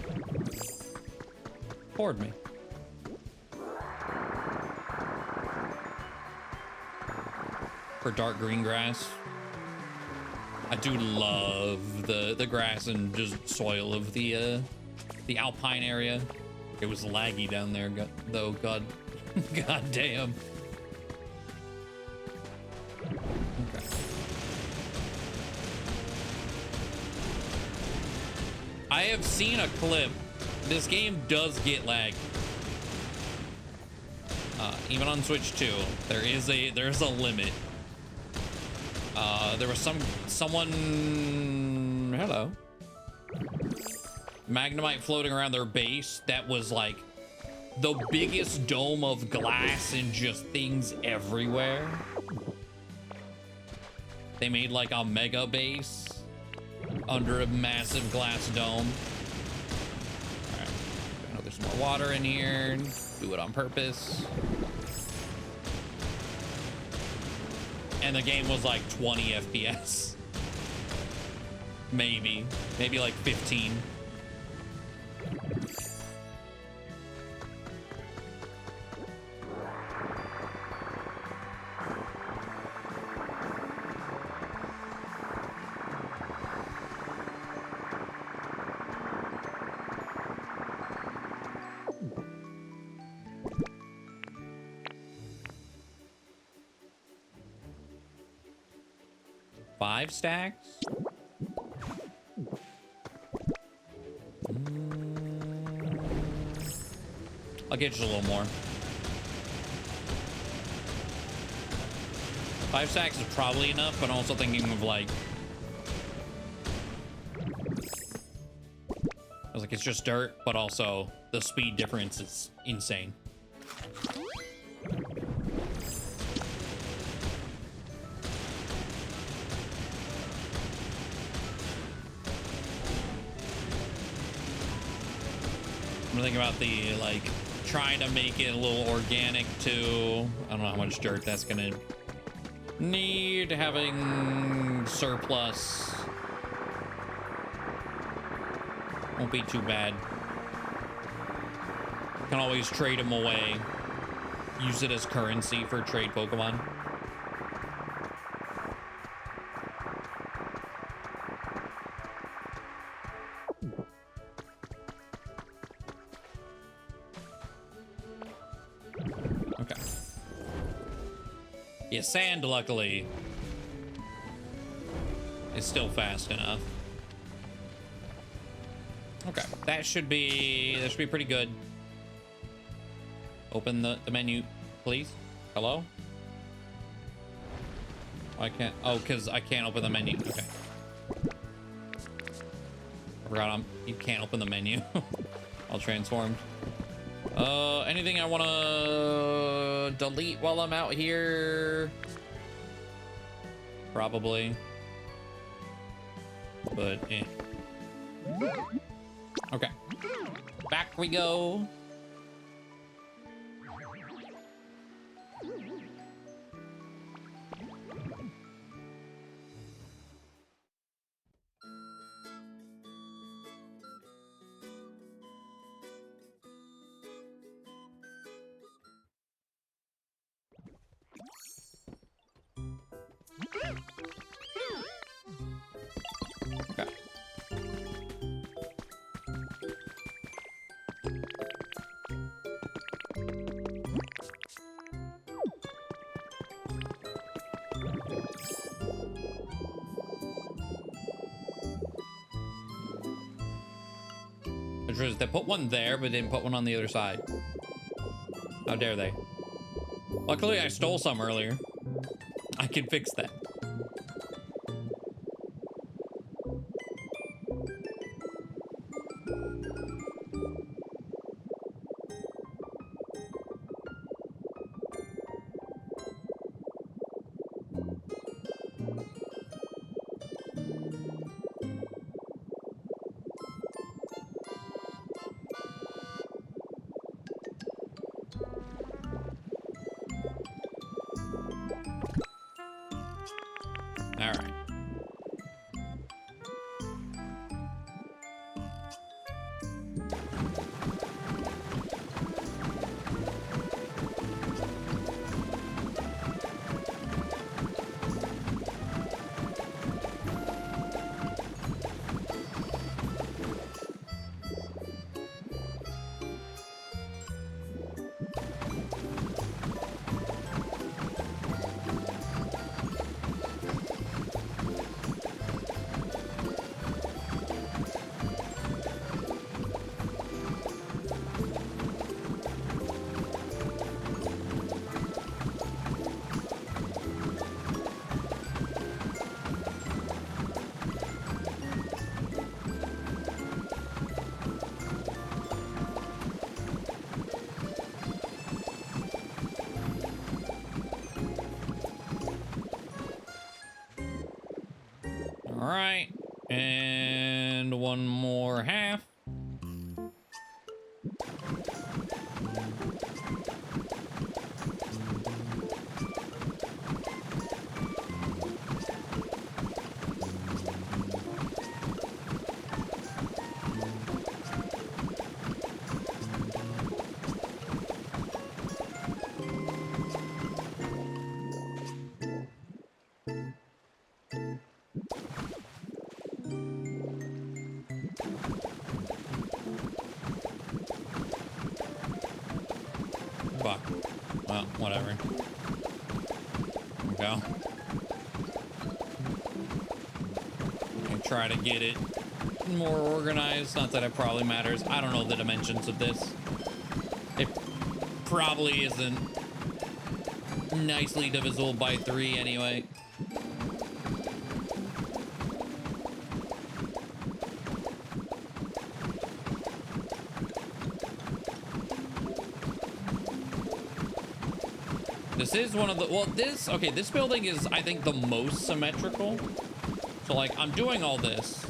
toward me. For dark green grass. I do love the grass and just soil of the alpine area. It was laggy down there, though. God damn. Okay. I have seen a clip. This game does get lag. Even on Switch 2, there's a limit. There was someone, hello, Magnemite floating around their base that was like the biggest dome of glass and just things everywhere. They made like a mega base under a massive glass dome. All right, I know there's more water in here. Do it on purpose. And the game was like 20 FPS. Maybe like 15. Five stacks? I'll get you a little more. 5 stacks is probably enough, but I'm also thinking of like... I was like, it's just dirt, but also the speed difference is insane. I'm thinking about the, like, trying to make it a little organic too. I don't know how much dirt that's gonna need. Having surplus won't be too bad. Can always trade them away. Use it as currency for trade Pokemon. Yeah, sand, luckily, is still fast enough. Okay, that should be pretty good. Open the menu, please. Hello? I can't. Oh, because I can't open the menu. Okay. I forgot you can't open the menu. All transformed. Anything I want to delete while I'm out here? Probably. But, eh. Okay. Back we go. They put one there, but didn't put one on the other side. How dare they? Luckily, I stole some earlier. I can fix that. All right. All right, and one more half. Fuck. Well, whatever. Okay. I try to get it more organized. Not that it probably matters. I don't know the dimensions of this. It probably isn't nicely divisible by 3 anyway. This is one of the, well, this building is, I think, the most symmetrical. So, like, I'm doing all this.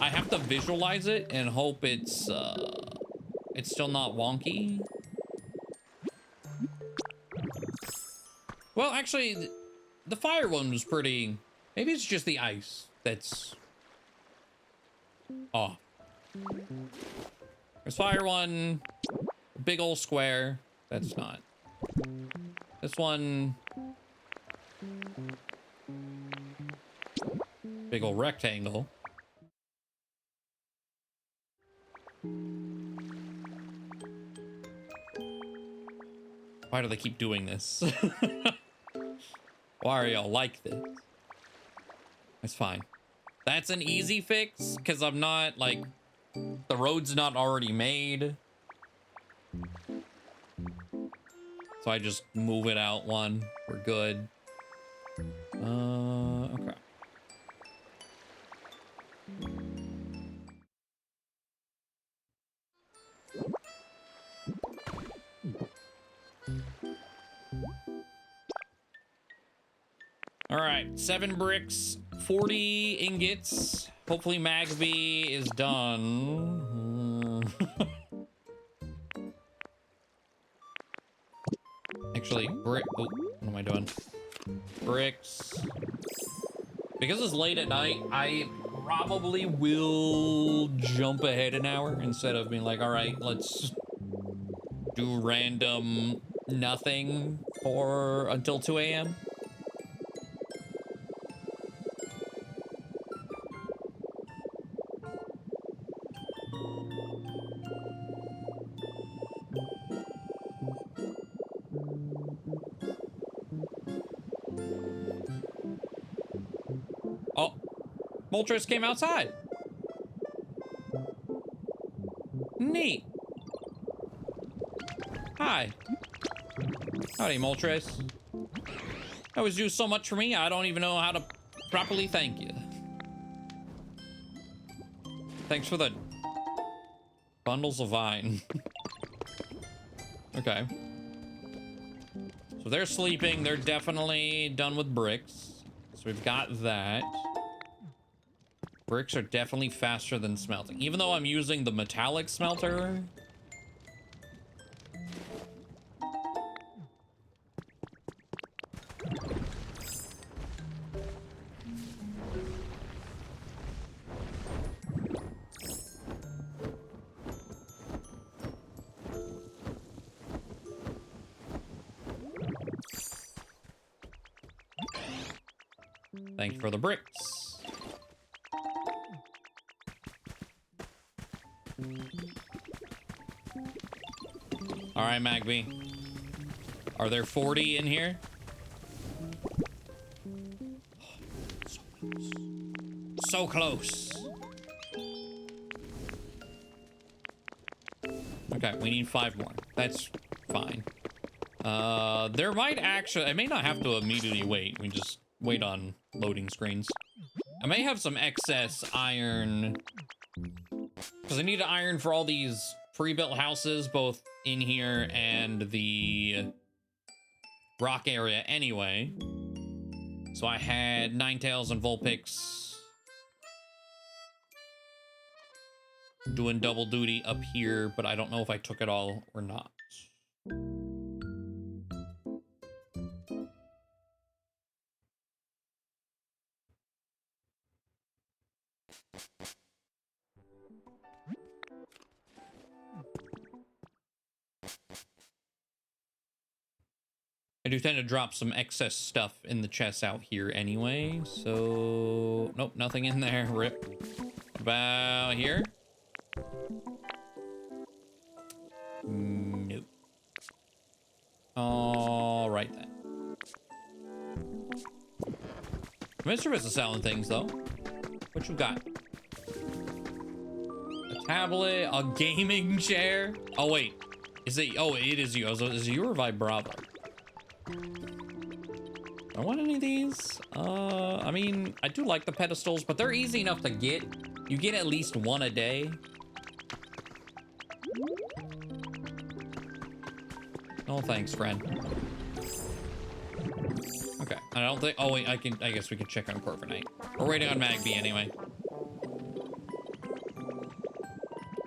I have to visualize it and hope it's still not wonky. Well, actually, the fire one was pretty, maybe it's just the ice that's off. There's fire one, big old square, that's not. This one, big old rectangle. Why do they keep doing this? Why are y'all like this? It's fine. That's an easy fix because I'm not, like, the road's not already made. So I just move it out one. We're good. Okay. All right, 7 bricks, 40 ingots. Hopefully Magsby is done. Actually, oh, what am I doing? Bricks. Because it's late at night, I probably will jump ahead an hour instead of being like, all right, let's do random nothing for until 2 a.m. Oh, Moltres came outside. Neat. Hi. Howdy, Moltres. That was do so much for me, I don't even know how to properly thank you. Thanks for the bundles of vine. Okay. So they're sleeping. They're definitely done with bricks. So we've got that. Bricks are definitely faster than smelting. Even though I'm using the metallic smelter. Thank you for the bricks. All right, Magby. Are there 40 in here? So close. Okay, we need 5 more. That's fine. There might actually... I may not have to immediately wait. We just wait on loading screens. I may have some excess iron. Because I need iron for all these pre-built houses, both in here and the rock area anyway. So I had Ninetales and Vulpix doing double duty up here, but I don't know if I took it all or not. I do tend to drop some excess stuff in the chests out here anyway, so... Nope, nothing in there. Rip. What about here? Nope. All right, then. Mr. is selling things, though. What you got? A tablet, a gaming chair. Oh, wait. Is it... Oh, it is you. Is it you or Vibrava? I want any of these. I mean, I do like the pedestals, but they're easy enough to get. You get at least one a day. Oh, thanks, friend. Okay, I don't think... Oh, wait, I guess we can check on Corviknight. We're waiting on Magby anyway.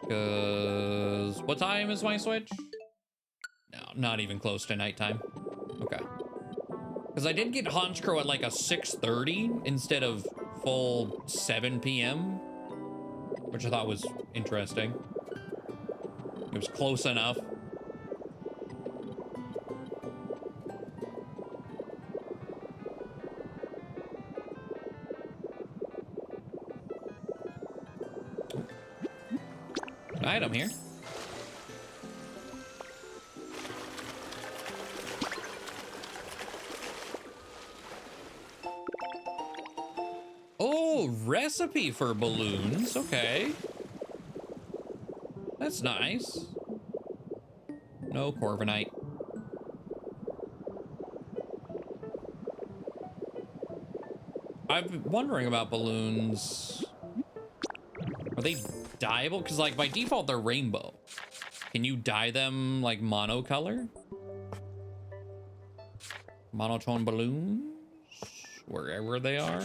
Because... What time is my switch? No, not even close to nighttime. Okay. Because I did get Honchkrow at like a 6:30 instead of full 7 p.m. Which I thought was interesting. It was close enough. An item here. Oh, recipe for balloons. Okay. That's nice. No Corviknight. I've been wondering about balloons. Are they dyeable? Because, like, by default, they're rainbow. Can you dye them, like, monocolor? Monotone balloons? Wherever they are?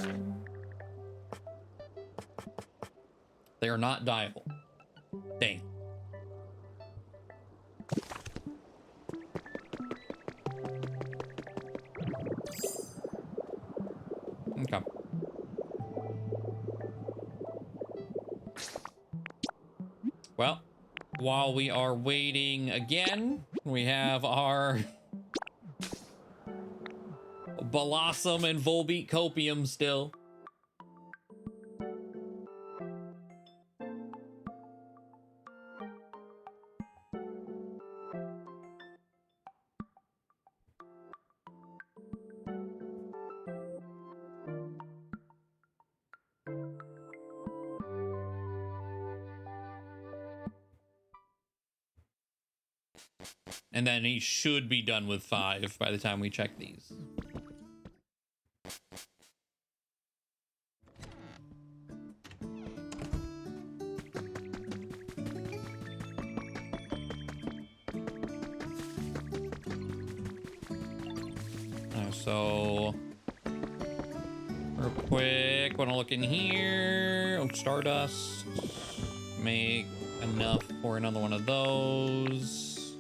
They are not dyeable. Dang. Okay. Well, while we are waiting again, we have our Blossom and Volbeat Copium still. And then he should be done with 5 by the time we check these. so real quick, wanna look in here. Oh, Stardust. Make enough for another one of those.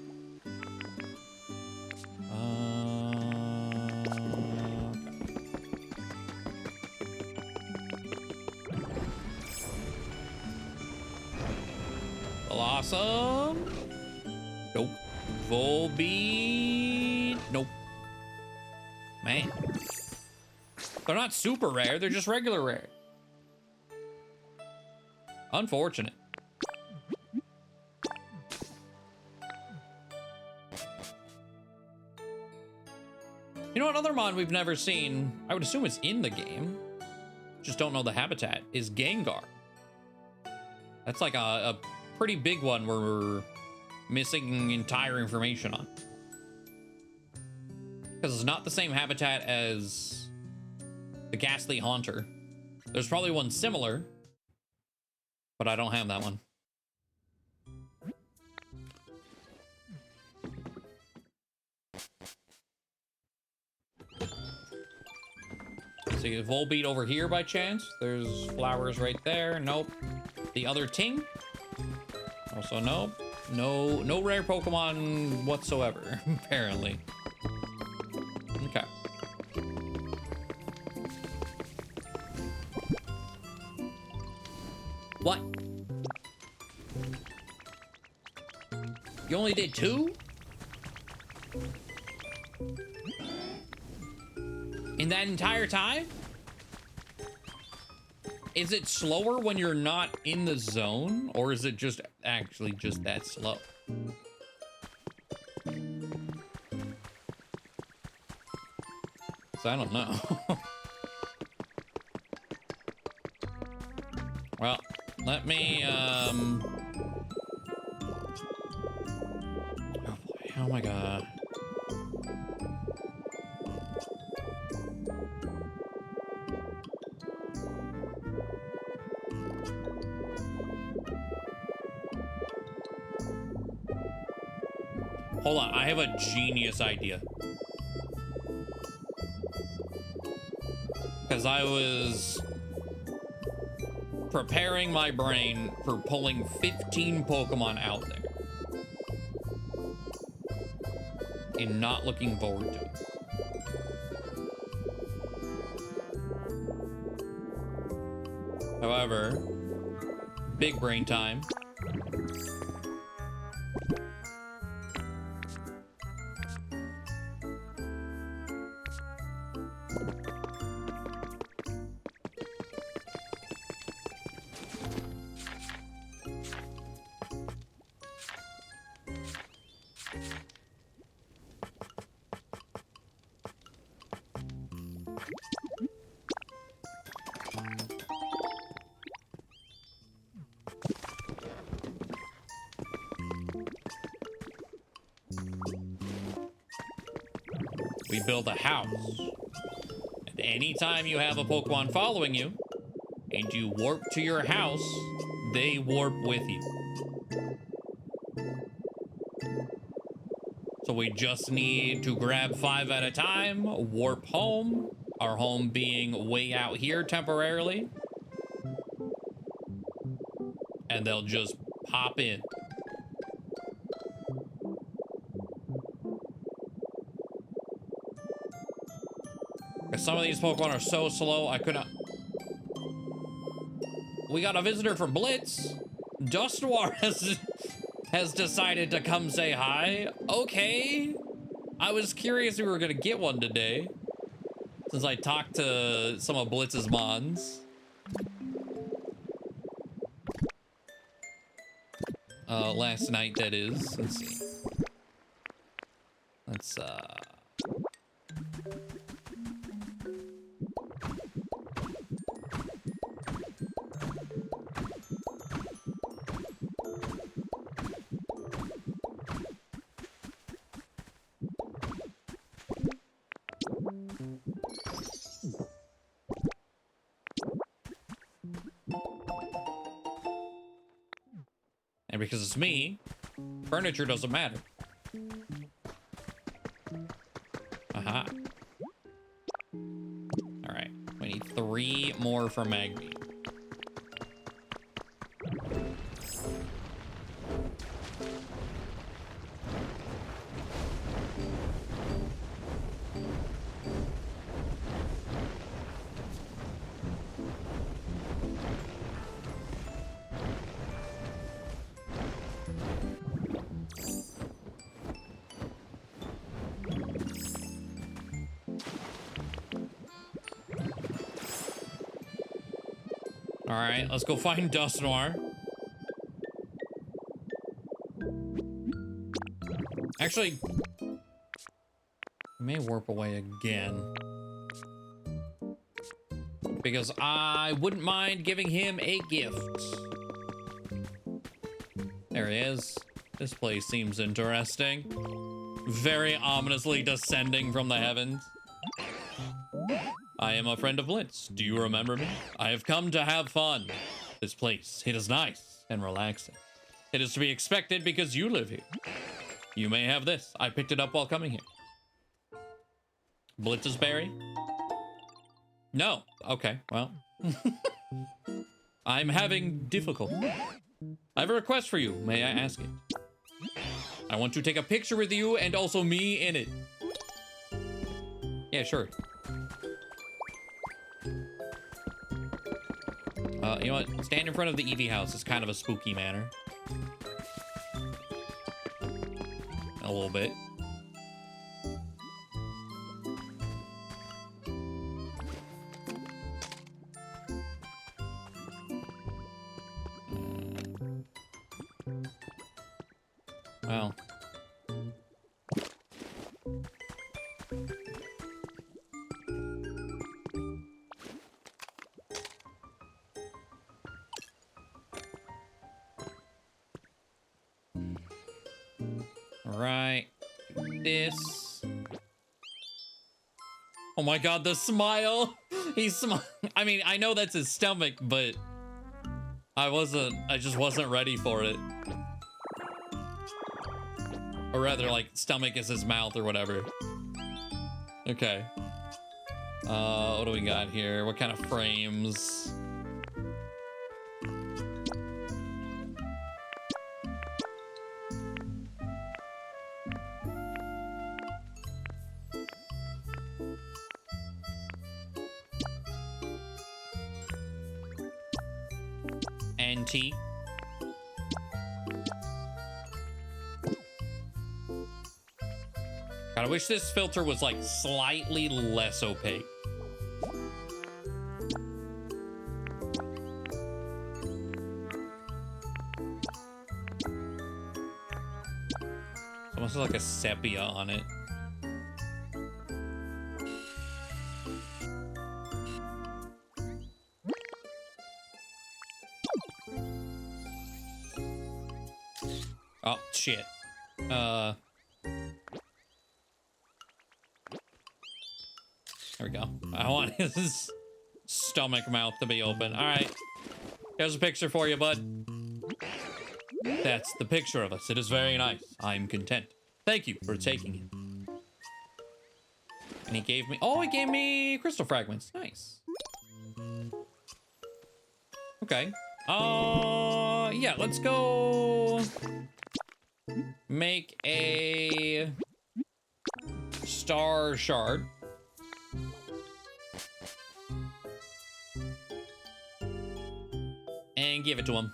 Blossom. Nope. Volbeat. Nope. Man. They're not super rare, they're just regular rare. Unfortunate. You know, another mon we've never seen, I would assume it's in the game, just don't know the habitat, is Gengar. That's like a pretty big one we're missing entire information on. Because it's not the same habitat as the Ghastly Haunter. There's probably one similar, but I don't have that one. See a Volbeat over here by chance? There's flowers right there. Nope. The other Ting? Also nope. No rare Pokemon whatsoever, apparently. Okay. What? You only did 2? In that entire time? Is it slower when you're not in the zone? Or is it just actually just that slow? So I don't know. Well, let me, oh boy, oh my god. Hold on, I have a genius idea. Because I was preparing my brain for pulling 15 Pokemon out there. And not looking forward to it. However, big brain time. We build a house. And anytime you have a Pokemon following you, and you warp to your house, they warp with you. So we just need to grab 5 at a time, warp home, our home being way out here temporarily. And they'll just pop in. Some of these Pokemon are so slow, I couldn't... We got a visitor from Blitz. Dustwar has decided to come say hi. Okay. I was curious if we were going to get one today, since I talked to some of Blitz's mons. Last night, that is. Let's see. Let's, and because it's me, furniture doesn't matter. Aha. 3 more for Magby. All right, let's go find Dust Noir. Actually, I may warp away again. Because I wouldn't mind giving him a gift. There he is. This place seems interesting. Very ominously descending from the heavens. I am a friend of Blitz. Do you remember me? I have come to have fun. This place, it is nice and relaxing. It is to be expected because you live here. You may have this. I picked it up while coming here. Blitz's berry? No. Okay, well. I'm having difficulty. I have a request for you. May I ask it? I want to take a picture with you and also me in it. Yeah, sure. You know what? Stand in front of the Eevee house is kind of a spooky manner. A little bit. Well. Right. This. Oh my god, the smile. He's smiling. I mean, I know that's his stomach, but I just wasn't ready for it. Or rather, like, stomach is his mouth or whatever. Okay. What do we got here? What kind of frames? Antique. God, I wish this filter was like slightly less opaque. It's almost like a sepia on it. Oh, shit. There we go. I want his stomach mouth to be open. All right. Here's a picture for you, bud. That's the picture of us. It is very nice. I'm content. Thank you for taking it. And he gave me... Oh, he gave me crystal fragments. Nice. Okay. Yeah, let's go... make a... star shard. And give it to him.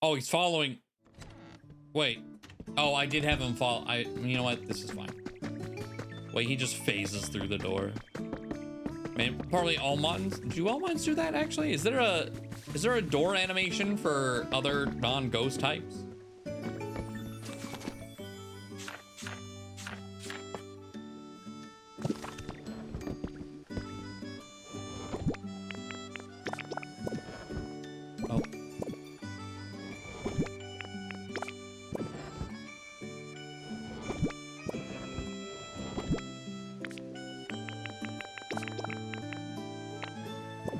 Oh, he's following. Wait. Oh, I did have him follow. You know what? This is fine. Wait, he just phases through the door. Man, probably all mods. Do all mods do that actually? Is there a door animation for other non-ghost types?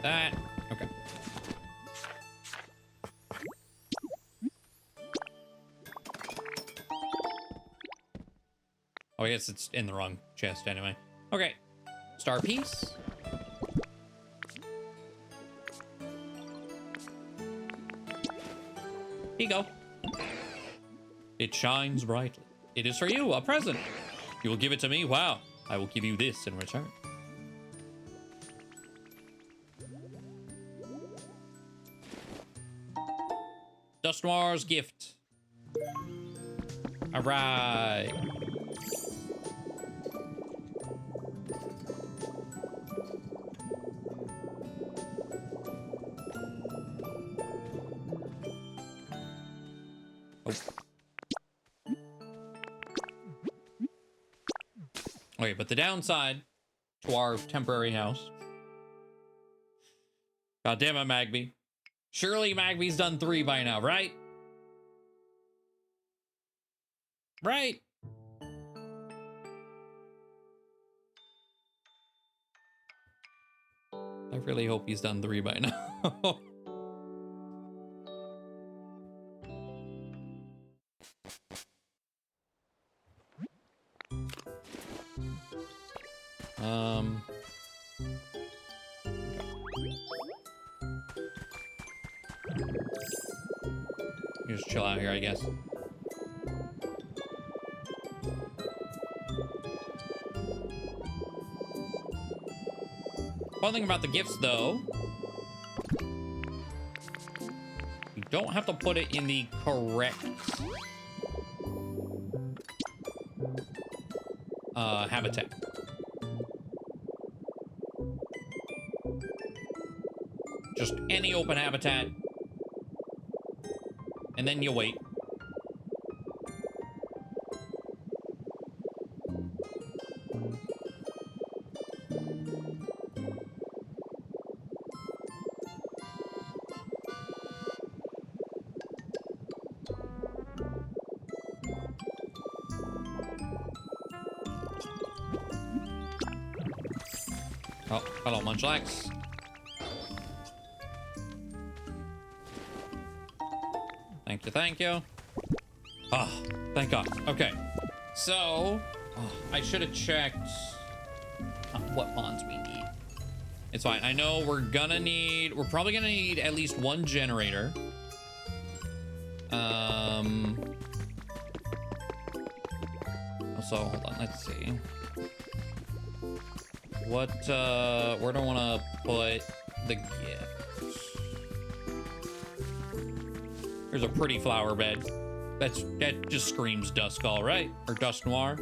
that. Okay. Oh, I guess it's in the wrong chest anyway. Okay. Star piece. Here you go. It shines brightly. It is for you, a present. You will give it to me? Wow. I will give you this in return. Dust Noir's gift. All right. Okay, but the downside to our temporary house. God damn it, Magby. Surely Magby's done 3 by now, right? Right? I really hope he's done 3 by now. You just chill out here, I guess. One thing about the gifts, though, you don't have to put it in the correct habitat. Just any open habitat, and then you wait. Oh, hello, Munchlax. Thank you, thank you. Oh, thank God. Okay, so I should have checked what bonds we need. It's fine. I know we're probably gonna need at least 1 generator. Also, hold on, let's see. Where do I want to put the gift? There's a pretty flower bed. That just screams Duskull, right? Or Dust Noir.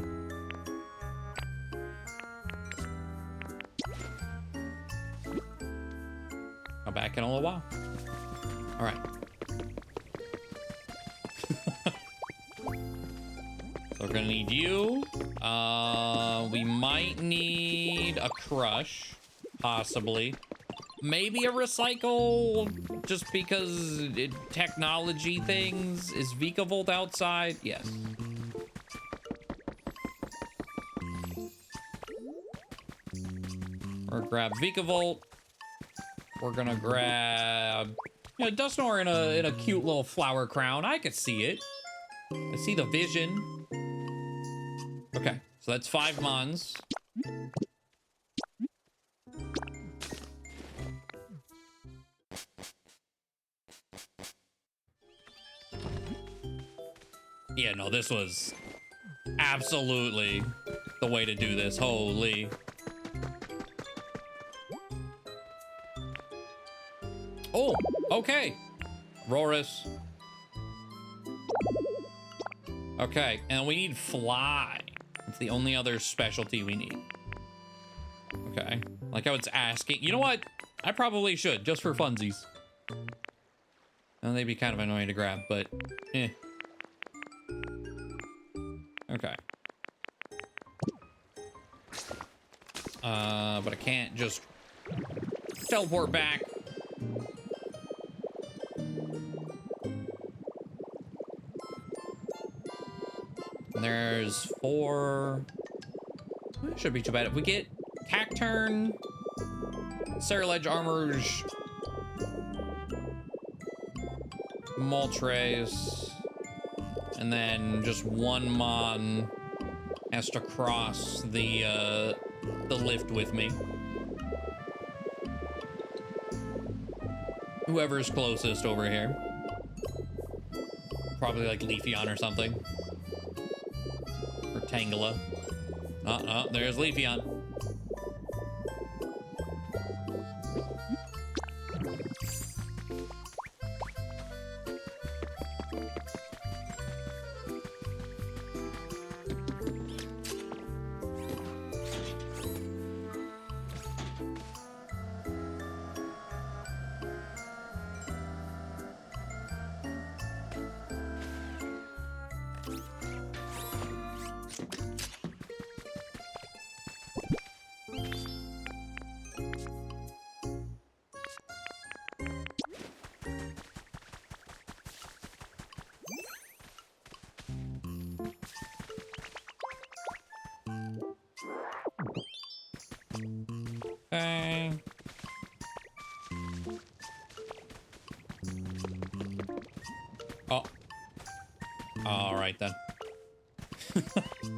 Come back in a little while. All right. So we're gonna need you. We might need a crush, possibly. Maybe a recycle, just because technology things. Is Vikavolt outside? Yes. We're gonna grab Vikavolt. We're gonna grab, Dusknoir in a cute little flower crown. I could see it. I see the vision. Okay, so that's 5 mons. Yeah, no, this was absolutely the way to do this. Holy. Oh, okay. Rorus. Okay, and we need Fly. It's the only other specialty we need. Okay, like how it's asking. You know what? I probably should, just for funsies. And they'd be kind of annoying to grab, but eh. Okay. But I can't just teleport back. And there's 4. Should be too bad. If we get Cacturn, Serriledge Armor's Moltres, and then just one Mon has to cross the lift with me. Whoever's closest over here. Probably like Leafeon or something. Or Tangela. Oh, there's Leafeon. Okay. Oh. All right then.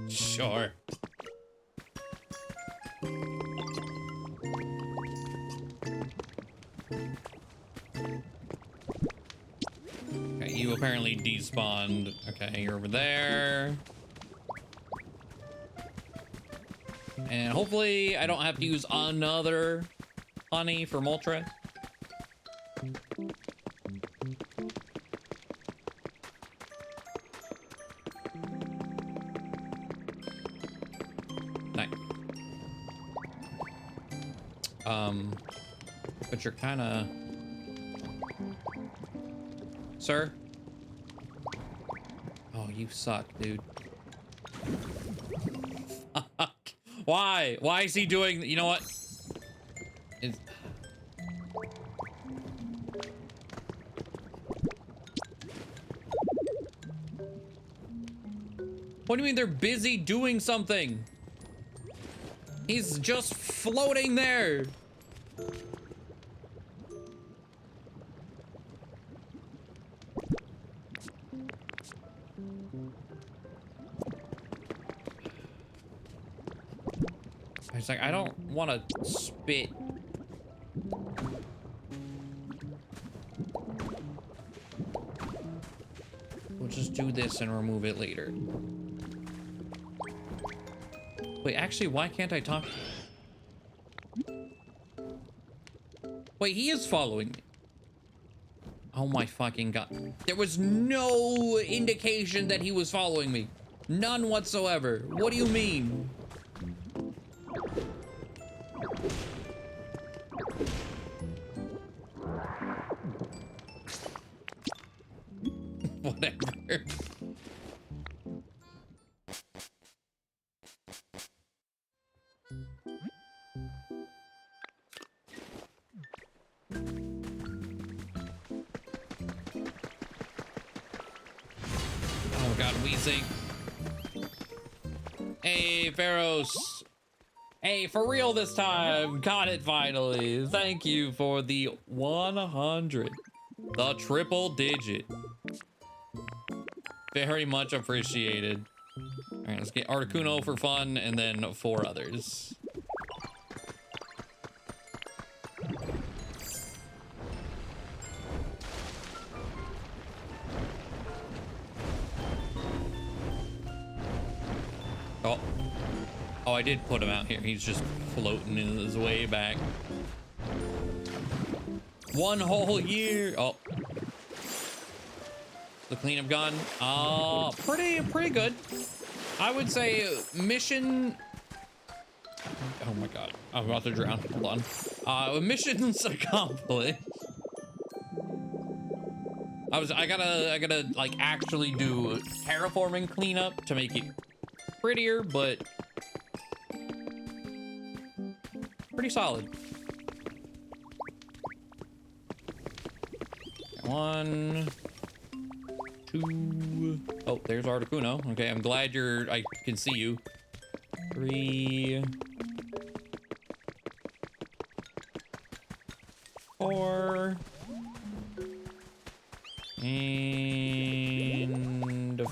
Sure. Okay, you apparently despawned. Okay, you're over there. And hopefully I don't have to use another honey for Moltres. Nice. But you're kind of... Sir? Oh, you suck, dude. Why? Why is he doing... You know what? It's... What do you mean they're busy doing something? He's just floating there. It's like, I don't want to spit. We'll just do this and remove it later. Wait, actually, why can't I talk? Wait, he is following me. Oh my fucking god. There was no indication that he was following me. None whatsoever. What do you mean? Whatever. Oh god, wheezing. Hey, Pharaohs. Hey, for real this time. Got it finally. Thank you for the 100. The triple digit. Very much appreciated. All right, let's get Articuno for fun and then 4 others. Oh. Oh, I did put him out here. He's just floating in his way back. 1 whole year. Oh. The cleanup gun. Pretty good. I would say mission. Oh my god. I'm about to drown. Hold on. Missions accomplished. I gotta like actually do terraforming cleanup to make it prettier, but pretty solid. 1, 2. Oh, there's Articuno. Okay, I'm glad I can see you. 3. 4. And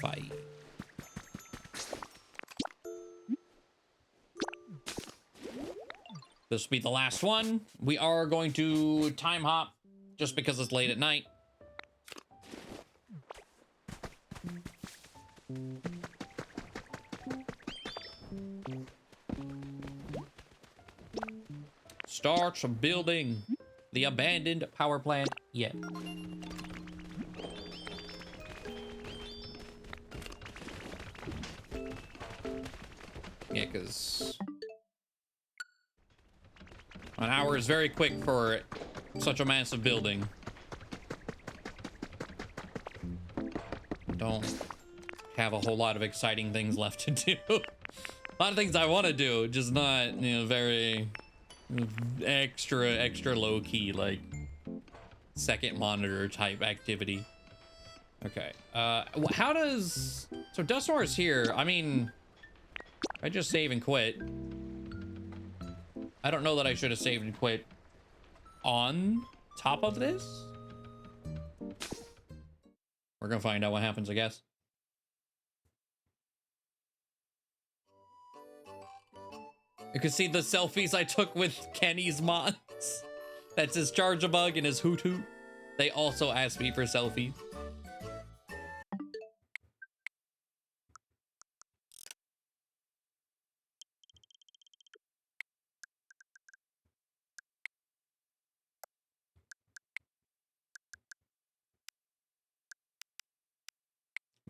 5. This will be the last one. We are going to time hop just because it's late at night. Start building the abandoned power plant yet. Yeah, because an hour is very quick for such a massive building. Don't have a whole lot of exciting things left to do. A lot of things I want to do, just not, you know, very extra low-key, like second monitor type activity. Okay, how does, so Dustor is here. I mean, I just save and quit. I don't know that I should have saved and quit on top of this. We're gonna find out what happens, I guess. You can see the selfies I took with Kenny's mods. That's his Charge-a-Bug and his Hoot Hoot. They also asked me for selfies.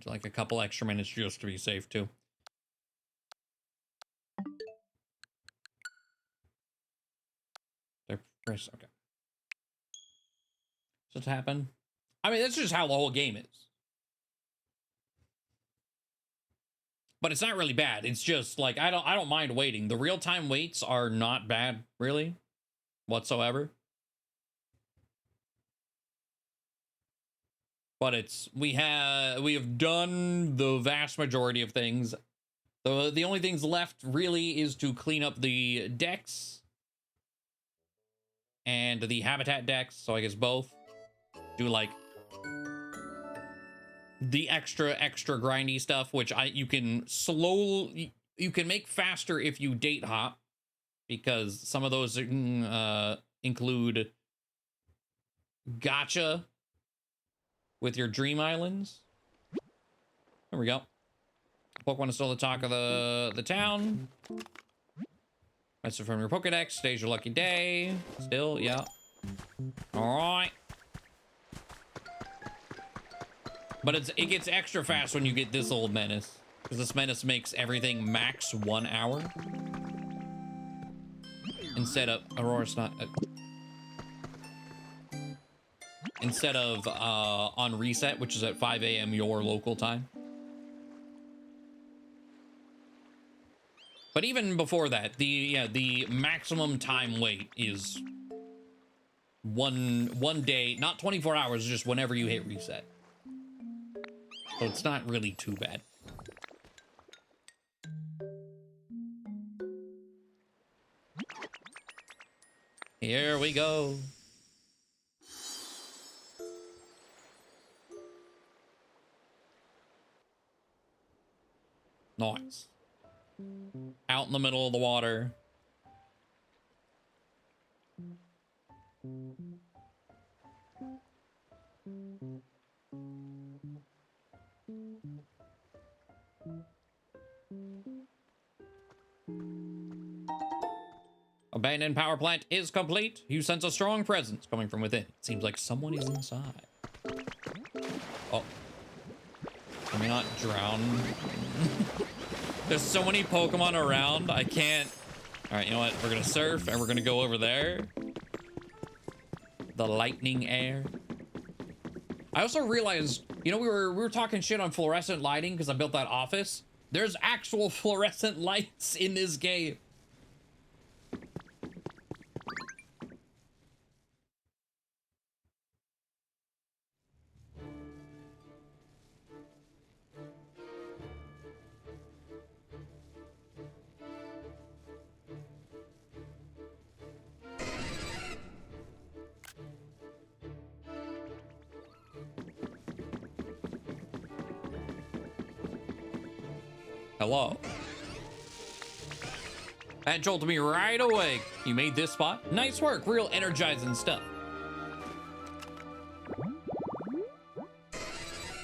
Like a couple extra minutes just to be safe too. Press, okay. Just happen. I mean, that's just how the whole game is. But it's not really bad. It's just like I don't mind waiting. The real-time waits are not bad, really, whatsoever. But it's we have done the vast majority of things. The only things left really is to clean up the decks and the habitat decks, so I guess both. Do like the extra grindy stuff, which you can make faster if you date hop, because some of those include gotcha with your dream islands. There we go. Pokemon is still the talk of the town. Message from your Pokedex. Today's your lucky day. Still, yeah. All right. But it gets extra fast when you get this old menace, because this menace makes everything max 1 hour instead of Aurora's not. Instead of on reset, which is at 5 a.m. your local time. But even before that, the maximum time wait is one day, not 24 hours, just whenever you hit reset. So it's not really too bad. Here we go. Nice. Out in the middle of the water. Abandoned power plant is complete. You sense a strong presence coming from within. It seems like someone is inside. Oh. Can we not drown? There's so many Pokemon around, I can't. All right, you know what? We're gonna surf and we're gonna go over there. The lightning air. I also realized, you know, we were talking shit on fluorescent lighting because I built that office. There's actual fluorescent lights in this game. Hello. That jolted me right away. You made this spot? Nice work. Real energizing stuff.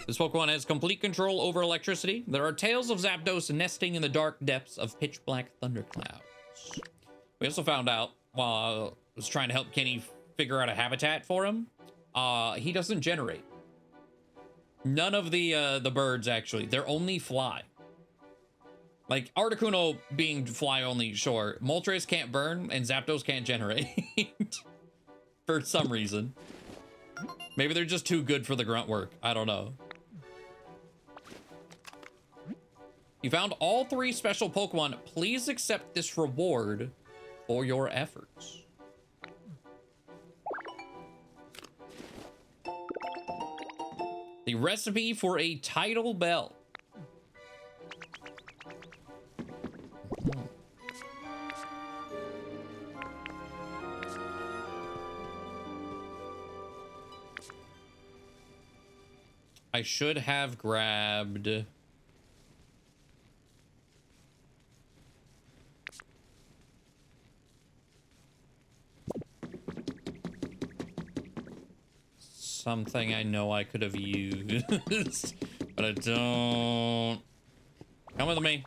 This Pokemon has complete control over electricity. There are tales of Zapdos nesting in the dark depths of pitch black thunderclouds. We also found out while I was trying to help Kenny figure out a habitat for him, he doesn't generate. None of the birds, actually. They're only fly. Like, Articuno being fly only, sure. Moltres can't burn, and Zapdos can't generate. For some reason. Maybe they're just too good for the grunt work. I don't know. You found all 3 special Pokemon. Please accept this reward for your efforts. The recipe for a tidal bell. I should have grabbed something I know I could have used, but I don't. Come with me.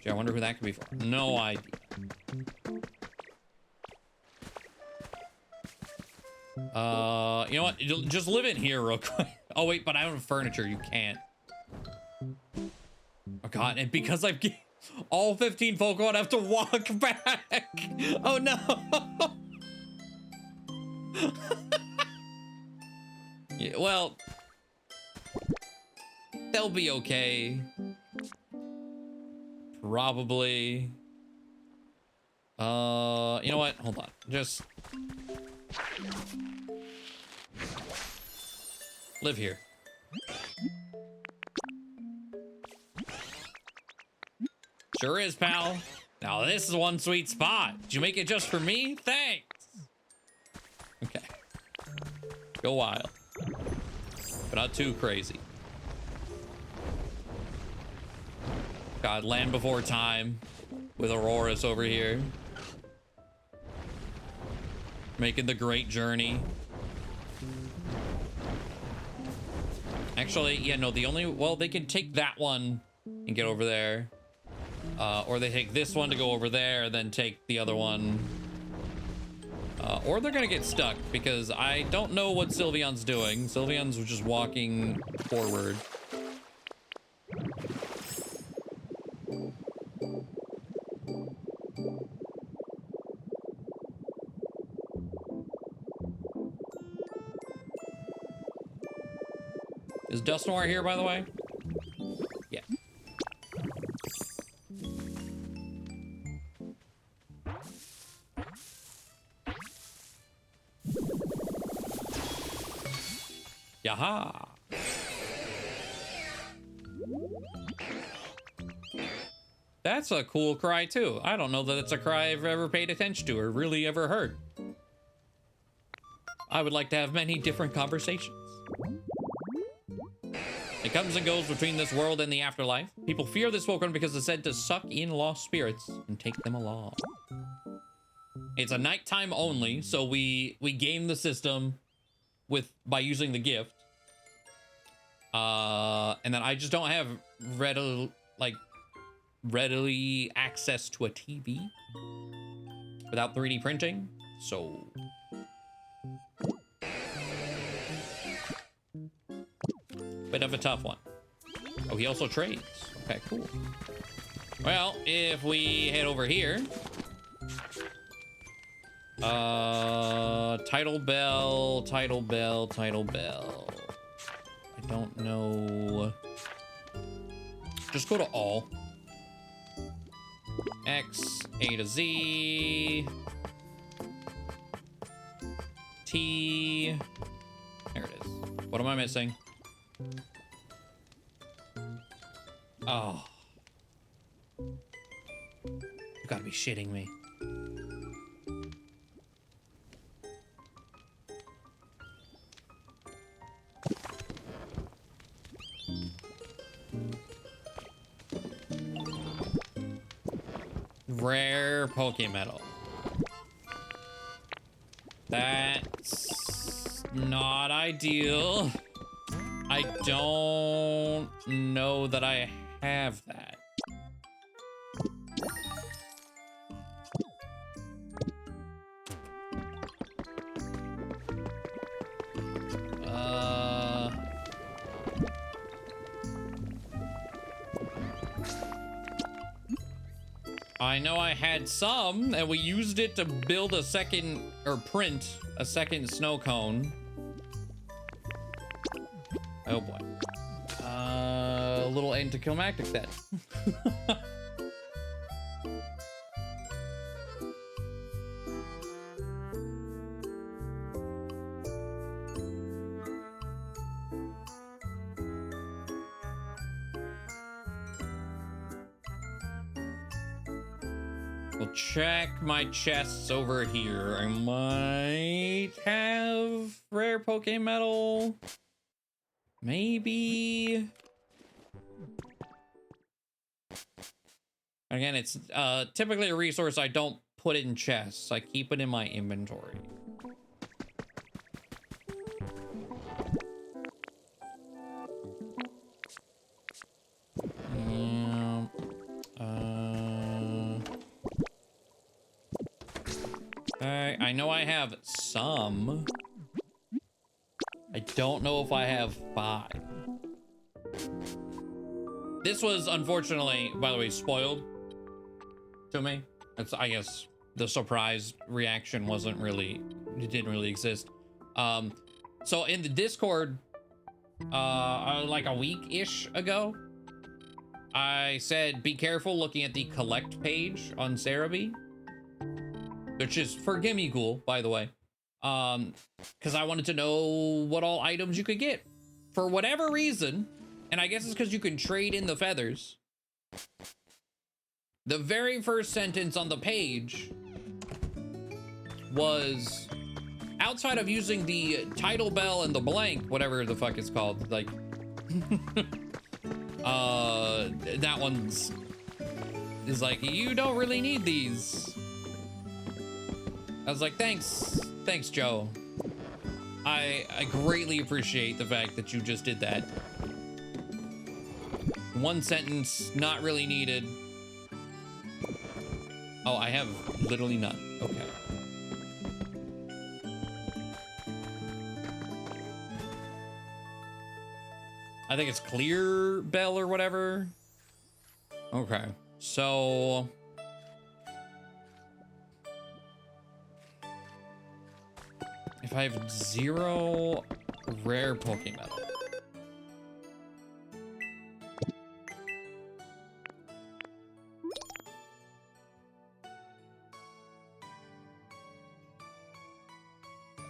Gee, I wonder who that could be for. No idea. You know what? You'll just live in here real quick. Oh wait, but I don't have furniture. You can't. Oh god, and because I've all 15 Pokemon have to walk back. Oh no. Yeah, well, they'll be okay. Probably. You know what? Hold on. Just live here. Sure is, pal. Now this is one sweet spot. Did you make it just for me? Thanks. Okay. Go wild. But not too crazy. God, Land Before Time with Auroras over here. Making the great journey. Actually, yeah, no, the only, well, they can take that one and get over there. Or they take this one to go over there, then take the other one. Or they're gonna get stuck because I don't know what Sylveon's doing. Sylveon's just walking forward. Is Dusknoir here, by the way? Yeah. Yaha. That's a cool cry, too. I don't know that it's a cry I've ever paid attention to or really ever heard. I would like to have many different conversations. It comes and goes between this world and the afterlife. People fear this Pokemon because it's said to suck in lost spirits and take them along. It's a nighttime only, so we game the system by using the gift. And then I just don't have readily access to a TV without 3D printing, so bit of a tough one. Oh, he also trades. Okay, cool. Well, if we head over here, tidal bell, tidal bell, tidal bell. I don't know. Just go to all. X, A to Z, T. There it is. What am I missing? Oh. You gotta be shitting me. Rare Pokemetal. That's not ideal. I don't know that I have that. I know I had some, and we used it to build a second, or print a second snow cone. Oh boy. A little anticlimactic then. We'll check my chests over here. I might have rare Pokemetal. Maybe. Again, it's typically a resource I don't put in chests. I keep it in my inventory. Yeah. I know I have some. I don't know if I have 5. This was unfortunately, by the way, spoiled to me. It's, I guess the surprise reaction wasn't really, it didn't really exist. So in the Discord, like a week-ish ago, I said, be careful looking at the collect page on Cerebi, which is for Gimmighoul, by the way. Because I wanted to know what all items you could get. For whatever reason, and I guess it's because you can trade in the feathers, the very first sentence on the page was, outside of using the title bell and the blank, whatever the fuck it's called, like, that one's is like, you don't really need these. I was like, thanks, Joe. I greatly appreciate the fact that you just did that. One sentence, not really needed. Oh, I have literally none. Okay. I think it's Clear Bell or whatever. Okay, so if I have 0 rare Pokemon,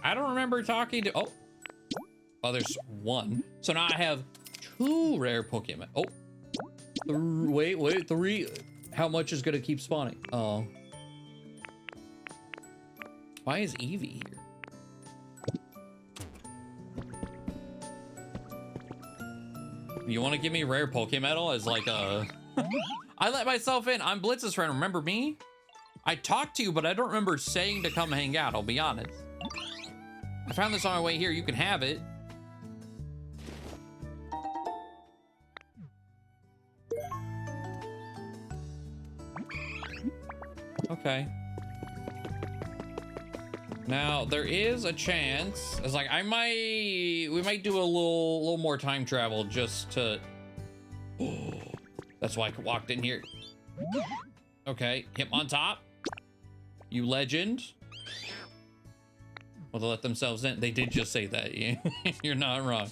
I don't remember talking to, oh, there's 1. So now I have 2 rare Pokemon. Oh, wait, 3. How much is gonna keep spawning? Oh. Why is Eevee here? You want to give me rare Pokemetal as like a... I let myself in. I'm Blitz's friend. Remember me? I talked to you, but I don't remember saying to come hang out. I'll be honest. I found this on my way here. You can have it. Okay. Now there is a chance. It's like we might do a little more time travel just to. Oh, that's why I walked in here. Okay, him on top. You legend. Well, they let themselves in. They did just say that. You're not wrong.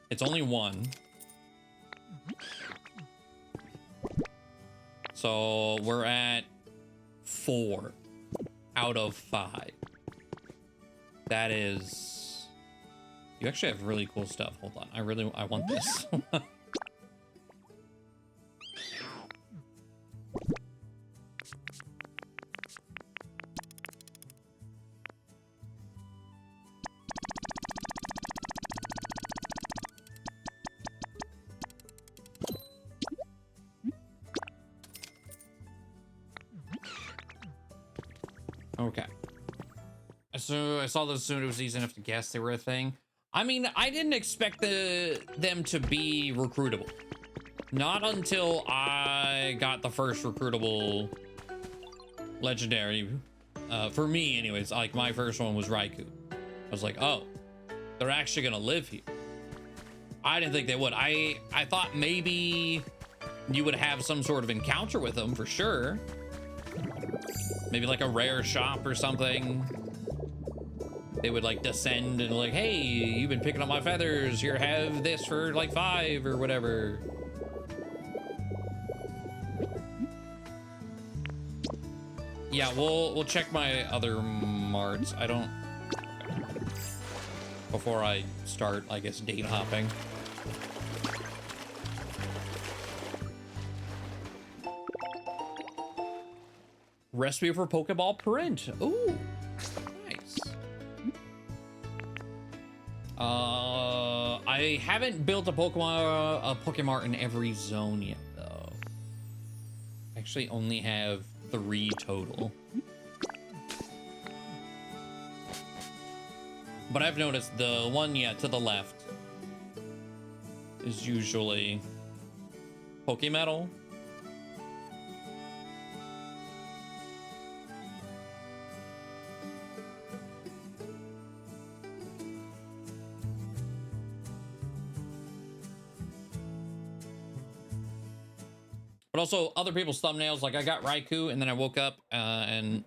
It's only 1. So we're at 4 out of 5. That is... You actually have really cool stuff. Hold on. I want this. Okay. So I saw those soon. It was easy enough to guess they were a thing. I mean, I didn't expect them to be recruitable. Not until I got the first recruitable legendary. For me, anyways. Like, my first one was Raikou. I was like, oh, they're actually gonna live here. I didn't think they would. I thought maybe you would have some sort of encounter with them for sure. Maybe like a rare shop or something. They would like descend and like, hey, you've been picking up my feathers. Here, have this for like 5 or whatever. Yeah, we'll check my other marts. I don't... Before I start, I guess, date hopping. Recipe for Pokeball print. Ooh, nice. I haven't built a Pokemon in every zone yet, though. Actually, only have 3 total. But I've noticed the one, to the left is usually Pokemetal. But also other people's thumbnails, like I got Raikou and then I woke up and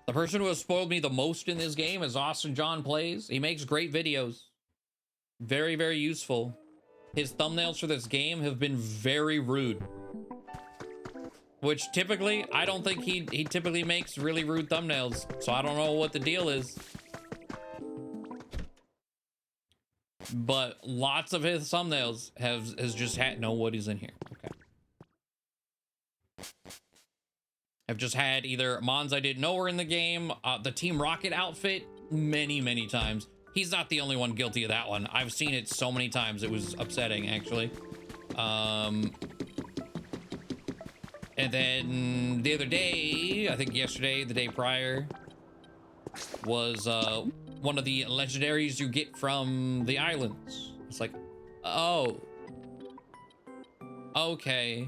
the person who has spoiled me the most in this game is Austin John Plays. He makes great videos. Very, very useful. His thumbnails for this game have been very rude. Which typically, I don't think he typically makes really rude thumbnails. So I don't know what the deal is. But lots of his thumbnails has just had no what is in here. Okay. I've just had either Mons I didn't know were in the game, the Team Rocket outfit many times. He's not the only one guilty of that one. I've seen it so many times. It was upsetting, actually. And then the other day, I think yesterday, the day prior, was one of the legendaries you get from the islands. It's like, oh, okay.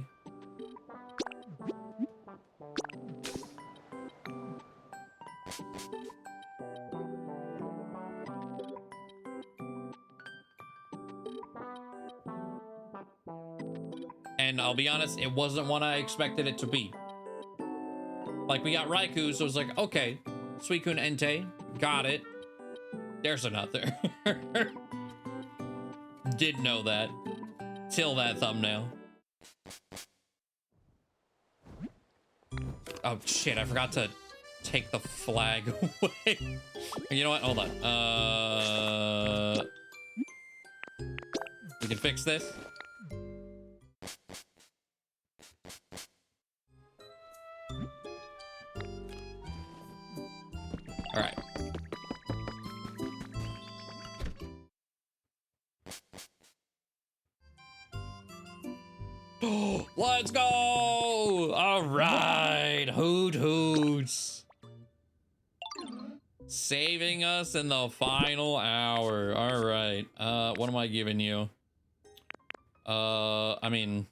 And I'll be honest, it wasn't what I expected it to be. Like, we got Raikou, so it was like, okay, Suicune Entei, got it. There's another. Didn't know that till that thumbnail. Oh shit, I forgot to take the flag away. You know what? Hold on. We can fix this. All right. Let's go! All right, hoot hoots. Saving us in the final hour. All right. What am I giving you? I mean,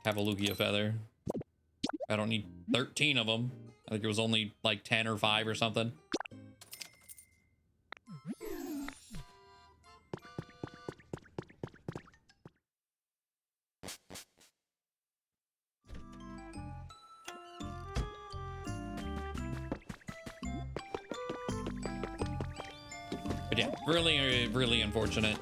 have a Lugia feather. I don't need 13 of them. I think it was only like 10 or 5 or something. But yeah, really unfortunate.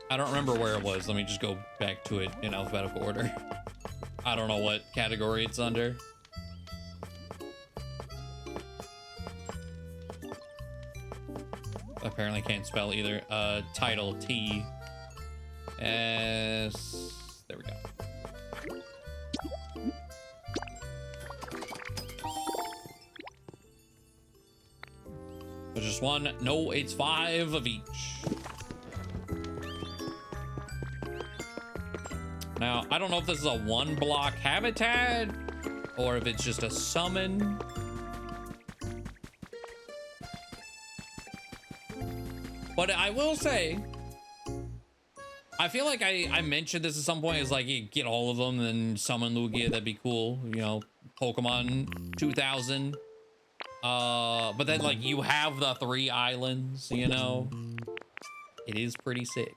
I don't remember where it was. Let me just go back to it in alphabetical order. I don't know what category it's under. Apparently can't spell either. Title T S. There we go. There's just one. No, it's 5 of each. Now, I don't know if this is a 1-block habitat or if it's just a summon. But I will say, I feel like I mentioned this at some point. It's like you get all of them and summon Lugia. That'd be cool. You know, Pokemon 2000. But then like you have the 3 islands, you know. It is pretty sick.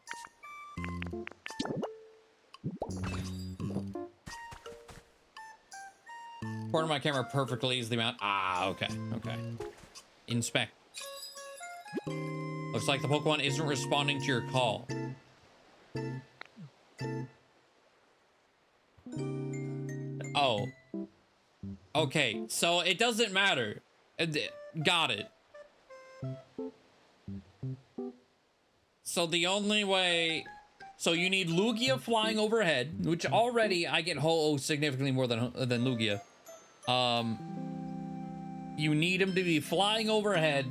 Corner my camera perfectly is the amount. Ah, okay, okay. Inspect. Looks like the Pokemon isn't responding to your call. Oh. Okay, so it doesn't matter. Got it. So the only way... So you need Lugia flying overhead, which already I get Ho-Oh significantly more than Lugia. You need him to be flying overhead.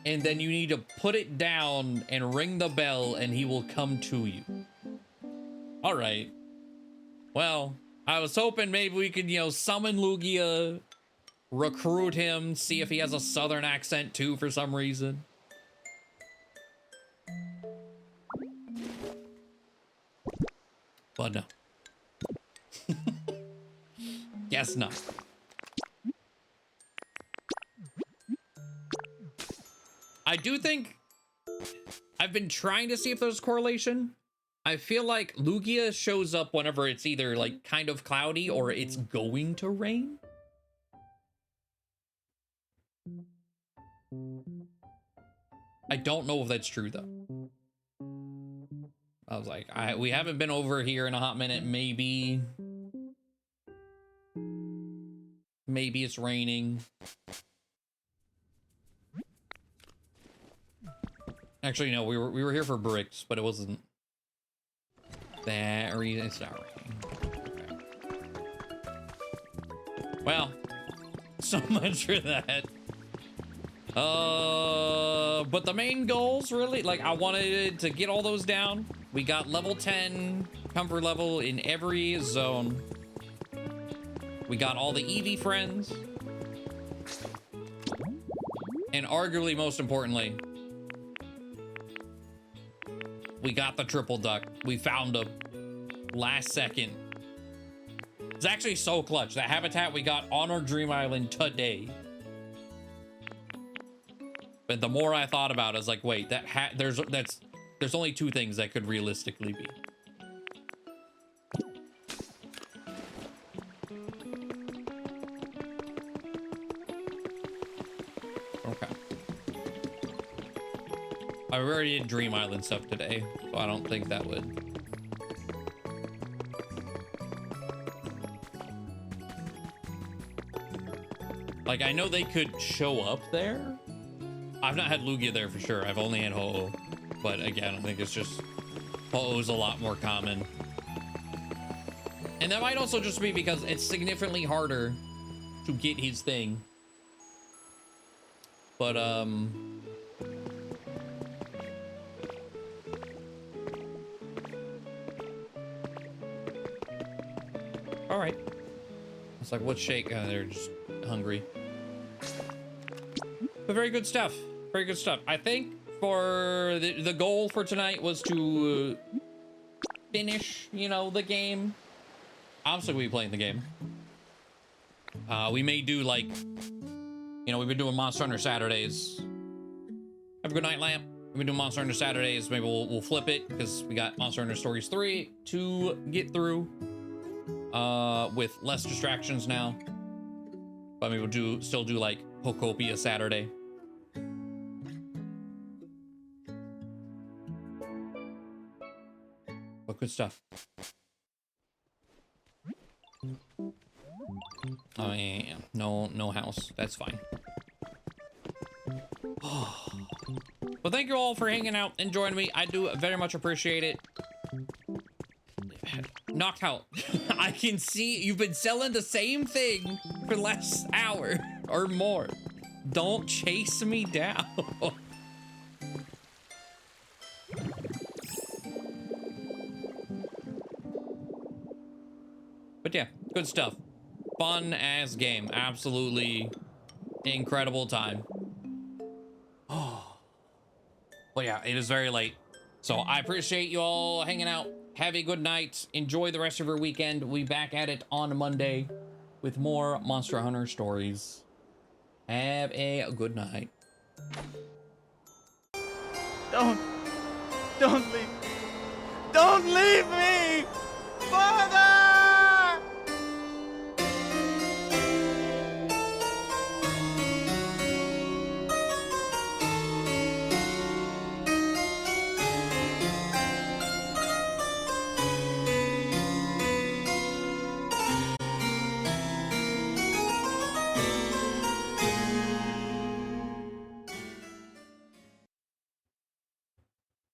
And then you need to put it down and ring the bell and he will come to you. All right. Well, I was hoping maybe we could, you know, summon Lugia, recruit him, see if he has a southern accent too for some reason. But no. Guess not. I do think I've been trying to see if there's correlation. I feel like Lugia shows up whenever it's either like kind of cloudy or it's going to rain. I don't know if that's true though. I was like, we haven't been over here in a hot minute. Maybe it's raining. Actually, no, we were here for bricks, but it wasn't that reason. It's not raining. Okay. Well, so much for that. But the main goals really, like I wanted to get all those down. We got level 10 comfort level in every zone. We got all the Eevee friends. And arguably most importantly, we got the triple duck. We found them last second. It's actually so clutch. That habitat we got on our dream island today. But the more I thought about it, I was like, wait, there's only 2 things that could realistically be. Okay. I already did Dream Island stuff today, so I don't think that would. Like, I know they could show up there. I've not had Lugia there for sure. I've only had Ho-Oh. But again, I think it's just Ho-Oh's a lot more common. And that might also just be because it's significantly harder to get his thing. But, all right. It's like, what's shake? They're just hungry. But very good stuff. Very good stuff. I think for the goal for tonight was to finish, you know, the game. I'm still gonna be playing the game. We may do like, you know, we've been doing Monster Hunter Saturdays. Have a good night, Lamp. We've been doing Monster Hunter Saturdays. Maybe we'll flip it because we got Monster Hunter Stories 3 to get through with less distractions now. But maybe we'll still do like Pokopia Saturday. But good stuff. Oh yeah. No house. That's fine. Well, thank you all for hanging out and joining me. I do very much appreciate it. Knocked out. I can see you've been selling the same thing for the last hour or more. Don't chase me down. But yeah, good stuff. Fun ass game. Absolutely incredible time. Oh. But yeah, it is very late. So I appreciate you all hanging out. Have a good night. Enjoy the rest of your weekend. We'll be back at it on Monday with more Monster Hunter stories. Have a good night. Don't leave.